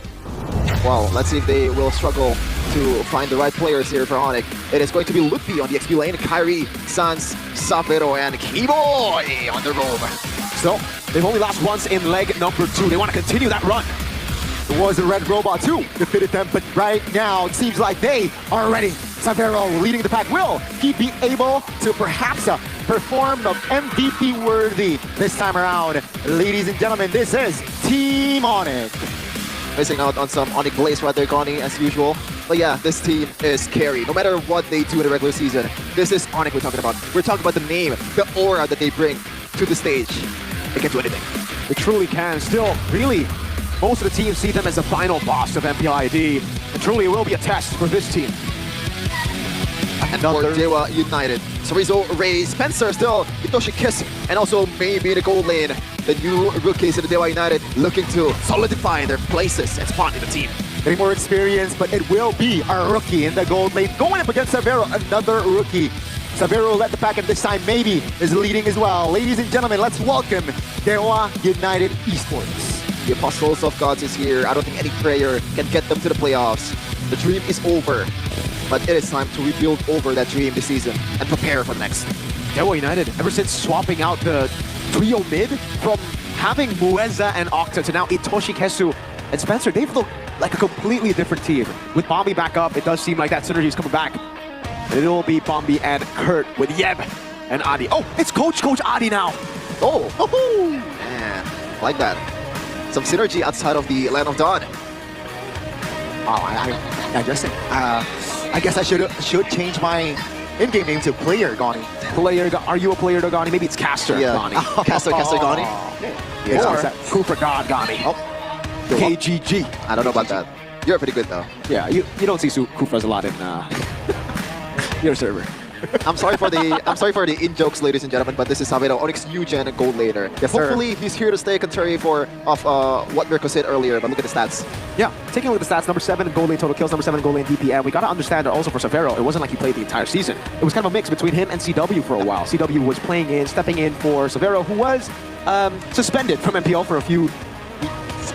Well, let's see if they will struggle to find the right players here for Onic. It is going to be Lupi on the XP lane, Kyrie, Sans, Sapero, and Keyboy on the roam. So, they've only lost once in leg number 2. They want to continue that run. It was the Red Robot too defeated them, but right now it seems like they are ready. Savero leading the pack. Will he be able to perhaps perform the MVP worthy this time around? Ladies and gentlemen, this is Team Onic. Missing out on some Onic Blaze right there, Connie, as usual. But yeah, this team is carry. No matter what they do in the regular season, this is Onic we're talking about. We're talking about the name, the aura that they bring to the stage. They can do anything. They truly can. Still, really, most of the teams see them as the final boss of MPL ID. And truly, it will be a test for this team. And for Dewa United, Sorizo, Ray, Spencer still, Hitoshi Kiss, and also maybe the gold lane. The new rookies in the Dewa United looking to solidify their places and spot in the team. Getting more experience, but it will be a rookie in the gold lane. Going up against Savero, another rookie. Savero led the pack, and this time maybe is leading as well. Ladies and gentlemen, let's welcome Dewa United Esports. The Apostles of Gods is here. I don't think any prayer can get them to the playoffs. The dream is over. But it is time to rebuild over that dream this season and prepare for the next. Dewa United, ever since swapping out the trio mid from having Mueza and Octa to now Itoshi Kesu and Spencer, they've looked like a completely different team. With Bombi back up, it does seem like that synergy is coming back. And it'll be Bombi and Kurt with Yeb and Adi. Oh, it's Coach Adi now. Oh, man, like that. Some synergy outside of the Land of Dawn. I guess I should change my in-game name to Player Gani. Are you a player to Gani? Maybe it's Caster Gani. Caster Gani. Or Cooper God Gani. KGG. I don't know about that. You're pretty good though. Yeah, you don't see Kufras a lot in your server. I'm sorry for the in-jokes, ladies and gentlemen, but this is Savero, Onyx new gen and gold later. Yes, hopefully he's here to stay, contrary of what Mirko said earlier, but look at the stats. Yeah, taking a look at the stats, number 7 in gold lane total kills, number 7 in gold lane DPM. We gotta understand that also for Savero, it wasn't like he played the entire season. It was kind of a mix between him and CW for a while. CW was stepping in for Savero, who was suspended from MPL for a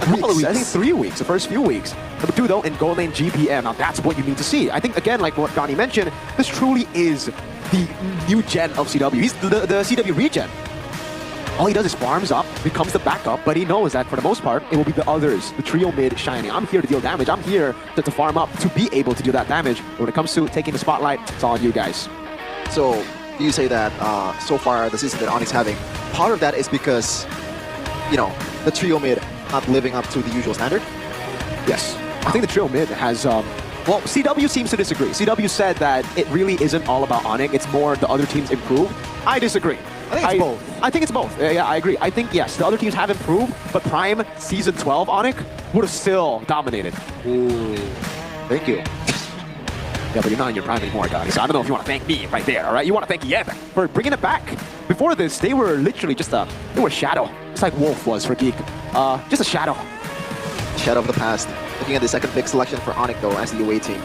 couple of weeks. I think 3 weeks, the first few weeks. Number 2 though, in gold lane GPM. Now that's what you need to see. I think again, like what Gani mentioned, this truly is the new gen of CW. He's the CW regen. All he does is farms up, becomes the backup, but he knows that for the most part, it will be the others, the trio mid shining. I'm here to deal damage. I'm here to farm up to be able to do that damage. But when it comes to taking the spotlight, it's all on you guys. So, you say that so far the season that Onyx having, part of that is because, the trio mid not living up to the usual standard? Yes. I think the trio mid has, well, CW seems to disagree. CW said that it really isn't all about Onic, it's more the other teams improve. I disagree. I think it's both. I think it's both. Yeah, I agree. I think, yes, the other teams have improved, but Prime Season 12 Onic would have still dominated. Ooh. Thank you. Yeah, but you're not in your prime anymore, guys. So I don't know if you want to thank me right there, all right? You want to thank Yeb for bringing it back. Before this, they were literally just they were a shadow. It's like Wolf was for Geek. Just a shadow. Shadow of the past. Looking at the second pick selection for Onic, though, as the away team.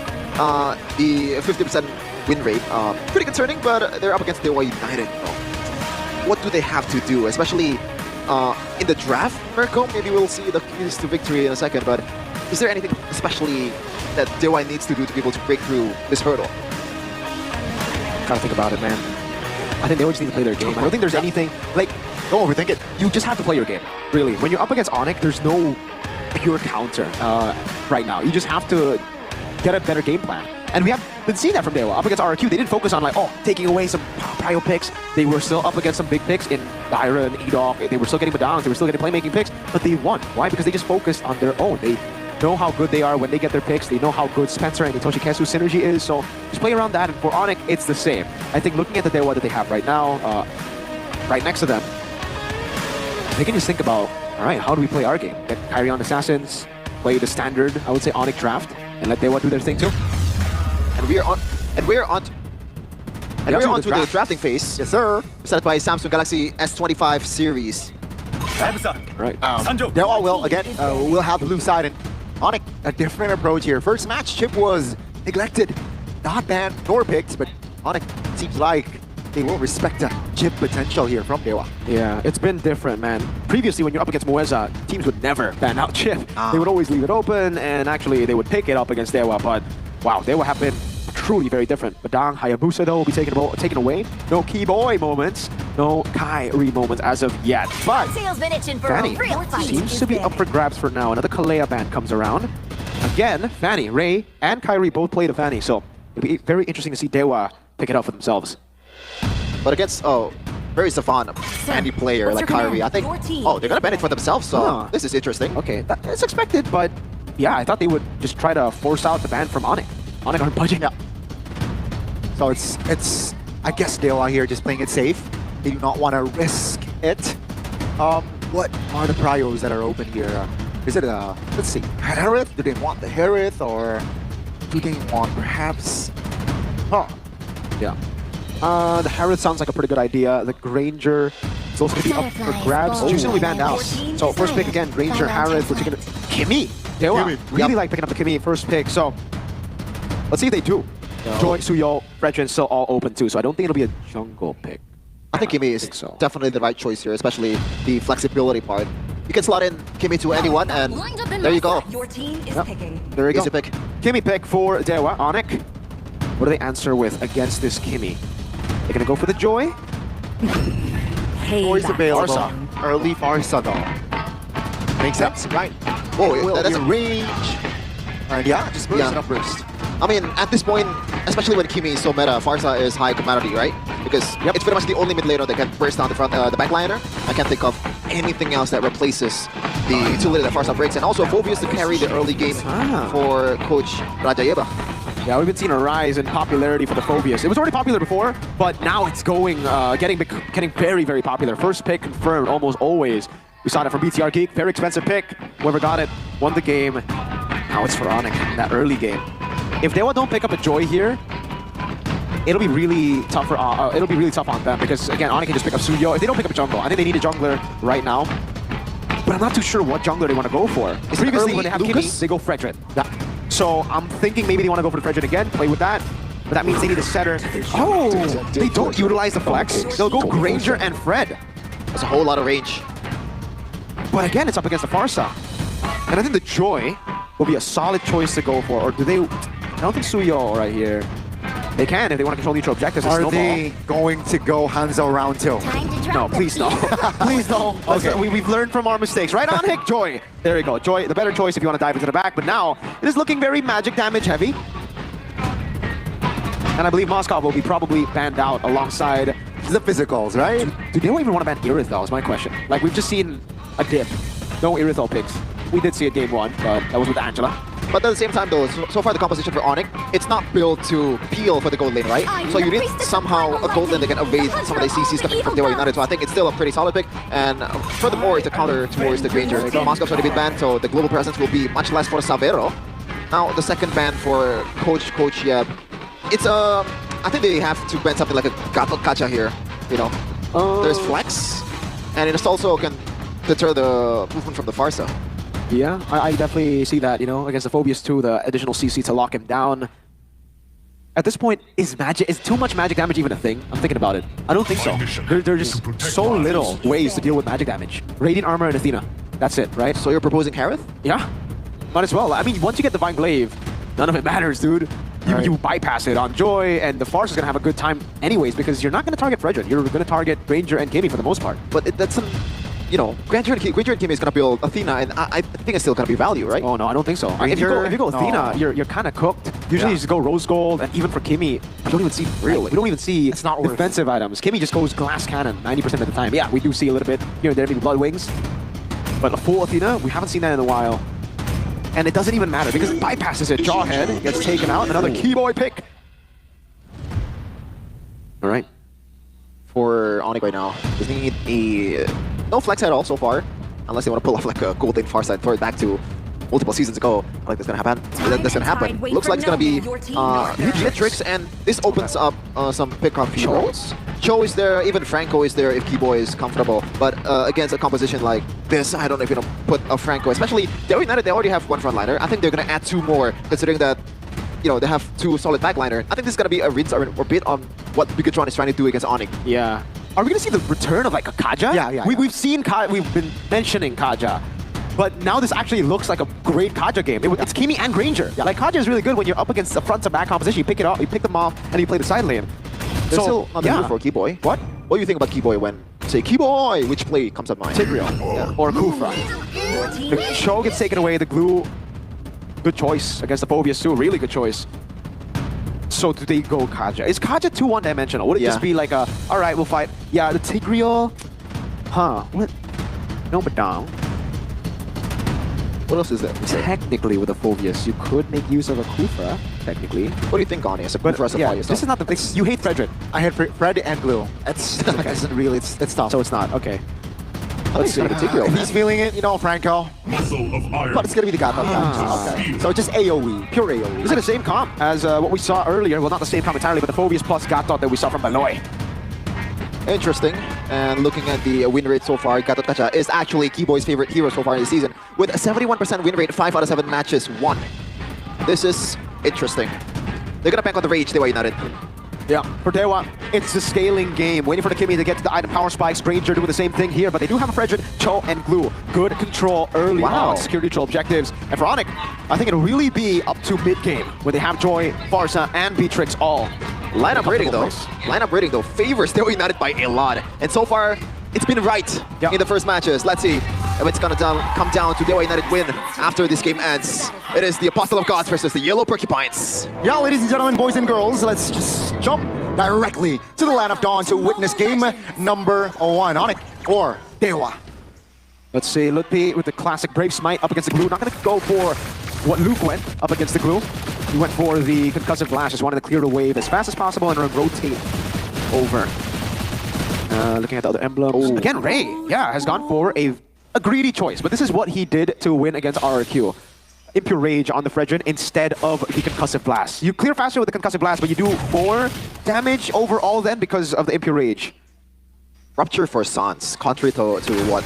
The 50% win rate, pretty concerning, but they're up against Dewa United, though. What do they have to do, especially in the draft, Mirko? Maybe we'll see the keys to victory in a second, but is there anything especially that Dewa needs to do to be able to break through this hurdle? Gotta think about it, man. I think they just need to play their game. I don't think there's anything, like, don't overthink it. You just have to play your game, really. When you're up against Onic, there's no pure counter right now. You just have to get a better game plan. And we have been seeing that from Dewa. Up against RRQ, they didn't focus on like, taking away some Kaio picks. They were still up against some big picks in Byron, Edok. They were still getting Badang. They were still getting playmaking picks, but they won. Why? Because they just focused on their own. They know how good they are when they get their picks. They know how good Spencer and Itoshi Kesu's synergy is. So just play around that. And for Onic, it's the same. I think looking at the Dewa that they have right now, right next to them, they can just think about, all right, how do we play our game? Get Kyrie on Assassins, play the standard, I would say, Onic draft, and let Dewa do their thing too. And we're on to the drafting phase. Yes, sir. Presented by Samsung Galaxy S25 series. Right. Dewa will, again, will have the blue side, and Onic, a different approach here. First match, Chip was neglected, not banned nor picked, but Onic seems like they will respect the Chip potential here from Dewa. Yeah, it's been different, man. Previously, when you're up against Mueza, teams would never ban out Chip. They would always leave it open, and actually, they would pick it up against Dewa, but wow, Dewa have been truly very different. Badang, Hayabusa, though, will be taken away. No Keyboy moments, no Kyrie moments as of yet. But Fanny seems to be up for grabs for now. Another Kalea ban comes around. Again, Fanny, Ray, and Kyrie both play the Fanny, so it'll be very interesting to see Dewa pick it up for themselves. But against, very savant Fanny player like Kyrie, I think, they're gonna ban it for themselves, so this is interesting. Okay, it's expected, but yeah, I thought they would just try to force out the ban from Onic. Onic aren't budging. Yeah. So it's I guess Dewa here just playing it safe. They do not want to risk it. What are the prios that are open here? Is it let's see, Harith? Do they want the Harith, or do they want perhaps? Yeah. The Harith sounds like a pretty good idea. The Granger is also going to be up for grabs. Juicing will be banned out. So first pick again, Granger, Harith. We're taking Kimmy. Dewa really like picking up the Kimmy first pick. So let's see if they do. Joy, Suyo, Fredrin still all open too. So I don't think it'll be a jungle pick. I think Kimmy is definitely the right choice here, especially the flexibility part. You can slot in Kimmy to anyone, and there you go. Your team is picking. There you go. Easy pick. Kimmy pick for Dewa. Onic. What do they answer with against this Kimmy? They're gonna go for the Joy. Joy's available. Farsa. Early Farsa though. Makes sense, right? Oh, that's a range. Yeah, just burst it up burst. I mean, at this point, especially when Kimmy is so meta, Farsa is high commodity, right? Because it's pretty much the only mid laner that can burst down the front, the backliner. I can't think of anything else that replaces the utility that Farsa brings, and also Phobius to carry the early game for Coach Rajayeva. Yeah, we've been seeing a rise in popularity for the Phobius. It was already popular before, but now it's going, getting very, very popular. First pick confirmed almost always. We saw that from BTR Geek. Very expensive pick. Whoever got it won the game. Now it's for Onic in that early game. If Dewa don't pick up a Joy here, it'll be really tough for it'll be really tough on them, because again, Onic can just pick up Suyo. If they don't pick up a jungle, I think they need a jungler right now. But I'm not too sure what jungler they want to go for. Previously, when they have Kimmy, they go Fredrin. So I'm thinking maybe they want to go for the Fredrin again, play with that. But that means they need a setter. Oh, they don't utilize the flex. They'll go Granger and Fred. That's a whole lot of range. But again, it's up against the Farsa. And I think the Joy will be a solid choice to go for. Or do they... I don't think Suyo right here. They can if they want to control neutral objectives. Are they going to go Hanzo round 2? No, please no. Please no. Okay. We've learned from our mistakes. Right on, Hick? Joy. There you go. Joy, the better choice if you want to dive into the back. But now, it is looking very magic damage heavy. And I believe Moskov will be probably banned out alongside the physicals, right? Do they even want to ban Irith, though, is my question. Like, we've just seen a dip. No Irithal picks. We did see a game 1, but that was with Angela. But at the same time though, so far the composition for Onic, it's not built to peel for the gold lane, right? So you need somehow a gold lane that can evade some of the CCs coming from Dewa United. So I think it's still a pretty solid pick. And furthermore, it's a counter towards the Granger. Moscow's already been banned, so the global presence will be much less for Savero. Now the second ban for Coach Yeb. It's I think they have to ban something like a Gato Kacha here. You know, there's flex, and it also can deter the movement from the Farsa. Yeah, I definitely see that, you know, against the Phobius 2, the additional CC to lock him down. At this point, is too much magic damage even a thing? I'm thinking about it. I don't think so. There are just so little ways to deal with magic damage. Radiant Armor and Athena. That's it, right? So you're proposing Harith? Yeah, might as well. I mean, once you get Divine Glaive, none of it matters, dude. You bypass it on Joy, and the Farce is going to have a good time anyways, because you're not going to target Fredrin. You're going to target Granger and Kimmy for the most part. But that's you know, Granger and Kimi is gonna build Athena, and I think it's still gonna be value, right? Oh no, I don't think so. If you go Athena, you're kind of cooked. Usually you just go rose gold, and even for Kimi, we don't even see we don't even see defensive items. Kimi just goes glass cannon 90% of the time. Yeah, we do see a little bit here and there, maybe blood wings, but a full Athena, we haven't seen that in a while. And it doesn't even matter because it bypasses it. Jawhead gets taken out. Another Keyboy pick. All right. For Onic right now, does need a no flex at all so far, unless they want to pull off like a golden Farsight, throw it back to multiple seasons ago. I like that's gonna happen. That's gonna happen. Looks like it's gonna be Matrix, and this opens up some pick-up heroes. Cho is there, even Franco is there if Keyboy is comfortable. But against a composition like this, I don't know if you know put a Franco, especially Dewa United. They already have one frontliner. I think they're gonna add 2 more, considering that you know they have 2 solid backliner. I think this is gonna be a rinse or bit on what Bigatron is trying to do against Onic. Yeah. Are we gonna see the return of like a Kaja? Yeah. We've seen we've been mentioning Kaja. But now this actually looks like a great Kaja game. It's Kimi and Granger. Yeah. Like Kaja is really good when you're up against the front to back composition. You pick it up, you pick them off, and you play the side lane. There's still another move for Keyboy. What do you think about Keyboy when say Keyboy? Which play comes to mind? Tigreal or Kufra. The Cho gets taken away. The glue, good choice against the Phobius too. Really good choice. So do they go Kaja? Is Kaja too one-dimensional? Would it just be like a, all right, we'll fight? Yeah, the Tigreal. Huh? What? No, but down. What else is there? Technically, with a Phobius, you could make use of a Kufra, technically. What do you think, Ani, as a Kufra supply yourself? This is not the... You hate Frederick. I hate Fred and Glue. It's really, it's tough. So it's not, okay. Let's see. If he's feeling it, you know, Franco. But it's gonna be the God. Okay. So just AoE, pure AoE. This is the same comp as what we saw earlier. Well, not the same comp entirely, but the Phobius plus Gatot that we saw from Baloy. Interesting. And looking at the win rate so far, Gatot Kacha is actually Keyboy's favorite hero so far in the season, with a 71% win rate, 5 out of 7 matches won. This is interesting. They're gonna bank on the Rage, Dewa United. Yeah, for Dewa, it's the scaling game. Waiting for the Kimi to get to the item power spikes. Granger doing the same thing here, but they do have a Frederick, Cho, and Glue. Good control early on security troll objectives. And for Onic, I think it'll really be up to mid-game, where they have Joy, Farsa, and Beatrix all. Lineup rating though favors Dewa United by a lot. And so far, it's been right in the first matches. Let's see if it's gonna come down to Dewa United win after this game ends. It is the Apostle of Gods versus the Yellow Porcupines. Yeah, ladies and gentlemen, boys and girls, let's just jump directly to the Land of Dawn to witness game number 1. Onic or Dewa. Let's see, Lutpi with the classic Brave Smite up against the Glue. Not gonna go for what Luke went up against the Glue. He went for the Concussive Blast, just wanted to clear the wave as fast as possible and rotate over. Looking at the other emblems. Again, Ray, has gone for a greedy choice, but this is what he did to win against RRQ. Impure Rage on the Fredrin instead of the Concussive Blast. You clear faster with the Concussive Blast, but you do more damage overall then because of the Impure Rage. Rupture for Sans, contrary to what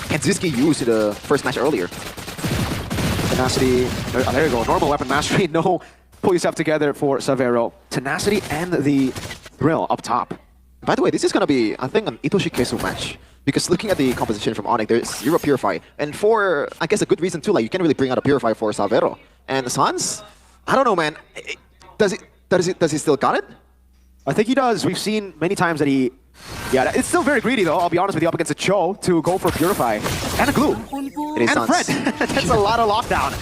Kenziski used in the first match earlier. Tenacity, there you go, normal weapon mastery, no, pull yourself together for Savero. Tenacity and the Thrill up top. By the way, this is gonna be, I think, an Itoshi Kesu match. Because looking at the composition from Onic, there's 0 Purify. And for, I guess, a good reason too, like you can't really bring out a Purify for Savero. And Sans, I don't know, man. Does he still got it? I think he does. We've seen many times that he... Yeah, it's still very greedy though, I'll be honest with you, up against a Cho to go for Purify. And a Glue. It is and Sans. Fred. That's a lot of lockdown.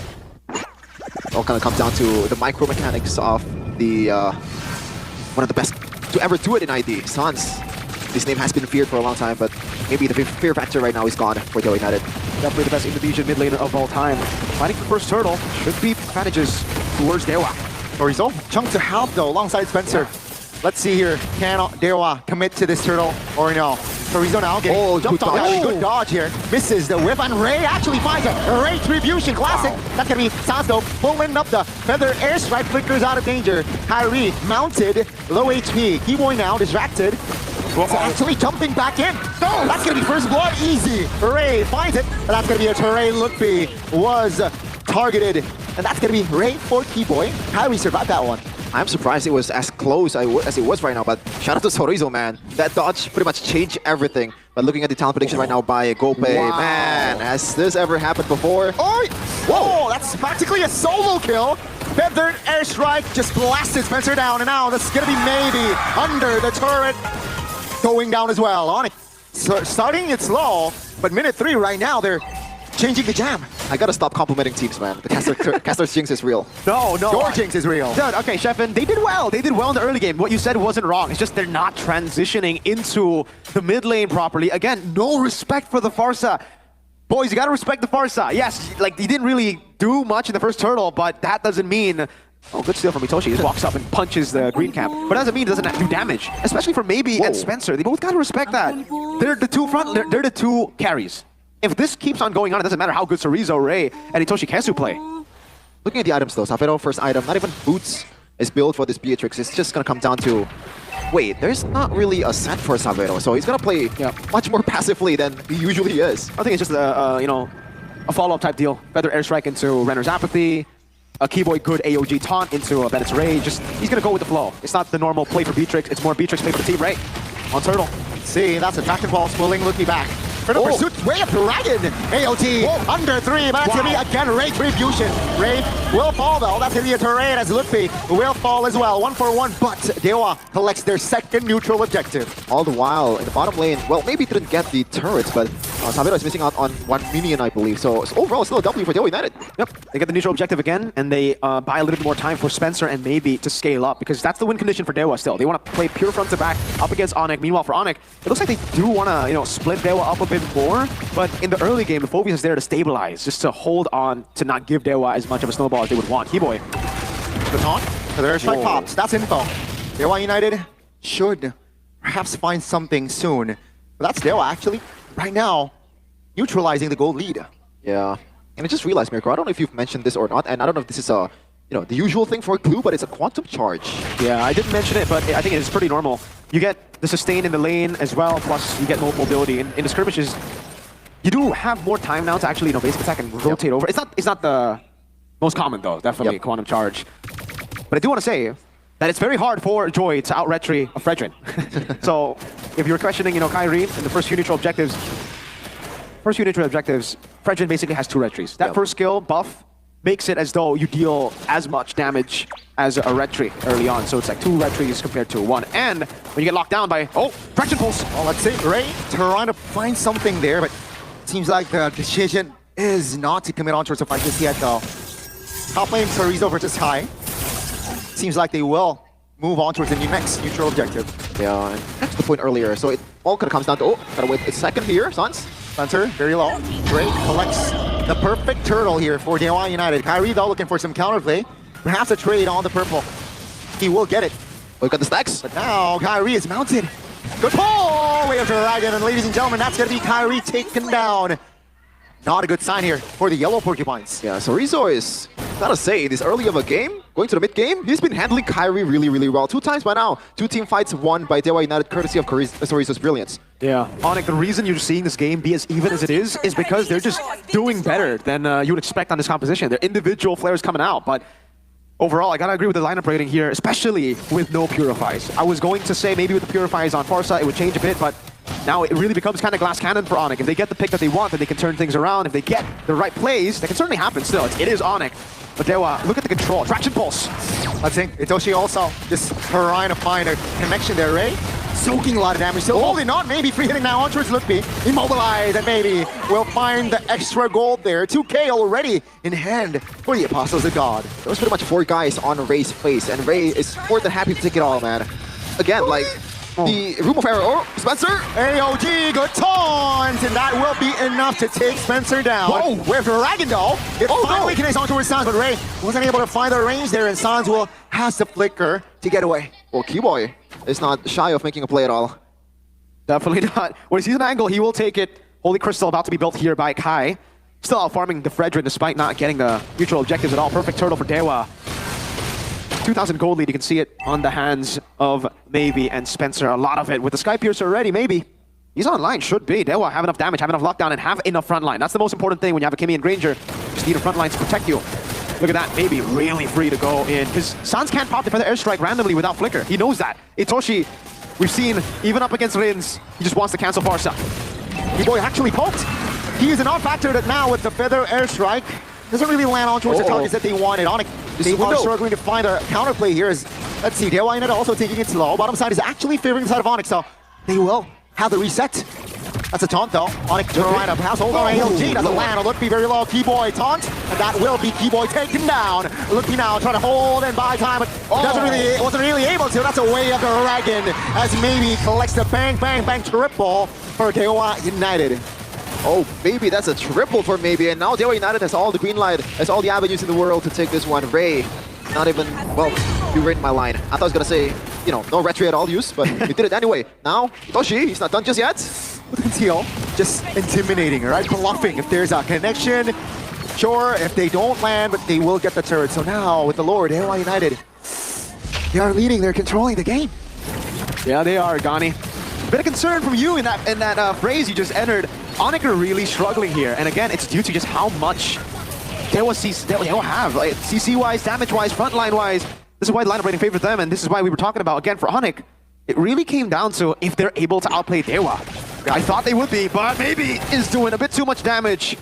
All kind of comes down to the micro mechanics of the one of the best to ever do it in ID, Sans. This name has been feared for a long time, but maybe the fear factor right now is gone for Dewa United. Definitely the best Indonesian mid laner of all time. Fighting for first turtle should be advantages towards Dewa. Orizo, chunk to help though, alongside Spencer. Let's see here, can Dewa commit to this turtle or no? Orizo now getting jumped on. Actually, good dodge here. Misses the whiff, and Ray actually finds a Retribution Classic. That's gonna be Sans though, pulling up the Feather Airstrike, flickers out of danger. Harry mounted, low HP. Keyboy now distracted. It's actually jumping back in. No, that's gonna be first blood, easy. Ray finds it, and that's gonna be a Teray Lutpi was targeted, and that's gonna be Ray for Keyboy. How we survived that one? I'm surprised it was as close as it was right now, but shout out to Sorizo, man. That dodge pretty much changed everything. But looking at the talent prediction right now by Gope, man, has this ever happened before? Oh, whoa, that's practically a solo kill. Feathered Airstrike just blasted Spencer down, and now that's gonna be maybe under the turret. Going down as well. Onic starting it slow, But minute 3 right now, they're changing the jam. I gotta stop complimenting teams, man. The caster's jinx is real. No. Your jinx is real. Dude, okay, Sheffin, they did well. They did well in the early game. What you said wasn't wrong. It's just they're not transitioning into the mid lane properly. Again, no respect for the Farsa. Boys, you gotta respect the Farsa. Yes, like, he didn't really do much in the first turtle, but that doesn't mean... Oh, good steal from Itoshi. He just walks up and punches the green camp. But that doesn't mean it doesn't do damage. Especially for Maybe and Spencer. They both gotta respect that. They're the two carries. If this keeps on going on, it doesn't matter how good Sorizo, Ray, and Itoshi Kesu play. Looking at the items though, Safero first item, not even boots is built for this Beatrix. It's just gonna come down to, wait, there's not really a set for Safero, so he's gonna play much more passively than he usually is. I think it's just a follow-up type deal. Feather Airstrike into Renner's Apathy, a Keyboy good AOG taunt into Bennett's Rage. Just he's gonna go with the flow. It's not the normal play for Beatrix. It's more Beatrix play for the team, right? On Turtle. See, that's a Dragon Ball spooling looking back. Pursuit, way of Dragon! AOT, under 3, but that's gonna be again Rage Retribution. Rage will fall though, that's gonna be a terrain as Ludwig will fall as well. 1 for 1, but Dewa collects their second neutral objective. All the while, in the bottom lane, well, maybe didn't get the turrets, but Safero is missing out on 1 minion, I believe. So overall, still a W for Dewa United. Yep, they get the neutral objective again, and they buy a little bit more time for Spencer and Maybe to scale up, because that's the win condition for Dewa still. They want to play pure front to back up against Onic. Meanwhile, for Onic, it looks like they do want to, split Dewa up a bit more, but in the early game, the Phobius is there to stabilize, just to hold on to not give Dewa as much of a snowball as they would want. Keyboy. The taunt, so their strike pops, that's info. Dewa United should perhaps find something soon. But that's Dewa actually, right now, neutralizing the gold lead. Yeah, and I just realized, Mirko, I don't know if you've mentioned this or not, and I don't know if this is a, the usual thing for Glue, but it's a quantum charge. Yeah, I didn't mention it, but I think it's pretty normal. You get the sustain in the lane as well, plus you get mobility. In the skirmishes, you do have more time now to actually, basic attack and rotate over. It's not the most common though, definitely quantum charge. But I do want to say that it's very hard for Joy to out-retry a Fredrin. So if you're questioning, Kyrie in the first few neutral objectives, Fredrin basically has 2 retries. That first skill buff makes it as though you deal as much damage as a retry early on. So it's like 2 retries compared to 1. And when you get locked down by, Fraction Pulse. Well, let's see, Ray trying to find something there, but it seems like the decision is not to commit on towards the fight just yet though. Top lane Sorizo versus High. Seems like they will move on towards the next neutral objective. Yeah, and that's the point earlier. So it all kind of comes down to, gotta wait a second here, Sans. Spencer, very low. Drake collects the perfect turtle here for Dewa United. Kyrie though looking for some counterplay. Perhaps a trade on the purple. He will get it. Look at the stacks. But now Kyrie is mounted. Good pull! Way of Dragon, and ladies and gentlemen, that's gonna be Kyrie taken down. Not a good sign here for the yellow Porcupines. Yeah, so Rizzo is, gotta say, this early of a game, going to the mid game, he's been handling Kyrie really, really well. 2 times by now. 2 team fights won by Dewa United, courtesy of Rizzo's brilliance. Yeah, Onic, the reason you're seeing this game be as even as it is because they're just doing better than you would expect on this composition. They're individual flares coming out, but overall, I gotta agree with the lineup rating here, especially with no Purifies. I was going to say maybe with the Purifies on Farsa, it would change a bit, but now it really becomes kind of glass cannon for Onic. If they get the pick that they want, then they can turn things around. If they get the right plays, that can certainly happen still. It is Onic. But Dewa, look at the control. Traction Pulse. I think Itoshi also just trying to find a connection there, Ray. Soaking a lot of damage. Still holding on. Maybe free hitting now on towards Lutfi. Immobilize, and maybe we'll find the extra gold there. 2K already in hand for the Apostles of God. There was pretty much 4 guys on Ray's face, and Ray is more than happy to take it all, man. Again, like, the Room of Error. Oh, Spencer! AOG, good taunt! And that will be enough to take Spencer down. Whoa! With Dragon though, it finally connects on towards Sans, but Ray wasn't able to find the range there, and Sans will has the flicker to get away. Well, Keyboy is not shy of making a play at all. Definitely not. When he sees an angle, he will take it. Holy Crystal about to be built here by Kai. Still out farming the Fredrin despite not getting the neutral objectives at all. Perfect turtle for Dewa. 2,000 gold lead, you can see it on the hands of Maybe and Spencer. A lot of it with the Sky Piercer already, Maybe. He's online, should be. Dewa have enough damage, have enough lockdown, and have enough frontline. That's the most important thing when you have a Kimmy and Granger. Just need a frontline to protect you. Look at that, Maybe really free to go in. Because Sans can't pop the Feather Airstrike randomly without Flicker. He knows that. Itoshi, we've seen, even up against Rins, he just wants to cancel Farsa. Keyboy actually poked. He is an off-factor that now with the Feather Airstrike doesn't really land on towards the targets that they wanted. Onic, they are struggling to find a counterplay here. Let's see, Dewa United also taking it slow. Bottom side is actually favoring the side of Onic, so they will have the reset. That's a taunt though. Onic turn right up, pass, hold on, AOG doesn't land. Lutfi very low, Keyboy taunt, and that will be Keyboy taken down. Lutfi now trying to hold and buy time, but wasn't really able to. That's a way of the dragon, as maybe collects the bang, bang, bang triple for Dewa United. Oh, maybe that's a triple for maybe, and now Dewa United has all the green light, has all the avenues in the world to take this one. Ray, not even, well, you read my line. I thought I was gonna say, you know, no retry at all use, but he did it anyway. Now, Toshi, he's not done just yet. With conceal, just intimidating, right? Bluffing. If there's a connection, sure, if they don't land, but they will get the turret. So now, with the Lord, Dewa United, they are leading, they're controlling the game. Yeah, they are, Gani. Bit of concern from you in that phrase you just entered. Onic are really struggling here, and again, it's due to just how much Dewa have. Like, CC-wise, damage-wise, frontline-wise. This is why the lineup rating favored them, and this is why we were talking about, again, for Onic, it really came down to if they're able to outplay Dewa. I thought they would be, but maybe is doing a bit too much damage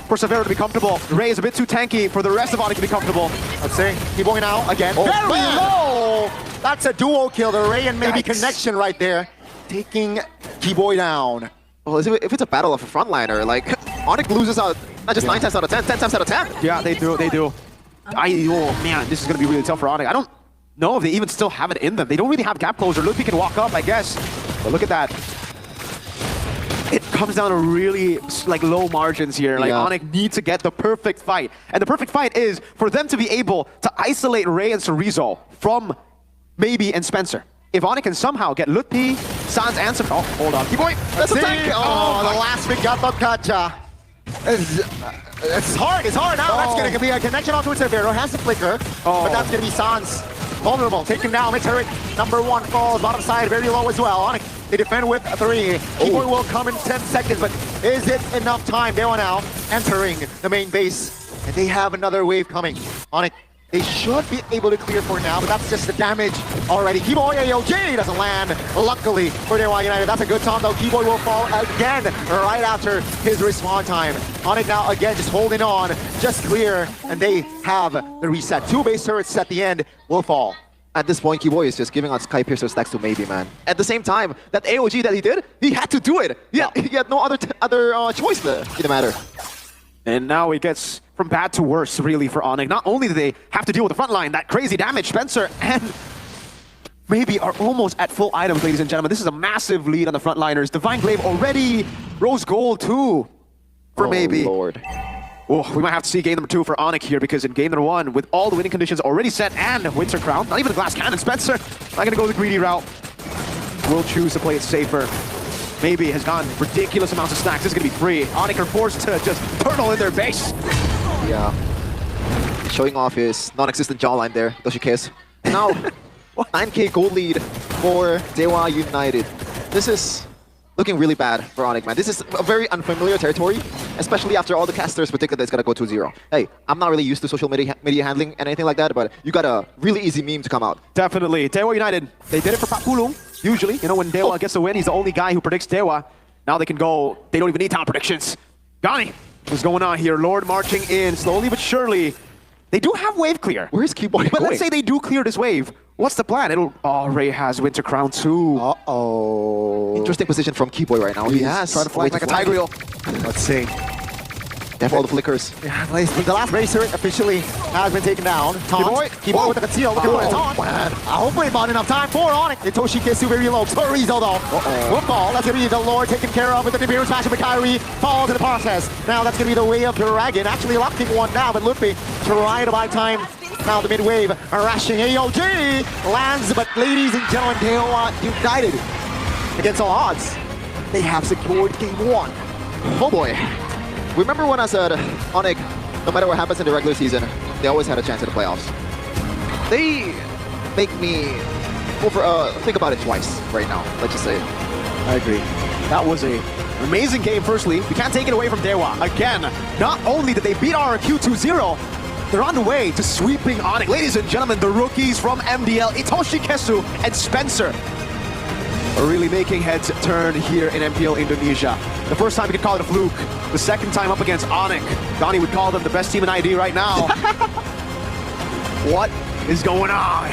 for Severo to be comfortable. Ray is a bit too tanky for the rest of Onic to be comfortable. Let's see. Keyboy now, again. Oh, very man. low! That's a duo kill, the Ray and maybe connection right there. Taking Keyboy down. Well, if it's a battle of a frontliner, like, Onic loses out not just 9 times out of 10, 10 times out of 10. Yeah, they do. Oh man, this is gonna be really tough for Onic. I don't know if they even still have it in them. They don't really have gap closer. Luffy can walk up, I guess. But look at that. It comes down to really like low margins here. Like Onic needs to get the perfect fight. And the perfect fight is for them to be able to isolate Ray and Cerezo from Maybe and Spencer. If Onic can somehow get Lutpi, Sans, and some... Oh, hold on. Keyboy, that's a tank! Oh, the last big got Kacha. It's hard now. That's going to be a connection onto Severo. Has the flicker, but that's going to be Sans. Vulnerable, taken down. Turret number 1 falls. Bottom side, very low as well. Onic, they defend with 3. Keyboy will come in 10 seconds, but is it enough time? They are now entering the main base, and they have another wave coming. Onic, they should be able to clear for now, but that's just the damage already. Keyboy AOJ doesn't land, luckily for Dewa United. That's a good time though. Keyboy will fall again right after his respawn time. Onic now again just holding on, just clear, and they have the reset. 2 base turrets at the end will fall. At this point, Keyboy is just giving out Sky Piercer stacks to Maybe, man. At the same time, that AOG that he did, he had to do it. He had no other choice in the matter. And now it gets from bad to worse, really, for Onic. Not only do they have to deal with the front line, that crazy damage, Spencer and Maybe are almost at full items, ladies and gentlemen. This is a massive lead on the frontliners. Divine Glaive already, Rose Gold too for Maybe. Lord. Oh, we might have to see game number 2 for Onic here, because in game number 1, with all the winning conditions already set and Winter Crown, not even the Glass Cannon, Spencer not going to go the greedy route. Will choose to play it safer. Maybe has gotten ridiculous amounts of stacks. This is going to be free. Onic are forced to just turtle in their base. Yeah. Showing off his non-existent jawline there, Toshike's. Now, 9k gold lead for Dewa United. This is looking really bad for Onic, man. This is a very unfamiliar territory, especially after all the casters predicted that it's going to go 2-0. Hey, I'm not really used to social media handling and anything like that, but you got a really easy meme to come out. Definitely. Dewa United, they did it for Papulung. Usually, you know, when Dewa gets the win, he's the only guy who predicts Dewa. Now they can go, they don't even need town predictions. Gani, what's going on here? Lord marching in, slowly but surely. They do have wave clear. Where's Keyboy But going? let's say they do clear this wave. What's the plan? Oh, Ray has Winter Crown too. Interesting position from Keyboy right now. He has trying to flank like a tiger. Let's see. They have all the flickers. Yeah, the last racer officially has been taken down. Keyboy with the conceal. Look at the taunt. Hopefully about enough time for Onic. Itoshi Kesu very low. Cerezo though. Football. That's going to be the Lord taken care of with the Nibiru smash with Kairi. Falls in the process. Now that's going to be the way of Dragon. Actually locking one now, but Luffy trying to buy time. Now the mid-wave rushing AOG. Lands, but ladies and gentlemen, Dewa United, against all odds, they have secured game 1. Oh boy. Remember when I said, Onic, no matter what happens in the regular season, they always had a chance in the playoffs. They make me think about it twice right now, let's just say it. I agree. That was an amazing game, firstly. We can't take it away from Dewa. Again, not only did they beat RRQ 2-0, they're on the way to sweeping Onic. Ladies and gentlemen, the rookies from MDL, Itoshi Kesu and Spencer, are really making heads turn here in MPL Indonesia. The first time we could call it a fluke. The second time up against Onic. Donnie would call them the best team in ID right now. What is going on?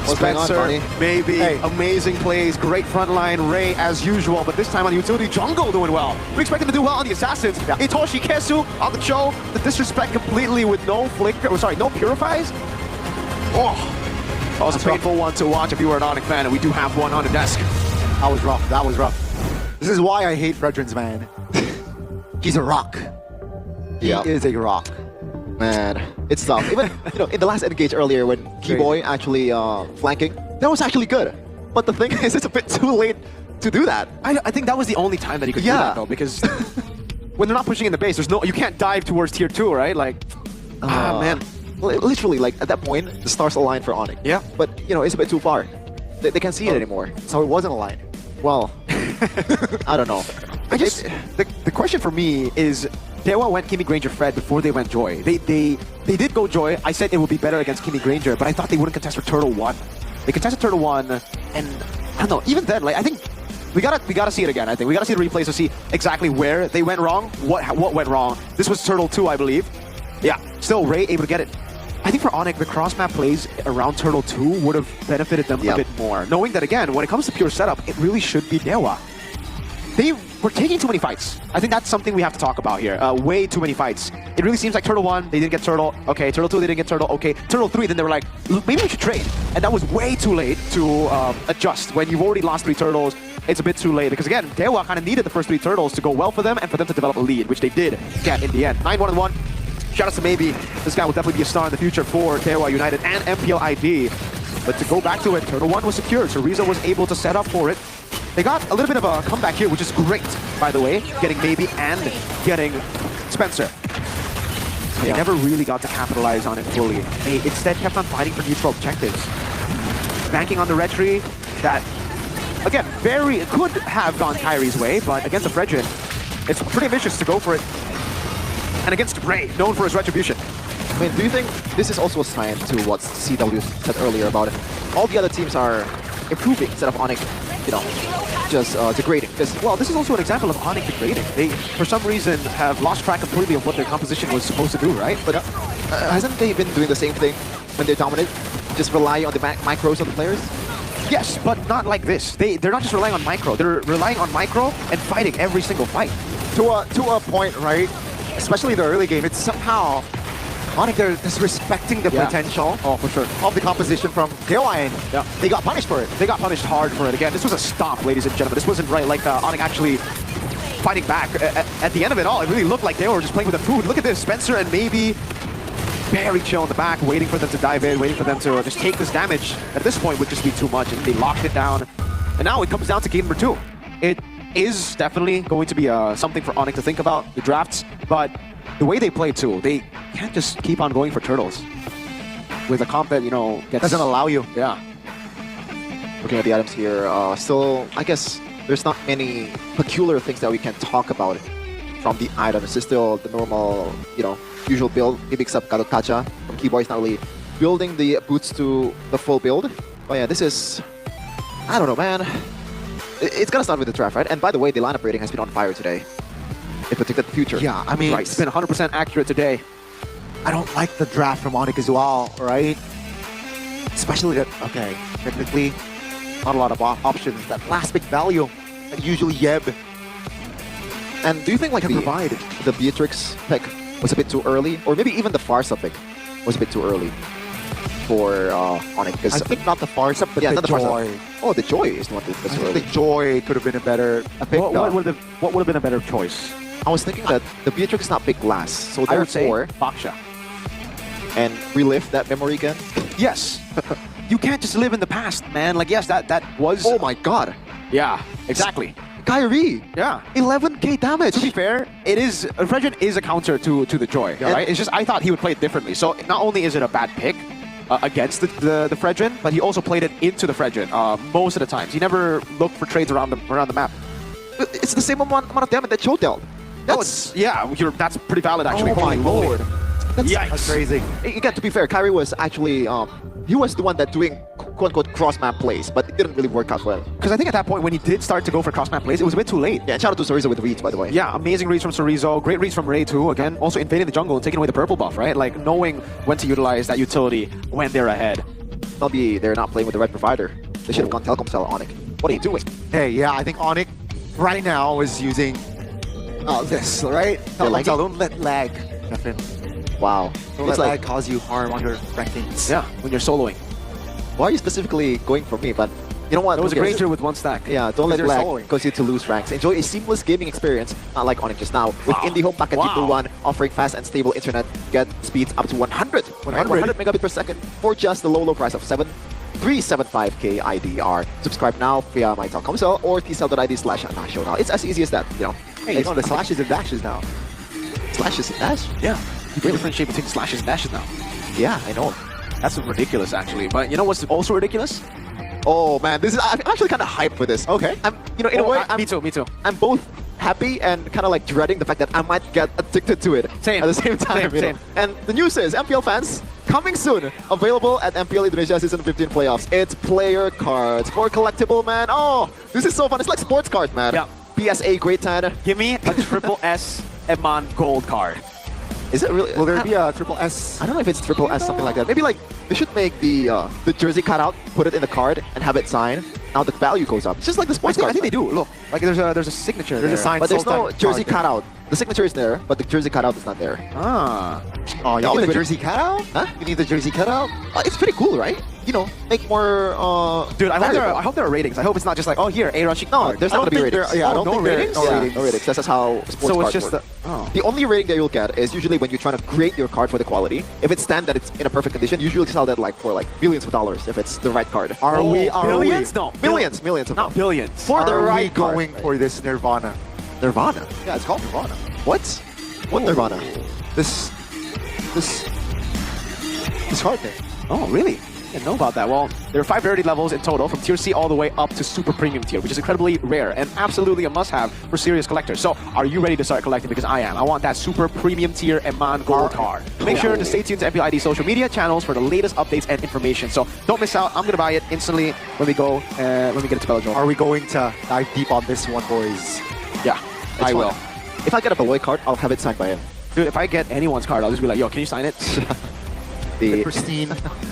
What's going on, Spencer, Bonnie? maybe. Amazing plays, great front line. Ray, as usual, but this time on the utility jungle doing well. We expect him to do well on the assassins. Itoshi Kesu on the Cho. The disrespect completely with no flicker, no purifies. Oh, that was a painful one to watch if you were an Onic fan, and we do have one on the desk. That was rough. That was rough. This is why I hate Fredrins, man. He's a rock. He is a rock. Man, it's tough. Even in the last engage earlier when Keyboy actually flanking, that was actually good. But the thing is, it's a bit too late to do that. I think that was the only time that he could do that though, because when they're not pushing in the base, you can't dive towards tier 2, right? Like, man. Literally, like at that point, the stars aligned for Onic. Yeah. But it's a bit too far. They can't see it anymore. So it wasn't aligned. Well, I don't know. The question for me is, Dewa went Kimmy Granger Fred before they went Joy. They did go Joy. I said it would be better against Kimmy Granger, but I thought they wouldn't contest for Turtle 1. They contested Turtle 1, and I don't know, even then, like, I think we gotta see it again, I think. We gotta see the replays to see exactly where they went wrong, what went wrong. This was Turtle 2, I believe. Yeah, still Ray able to get it. I think for Onic, the cross-map plays around Turtle 2 would have benefited them a bit more. Knowing that, again, when it comes to pure setup, it really should be Dewa. They were taking too many fights. I think that's something we have to talk about here. Way too many fights. It really seems like Turtle 1, they didn't get Turtle. Okay, Turtle 2, they didn't get Turtle. Okay, Turtle 3, then they were like, look, maybe we should trade. And that was way too late to adjust. When you've already lost 3 Turtles, it's a bit too late. Because again, Dewa kind of needed the first 3 Turtles to go well for them and for them to develop a lead, which they did get in the end. 9-1-1. Shout out to Maybe. This guy will definitely be a star in the future for Dewa United and MPL ID. But to go back to it, Turtle 1 was secured, so Riza was able to set up for it. They got a little bit of a comeback here, which is great, by the way, getting Maybe and getting Spencer. They never really got to capitalize on it fully. They instead kept on fighting for neutral objectives. Banking on the red tree, that, again, could have gone Kyrie's way, but against the Fredrin, it's pretty ambitious to go for it. And against Ray, known for his retribution. I mean, do you think this is also a sign to what CW said earlier about it? All the other teams are improving instead of Onic, just degrading. Well, this is also an example of Onic degrading. They, for some reason, have lost track completely of what their composition was supposed to do, right? But hasn't they been doing the same thing when they dominate? Just rely on the micros of the players? Yes, but not like this. They're not just relying on micro. They're relying on micro and fighting every single fight. To a point, right? Especially the early game, it's somehow Onic, they're disrespecting the potential of the composition from Dewa, and they got punished for it. They got punished hard for it. Again, this was a stomp, ladies and gentlemen. This wasn't right, like Onic actually fighting back. At the end of it all, it really looked like they were just playing with the food. Look at this, Spencer and Maybe very chill in the back, waiting for them to dive in, waiting for them to just take this damage. At this point, would just be too much, and they locked it down. And now it comes down to game number 2. It is definitely going to be something for Onic to think about, the drafts, but the way they play too, they can't just keep on going for turtles with a comp that, doesn't allow you. Yeah. Looking at the items here, still, I guess there's not many peculiar things that we can talk about from the items. It's still the normal, usual build, maybe except Kadokacha from Keyboy is not really building the boots to the full build. But yeah, this is, I don't know, man. It's gonna start with the draft, right? And by the way, the lineup rating has been on fire today. It predicted the future. Yeah, I mean, it's been 100% accurate today. I don't like the draft from Onic as well, right? Especially that, technically, not a lot of options. That last big value, usually Yeb. And do you think like the Beatrix pick was a bit too early? Or maybe even the Farsa pick was a bit too early for Onic? I think not the Farsa, but the Joy. Oh, the Joy is not the I think the Joy could have been a better pick. What would have been a better choice? I was thinking that the Beatrix is not big last, so I would say therefore Baksha. And relive that memory again? Yes. You can't just live in the past, man. Like, yes, that was... Oh my god. Yeah, exactly. Kyrie. Yeah. 11k damage. To be fair, Fredrin is a counter to the Joy, right? It's just, I thought he would play it differently. So not only is it a bad pick against the Fredrin, but he also played it into the Fredrin most of the times. He never looked for trades around the map. It's the same amount of damage that Cho dealt. That's pretty valid, actually. Oh my lord. That's crazy. Again, to be fair, Kyrie was actually, he was the one that doing quote-unquote cross-map plays, but it didn't really work out well. Because I think at that point, when he did start to go for cross-map plays, it was a bit too late. Yeah, and shout out to Sorizo with reads, by the way. Yeah, amazing reads from Sorizo, great reads from Ray too. Again, also invading the jungle and taking away the purple buff, right? Like, knowing when to utilize that utility when they're ahead. not be they're not playing with the right provider. They should have gone Telkomsel Onic. What are you doing? Hey, yeah, I think Onic right now is using this, right? Don't let lag, Kevin. Wow. Don't let lag cause you harm on your rankings. Yeah, when you're soloing. Why are you specifically going for me? But you know what? There was a Granger with 1 stack. Yeah, don't let you're lag soloing. cause you to lose ranks. Enjoy a seamless gaming experience, not like Onic just now. With IndiHome Packet People 1 offering fast and stable internet, get speeds up to 100 megabit per second for just the low price of 375k IDR. Subscribe now via my Telkomsel or tcell.id/showdown. It's as easy as that, you know. Hey, you know the slashes and dashes now. Slashes and dash? Yeah. You can differentiate between slashes and dashes now. Yeah, I know. That's ridiculous, actually. But you know what's also ridiculous? Oh man, I'm actually kind of hyped for this. Okay. In a way, me too. I'm both happy and kind of like dreading the fact that I might get addicted to it at the same time. Same. And the news is MPL fans, coming soon, available at MPL Indonesia Season 15 playoffs. It's player cards for collectible, man. Oh, this is so fun. It's like sports card, man. Yeah. PSA Grade 10. Give me a triple S Eman gold card. Is it really? Will there be a triple S? I don't know if it's triple S, something like that. Maybe like they should make the jersey cutout, put it in the card, and have it signed. Now the value goes up. It's just like the sports card. I think they do. Look, like there's a signature. There's a sign, but there's no jersey card cutout. The signature is there, but the jersey cutout is not there. Oh, you need the jersey cutout? Huh? You need the jersey cutout? It's pretty cool, right? You know, make more. Dude, I hope there are ratings. I hope it's not just like, oh, here, Aaron Sheik. No, there's not gonna be ratings. I don't think ratings. No ratings. No ratings. That's how sports so cards it's just work. The only rating that you'll get is usually when you're trying to grade your card for the quality. If it's stand that it's in a perfect condition, you usually sell that like for like billions of dollars if it's the right card. Are we billions? No, millions of not billions. For the right we going for this Nirvana? Nirvana? Yeah, it's called Nirvana. What Nirvana? This card thing. Oh, really? I didn't know about that. Well, there are 5 rarity levels in total, from tier C all the way up to super premium tier, which is incredibly rare and absolutely a must-have for serious collectors. So, are you ready to start collecting? Because I am. I want that super premium tier Eman gold card. Make sure to stay tuned to MPL ID social media channels for the latest updates and information. So, don't miss out. I'm gonna buy it instantly when we go, when we get to Velodrome. Are we going to dive deep on this one, boys? Yeah, I will. If I get a Beloy card, I'll have it signed by him. Dude, if I get anyone's card, I'll just be like, yo, can you sign it? the pristine,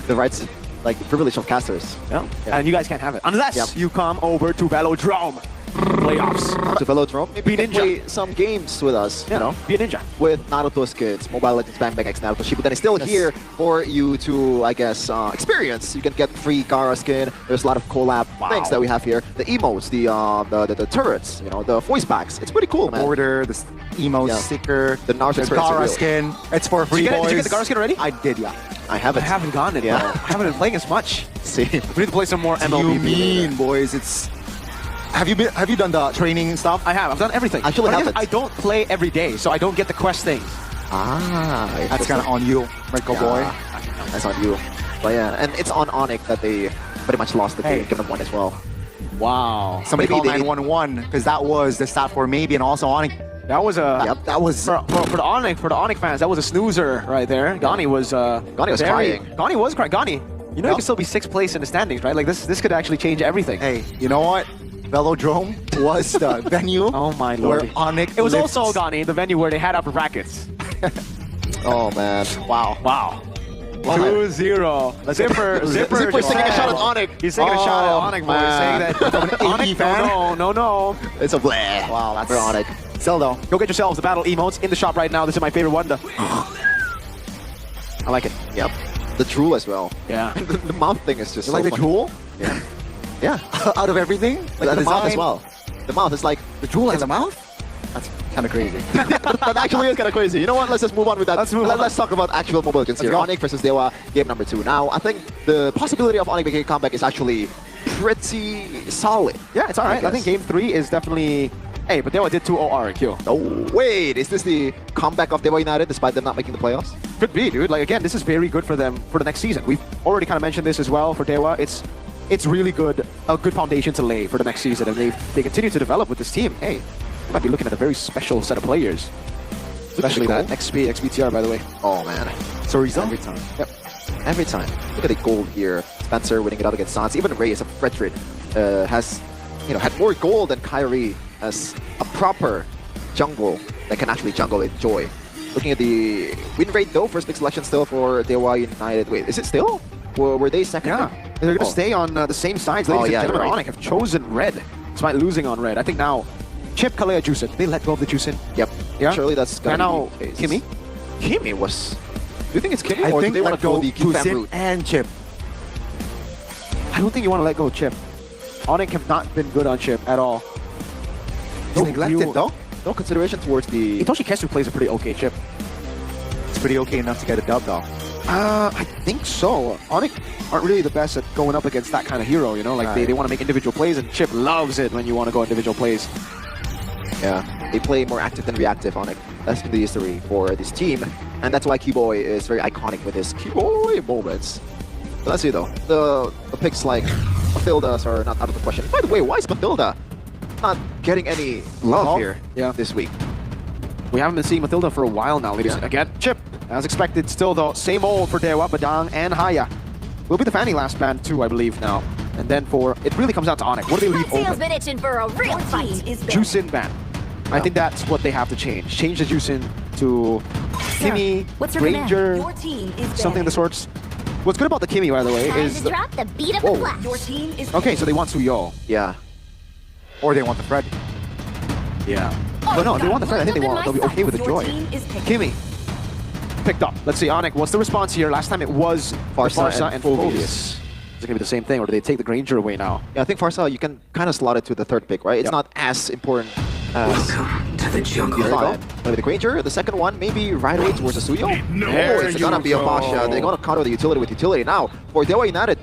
the rights, like privilege of casters. Yeah. And you guys can't have it unless you come over to Velodrome playoffs. To Velodrome, maybe you can play some games with us. Yeah, you know, be a ninja with Naruto's kids, Mobile Legends Bang Bang X Naruto Shippuden is still here for you to, I guess, experience. You can get free Gara skin. There's a lot of collab things that we have here. The emotes, the turrets, you know, the voice packs. It's pretty cool, man. Order the emo sticker, the Naruto Gara skin. It's for free, boys. Did you get the Gara skin already? I did, yeah. I haven't. I haven't gotten it. Yeah. I haven't been playing as much. See, we need to play some more MLB. You mean, boys? It's. Have you done the training stuff? I have. I've done everything. Actually, I don't play every day, so I don't get the quest things. That's kind of on you, Marco boy. That's on you. But yeah, and it's on Onic that they pretty much lost the game, give them one as well. Wow. Somebody called 911 because that was the stat for maybe, and also Onic. That was a. Yep, that was for the Onic fans. That was a snoozer right there. Gani was. Gani was crying. Gani was crying. Gani, you know you can still be 6th place in the standings, right? Like this could actually change everything. Hey, you know what? Velodrome was the venue. Oh my lord. Where Onic. It was also Gani, the venue where they had upper brackets. Oh man! Wow. 2-0. Zipper taking a shot at Onic. He's taking a shot at Onic, boy, saying that Onic fan. No. It's a bleh. Wow, that's for Onic. Still though, go get yourselves the battle emotes in the shop right now. This is my favorite one. I like it. Yep. The drool as well. Yeah. the mouth thing is just. You like the drool? Yeah. Yeah. Out of everything, like the mouth as well. The mouth is like the drool has a mouth. That's kind of crazy. That actually is kind of crazy. You know what? Let's just move on with that. Let's talk about actual Mobile Legends here. Onic versus Dewa, game number 2. Now, I think the possibility of Onic making a comeback is actually pretty solid. Yeah, it's all right. I think game 3 is definitely. Hey, but Dewa did 2-0 RQ. Oh, wait. Is this the comeback of Dewa United despite them not making the playoffs? Could be, dude. Like, again, this is very good for them for the next season. We've already kind of mentioned this as well for Dewa. It's really good, a good foundation to lay for the next season, and they continue to develop with this team. Hey, we might be looking at a very special set of players. Especially that XBTR, by the way. Oh, man. Soriza? Every time. Yep. Every time. Look at the gold here. Spencer winning it out against Sans. Even Ray as a Frederick has, had more gold than Kyrie as a proper jungle that can actually jungle enjoy. Looking at the win rate though, first pick selection still for Dewa United. Wait, is it still? Were they second? Yeah, they're going to stay on the same sides. Ladies and gentlemen, right. Onic have chosen red despite losing on red. I think now Chip, Kalea, Juicin. They let go of the Juicin. Yep. Yeah. Surely that's And gonna now be the case. Kimmy. Kimmy was. Do you think it's Kimmy, I or do think they want let to go go the Geek Fam Juicin route? and Chip. I don't think you want to let go of Chip. Onic have not been good on Chip at all. He's neglected though. No consideration towards the. Itoshi Kesu plays a pretty okay Chip. It's pretty okay enough to get a dub though. I think so. Onic aren't really the best at going up against that kind of hero, you know? Like, they want to make individual plays, and Chip loves it when you want to go individual plays. Yeah, they play more active than reactive on it. That's been the history for this team, and that's why Keyboy is very iconic with his Keyboy moments. But let's see though, the picks like Mathildas are not out of the question. By the way, why is Mathilda not getting any love here this week? We haven't been seeing Mathilda for a while now, ladies. Again, Chip, as expected, still though, same old for Dewa, Badang, and Haya. Will be the Fanny last band too, I believe now. And then for, it really comes down to Onic. What do they leave open? been itching for a real fight. Juicin ban. I think that's what they have to change. Change the Juicin to Kimmy, what's your Ranger, command? Your team is something of the sorts. What's good about the Kimmy, by the way, is... drop the beat of Whoa. the flash. Your team is Okay, so they want Suyo. Yeah. Or they want the Fred. Yeah. But no, they want the Fred. I think they'll be okay with the Joy. Kimmy. Picked up. Let's see, Onic, what's the response here? Last time it was Farsa and Phobius. Is it going to be the same thing, or do they take the Granger away now? Yeah, I think Farsa, you can kind of slot it to the third pick, right? It's not as important as... To the jungle. Maybe the Granger, the second one, maybe right away towards the Suyo. There It's gonna be a Basha. They're gonna counter the utility with utility. Now, for Dewa United,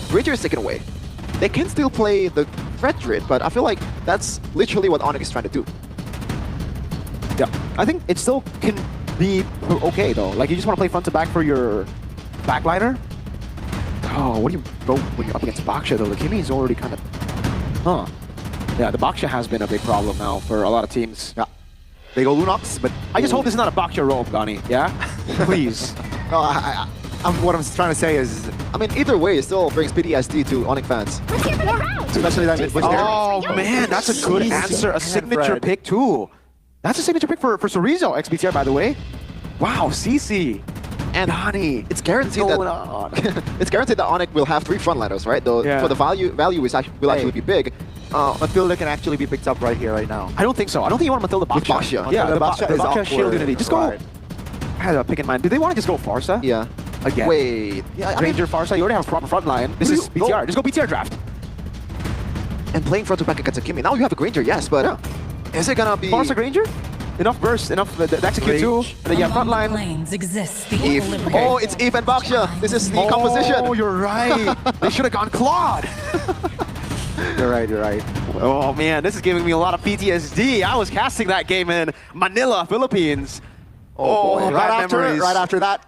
Granger is taken away. They can still play the Fredrid, but I feel like that's literally what Onic is trying to do. Yeah, I think it still can be okay though. Like, you just want to play front to back for your backliner. Oh, what do you go when you're up against Baksha though? The Kimmy is already kind of... Huh. Yeah, the Baksha has been a big problem now for a lot of teams. Yeah. They go Lunox, but... I just hope this is not a Baksha rope, Gani. Yeah? Please. No, what I'm trying to say is... I mean, either way, it still brings PTSD to Onic fans. Especially that Oh, man, that's a good answer. A signature pick, too. That's a signature pick for Sorizo, ex-BTR, by the way. Wow, CC. And Honey. It's guaranteed that it's guaranteed that Onic will have 3 frontliners, right? Though for the value is will actually be big. Mathilda can actually be picked up right here, right now. I don't think so. I don't think you want Mathilda Baksha. Baksha. Yeah, the Baksha is Baksha shield awkward. unity. Just go. I had a pick in mind. Do they want to just go Farsa? Yeah. Again. Wait. Yeah, Ranger, Farsa, you already have a proper front line. This is BTR. Just go BTR draft. And playing front to back against a Kimmy. Now you have a Granger, yes, but is it gonna be... Farsa Granger? Enough burst, enough to execute too. And then you have front line. Exist. Oh, it's Eve and Baksha. This is the composition. Oh, you're right. They should have gone Claude. You're right, you're right. Oh man, this is giving me a lot of PTSD. I was casting that game in Manila, Philippines. Oh, bad right memories. after that,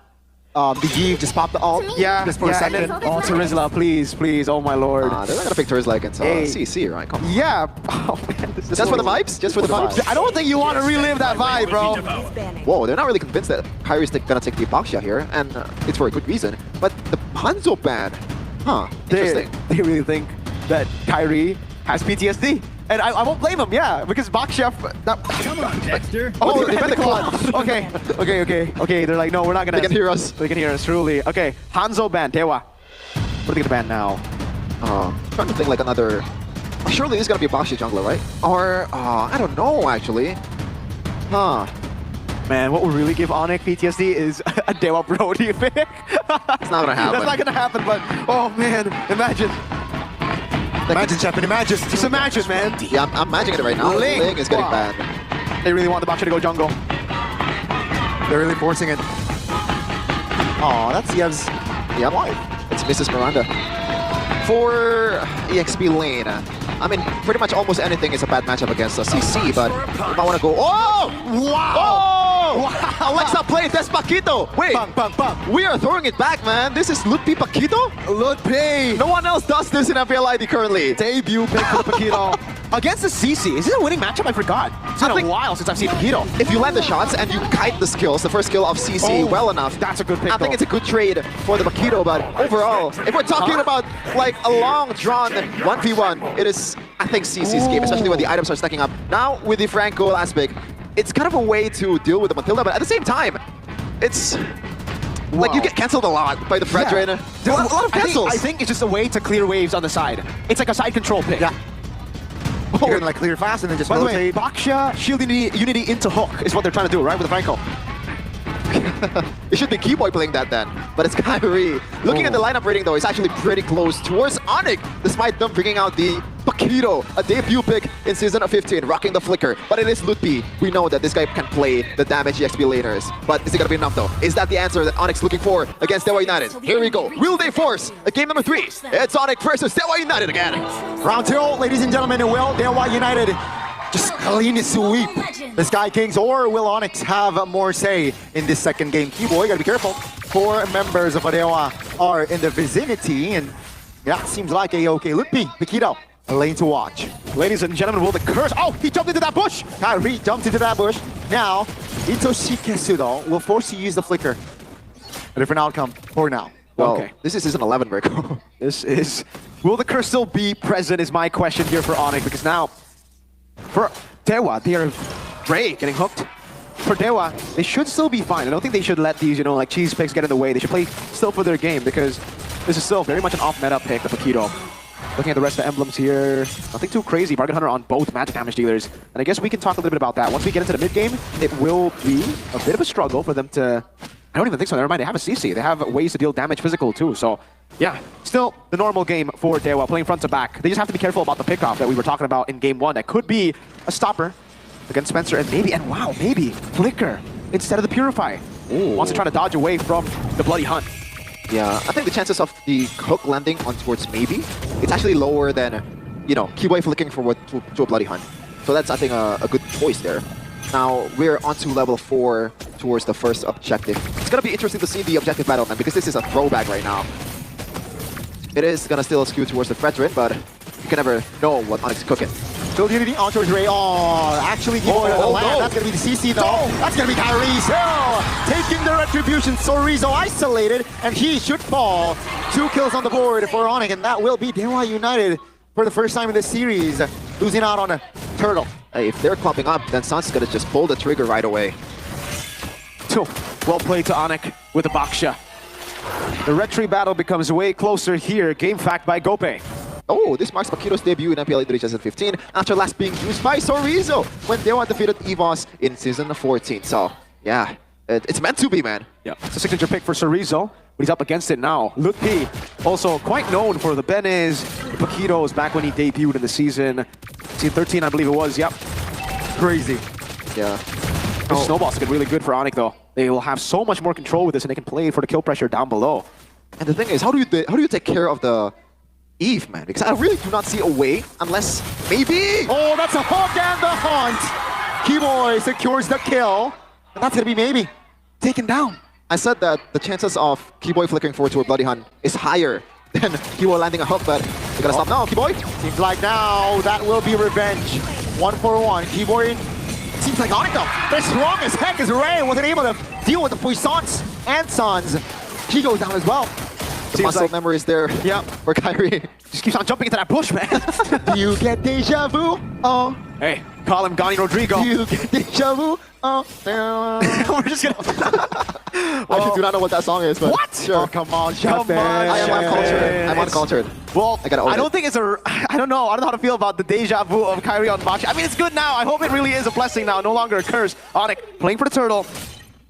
the Eve just popped the ult. Yeah, just for a second. And then, oh, Terizla, please, please, oh my lord. They're not gonna pick Terizla against CC, right? Come on. Yeah. Oh man, this is Just for the vibes? Just for the vibes? I don't think you want to relive that vibe, bro. Whoa, they're not really convinced that Kyrie's gonna take the Baksha here, and it's for a good reason. But the Hanzo ban, interesting. They really think that Kyrie has PTSD. And I won't blame him, yeah, because Baksha... Come on, Dexter. Oh, they bet the Claude. Okay. They're like, no, we're not gonna... They can hear us. They can hear us, truly. Okay, Hanzo ban, Dewa. What are they gonna ban now? Trying to think like another... surely this is gonna be a Baksha jungler, right? Or, I don't know, actually. Man, what would really give Onic PTSD is a Dewa Brody pick. It's not gonna happen. That's not gonna happen, but... Oh, man, imagine. Imagine, champion, imagine. Just imagine, man. Yeah, I'm imagining it right now. Ling is getting banned. They really want the Baksha to go jungle. They're really forcing it. Oh, that's Yev's wife. It's Mrs. Miranda. For EXP lane, I mean, pretty much almost anything is a bad matchup against a CC, but you might want to go... Oh! Wow! Oh! Wow! Alexa played Despacito! Wait! Bang, bang, bang. We are throwing it back, man. This is Lutpi Paquito? Lutpi! No one else does this in MPL ID currently. Debut pick for Paquito. Against the CC. Is this a winning matchup? I forgot. It's been a while since I've seen Paquito. If you land the shots and you kite the skills, the first skill of CC well enough, that's a good pick. I think it's a good trade for the Paquito, but overall, if we're talking about like a long drawn 1v1, it is, I think, CC's game, especially when the items are stacking up. Now, with the Franco last pick, it's kind of a way to deal with the Mathilda, but at the same time, it's Like, you get cancelled a lot by the Fredrin. Yeah. A lot of cancels. I think it's just a way to clear waves on the side. It's like a side control pick. Yeah. You're gonna like clear fast and then just By the way, rotate. Baksha, Shield Unity into hook is what they're trying to do, right, with the Franco. It should be Keyboy playing that then, but it's Kyrie. Looking at the lineup rating though, it's actually pretty close towards Onic, despite them bringing out the Paquito, a debut pick in Season of 15, rocking the flicker. But it is Lutpi. We know that this guy can play the damage EXP laners. But is it gonna be enough though? Is that the answer that Onic's looking for against Dewa United? Here we go. Will they force a game number 3? It's Onic versus Dewa United again. Round 2, ladies and gentlemen, and will Dewa United just clean sweep the Sky Kings, or will Onyx have more say in this second game? Keyboy, gotta be careful. 4 members of Dewa are in the vicinity, and yeah, seems like a-okay. Lutpi, Paquito, a lane to watch. Ladies and gentlemen, will the curse... Oh, he jumped into that bush! Kyrie jumped into that bush. Now, Itoshi Kesudo will force you to use the flicker. A different outcome for now. Well, Okay. this is Season 11, Rico. This is... Will the curse still be present is my question here for Onic, because now, for Dewa, they are great getting hooked. For Dewa, they should still be fine. I don't think they should let these, like cheese picks get in the way. They should play still for their game, because this is still very much an off-meta pick, the Paquito. Looking at the rest of the emblems here, nothing too crazy. Bargain Hunter on both magic damage dealers. And I guess we can talk a little bit about that. Once we get into the mid-game, it will be a bit of a struggle for them to... I don't even think so. Never mind, they have a CC. They have ways to deal damage physical too. So, yeah, still the normal game for Dewa, playing front to back. They just have to be careful about the pickoff that we were talking about in game 1. That could be a stopper against Spencer, and maybe Flicker instead of the Purify. Ooh. Wants to try to dodge away from the Bloody Hunt. Yeah, I think the chances of the hook landing on towards maybe, it's actually lower than, Keyboy flicking for to a Bloody Hunt. So that's, I think, a good choice there. Now, we're on to level 4 towards the first objective. It's going to be interesting to see the objective battle, man, because this is a throwback right now. It is going to still skew towards the Fredrin, but you can never know what Onyx is cooking. Still Unity on towards Ray. Oh, actually, Keyboy on the land. No. That's going to be the CC, though. No. That's going to be Kyrie's Hill. Taking the retribution. Sorizo isolated, and he should fall. 2 kills on the board for Onyx, and that will be Dewa United for the first time in this series, losing out on a turtle. Hey, if they're clumping up, then Sun's going to just pull the trigger right away. Well played to Onic with the Baksha. The retry battle becomes way closer here. Game fact by Gope. Oh, this marks Paquito's debut in MPL Regular Season 15 after last being used by Sorizo when Dewa defeated EVOS in Season 14. So, yeah, it's meant to be, man. Yeah, it's a signature pick for Sorizo, but he's up against it now. Lutpi, also quite known for the Benes, the Paquitos back when he debuted in the season 13, I believe it was. Yep. Crazy. Yeah. This snowball's looking really good for Onic, though. They will have so much more control with this, and they can play for the kill pressure down below. And the thing is, how do you take care of the Eve, man? Because I really do not see a way unless maybe. Oh, that's a hook and the hunt. Keyboy secures the kill, and that's gonna be maybe taken down. I said that the chances of Keyboy flickering forward to a Bloody Hunt is higher than Keyboy landing a hook, but you gotta stop now, Keyboy. Seems like now that will be revenge. 1-for-1. Keyboy. Seems like Onic though. They're strong as heck as Ray wasn't able to deal with the puissance and Sons. He goes down as well. The muscle like memory is there. Yeah, for Kyrie. Just keeps on jumping into that bush, man. Do you get deja vu? Oh. Hey, call him Gani Rodrigo. Do you get deja vu? Oh. We're just gonna. I actually do not know what that song is, but what? Sure. Oh, come on, Come on, I am uncultured. I'm uncultured. Well, I don't think it's a. I don't know. I don't know how to feel about the deja vu of Kyrie on Baksha. I mean, it's good now. I hope it really is a blessing now, no longer a curse. Onic playing for the turtle.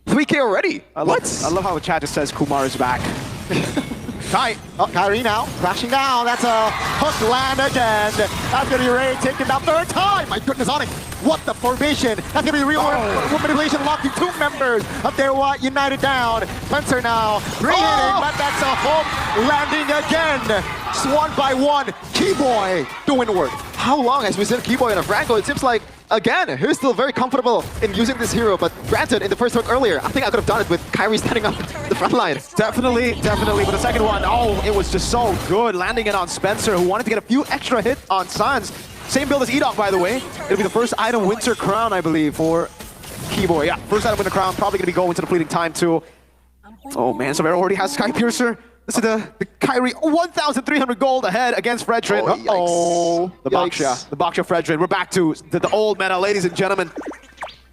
3K already. I love how the chat just says Kumar is back. Tight. Oh, Kyrie now crashing down. That's a hook land again. That's gonna be Ray taken down 3rd time. My goodness, Onic. What the formation? That's gonna be real manipulation, locking 2 members of Dewa United down. Spencer now re-hitting, but that's a hook landing again. Just 1 by 1. Keyboy doing work. How long has we seen Keyboy in a Franco? It seems like, again, he's still very comfortable in using this hero, but granted, in the first hook earlier, I think I could have done it with Kyrie standing up the front line. Definitely. But the second one, it was just so good. Landing it on Spencer, who wanted to get a few extra hits on Sans. Same build as Edok, by the way. It'll be the first item Winter Crown, I believe, for Keyboy. Yeah, first item Winter Crown, probably going to be going to the fleeting time, too. Oh, man, so already has Sky Piercer. This is the Kyrie, 1,300 gold ahead against Fredrin. The Baksha Fredrin. We're back to the old meta, ladies and gentlemen.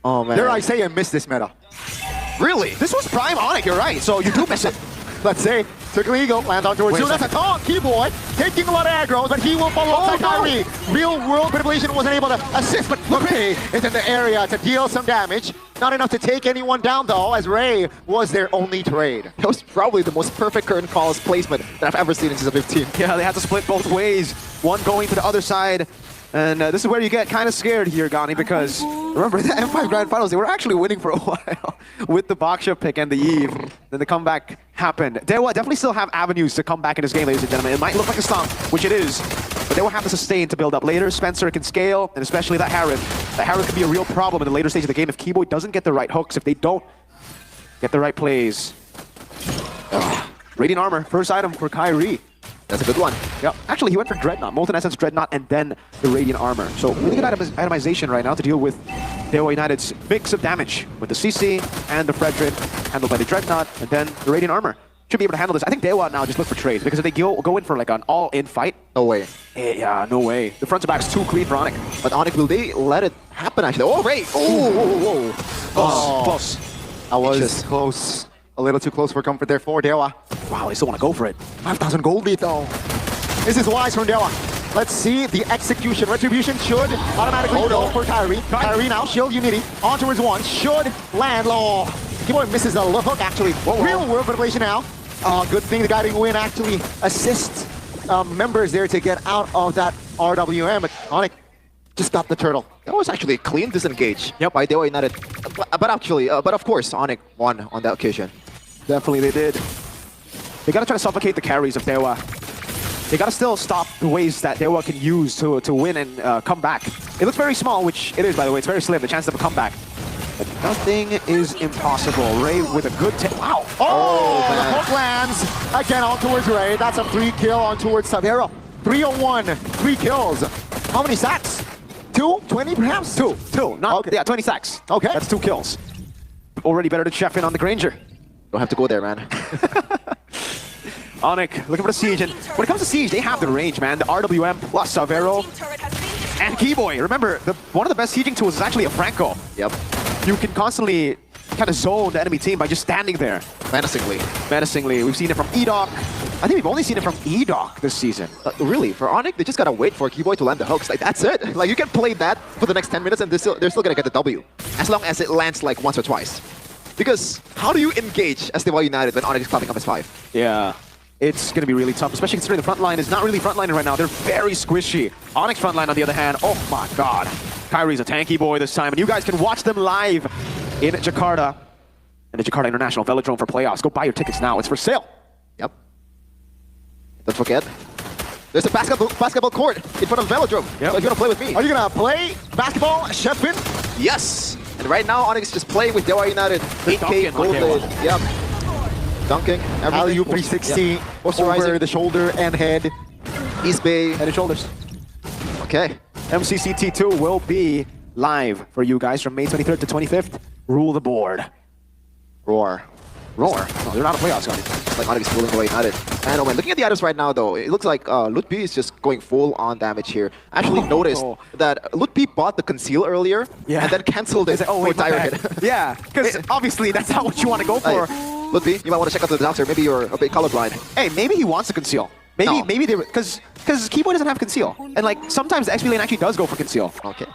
Oh, man. Dare I say I miss this meta. Really? This was prime Onic, you're right. So you do miss it. Let's see. Circle Eagle, lands on towards Wait two. a That's a second. taunt. Keyboy taking a lot of aggros, but he will follow up no. Kyrie. Real world manipulation wasn't able to assist, but Ray is in the area to deal some damage. Not enough to take anyone down though, as Ray was their only trade. That was probably the most perfect curtain calls placement that I've ever seen in Season 15. Yeah, they had to split both ways. One going to the other side. And this is where you get kind of scared here, Gani, because remember the M5 Grand Finals, they were actually winning for a while with the Baksha pick and the Eve. Then the comeback happened. Dewa definitely still have avenues to come back in this game, ladies and gentlemen. It might look like a stomp, which it is, but they will have to sustain to build up later. Spencer can scale, and especially that Harith. That Harith could be a real problem in the later stage of the game if Keyboy doesn't get the right hooks, if they don't get the right plays. Radiant Armor, first item for Kyrie. That's a good one. Yeah, actually he went for Dreadnought, Molten Essence Dreadnought, and then the Radiant Armor. So really good itemization right now to deal with Dewa United's mix of damage with the CC and the Fredrin, handled by the Dreadnought, and then the Radiant Armor. Should be able to handle this. I think Dewa now just look for trades, because if they go in for like an all-in fight, no way. Yeah, no way. The front to back's too clean for Onic. But Onic, will they let it happen actually? Oh, Ray! Oh, whoa. Close. That was close. A little too close for comfort there for Dewa. Wow, they still want to go for it. 5,000 gold lead though. This is wise from Dewa. Let's see the execution. Retribution should automatically go for Kyrie. Kyrie now, shield Unity. On towards one. Should land low. Keyboy misses the hook actually. Real world manipulation now. Good thing the guiding win actually assists members there to get out of that RWM. But Onic just got the turtle. That was actually a clean disengage by Dewa United. But of course, Onic won on that occasion. Definitely they did. They gotta try to suffocate the carries of Dewa. They gotta still stop the ways that Dewa can use to win and come back. It looks very small, which it is, by the way. It's very slim, the chance of a comeback. But nothing is impossible. Ray with a good wow. Oh, the hook lands again on towards Ray. That's a free kill on towards Savero. 301, 3 kills. How many sacks? 2? 20 perhaps? 2. Not, okay. Yeah, 20 sacks. Okay. That's 2 kills. Already better to chef in on the Granger. Don't have to go there, man. Onic looking for the Siege, and when it comes to Siege, they have the range, man. The RWM plus Savero and Keyboy. Remember, one of the best sieging tools is actually a Franco. Yep. You can constantly kind of zone the enemy team by just standing there. Menacingly. We've seen it from E-Doc. I think we've only seen it from E-Doc this season. Really, for Onic, they just gotta wait for Keyboy to land the hooks. Like, that's it. Like, you can play that for the next 10 minutes and they're still gonna get the W. As long as it lands like once or twice. Because how do you engage as Dewa United when Onic is climbing up S5? Yeah. It's going to be really tough, especially considering the front line is not really frontlining right now. They're very squishy. Onyx front line, on the other hand, oh my god. Kyrie's a tanky boy this time, and you guys can watch them live in Jakarta and the Jakarta International Velodrome for playoffs. Go buy your tickets now. It's for sale. Yep. Don't forget, there's a basketball court in front of the Velodrome. Yep. So if you want to play with me. Are you going to play basketball, Shepin? Yes. And right now, Onyx is just playing with Dewa United. 8K gold lead. Yep. Dunking, Alley-oop 360 over the shoulder and head. East Bay. Head and shoulders. Okay. MCCT2 will be live for you guys from May 23rd to 25th. Rule the board. Roar. No, they're not a playoffs, guys. Like Onyx is pulling Dewa United. And when looking at the items right now, though, it looks like Lut B is just going full on damage here. I actually noticed that Lut B bought the conceal earlier and then canceled it for entire hit. Yeah, because obviously that's not what you want to go for. Lut B, you might want to check out the doctor. Maybe you're a bit colorblind. Hey, maybe he wants to conceal. Maybe they because Keyboy doesn't have conceal, and like sometimes the XP lane actually does go for conceal. Okay.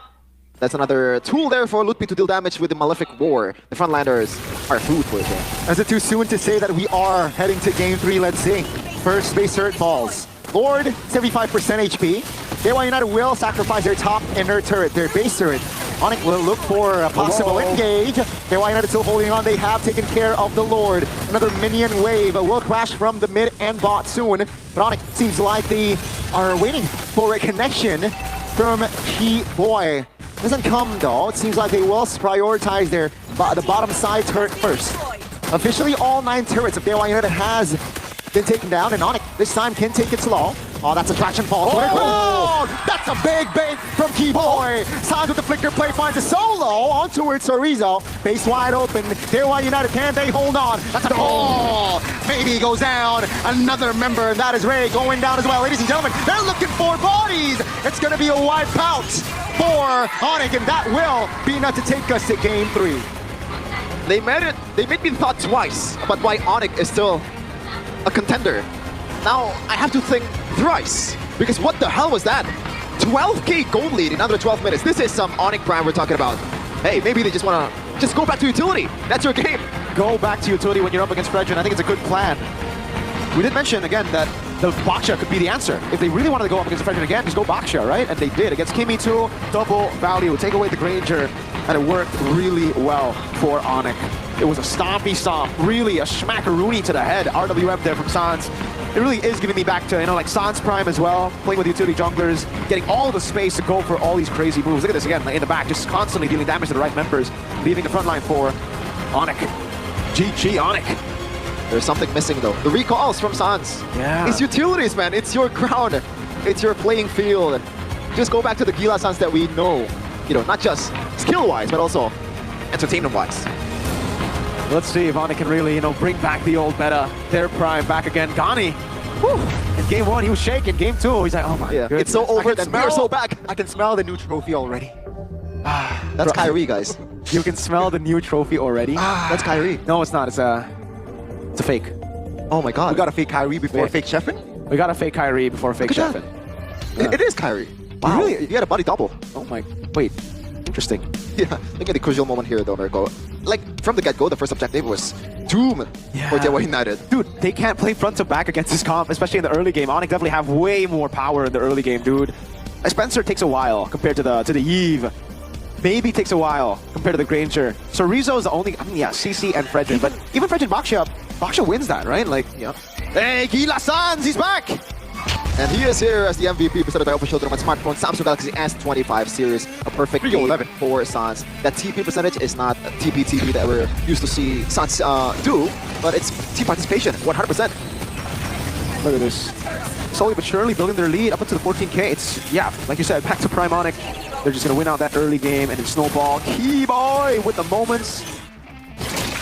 That's another tool there for Lut B to deal damage with the Malefic War. The frontliners are food for it. Is it too soon to say that we are heading to Game 3? Let's see. First base turret falls. Lord, 75% HP. Dewa United will sacrifice their top inner turret, their base turret. Onic will look for a possible engage. Dewa United still holding on. They have taken care of the Lord. Another minion wave will crash from the mid and bot soon. But Onic seems like they are waiting for a connection from Keyboy. Doesn't come though. It seems like they will prioritize the bottom side turret first. Officially, all 9 turrets of Dewa United has been taken down, and Onic this time can take it slow. Oh, that's a traction fall. Oh, that's a big bait from Keyboy. Signs with the flicker play, finds a solo on towards Sorizo. Base wide open. Dewa United, can they hold on? That's a ball. Maybe he goes down. Another member, that is Ray, going down as well. Ladies and gentlemen, they're looking for bodies. It's going to be a wipeout for Onic, and that will be enough to take us to Game 3. They made me thought twice about why Onic is still a contender. Now I have to think thrice, because what the hell was that? 12k gold lead in under 12 minutes. This is some Onic prime we're talking about. Hey, maybe they just want to just go back to utility. That's your game. Go back to utility when you're up against Fredrin. I think it's a good plan. We did mention again that the Baksha could be the answer. If they really wanted to go up against Fredrin again, just go Baksha, right? And they did against Kimi 2, double value, take away the Granger, and it worked really well for Onic. It was a stompy stomp, really a smackaroony to the head. RWM there from Sans. It really is giving me back to, you know, like Sans Prime as well, playing with utility junglers, getting all the space to go for all these crazy moves. Look at this again, like in the back, just constantly dealing damage to the right members, leaving the front line for Onic. GG Onic. There's something missing though. The recalls from Sans. Yeah. It's utilities, man. It's your ground. It's your playing field. Just go back to the Gila Sans that we know. You know, not just skill-wise, but also entertainment-wise. Let's see if Onic can really, you know, bring back the old meta. Their prime back again. Gani. Whew. In game 1, he was shaking. Game 2, he's like, oh my goodness. It's so over that we're so back. I can smell the new trophy already. That's Kyrie, guys. You can smell the new trophy already? That's Kyrie. No, it's not. It's a fake. Oh my god. We got a fake Kyrie before fake Sheffin? We got a fake Kyrie before fake Sheffin. It is Kyrie. Wow. Really? You had a body double. Oh my, wait. Interesting. Yeah, look at the crucial moment here though, Mirko. Like, from the get-go, the first objective was Doom for Dewa United. Dude, they can't play front to back against this comp, especially in the early game. Onic definitely have way more power in the early game, dude. Spencer takes a while compared to the Eve. Maybe takes a while compared to the Granger. So Rizzo is the only, I mean, yeah, CC and Fredrin, but even Fredrin Baksha wins that, right? Like, yeah. Hey, Gila Sans, he's back! And he is here as the MVP presented by official on smartphone Samsung Galaxy S25 series. A perfect game for Sans. That TP percentage is not a TP that we're used to see Sans do, but it's team participation, 100%. Look at this. Slowly but surely building their lead up into the 14k. It's, yeah, like you said, back to Prime Onic. They're just going to win out that early game and then snowball. Keyboy with the moments.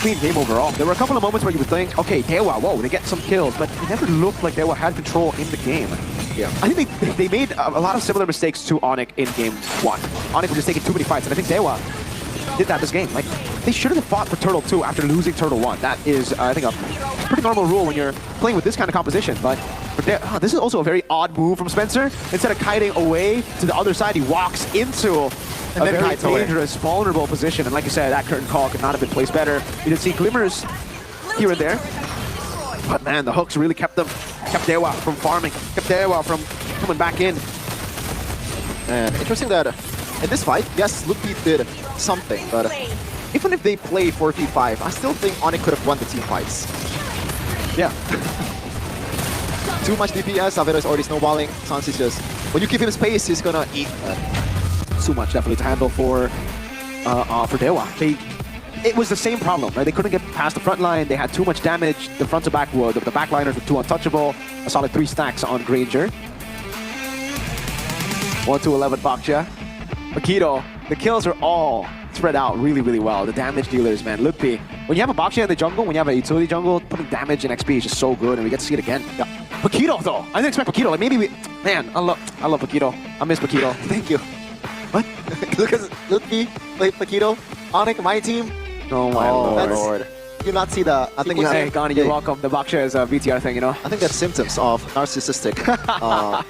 Clean game overall. There were a couple of moments where you would think, okay, Dewa, whoa, they get some kills, but it never looked like Dewa had control in the game. Yeah. I think they made a lot of similar mistakes to Onic in game 1. Onic was just taking too many fights, and I think Dewa did that this game. Like, they shouldn't have fought for Turtle 2 after losing Turtle 1. That is, I think, a pretty normal rule when you're playing with this kind of composition. But this is also a very odd move from Spencer. Instead of kiting away to the other side, he walks into a very dangerous, vulnerable position. And like you said, that curtain call could not have been placed better. You did see glimmers here and there. But man, the hooks really kept Dewa from farming, kept Dewa from coming back in. And interesting that in this fight, yes, Lupi did something, but even if they play 4v5, I still think Onic could have won the team fights. Yeah. Too much DPS, Aveiro is already snowballing. Sans is just, when you give him space, he's gonna eat. Too much definitely to handle for Dewa. It was the same problem, right? They couldn't get past the front line. They had too much damage. The front to back were, the backliners were too untouchable. A solid 3 stacks on Granger. 1-11 Baksha. Makito, the kills are all spread out really, really well. The damage dealers, man. Lupi, when you have a Baksha in the jungle, when you have a utility jungle, putting damage and XP is just so good, and we get to see it again. Yeah. Makito, though. I didn't expect Makito. Like, maybe we... Man, I love Makito. I miss Makito. Thank you. What? Look at Lupi, play Makito, Onic, my team. Oh my lord. You not see the... I think hey, Gani, you're welcome. The Baksha is a BTR thing, you know? I think that's symptoms of narcissistic,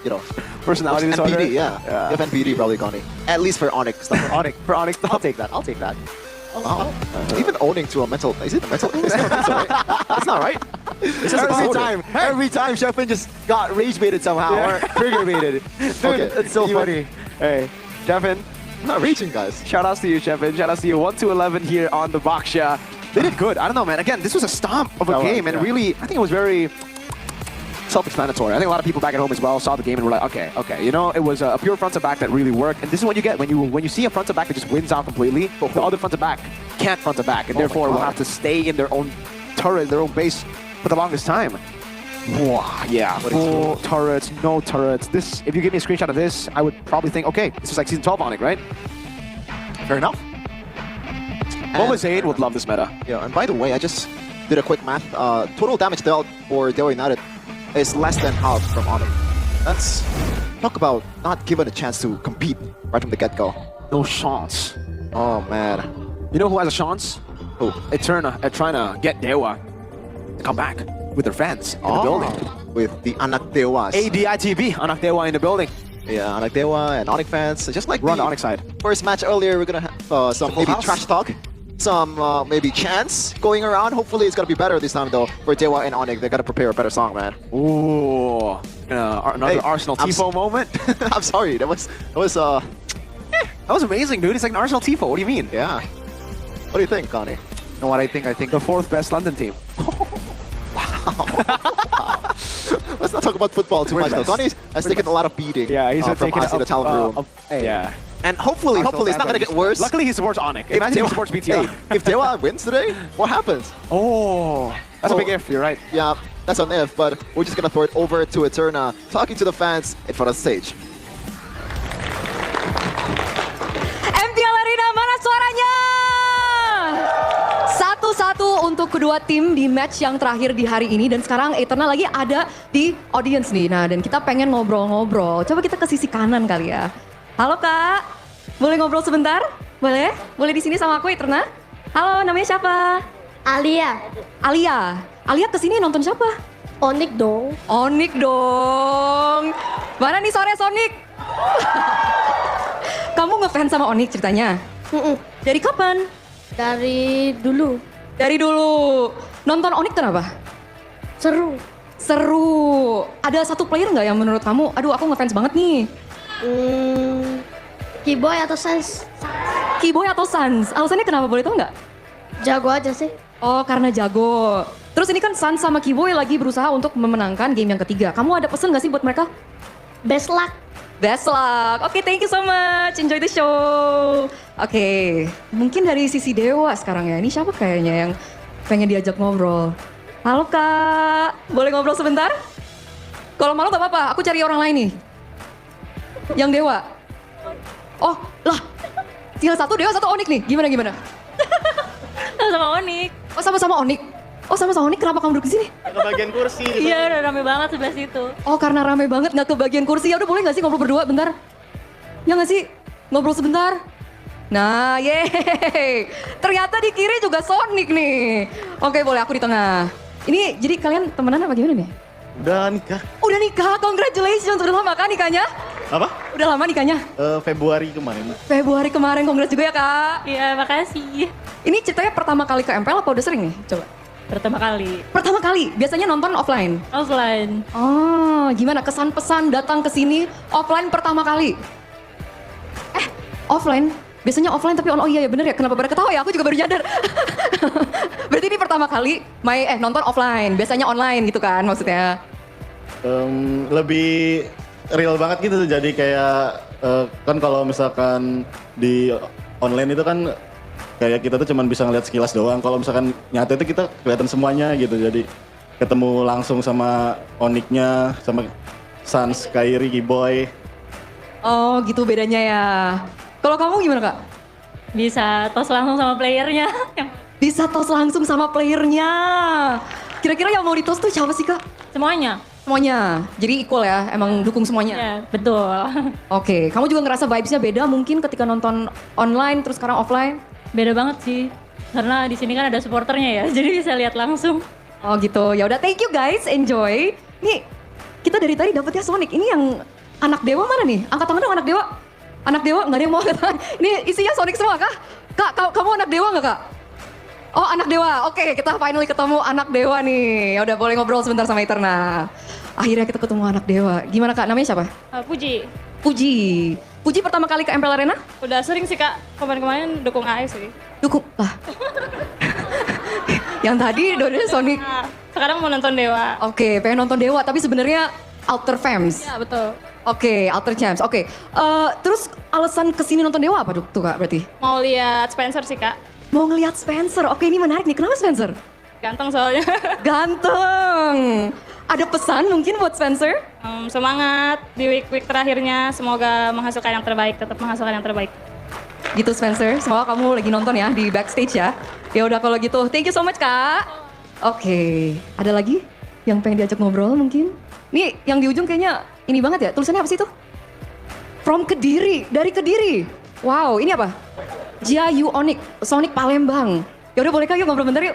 you know... Personality disorder? NPD, yeah. You have NPD probably, Gani. At least for Onic stuff. For Onic, I'll take that. Wow. Even owning to a mental... Is it a mental... It's not mental, right? It's not, right? It's just every time Sheffin just got rage baited somehow, or trigger baited. Dude, okay. It's so funny. Hey, Sheffin. I'm not raging, guys. Shoutouts to you, Sheffin. Shoutouts to you. 1-11 here on the Baksha. They did good. I don't know, man. Again, this was a stomp of a game, and really, I think it was very self-explanatory. I think a lot of people back at home as well saw the game and were like, okay. You know, it was a pure front to back that really worked, and this is what you get when you see a front to back that just wins out completely. The other front to back can't front to back, and therefore will have to stay in their own turret, their own base for the longest time. Wow, yeah, full turrets, no turrets. This, if you give me a screenshot of this, I would probably think, okay, this is like Season 12 Onic, right? Fair enough. Mola Zayn would love this meta. Yeah, and by the way, I just did a quick math. Total damage dealt for Dewa United is less than half from Onic. That's... Talk about not given a chance to compete right from the get-go. No chance. Oh, man. You know who has a chance? Oh, Eterna trying to get Dewa to come back with their fans in the building. With the Anak Dewas. ADITB, Anak Dewa in the building. Yeah, Anak Dewa and Onic fans, just like Run the the Onic side. first match earlier, we're gonna have some maybe house. trash talk, some maybe chants going around. Hopefully it's gonna be better this time though for Dewa and Onic. They gotta prepare a better song, man. Ooh, another Hey, Arsenal I'm Tifo moment. I'm sorry, that was That was amazing, dude. It's like an Arsenal Tifo. What do you mean? yeah. What do you think, Connie? You know what I think? I think the 4th best London team. Let's not talk about football too much though. Connie has taken a lot of beating from us in the talent room. Yeah. And hopefully it's not gonna get worse. Luckily, he supports Onic. Imagine he supports BTR. If Dewa wins today, what happens? Oh, that's a big if. You're right. Yeah, that's an if, but we're just gonna throw it over to Eterna, talking to the fans in front of the stage. MPL Arena, mana suaranya? 1-1 untuk kedua tim di match yang terakhir di hari ini. Dan sekarang Eterna lagi ada di audience nih. Nah, dan kita pengen ngobrol-ngobrol. Coba kita ke sisi kanan kali ya. Halo Kak, boleh ngobrol sebentar? Boleh? Boleh di sini sama aku Eterna? Halo, namanya siapa? Alia. Alia. Alia kesini nonton siapa? Onic dong. Onic dong. Mana nih sore Sonic? Kamu ngefans sama Onic ceritanya? Dari kapan? Dari dulu. Dari dulu. Nonton Onic kenapa? Seru. Seru. Ada satu player nggak yang menurut kamu, aduh aku ngefans banget nih? Keyboy atau Sans? Keyboy atau Sans? Alasannya kenapa, boleh tau nggak? Jago aja sih. Oh, karena jago. Terus ini kan Sans sama Keyboy lagi berusaha untuk memenangkan game yang ketiga. Kamu ada pesan nggak sih buat mereka? Best luck. Best luck. Oke, thank you so much. Enjoy the show. Oke, mungkin dari sisi Dewa sekarang ya. Ini siapa kayaknya yang pengen diajak ngobrol? Halo Kak, boleh ngobrol sebentar? Kalau malu gak apa-apa, aku cari orang lain nih. Yang Dewa. Oh, lah. Tinggal satu Dewa, satu Onic nih. Gimana? Sama Onic. Oh, sama-sama Onic. Oh, sama-sama Onic, kenapa kamu duduk di sini? Kebagian kursi. Iya, udah rame banget sebelah situ. Oh, karena rame banget nggak kebagian kursi. Ya udah, boleh nggak sih ngobrol berdua bentar? Ya nggak sih? Ngobrol sebentar? Nah, yeay. Ternyata di kiri juga Sonic nih. Oke, boleh aku di tengah. Ini jadi kalian temenan apa gimana nih? Udah nikah. Udah nikah, congratulations. Udah lama kan nikahnya? Apa? Udah lama nikahnya? Februari kemarin. Februari kemarin, congrats juga ya Kak. Iya, makasih. Ini ceritanya pertama kali ke MPL apa udah sering nih? Coba. Pertama kali. Pertama kali? Biasanya nonton offline? Offline. Oh, gimana kesan pesan datang ke sini offline pertama kali? Offline? Biasanya offline tapi oh iya ya bener ya, kenapa pada ketawa ya? Aku juga baru nyadar. Berarti ini pertama kali nonton offline, biasanya online gitu kan maksudnya? Lebih real banget gitu, jadi kayak kan kalau misalkan di online itu kan kayak kita tuh cuma bisa ngeliat sekilas doang. Kalau misalkan nyata itu kita kelihatan semuanya gitu. Jadi ketemu langsung sama Onicnya, sama Sans, Kairi, Keyboy. Oh gitu bedanya ya. Kalau kamu gimana Kak? Bisa tos langsung sama playernya. Bisa tos langsung sama playernya. Kira-kira yang mau ditos tuh siapa sih Kak? Semuanya. Semuanya. Jadi equal ya, emang dukung semuanya? Iya, betul. Oke, kamu juga ngerasa vibes-nya beda mungkin ketika nonton online terus sekarang offline? Beda banget sih. Karena di sini kan ada supporternya ya, jadi bisa lihat langsung. Oh gitu. Ya udah, thank you guys, enjoy. Nih, kita dari tadi dapetnya Sonic. Ini yang anak Dewa mana nih? Angkat tangan dong anak Dewa. Anak Dewa, nggak ada yang mau angkat tangan. Ini isinya Sonic semua kah? Kak, kamu anak Dewa nggak Kak? Oh anak Dewa, oke kita finally ketemu anak Dewa nih. Ya udah boleh ngobrol sebentar sama Eterna. Akhirnya kita ketemu anak Dewa. Gimana Kak, namanya siapa? Puji. Puji pertama kali ke MPL Arena? Udah sering sih Kak, kemarin-kemarin dukung AS sih. Dukung? Lah. Yang tadi dua-duanya Sonic. Nah, sekarang mau nonton Dewa. Oke, pengen nonton Dewa tapi sebenarnya Outer Fams. Iya betul. Oke, Outer Champs. Oke, terus alasan kesini nonton Dewa apa tuh Kak berarti? Mau lihat Spencer sih Kak. Mau ngelihat Spencer. Oke, ini menarik nih. Kenapa Spencer? Ganteng soalnya. Ganteng. Ada pesan mungkin buat Spencer? Semangat di week-week terakhirnya. Semoga menghasilkan yang terbaik, tetap menghasilkan yang terbaik. Gitu Spencer. Semoga kamu lagi nonton ya di backstage ya. Ya udah kalau gitu. Thank you so much Kak. Oke, ada lagi yang pengen diajak ngobrol mungkin? Nih yang di ujung kayaknya ini banget ya. Tulisannya apa sih tuh? From Kediri, dari Kediri. Wow, ini apa? Jia Yu Onic, Sonic Palembang. Ya udah boleh kak, yuk ngobrol bentar yuk.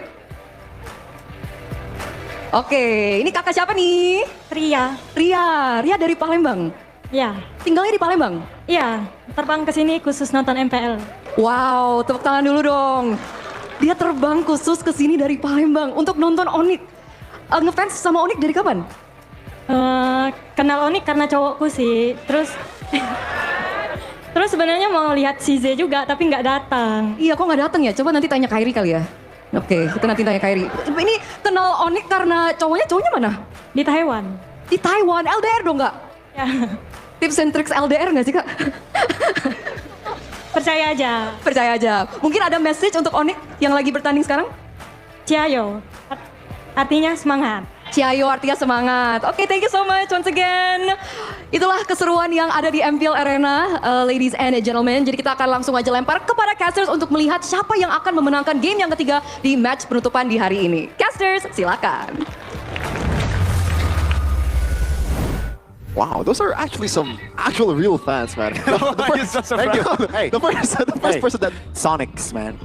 Oke, ini kakak siapa nih? Ria. Ria dari Palembang. Ya. Tinggalnya di Palembang? Iya, terbang ke sini khusus nonton MPL. Wow, tepuk tangan dulu dong. Dia terbang khusus ke sini dari Palembang untuk nonton Onic. Ngefans sama Onic dari kapan? Kenal Onic karena cowokku sih. Terus sebenarnya mau lihat si Z juga tapi nggak datang. Iya, kok nggak datang ya? Coba nanti tanya Kairi kali ya. Oke, kita nanti tanya Kairi. Ini kenal Onic karena cowoknya mana? Di Taiwan. Di Taiwan, LDR dong nggak? Ya. Tips and tricks LDR nggak sih kak? Percaya aja. Percaya aja. Mungkin ada message untuk Onic yang lagi bertanding sekarang? Ciayo. Artinya semangat. Ciayo artinya semangat. Oke, thank you so much once again. Itulah keseruan yang ada di MPL Arena, ladies and gentlemen. Jadi kita akan langsung aja lempar kepada casters untuk melihat siapa yang akan memenangkan game yang ketiga di match penutupan di hari ini. Casters, silakan. Wow, those are actually some actual real fans, man. The first person that Sonics, man.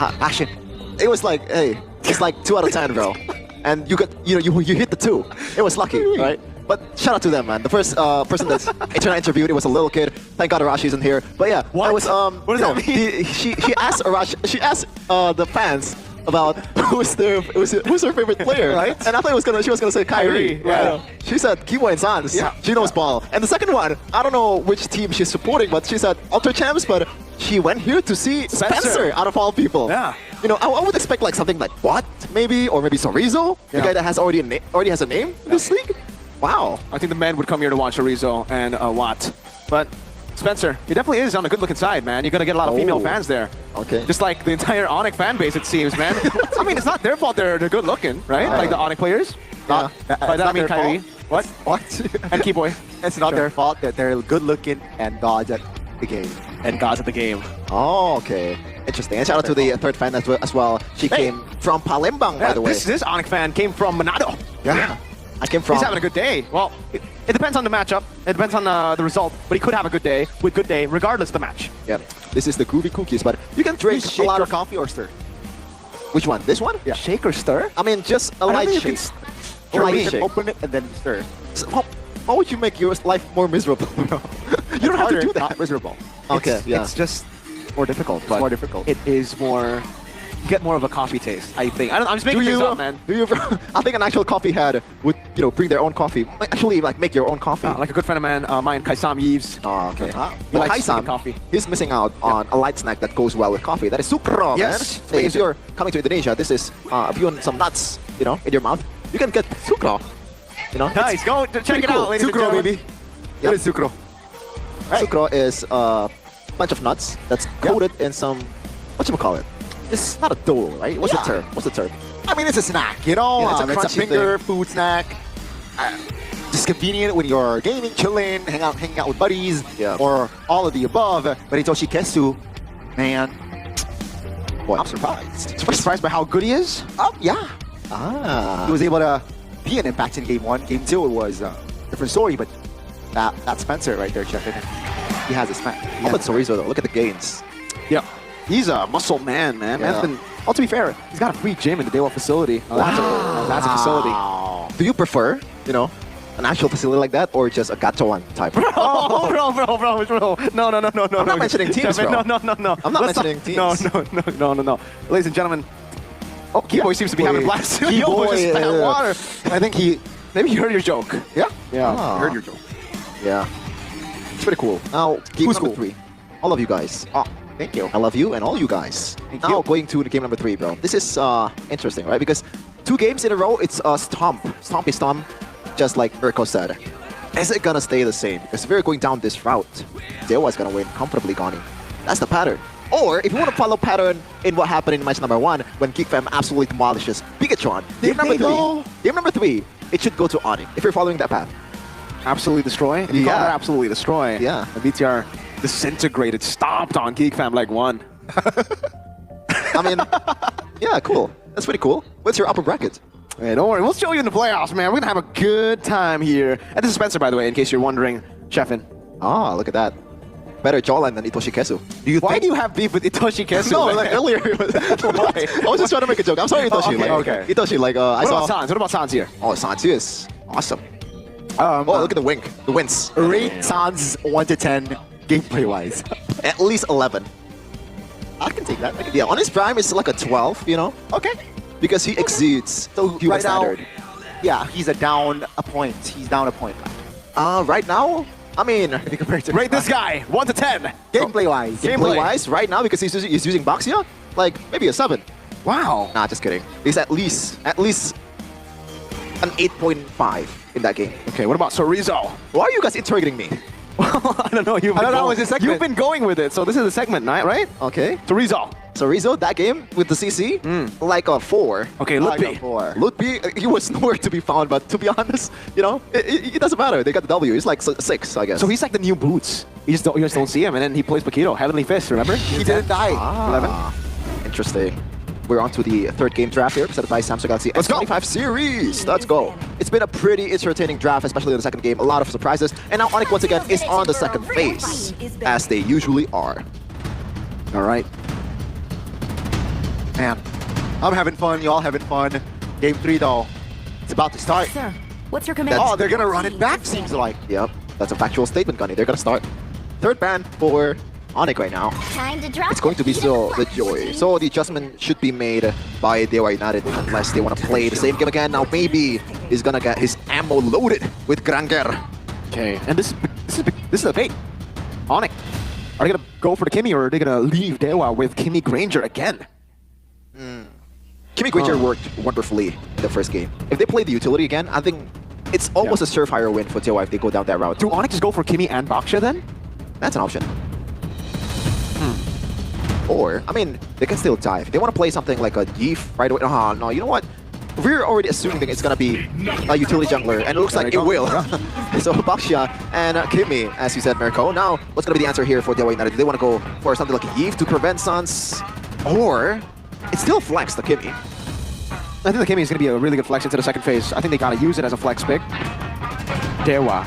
Action. It was like, hey, it's like 2 out of 10, bro. And you got, you hit the 2. It was lucky, right? But shout out to them, man. The first person that Internet interviewed, it was a little kid. Thank God Arashi isn't here. But yeah, what? I was What does that mean? she asked Arashi, she asked the fans about who's her favorite player, Right? And I thought she was gonna say Kyrie. Yeah. She said Kiwo and Sans. Yeah. She knows ball. And the second one, I don't know which team she's supporting, but she said Ultra Champs, but she went here to see Spencer out of all people. Yeah. You know, I would expect like something like what, maybe, or maybe Sorizo, the guy that has already has a name in this league. Wow. I think the men would come here to watch Chorizo and Watt. But Spencer, he definitely is on the good-looking side, man. You're going to get a lot of female fans there. Okay. Just like the entire Onic fan base, it seems, man. I mean, it's not their fault they're good-looking, right? Like the Onic players. By that I mean Kyrie. What? And Keyboy. It's not their fault that they're good-looking and gods at the game. And gods at the game. Oh, okay. Interesting. And shout out to the third fan as well. She came from Palembang, by the way. This Onic fan came from Manado. Yeah. I came from... He's having a good day. Well, it depends on the matchup. It depends on the result. But he could have a good day with good day, regardless of the match. Yeah. This is the groovy cookies, but you can drink a lot of coffee or stir. Which one? This one? Yeah. Shake or stir? I mean, just a light shake. Open it and then stir. So how would you make your life more miserable? You don't have to do that. Not miserable. Okay, It's just more difficult. But more difficult. It is more... You get more of a coffee taste, I think. I'm just making things up, man. I think an actual coffee head would, bring their own coffee. Actually, like, make your own coffee. Like a good friend of mine, Kaisam Yves. Oh, okay. He likes Kaisam, coffee. He's missing out on a light snack that goes well with coffee. That is sucro, Yes. man. Hey, if you're coming to Indonesia, this is, if you want some nuts, in your mouth, you can get sucro. Nice, go check it out, ladies and Sucro, gentlemen. baby. What is sucro? Sucro is a bunch of nuts that's coated in some, whatchamacallit? It's not a dough, right? What's the term? I mean, it's a snack, you know? Yeah, it's a it's a crunchy finger food snack. Just convenient when you're gaming, chilling, hanging out with buddies, or all of the above. But Hitoshi Kesu, man, I'm surprised. Surprised by how good he is? Oh, yeah. He was able to be an impact in game 1. Game 2, it was a different story, but that Spencer right there, Chef, he has a smack. How about Sorizo, though? Look at the gains. Yeah. He's a muscle man, man. Yeah. Man's been, well, to be fair, he's got a free gym in the Dewa facility. That's a facility. Do you prefer, an actual facility like that, or just a gacha type? Bro. No. I'm not mentioning teams, bro. No. I'm not mentioning teams. No. Ladies and gentlemen, Keyboy seems to be having a blast. He almost just spat water. I think maybe he heard your joke. Yeah? Yeah, he heard your joke. Yeah. It's pretty cool. Now, game number 3. All of you guys. Thank you. I love you and all you guys. Now going to the game number 3, bro. This is interesting, right? Because 2 games in a row, it's a stompy stomp, just like Mirko said. Is it gonna stay the same? Because if we're going down this route, Dewa's gonna win comfortably, Gani. That's the pattern. Or if you want to follow pattern in what happened in match number 1, when Geek Fam absolutely demolishes Bigatron, game number 3, it should go to Onic. If you're following that path. Absolutely destroy? You call that absolutely destroy. Yeah. The BTR disintegrated, stomped on Geek Fam like one. I mean, yeah, cool. That's pretty cool. What's your upper bracket? Hey, don't worry, we'll show you in the playoffs, man. We're gonna have a good time here. And this is Spencer, by the way, in case you're wondering, Chefin. Ah, look at that. better jawline than Itoshi Kesu. Why do you have beef with Itoshi Kesu? No, like earlier. Why? I was just trying to make a joke. I'm sorry, Itoshi. Okay. Itoshi, like What about Sans? What about Sans here? Oh, Sans is awesome. Oh, look at the wink. The wins. Rate Sans 1 to 10 gameplay-wise. At least 11. I can take that. Yeah, on his prime, it's like a 12, you know? Okay. Because he exceeds human right standard. now, yeah, he's down a point. He's down a point. Right now, I mean, rate this guy 1 to 10. Gameplay-wise. Gameplay-wise, right now, because he's using Baxia, like maybe a 7. Wow. Nah, just kidding. He's at least an 8.5 in that game. Okay, what about Sorizo? Why are you guys interrogating me? I don't know. You've been going with it, so this is the segment, right? Okay. Sorizo, that game with the CC, like a 4. Okay, Lutpi. Lutpi, he was nowhere to be found, but to be honest, you know, it doesn't matter. They got the W. He's like 6, I guess. So he's like the new Boots. You just don't see him, and then he plays Paquito, Heavenly Fist, remember? He didn't die. 11. Interesting. We're on to the third game draft here, presented by Samsung Galaxy S25 series. Let's go. It's been a pretty entertaining draft, especially in the second game. A lot of surprises. And now Onic once again is on the second phase, as they usually are. All right. Man, I'm having fun. Y'all having fun. Game 3 though, it's about to start. Sir, what's your command? Oh, they're gonna run it back, seems like. Yep, that's a factual statement, Gunny. They're gonna start. Third ban for Onic right now. Time to drop. It's going to be still the Joy. So the adjustment should be made by Dewa United unless they want to play the same game again. Now maybe he's gonna get his ammo loaded with Granger. Okay, and this is a bait. Onic, are they gonna go for the Kimmy or are they gonna leave Dewa with Kimmy Granger again? Kimmy Granger worked wonderfully in the first game. If they play the utility again, I think it's almost a surefire win for Dewa if they go down that route. Do Onic just go for Kimmy and Baksha then? That's an option. Or, I mean, they can still dive. If they want to play something like a Yeef right away. No, you know what? We're already assuming that it's going to be a utility jungler, and it looks like it will. So Baksha and Kimmy, as you said, Mirko. Now, what's going to be the answer here for Dewa United? Do they want to go for something like Yeef to prevent Suns? Or, it's still flex, the Kimmy. I think the Kimmy is going to be a really good flex into the second phase. I think they got to use it as a flex pick. Dewa.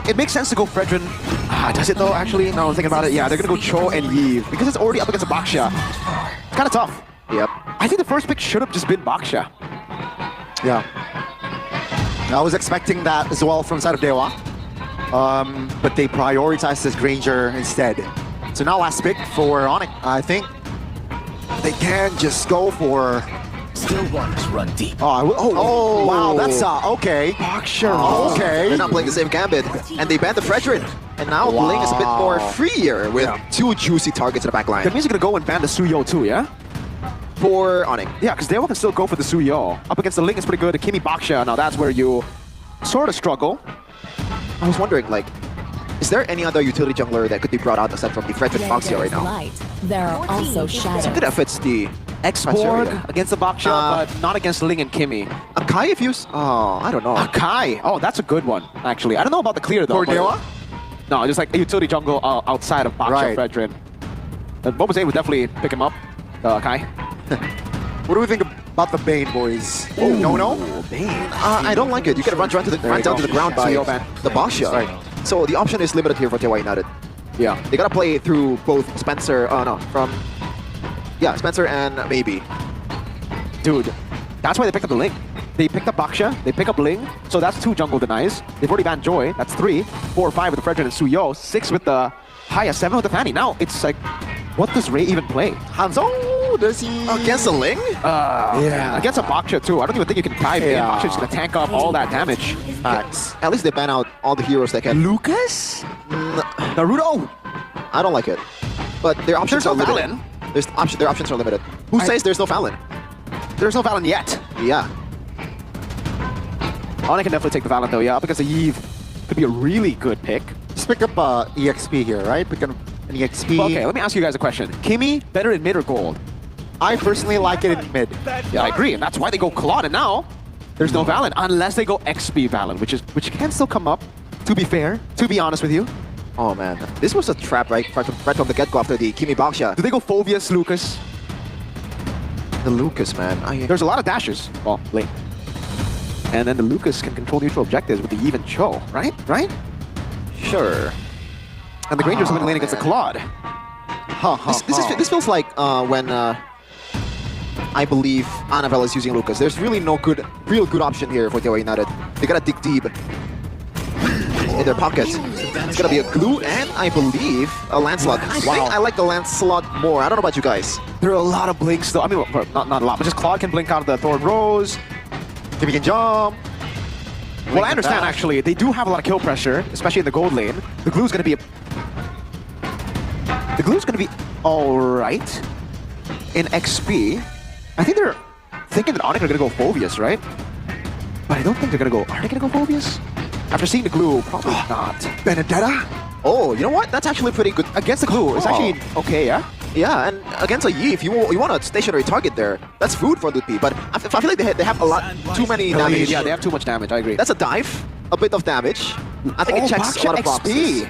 It makes sense to go Fredrin. Does it though, actually? No, I'm thinking about it. Yeah, they're going to go Cho and Yeev because it's already up against a Baksha. It's kind of tough. Yep. I think the first pick should have just been Baksha. Yeah. I was expecting that as well from side of Dewa. But they prioritized this Granger instead. So now last pick for Onic. I think they can just go for... Still waters run deep. Oh, wow, that's okay. Baksha. Okay. They're not playing the same gambit. And they banned the Fredrin. And now Bling is a bit more freer with 2 juicy targets in the back line. That means you're going to go and ban the Suyo too, yeah? For Onic. Yeah, because Dewa can still go for the Suyo. Up against the Link is pretty good. The Kimmy Baksha, now that's where you sort of struggle. I was wondering, like, is there any other utility jungler that could be brought out aside from the Fredrin Baksha right now? There are also shadows. Something that fits the X-Borg against the Baksha, but not against Ling and Kimmy. Akai if you... Oh, I don't know. Akai. Oh, that's a good one, actually. I don't know about the clear, though. For Dewa? No, just like a utility jungle outside of Baksha Fredrin. Bobazane would definitely pick him up, Akai. What do we think about the Bane, boys? No? Bane. I don't like it. You get run down to the ground by the Baksha. Right. So the option is limited here for Dewa United. Yeah. They gotta play through both Spencer, Spencer and maybe. Dude, that's why they picked up the Ling. They picked up Baksha, they pick up Ling, so that's 2 jungle denies. They've already banned Joy, that's 3. 4 or 5 with the Fredrin and Suyo, 6 with the Haya, 7 with the Fanny. Now, it's like, what does Ray even play? Hanzo, does he... Against a Ling? Yeah. Against a Baksha too. I don't even think you can dive in. Baksha's gonna tank up all that damage. Facts. At least they ban out all the heroes that can... Lucas? Naruto? I don't like it. But their options are limited. Valen. Their options are limited. Who says there's no Fallon? There's no Valen yet. Yeah. Onic can definitely take the Valen though, yeah. Up against a Yeev could be a really good pick. Just pick up EXP here, right? Pick up an EXP. Okay, let me ask you guys a question. Kimmy, better in mid or gold? I personally like it in mid. Yeah, I agree, and that's why they go Claude, and now there's no Valen, unless they go XP Valen, which can still come up, to be fair, to be honest with you. Oh man, this was a trap right from the get-go after the Kimmy Baksha. Do they go Phobius, Lucas? The Lucas, man. There's a lot of dashes. Well, late. And then the Lucas can control neutral objectives with the even Cho, right? Right? Sure. And the Granger's looking lane against the Claude. This feels like when I believe Annabelle is using Lucas. There's really no real good option here for Dewa United. They gotta dig deep in their pockets. It's gonna be a glue and I believe a Lancelot. I think I like the Lancelot more. I don't know about you guys. There are a lot of blinks though. I mean, not a lot, but just Claude can blink out of the Thorn Rose. Timmy can jump. Well, I understand actually. They do have a lot of kill pressure, especially in the gold lane. The glue's gonna be alright in XP. I think they're thinking that Onic are gonna go Phobius, right? But I don't think they're gonna go. Are they gonna go Phobius? After seeing the glue, probably not. Benedetta? Oh, you know what? That's actually pretty good. Against the glue, it's actually okay, yeah? Yeah, and against a Yi, if you want a stationary target there, that's food for Lutpi. But I feel like they have a lot, too many damage. Yeah, they have too much damage, I agree. That's a dive, a bit of damage. I think it checks a lot of boxes.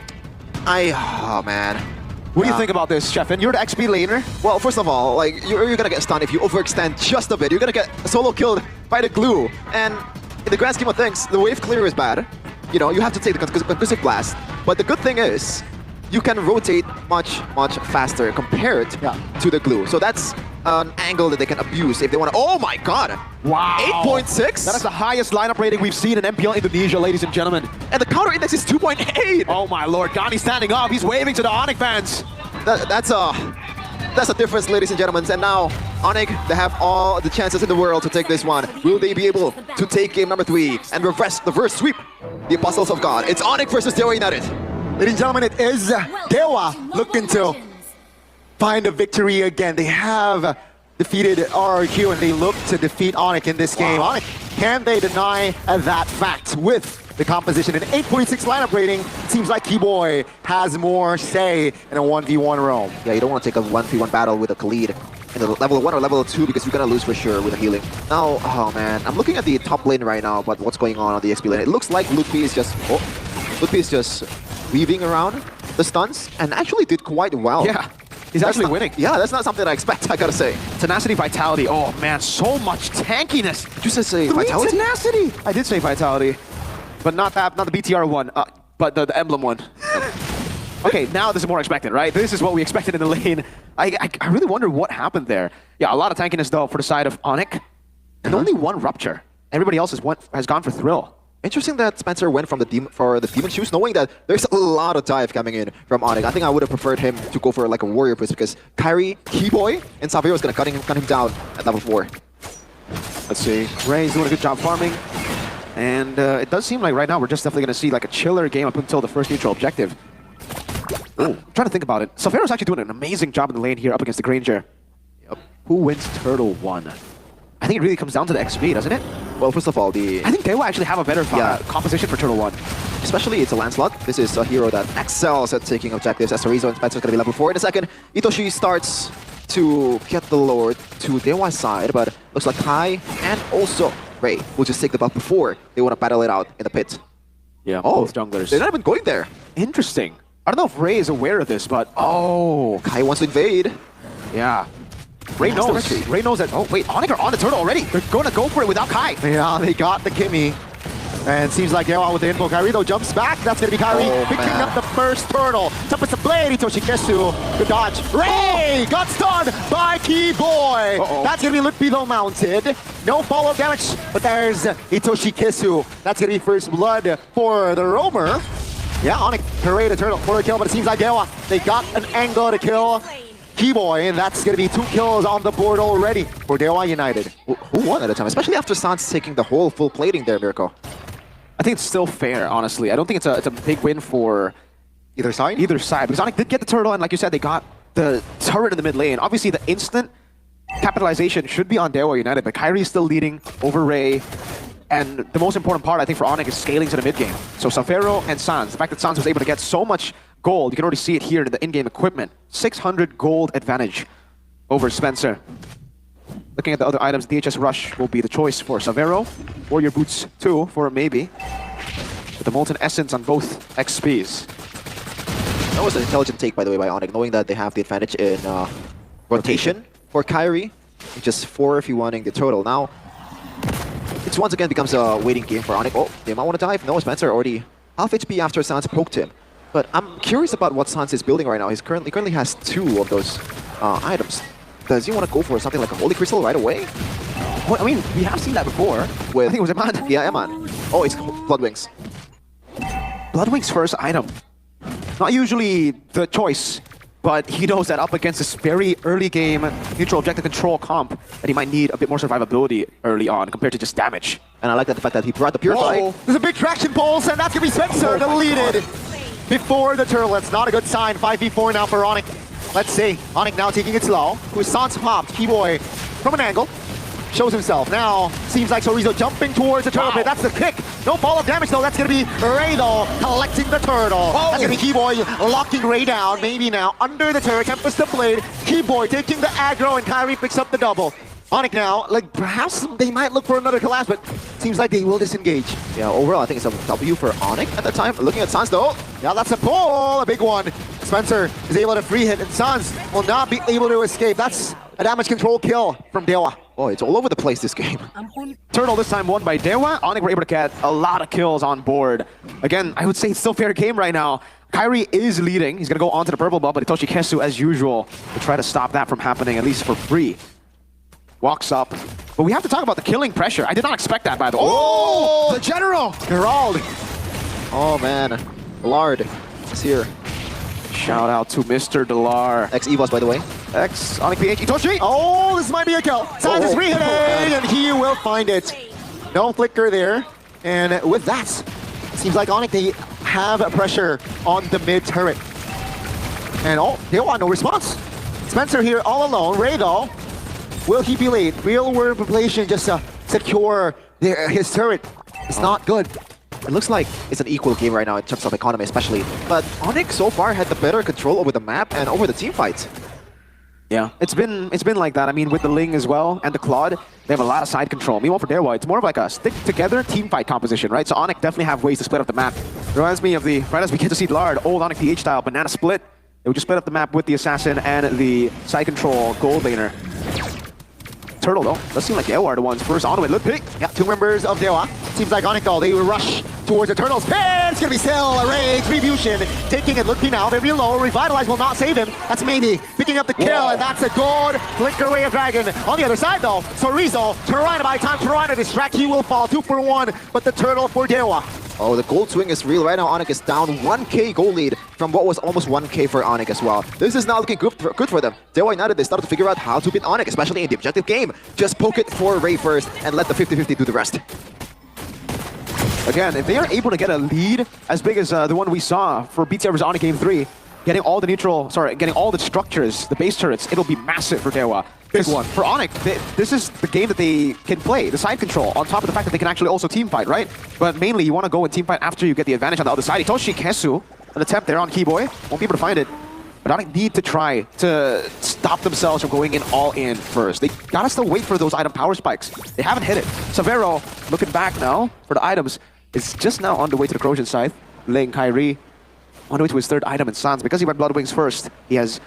Oh man. What do you think about this, Chef? And you're the XP laner? Well, first of all, like you're gonna get stunned if you overextend just a bit. You're gonna get solo killed by the glue. And in the grand scheme of things, the wave clear is bad. You know, you have to take the concussive blast. But the good thing is, you can rotate much faster compared to the glue. So that's an angle that they can abuse if they want to. Oh my god! Wow! 8.6? That is the highest lineup rating we've seen in MPL Indonesia, ladies and gentlemen. And the counter index is 2.8! Oh my lord, Gani standing up. He's waving to the Onic fans. That's a difference, ladies and gentlemen. And now, Onic, they have all the chances in the world to take this one. Will they be able to take game number 3 and reverse sweep the Apostles of God? It's Onic versus Dewa United. Ladies and gentlemen, it is Dewa looking to find a victory again. They have defeated RRQ and they look to defeat Onic in this game. Onic, can they deny that fact with the composition? An 8.6 lineup rating. It seems like Keyboy has more say in a 1v1 roam. Yeah, you don't want to take a 1v1 battle with a Khalid in the level 1 or level 2 because you're gonna lose for sure with the healing. Now, oh man, I'm looking at the top lane right now, but what's going on the XP lane? It looks like Lutpi is just weaving around the stuns and actually did quite well. Yeah, he's actually winning. Yeah, that's not something I expect, I gotta say. Tenacity, Vitality. Oh man, so much tankiness. Did you just say Vitality? Tenacity. I did say Vitality, but not the BTR one, but the emblem one. Okay, now this is more expected, right? This is what we expected in the lane. I really wonder what happened there. Yeah, a lot of tankiness though for the side of Onic, and only one Rupture. Everybody else has gone for Thrill. Interesting that Spencer went from the Demon Shoes, knowing that there's a lot of dive coming in from Onic. I think I would have preferred him to go for like a Warrior Priest because Kyrie, Keyboy, and Savio is gonna cut him down at level 4. Let's see. Ray's doing a good job farming. And it does seem like right now we're just definitely gonna see like a chiller game up until the first neutral objective. I'm trying to think about it. Savero's actually doing an amazing job in the lane here up against the Granger. Yep. Who wins Turtle 1? I think it really comes down to the XP, doesn't it? Well, first of all, I think Dewa actually have a better composition for Turtle 1. Especially it's a Lancelot. This is a hero that excels at taking objectives. As Rizzo and Spencer's going to be level 4 in a second. Itoshi starts to get the Lord to Dewa's side, but looks like Kai and also Ray will just take the buff before they want to battle it out in the pit. Yeah, both junglers. They're not even going there. Interesting. I don't know if Ray is aware of this, but Kai wants to invade. Yeah. Ray knows. Ray knows that. Oh, wait, Onic are on the turtle already. They're going to go for it without Kai. Yeah, they got the Kimmy. And it seems like Dewa with the info. Kyrie though jumps back. That's going to be Kyrie picking up the first turtle. Top of the blade. Itoshi Kesu. Good dodge. Ray got stunned by Keyboy. That's going to be Lutpi though mounted. No follow-up damage, but there's Itoshi Kesu. That's going to be first blood for the roamer. Yeah, Onic parade a turtle for a kill, but it seems like Dewa, they got an angle to kill Keyboy, and that's going to be 2 kills on the board already for Dewa United. Who won at a time, especially after Sans taking the whole full plating there, Mirko? I think it's still fair, honestly. I don't think it's a big win for either side. Because Onic did get the turtle, and like you said, they got the turret in the mid lane. Obviously, the instant capitalization should be on Dewa United, but Kyrie's still leading over Ray. And the most important part, I think, for Onic is scaling to the mid game. So Savero and Sans, the fact that Sans was able to get so much gold, you can already see it here in the in-game equipment. 600 gold advantage over Spencer. Looking at the other items, DHS Rush will be the choice for Savero. Warrior Boots 2 for maybe. With the Molten Essence on both XPs. That was an intelligent take, by the way, by Onic, knowing that they have the advantage in rotation. For Kyrie, just 4 if you're wanting the total. Now, it once again becomes a waiting game for Onic. Oh, they might want to dive. No, Spencer already half HP after Sans poked him. But I'm curious about what Sans is building right now. He currently has 2 of those items. Does he want to go for something like a Holy Crystal right away? Well, I mean, we have seen that before. With, I think it was Eman. Yeah, Eman. Oh, it's Bloodwings. Bloodwing's first item. Not usually the choice, but he knows that up against this very early game neutral objective control comp that he might need a bit more survivability early on compared to just damage. And I like that the fact that he brought the Purify. Whoa. There's a big traction pulse, and that's going to be Spencer deleted before the turtle. That's not a good sign. 5v4 now for Onic. Let's see. Onic now taking it slow. Sans popped. Keyboy from an angle. Shows himself. Now, seems like Sorizo jumping towards the turtle pit. That's the kick. No follow-up damage, though. That's going to be Ray, though, collecting the turtle. That's going to be Keyboy locking Ray down. Maybe now under the turret. Tempest the blade. Keyboy taking the aggro, and Kyrie picks up the double. Onic now, like, perhaps they might look for another collapse, but seems like they will disengage. Yeah, overall, I think it's a W for Onic at the time. Looking at Sans, though. Yeah, that's a pull. A big one. Spencer is able to free hit, and Sans will not be able to escape. That's a damage control kill from Dewa. Oh, it's all over the place, this game. Turtle this time won by Dewa. Onic were able to get a lot of kills on board. Again, I would say it's still fair game right now. Kyrie is leading. He's going to go onto the purple buff, but Itoshi Kesu, as usual, to try to stop that from happening, at least for free. Walks up. But we have to talk about the killing pressure. I did not expect that, by the way. Oh, the general! Gerald. Oh, man. Lard is here. Shout out to Mr. Delar. Ex-Evos, by the way. Onic PH. Itoshi! Oh, this might be a kill. Sans is re-hitting, and he will find it. No flicker there. And with that, seems like Onic, they have pressure on the mid turret. And oh, Dewa, no response. Spencer here all alone. Ray, though, will he be late? Real world population just secure his turret. It's not good. It looks like it's an equal game right now in terms of economy, especially. But Onic so far had the better control over the map and over the team fights. Yeah, it's been like that. I mean, with the Ling as well and the Claude, they have a lot of side control. Meanwhile, for Dewa, it's more of like a stick-together team fight composition, right? So Onic definitely have ways to split up the map. Reminds me of right as we get to see Lard, old Onic PH style banana split. They would just split up the map with the assassin and the side control gold laner. Turtle, though, does seem like Dewa are the ones first on it. Look, pick. Yeah, 2 members of Dewa. Seems like Onic, though, they will rush towards the Turtles. It's gonna be still a Rage Retribution. Taking it, looking now, very low. Revitalize will not save him. That's maybe picking up the kill, and that's a good flicker away of Dragon. On the other side, though, Sorizo, Tarana, by the time Tarana distract, he will fall 2 for 1, but the Turtle for Dewa. Oh, the gold swing is real. Right now, Onic is down 1k gold lead from what was almost 1k for Onic as well. This is not looking good for them. Dewa United, they started to figure out how to beat Onic, especially in the objective game. Just poke it for Ray first and let the 50-50 do the rest. Again, if they are able to get a lead as big as the one we saw for BTR vs Onic Game 3, getting all the structures, the base turrets, it'll be massive for Dewa. Big one. For Onic, this is the game that they can play, the side control, on top of the fact that they can actually also team fight, right? But mainly, you want to go and team fight after you get the advantage on the other side. Itoshi Kesu, an attempt there on Keyboy, won't be able to find it. But Onic need to try to stop themselves from going in all in first. They gotta still wait for those item power spikes. They haven't hit it. Savero, looking back now for the items, is just now on the way to the Corrosion Scythe. Ling, Kyrie, on the way to his 3rd item in Sans. Because he went Bloodwings first, he has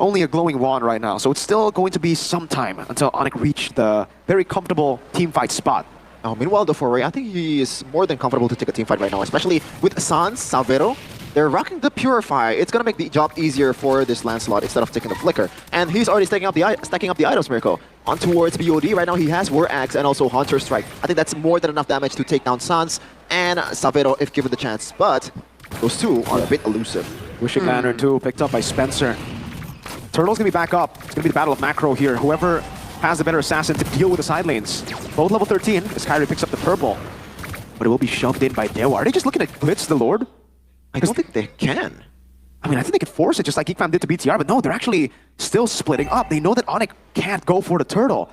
only a glowing wand right now. So it's still going to be some time until Onic reach the very comfortable team fight spot. Oh, meanwhile, the Foray, I think he is more than comfortable to take a team fight right now, especially with Sans, Savero. They're rocking the Purify. It's gonna make the job easier for this Lancelot instead of taking the Flicker. And he's already stacking up the items, Mirko. On towards BOD. Right now he has War Axe and also Hunter Strike. I think that's more than enough damage to take down Sans and Savero if given the chance. But those two are a bit elusive. Wishing Lantern 2 picked up by Spencer. Turtle's gonna be back up. It's gonna be the battle of macro here. Whoever has the better assassin to deal with the side lanes. Both level 13 as Kyrie picks up the purple. But it will be shoved in by Dewa. Are they just looking to blitz the Lord? I don't think they can. I mean, I think they could force it just like Geek Fam did to BTR, but no, they're actually still splitting up. They know that Onic can't go for the Turtle.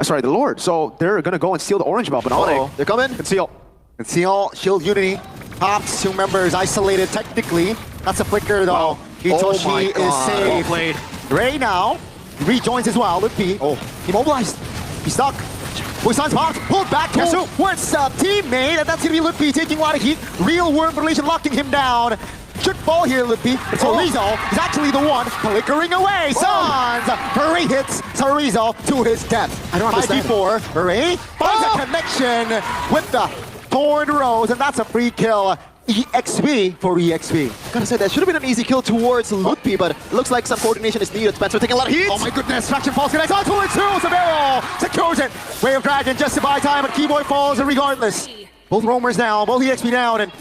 Sorry, the Lord. So they're gonna go and steal the orange belt, but Onic, they're coming. Conceal. Conceal, Shield Unity. Pops, 2 members isolated technically. That's a flicker though. Itoshi is safe. Well played. Ray now rejoins as well. Look, P. Immobilized. He's stuck. Busan's popped. Pulled back. Kesu. What's up, teammate? And that's going to be Lutpi taking a lot of heat. Real world relation locking him down. Should fall here, Lutpi. Sorizo is actually the one flickering away. Sans. Ray hits Sorizo to his death. I don't understand. 5v4. Ray finds a connection with the Thorn Rose, and that's a free kill. EXP for EXP. Gotta say, that should have been an easy kill towards Lutpi, but it looks like some coordination is needed. Spencer taking a lot of heat. Oh my goodness, Fraction falls connects on 2 and 2. Sabero secures it. Way of Dragon just to buy time, but Keyboy falls regardless. Both roamers down, both EXP down, and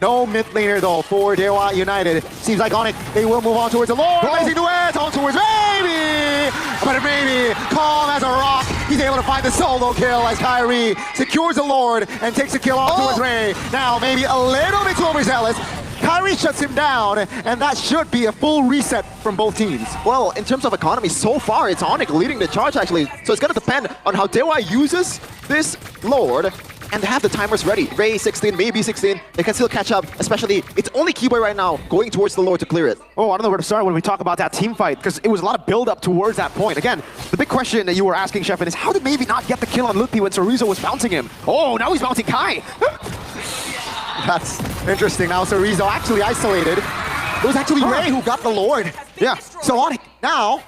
no mid laner though for Dewa United. Seems like Onic, they will move on towards the Lord. Raising the wedge on towards maybe, but maybe calm as a rock. He's able to find the solo kill as Kyrie secures the Lord and takes a kill off towards Ray. Now maybe a little bit too overzealous. Kyrie shuts him down, and that should be a full reset from both teams. Well, in terms of economy, so far it's Onic leading the charge actually. So it's gonna depend on how Dewa uses this Lord. And they have the timers ready. Ray 16, maybe 16. They can still catch up, especially it's only Keyboy right now going towards the Lord to clear it. Oh, I don't know where to start when we talk about that team fight, because it was a lot of build up towards that point. Again, the big question that you were asking, Sheffin, is how did maybe not get the kill on Lutpi when Sorizo was bouncing him? Oh, now he's bouncing Kai. That's interesting. Now Sorizo actually isolated. It was actually Ray who got the Lord. Yeah. So Onic, now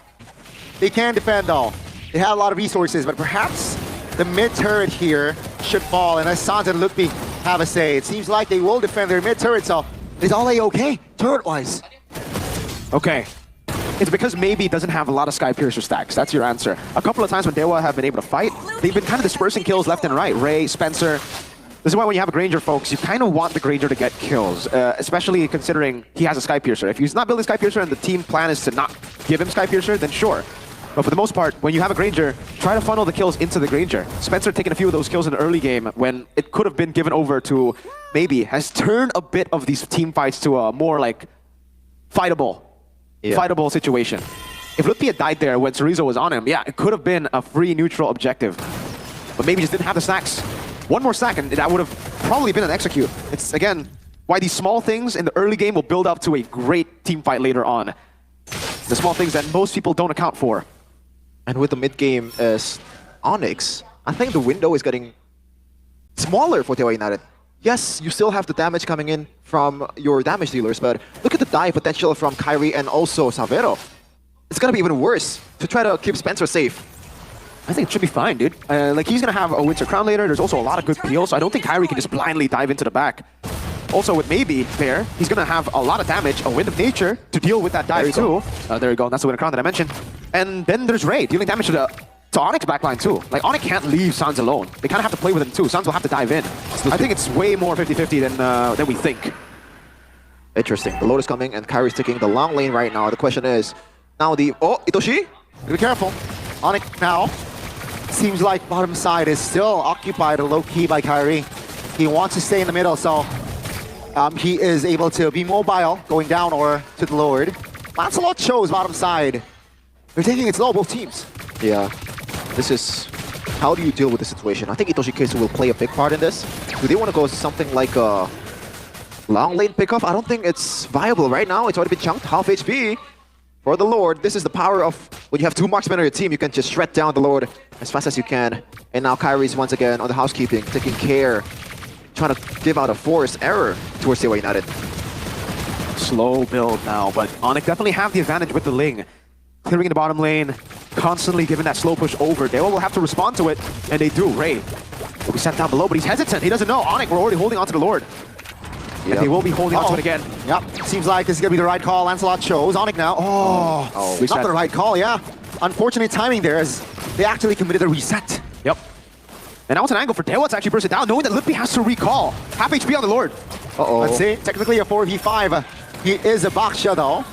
they can defend though. They have a lot of resources, but perhaps the mid turret here should fall, and as Sans and Lutpi have a say, it seems like they will defend their mid turret, so is all okay turret-wise? Okay. It's because maybe it doesn't have a lot of Sky Piercer stacks. That's your answer. A couple of times when Dewa have been able to fight, they've been kind of dispersing kills left and right. Ray, Spencer. This is why when you have a Granger, folks, you kind of want the Granger to get kills, especially considering he has a Sky Piercer. If he's not building Sky Piercer and the team plan is to not give him Sky Piercer, then sure. But for the most part, when you have a Granger, try to funnel the kills into the Granger. Spencer taking a few of those kills in the early game when it could have been given over to maybe has turned a bit of these team fights to a more like fightable situation. If Lutpi had died there when Sorizo was on him, yeah, it could have been a free neutral objective. But maybe just didn't have the stacks. One more stack and that would have probably been an execute. It's, again, why these small things in the early game will build up to a great team fight later on. The small things that most people don't account for. And with the mid game as Onyx, I think the window is getting smaller for Dewa United. Yes, you still have the damage coming in from your damage dealers, but look at the dive potential from Kyrie and also Savero. It's gonna be even worse to try to keep Spencer safe. I think it should be fine, dude. Like, he's gonna have a Winter Crown later. There's also a lot of good peels, so I don't think Kyrie can just blindly dive into the back. Also, with maybe there, he's gonna have a lot of damage, a Wind of Nature, to deal with that dive too. There you go, that's the Winter Crown that I mentioned. And then there's Ray, dealing damage to Onyx backline too. Like, Onyx can't leave Sans alone. They kind of have to play with him too. Sans will have to dive in. I think it's way more 50-50 than we think. Interesting. The load is coming and Kyrie's taking the long lane right now. The question is, now the... Oh, Itoshi? Be careful. Onyx now. Seems like bottom side is still occupied low-key by Kyrie. He wants to stay in the middle, so he is able to be mobile, going down or to the Lord. Lancelot shows bottom side. They're taking it slow, both teams. Yeah. This is... How do you deal with the situation? I think Itoshi Kesu will play a big part in this. Do they want to go something like a long lane pickoff? I don't think it's viable right now. It's already been chunked, half HP for the Lord. This is the power of when you have two marksmen on your team, you can just shred down the Lord as fast as you can. And now Kyrie's once again on the housekeeping, taking care, trying to give out a forced error towards Dewa United. Slow build now, but Onyx definitely have the advantage with the Ling. Clearing in the bottom lane, constantly giving that slow push over. Dewa will have to respond to it, and they do. Ray will be sent down below, but he's hesitant. He doesn't know. Onyx, we're already holding onto the Lord. Yep. And they will be holding onto it again. Yep, seems like this is going to be the right call. Lancelot shows. Onyx now. Oh, not the right call, yeah. Unfortunate timing there as they actually committed a reset. Yep. And now it's an angle for Dewa to actually burst it down, knowing that Lutpi has to recall. Half HP on the Lord. Let's see. Technically a 4v5. He is a Baksha though.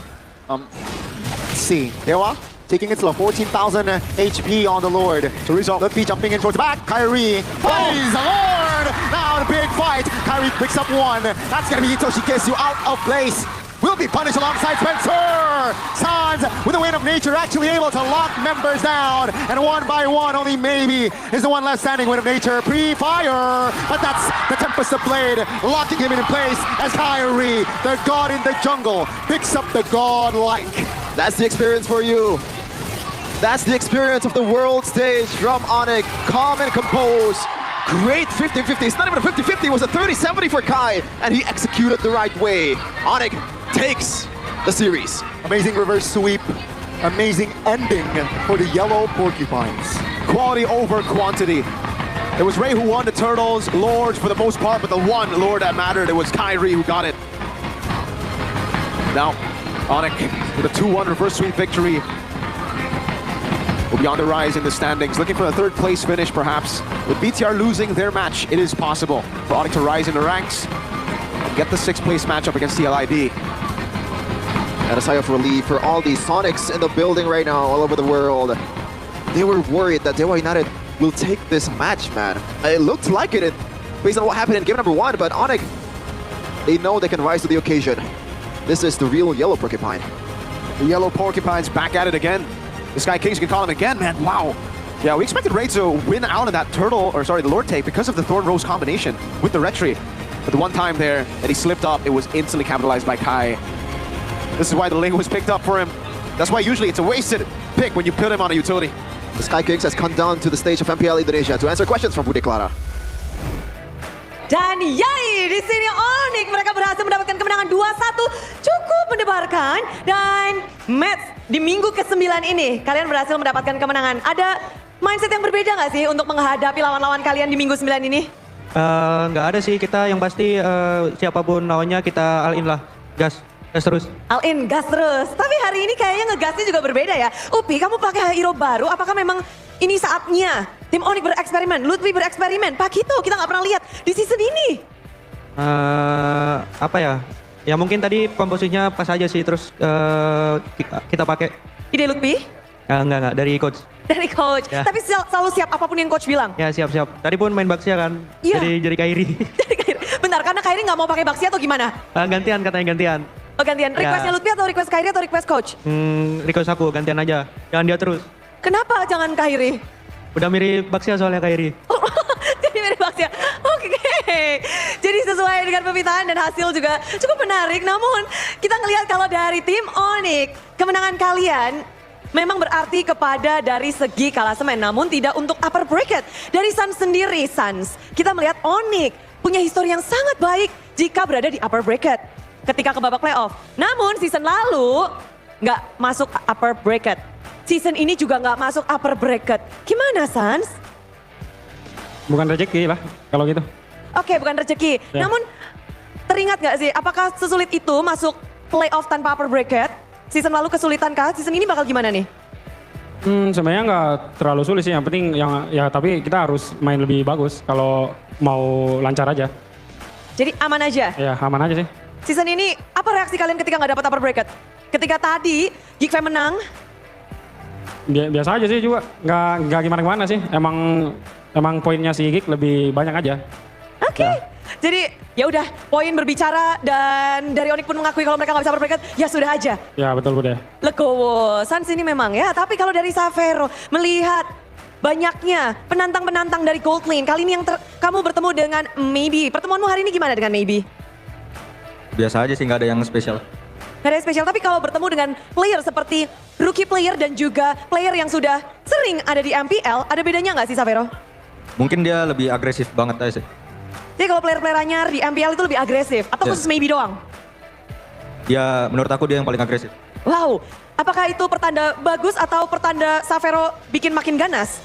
Let's see. Dewa taking it slow. 14,000 HP on the Lord. Lutpi jumping in towards the back. Kyrie. Praise the Lord! Now the big fight. Kyrie picks up one. That's going to be Itoshi Kesu out of place. Will be punished alongside Spencer! Sans, with the Wind of Nature, actually able to lock members down. And one by one, only maybe is the one left standing. Wind of Nature, pre-fire! But that's the Tempest of Blade, locking him in place as Kyrie, the god in the jungle, picks up the godlike. That's the experience for you. That's the experience of the world stage from Onic. Calm and composed. Great 50-50. It's not even a 50-50. It was a 30-70 for Kai, and he executed the right way. Onic takes the series. Amazing reverse sweep. Amazing ending for the yellow porcupines. Quality over quantity. It was Ray who won the Turtles, Lords for the most part, but the one Lord that mattered, it was Kyrie who got it. Now, Onic with a 2-1 reverse sweep victory will be on the rise in the standings, looking for a third place finish perhaps. With BTR losing their match, it is possible for Onic to rise in the ranks and get the 6th place matchup against TLID. And a sigh of relief for all these Sonics in the building right now, all over the world. They were worried that Dewa United will take this match, man. It looked like it based on what happened in game number 1, but Onic, they know they can rise to the occasion. This is the real Yellow Porcupine. The Yellow Porcupine's back at it again. The Sky Kings, you can call him again, man. Wow. Yeah, we expected Ray to win out in that the Lord take because of the Thorn Rose combination with the Retri. But the one time there that he slipped up, it was instantly capitalized by Kai. This is why the Ling was picked up for him. That's why usually it's a wasted pick when you put him on a utility. The Sky Kings has come down to the stage of MPL Indonesia to answer questions from Bude Clara. Dan yay, di sini Onic mereka berhasil mendapatkan kemenangan 2-1, cukup mendebarkan. Dan match di minggu ke-9 ini, kalian berhasil mendapatkan kemenangan. Ada mindset yang berbeda nggak sih untuk menghadapi lawan-lawan kalian di minggu 9 ini? Nggak ada sih, kita yang pasti siapapun lawannya kita all in lah, gas terus. All in, gas terus. Tapi hari ini kayaknya ngegasnya juga berbeda ya. Upi, kamu pakai hero baru, apakah memang ini saatnya tim Onic bereksperimen, Lutfi bereksperimen? Pak Kito, kita nggak pernah lihat di season ini. Apa ya? Ya mungkin tadi komposisinya pas aja sih, terus kita pakai. Ide Lutfi? Enggak, dari coach. Dari coach, Ya. tapi selalu siap apapun yang coach bilang? Ya siap. Tadi pun main Baxia kan, Iya. jadi Kairi. Bentar, karena Kairi nggak mau pakai Baxia atau gimana? Gantian katanya gantian. Oh gantian, requestnya Lutfi atau request Kairi atau request coach? Request aku, gantian aja. Jangan dia terus. Kenapa jangan Kairi? Udah mirip Baxia soalnya Kairi. Jadi mirip Baxia. Oke. Jadi sesuai dengan pemerintahan dan hasil juga cukup menarik. Namun kita ngelihat kalau dari tim Onic, kemenangan kalian memang berarti kepada dari segi klasemen, namun tidak untuk upper bracket. Dari Suns sendiri, kita melihat Onic punya histori yang sangat baik jika berada di upper bracket ketika ke babak playoff. Namun season lalu nggak masuk upper bracket. Season ini juga nggak masuk upper bracket. Gimana, Sans? Bukan rezeki lah kalau gitu. Oke, bukan rezeki. Ya. Namun teringat nggak sih, apakah sesulit itu masuk playoff tanpa upper bracket? Season lalu kesulitan kah? Season ini bakal gimana nih? Sebenarnya nggak terlalu sulit sih. Yang penting tapi kita harus main lebih bagus kalau mau lancar aja. Jadi aman aja? Ya aman aja sih. Season ini apa reaksi kalian ketika nggak dapat upper bracket? Ketika tadi Geek Fam menang? Biasa aja sih juga. Nggak gimana-gimana sih. Emang poinnya si Geek lebih banyak aja. Oke. Jadi ya udah, poin berbicara dan dari Onic pun mengakui kalau mereka nggak bisa upper bracket, ya sudah aja. Ya betul Bude. Legowo, Sans ini memang ya. Tapi kalau dari Savero melihat banyaknya penantang-penantang dari Gold Lane, kali ini yang kamu bertemu dengan Maybe. Pertemuanmu hari ini gimana dengan Maybe? Biasa aja sih, nggak ada yang spesial. Gak ada yang spesial, tapi kalau bertemu dengan player seperti rookie player dan juga player yang sudah sering ada di MPL, ada bedanya nggak sih Savero? Mungkin dia lebih agresif banget aja sih. Jadi kalau player-player anyar di MPL itu lebih agresif atau khusus Maybe doang? Ya menurut aku dia yang paling agresif. Wow, apakah itu pertanda bagus atau pertanda Savero bikin makin ganas?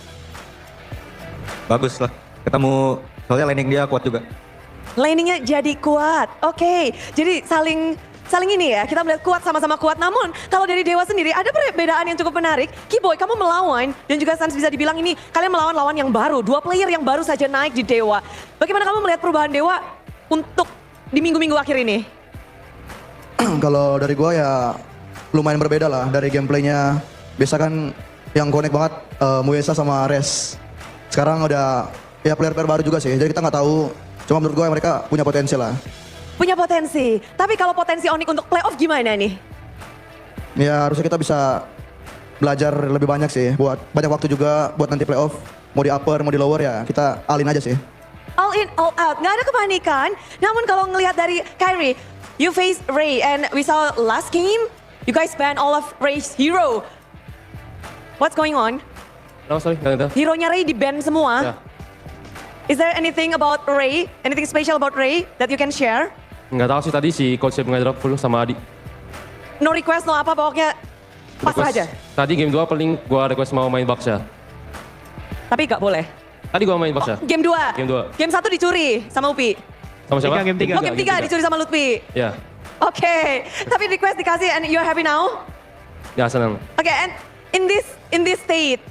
Bagus lah. Ketemu, soalnya laning dia kuat juga. Laningnya jadi kuat, oke. Jadi saling ini ya, kita melihat kuat sama-sama kuat. Namun kalau dari Dewa sendiri ada perbedaan yang cukup menarik. Keyboy, kamu melawan dan juga Sans bisa dibilang ini kalian melawan lawan yang baru. 2 player yang baru saja naik di Dewa. Bagaimana kamu melihat perubahan Dewa untuk di minggu-minggu akhir ini? Kalau dari gua ya lumayan berbeda lah dari gameplaynya. Biasa kan yang connect banget Muesa sama Res. Sekarang udah ya player-player baru juga sih. Jadi kita nggak tahu. Cuma menurut gue mereka punya potensi lah. Punya potensi. Tapi kalau potensi Onic untuk playoff gimana nih? Ya harusnya kita bisa belajar lebih banyak sih. Buat banyak waktu juga buat nanti playoff. Mau di upper, mau di lower ya kita all in aja sih. All in, all out. Nggak ada kepanikan. Namun kalau ngelihat dari Kyrie, you face Ray and we saw last game, you guys ban all of Ray's hero. What's going on? No, sorry, nggak tahu. Hero-nya Ray di-ban semua. Ya. Is there anything about Ray? Anything special about Ray that you can share? Nggak tahu sih, tadi si coach mengadrop full sama Adi. No request, no apa, pokoknya pasrah aja. Tadi game 2 paling gua request mau main Baxia. Tapi nggak boleh. Tadi gua main box ya. Game 2. Game 2. Game 1 dicuri sama Upi. Sama siapa? Game 3. Oh, game 3 dicuri sama Lutfi. Ya. Oke, tapi request dikasih and you're happy now? Ya senang. Okay, and in this state,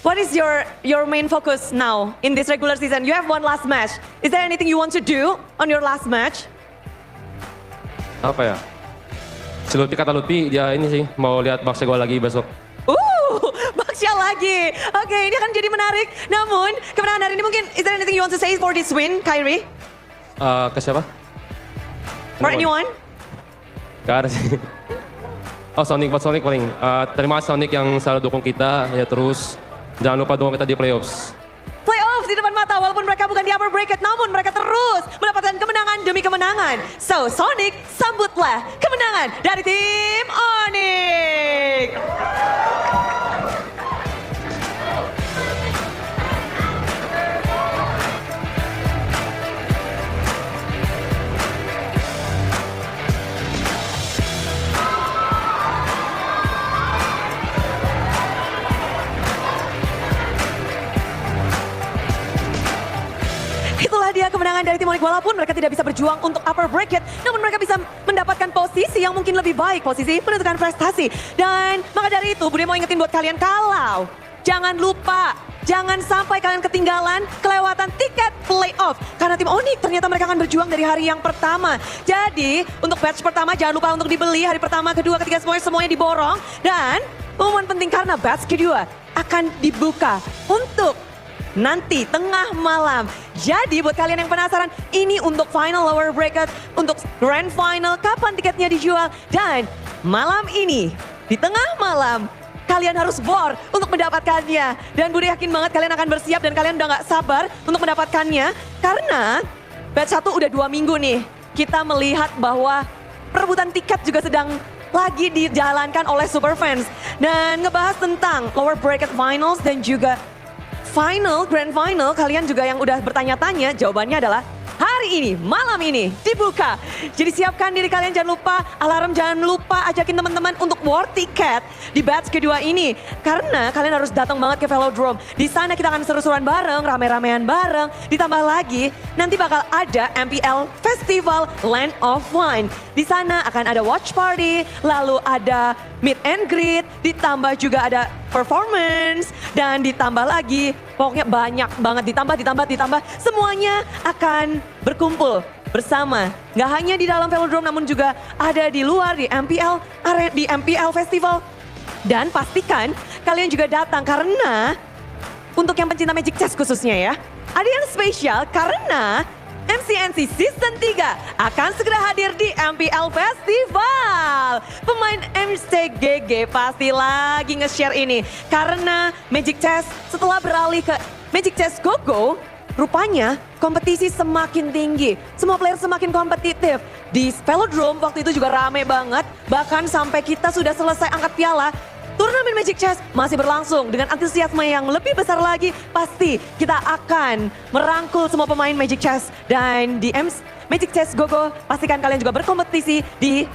what is your main focus now in this regular season? You have one last match. Is there anything you want to do on your last match? Apa ya? Si Lutfi kata Lutfi dia ini sih mau lihat boxnya gua lagi besok. Baksya lagi. Oke, ini akan jadi menarik. Namun, kemenangan hari ini mungkin, is there anything you want to say for this win, Kyrie? Ke siapa? For anyone? Gak ada sih. Oh Sonic, buat Sonic paling. Terima kasih Sonic yang selalu dukung kita. Ya terus, jangan lupa dukung kita di playoffs. Playoffs di depan mata, walaupun mereka bukan di upper bracket, namun mereka terus mendapatkan kemenangan demi kemenangan. So, Sonic, sambutlah kemenangan dari tim Onic. Itulah dia kemenangan dari tim Onic, walaupun mereka tidak bisa berjuang untuk upper bracket, namun mereka bisa mendapatkan posisi yang mungkin lebih baik, posisi menentukan prestasi. Dan maka dari itu, Bude mau ingetin buat kalian kalau jangan lupa, jangan sampai kalian ketinggalan kelewatan tiket playoff. Karena tim Onic ternyata mereka akan berjuang dari hari yang pertama. Jadi untuk batch pertama jangan lupa untuk dibeli, hari pertama, kedua, ketiga semuanya diborong. Dan pengumuman penting karena batch kedua akan dibuka untuk nanti tengah malam. Jadi buat kalian yang penasaran, ini untuk final lower bracket, untuk grand final, kapan tiketnya dijual. Dan malam ini, di tengah malam, kalian harus bor untuk mendapatkannya. Dan Bude yakin banget kalian akan bersiap dan kalian udah gak sabar untuk mendapatkannya. Karena batch 1 udah 2 minggu nih, kita melihat bahwa perebutan tiket juga sedang lagi dijalankan oleh Superfans. Dan ngebahas tentang lower bracket finals dan juga grand final, kalian juga yang udah bertanya-tanya, jawabannya adalah hari ini, malam ini, dibuka. Jadi siapkan diri kalian, jangan lupa alarm, jangan lupa ajakin teman-teman untuk war tiket di batch kedua ini. Karena kalian harus datang banget ke Velodrome. Di sana kita akan seru-seruan bareng, rame-ramean bareng. Ditambah lagi, nanti bakal ada MPL Festival Land of Wine. Di sana akan ada watch party, lalu ada meet and greet, ditambah juga ada performance, dan ditambah lagi, pokoknya banyak banget, ditambah, semuanya akan berkumpul bersama. Nggak hanya di dalam Velodrome, namun juga ada di luar, di MPL Festival. Dan pastikan kalian juga datang karena untuk yang pencinta Magic Chess khususnya ya, ada yang spesial karena MCNC Season 3 akan segera hadir di MPL Festival. Pemain MCGG pasti lagi nge-share ini. Karena Magic Chess setelah beralih ke Magic Chess Go-Go, rupanya kompetisi semakin tinggi. Semua player semakin kompetitif. Di Velodrome waktu itu juga rame banget. Bahkan sampai kita sudah selesai angkat piala, turnamen Magic Chess masih berlangsung dengan antusiasme yang lebih besar lagi. Pasti kita akan merangkul semua pemain Magic Chess. Dan di Magic Chess Go-Go, pastikan kalian juga berkompetisi di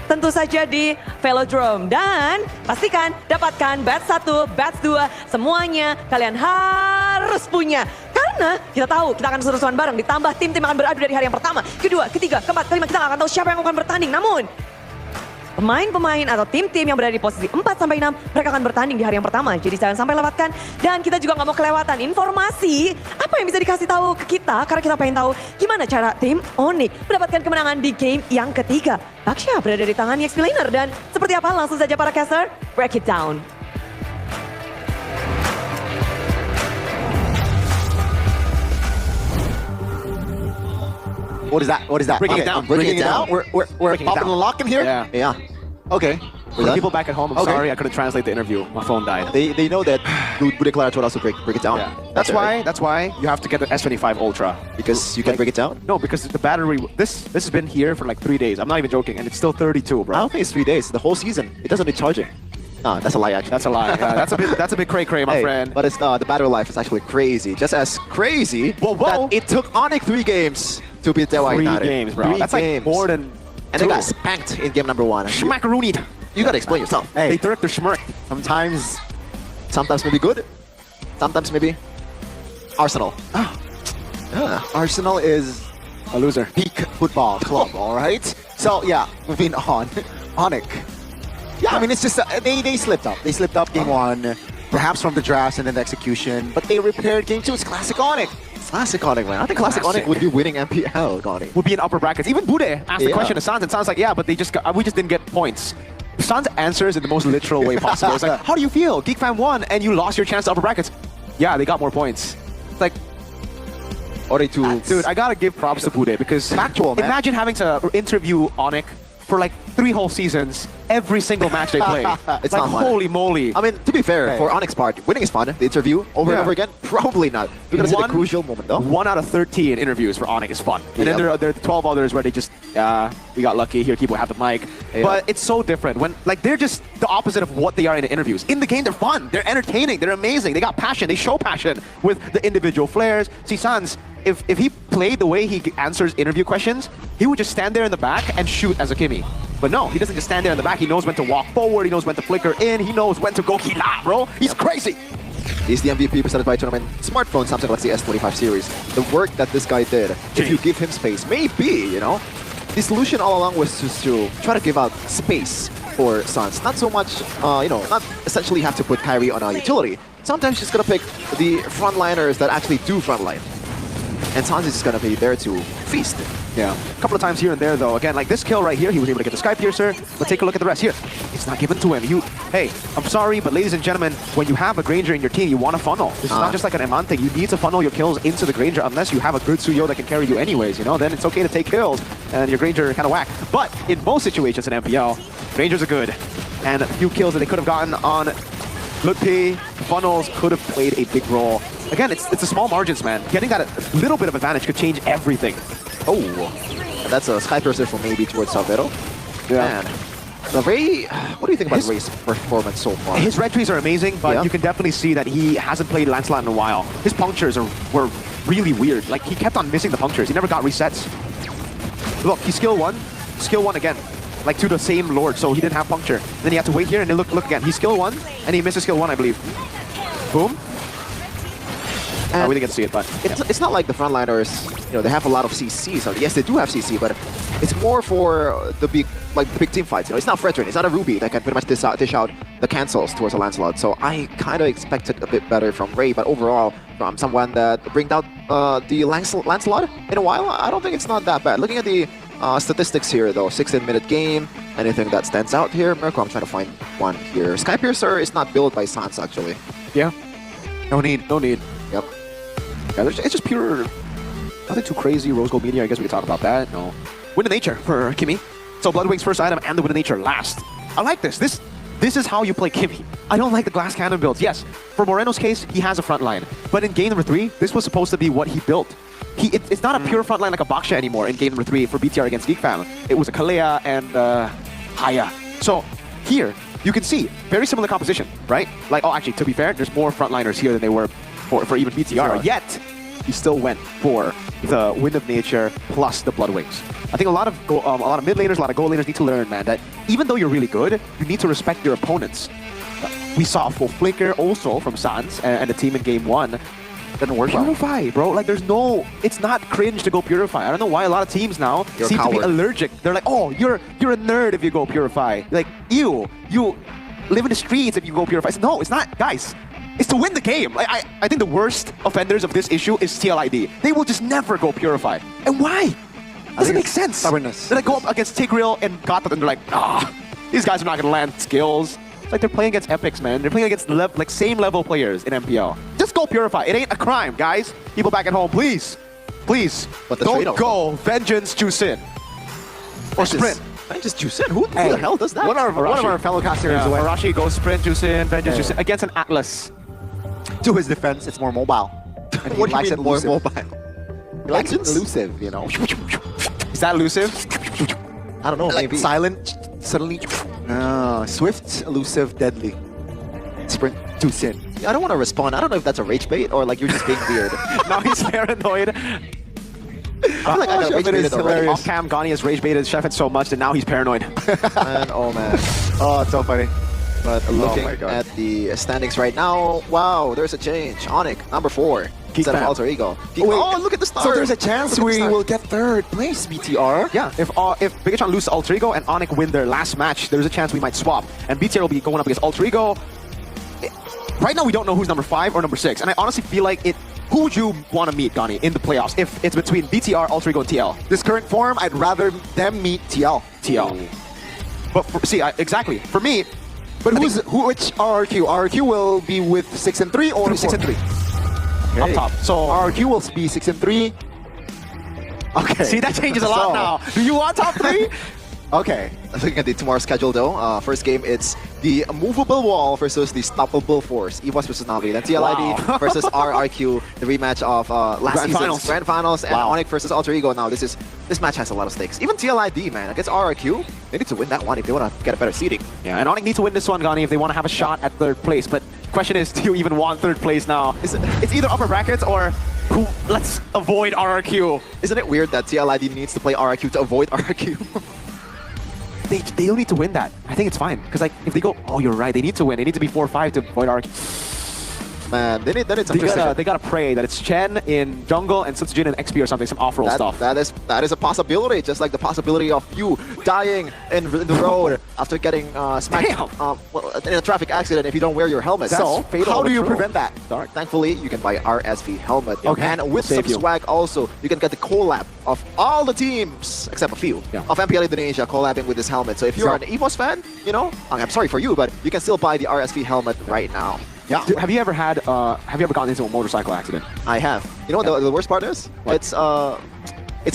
tentu saja di Velodrome. Dan pastikan dapatkan batch 1, batch 2, semuanya kalian harus punya. Karena kita tahu kita akan seru-seruan bareng, ditambah tim-tim akan beradu dari hari yang pertama, kedua, ketiga, keempat, kelima. Kita nggak akan tahu siapa yang akan bertanding. Namun pemain-pemain atau tim-tim yang berada di posisi 4-6, mereka akan bertanding di hari yang pertama. Jadi jangan sampai lewatkan. Dan kita juga nggak mau kelewatan informasi apa yang bisa dikasih tahu ke kita. Karena kita pengen tahu gimana cara tim Onic mendapatkan kemenangan di game yang ketiga. Baksya berada di tangan EXP Laner. Dan seperti apa, langsung saja para caster, break it down. What is that? What is that? Breaking Okay, it down. I'm breaking it down. We're Breaking it popping down. and locking here? Yeah. Okay. For the people back at home, I'm sorry I couldn't translate the interview. My phone died. They know that Bude Clara told us to break it down. Yeah. That's why you have to get the S15 Ultra. Because you can break it down? No, because the battery, this has been here for like 3 days. I'm not even joking, and it's still 32, bro. I don't think it's 3 days. The whole season. It doesn't need charging. Nah, that's a lie actually. That's a lie. Yeah, that's a bit cray-cray, my friend. But it's the battery life is actually crazy. Just as crazy that it took Onic 3 games to beat Dewa United. 3 games, bro. That's like more than And they got spanked in game number 1. Schmackaroony. You gotta explain yourself. Hey, they direct their schmirk. Sometimes maybe good. Sometimes maybe Arsenal. Arsenal is a loser. Peak football club, all right? So yeah, moving on. Onic. Yeah, I mean, it's just, they slipped up. They slipped up game one, perhaps from the drafts and then the execution, but they repaired game two. It's classic Onic. Classic Onic, man. I think Classic Onic would be winning MPL, Onic. Would be in upper brackets. Even Bude asked the question to Sans, and Sans like, yeah, but we just didn't get points. Sans answers in the most literal way possible. It's like, how do you feel? Geek Fam won, and you lost your chance to upper brackets. Yeah, they got more points. It's like, dude, I gotta give props to Bude because imagine having to interview Onic for like 3 whole seasons, every single match they play. It's like, not fun. holy moly. I mean, to be fair, for Onic's part, winning is fun. The interview over and over again, probably not. You're gonna see the crucial moment though. 1 out of 13 interviews for Onic is fun. And then there are 12 others where they just, we got lucky, here people have the mic. But it's so different when, like, they're just the opposite of what they are in the interviews. In the game, they're fun, they're entertaining, they're amazing, they got passion, they show passion with the individual flares. See, Sans, if he played the way he answers interview questions, he would just stand there in the back and shoot as a Kimmy. But no, he doesn't just stand there in the back. He knows when to walk forward, he knows when to flicker in, he knows when to go Kila, bro. He's crazy. He's the MVP presented by Tournament Smartphone Samsung Galaxy S25 series. The work that this guy did, if you give him space, maybe, you know? The solution all along was just to try to give out space for Sans. Not so much, you know, not essentially have to put Kyrie on a utility. Sometimes you're just gonna pick the frontliners that actually do frontline. And Sans is just gonna be there to feast. Yeah, a couple of times here and there though. Again, like this kill right here, he was able to get the Sky Piercer, but take a look at the rest here. It's not given to him. Hey, I'm sorry, but ladies and gentlemen, when you have a Granger in your team, you want to funnel. This is not just like an Eman thing. You need to funnel your kills into the Granger unless you have a good Suyo that can carry you anyways, you know? Then it's okay to take kills, and your Granger kind of whack. But in most situations in MPL, Grangers are good. And a few kills that they could have gotten on Lutpi, funnels could have played a big role. Again, it's the small margins, man. Getting that a little bit of advantage could change everything. Oh, that's a Sky Piercer for maybe towards Salvero. Yeah. Man, the Ray, what do you think about Ray's performance so far? His red trees are amazing, but you can definitely see that he hasn't played Lancelot in a while. His punctures were really weird. Like, he kept on missing the punctures. He never got resets. Look, he skill one again. Like, to the same Lord, so he didn't have puncture. Then he had to wait here, and then look again. He skill one, and he misses skill one, I believe. Boom. We didn't get to see it, but it's not like the frontliners, you know, they have a lot of CC. So yes, they do have CC, but it's more for the big team fights. You know, it's not Fredrin, it's not a Ruby that can pretty much dish out the cancels towards a Lancelot. So I kind of expected a bit better from Ray, but overall, from someone that bring out the Lancelot in a while, I don't think it's not that bad. Looking at the statistics here, though, 16-minute game. Anything that stands out here? Mirko, I'm trying to find one here. Sky Piercer is not built by Sans, actually. Yeah. No need. Yep. Yeah, it's just pure, nothing too crazy. Rose Gold Meteor, I guess we could talk about that. No. Wind of Nature for Kimmy. So Bloodwing's first item and the Wind of Nature last. I like this. This is how you play Kimmy. I don't like the glass cannon builds. Yes, for Moreno's case, he has a front line. But in game number 3, this was supposed to be what he built. It's not a pure front line like a Baksha anymore in game number 3 for BTR against Geek Fam. It was a Kalea and Haya. So here, you can see, very similar composition, right? Like, oh, actually, to be fair, there's more frontliners here than they were for even BTR. Yet, he still went for the Wind of Nature plus the Bloodwings. I think a lot of mid laners, a lot of gold laners need to learn, man, that even though you're really good, you need to respect your opponents. We saw a full flicker also from Sans and the team in game 1. Doesn't work. Purify, bro. Like, it's not cringe to go Purify. I don't know why a lot of teams now seem to be allergic. They're like, oh, you're a nerd if you go Purify. Like, ew, you live in the streets if you go Purify. No, it's not, guys. It's to win the game. Like, I think the worst offenders of this issue is TLID. They will just never go Purify. And why? Doesn't make sense. Stubbornness. They like go up against Tigreal and Gata and they're like, these guys are not gonna land skills. It's like they're playing against epics, man. They're playing against like same level players in MPL. Just go Purify. It ain't a crime, guys. People back at home, please, don't go Vengeance Juicin or Sprint. Vengeance Juicin? Who the hell does that? One of our fellow casters away. Arashi goes Sprint Juicin, Vengeance Juicin against an Atlas. To his defense, it's more mobile. And he What do you likes mean it more elusive. mobile? He likes it elusive, you know. Is that elusive? I don't know, Like maybe. silent, suddenly. Swift, elusive, deadly. Sprint to sin. I don't want to respond. I don't know if that's a rage bait or like you're just being weird. Now he's paranoid. I feel like I got rage baited already. Off cam, Gani has rage baited Sheffin so much that now he's paranoid. Man, oh man. Oh, it's so funny. But looking at the standings right now, wow, there's a change. Onic, number 4. instead of Fam. Alter Ego. Wait, Look at the start. So there's a chance Look at the we start. will get third place, BTR. Yeah, if Bigatron loses Alter Ego and Onic win their last match, there's a chance we might swap. And BTR will be going up against Alter Ego. Right now, we don't know who's number 5 or number 6. And I honestly feel like who would you want to meet, Gani, in the playoffs if it's between BTR, Alter Ego, and TL? This current form, I'd rather them meet TL. But exactly. For me, which RRQ? RRQ will be with 6 and 3 or 6 and 3. Okay. Up top. So RRQ will be 6 and 3. Okay. See, that changes a lot now. Do you want top 3? Okay. Looking at the tomorrow's schedule though, first game it's the movable wall versus the stoppable force. EVOS versus Navi. Then TLID versus RRQ, the rematch of last season's Grand Finals, and Onic versus Alter Ego. Now this match has a lot of stakes. Even TLID, man, against RRQ, they need to win that one if they want to get a better seeding. Yeah, and Onic needs to win this one, Gani, if they want to have a shot at third place. But the question is, do you even want third place now? It's either upper brackets or let's avoid RRQ. Isn't it weird that TLID needs to play RRQ to avoid RRQ? They don't need to win that. I think it's fine. Because like if they go, oh, you're right, they need to win. They need to be 4-5 to avoid RRQ. Man, they need some precision. They gotta pray that it's Chen in jungle and Sutsujin in XP or something, some off-roll stuff. That is a possibility, just like the possibility of you dying in the road after getting smacked in a traffic accident if you don't wear your helmet. So how do you prevent that? Thankfully, you can buy RSV helmet. Okay. And with some swag also, you can get the collab of all the teams, except a few, of MPL Indonesia collabing with this helmet. So if you're an EVOS fan, you know, I'm sorry for you, but you can still buy the RSV helmet right now. Yeah. Have you ever gotten into a motorcycle accident? I have. You know what the worst part is? What? It's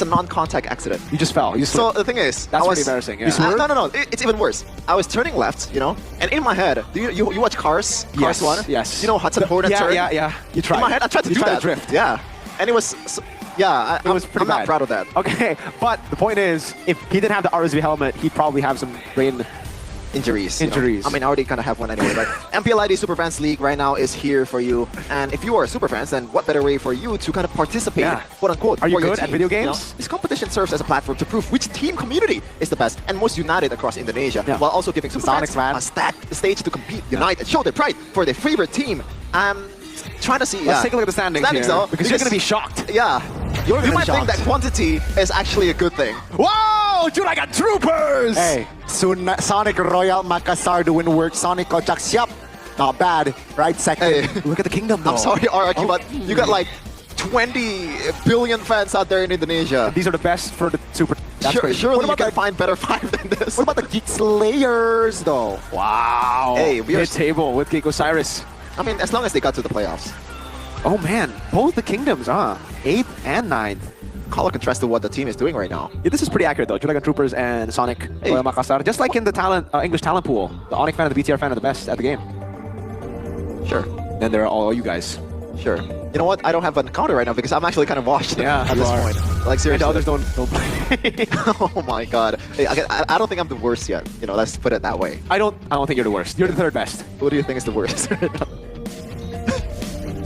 a non-contact accident. You just fell. So the thing is, that's pretty embarrassing. Yeah. No. It's even worse. I was turning left, you know, and in my head, you watch Cars? Cars 1? Yes. You know Hudson Hornet turn? Yeah. You tried. In my head, I tried to do that. To drift. Yeah. And it was... Yeah, I'm not proud of that. Okay, but the point is, if he didn't have the RSV helmet, he'd probably have some brain injuries. You know? I mean, I already kind of have one anyway, but MPL ID Superfans League right now is here for you. And if you are Superfans, then what better way for you to kind of participate, quote unquote, Are you for your good at team, video games? You know? This competition serves as a platform to prove which team community is the best and most united across Indonesia, while also giving Superfans a stage to compete, unite, and show their pride for their favorite team. Trying to see. Let's take a look at the standings here, though, because you're going to be shocked. Yeah. You might think that quantity is actually a good thing. Whoa! Dude, I got troopers! Hey, Sonic Royal Makassar doing work. Sonic Kocak Siap. Not bad. Right, second. Hey. Look at the kingdom, though. I'm sorry, RRQ, but you got like 20 billion fans out there in Indonesia. These are the best for the Super... Surely you can find better 5 than this. What about the Geek Slayers, though? Wow. Hey, we are... Mid-table with Geek Osiris. I mean, as long as they got to the playoffs. Oh man, both the kingdoms, 8th and 9th. Call or contrast to what the team is doing right now. Yeah, this is pretty accurate though. Julagan Troopers and Sonic Royal Makassar, just like in the English talent pool. The Onic fan and the BTR fan are the best at the game. Sure. Then there are all you guys. Sure. You know what? I don't have an counter right now because I'm actually kind of washed at this point. Like seriously. And the others don't play. Oh my god. Hey, I don't think I'm the worst yet. You know, let's put it that way. I don't think you're the worst. You're the third best. Who do you think is the worst?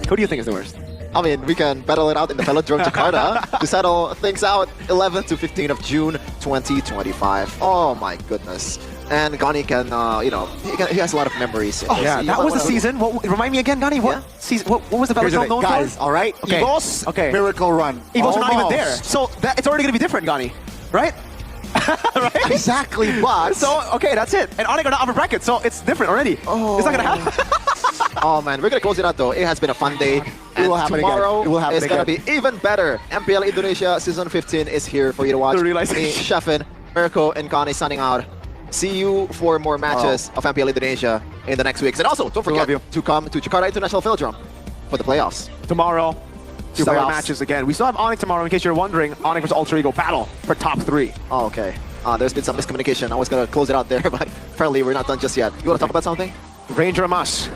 Who do you think is the worst? I mean, we can battle it out in the Velodrome Jakarta to settle things out 11th to 15th of June 2025. Oh my goodness. And Gani can, you know, he has a lot of memories. Yeah, that was the season. Remind me again, Gani, what season? What was the Velodrome known guys, for? all right? Okay. EVOS, Miracle Run. EVOS are not even there. So it's already going to be different, Gani, right? Right? Exactly, but... So, okay, that's it. And Onic are not upper bracket, so it's different already. Oh. It's not going to happen. Oh man, we're going to close it out though. It has been a fun day. And tomorrow is going to be even better. MPL Indonesia Season 15 is here for you to watch. Me, Sheffin, Mirko, and Connie signing out. See you for more matches of MPL Indonesia in the next weeks. And also, don't forget to come to Jakarta International Velodrome for the playoffs. Tomorrow, stellar playoffs. matches again. We still have Onic tomorrow, in case you're wondering. Onic versus Alter Ego battle for top 3. Oh, okay. There's been some miscommunication. I was going to close it out there, but apparently we're not done just yet. You want to talk about something? Ranger Mas.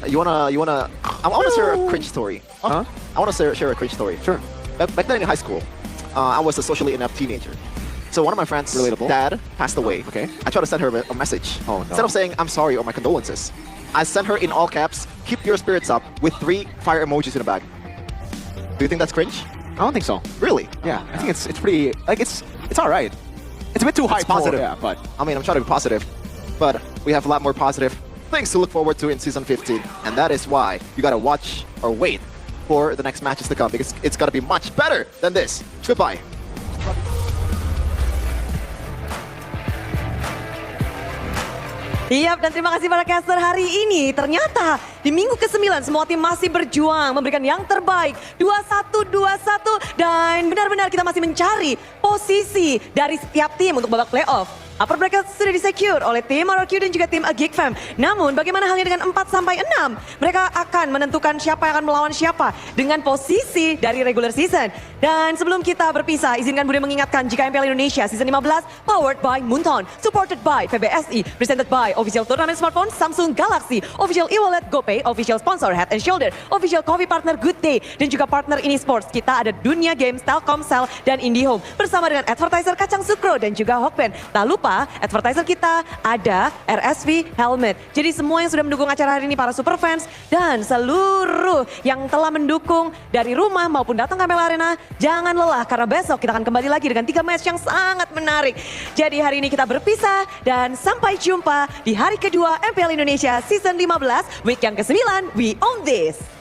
I want to share a cringe story. Huh? I want to share a cringe story. Sure. Back then in high school, I was a socially inept teenager. So one of my friends' dad passed away. Okay. I tried to send her a message. Oh, no. Instead of saying I'm sorry or my condolences, I sent her in all caps, keep your spirits up, with 3 fire emojis in the back. Do you think that's cringe? I don't think so. Really? Yeah, I think it's pretty, like it's all right. It's a bit too high. It's positive. Yeah, but I mean, I'm trying to be positive, but we have a lot more positive things to look forward to in Season 15, and that is why you gotta watch or wait for the next matches to come because it's got to be much better than this. Goodbye. Yap, dan terima kasih para caster hari ini. Ternyata di minggu ke-9 semua tim masih berjuang memberikan yang terbaik. 21-21 dan benar-benar kita masih mencari posisi dari setiap tim untuk babak playoff. Upper bracket sudah disecure oleh tim RRQ dan juga tim Geek Fam. Namun bagaimana halnya dengan 4-6? Mereka akan menentukan siapa yang akan melawan siapa dengan posisi dari regular season. Dan sebelum kita berpisah, izinkan Budi mengingatkan jika MPL Indonesia Season 15 powered by Moonton, supported by PBSI, presented by official turnamen smartphone Samsung Galaxy, official e-wallet GoPay, official sponsor Head and Shoulder, official coffee partner Good Day, dan juga partner ini sports. Kita ada Dunia Games, Telkomsel, dan IndiHome. Bersama dengan advertiser Kacang Sukro dan juga Hokpen. Tak lupa advertiser kita ada RSV Helmet. Jadi semua yang sudah mendukung acara hari ini, para super fans dan seluruh yang telah mendukung dari rumah maupun datang ke MPL Arena, jangan lelah karena besok kita akan kembali lagi dengan 3 match yang sangat menarik. Jadi hari ini kita berpisah dan sampai jumpa di hari kedua MPL Indonesia Season 15 week yang ke-9. We own this.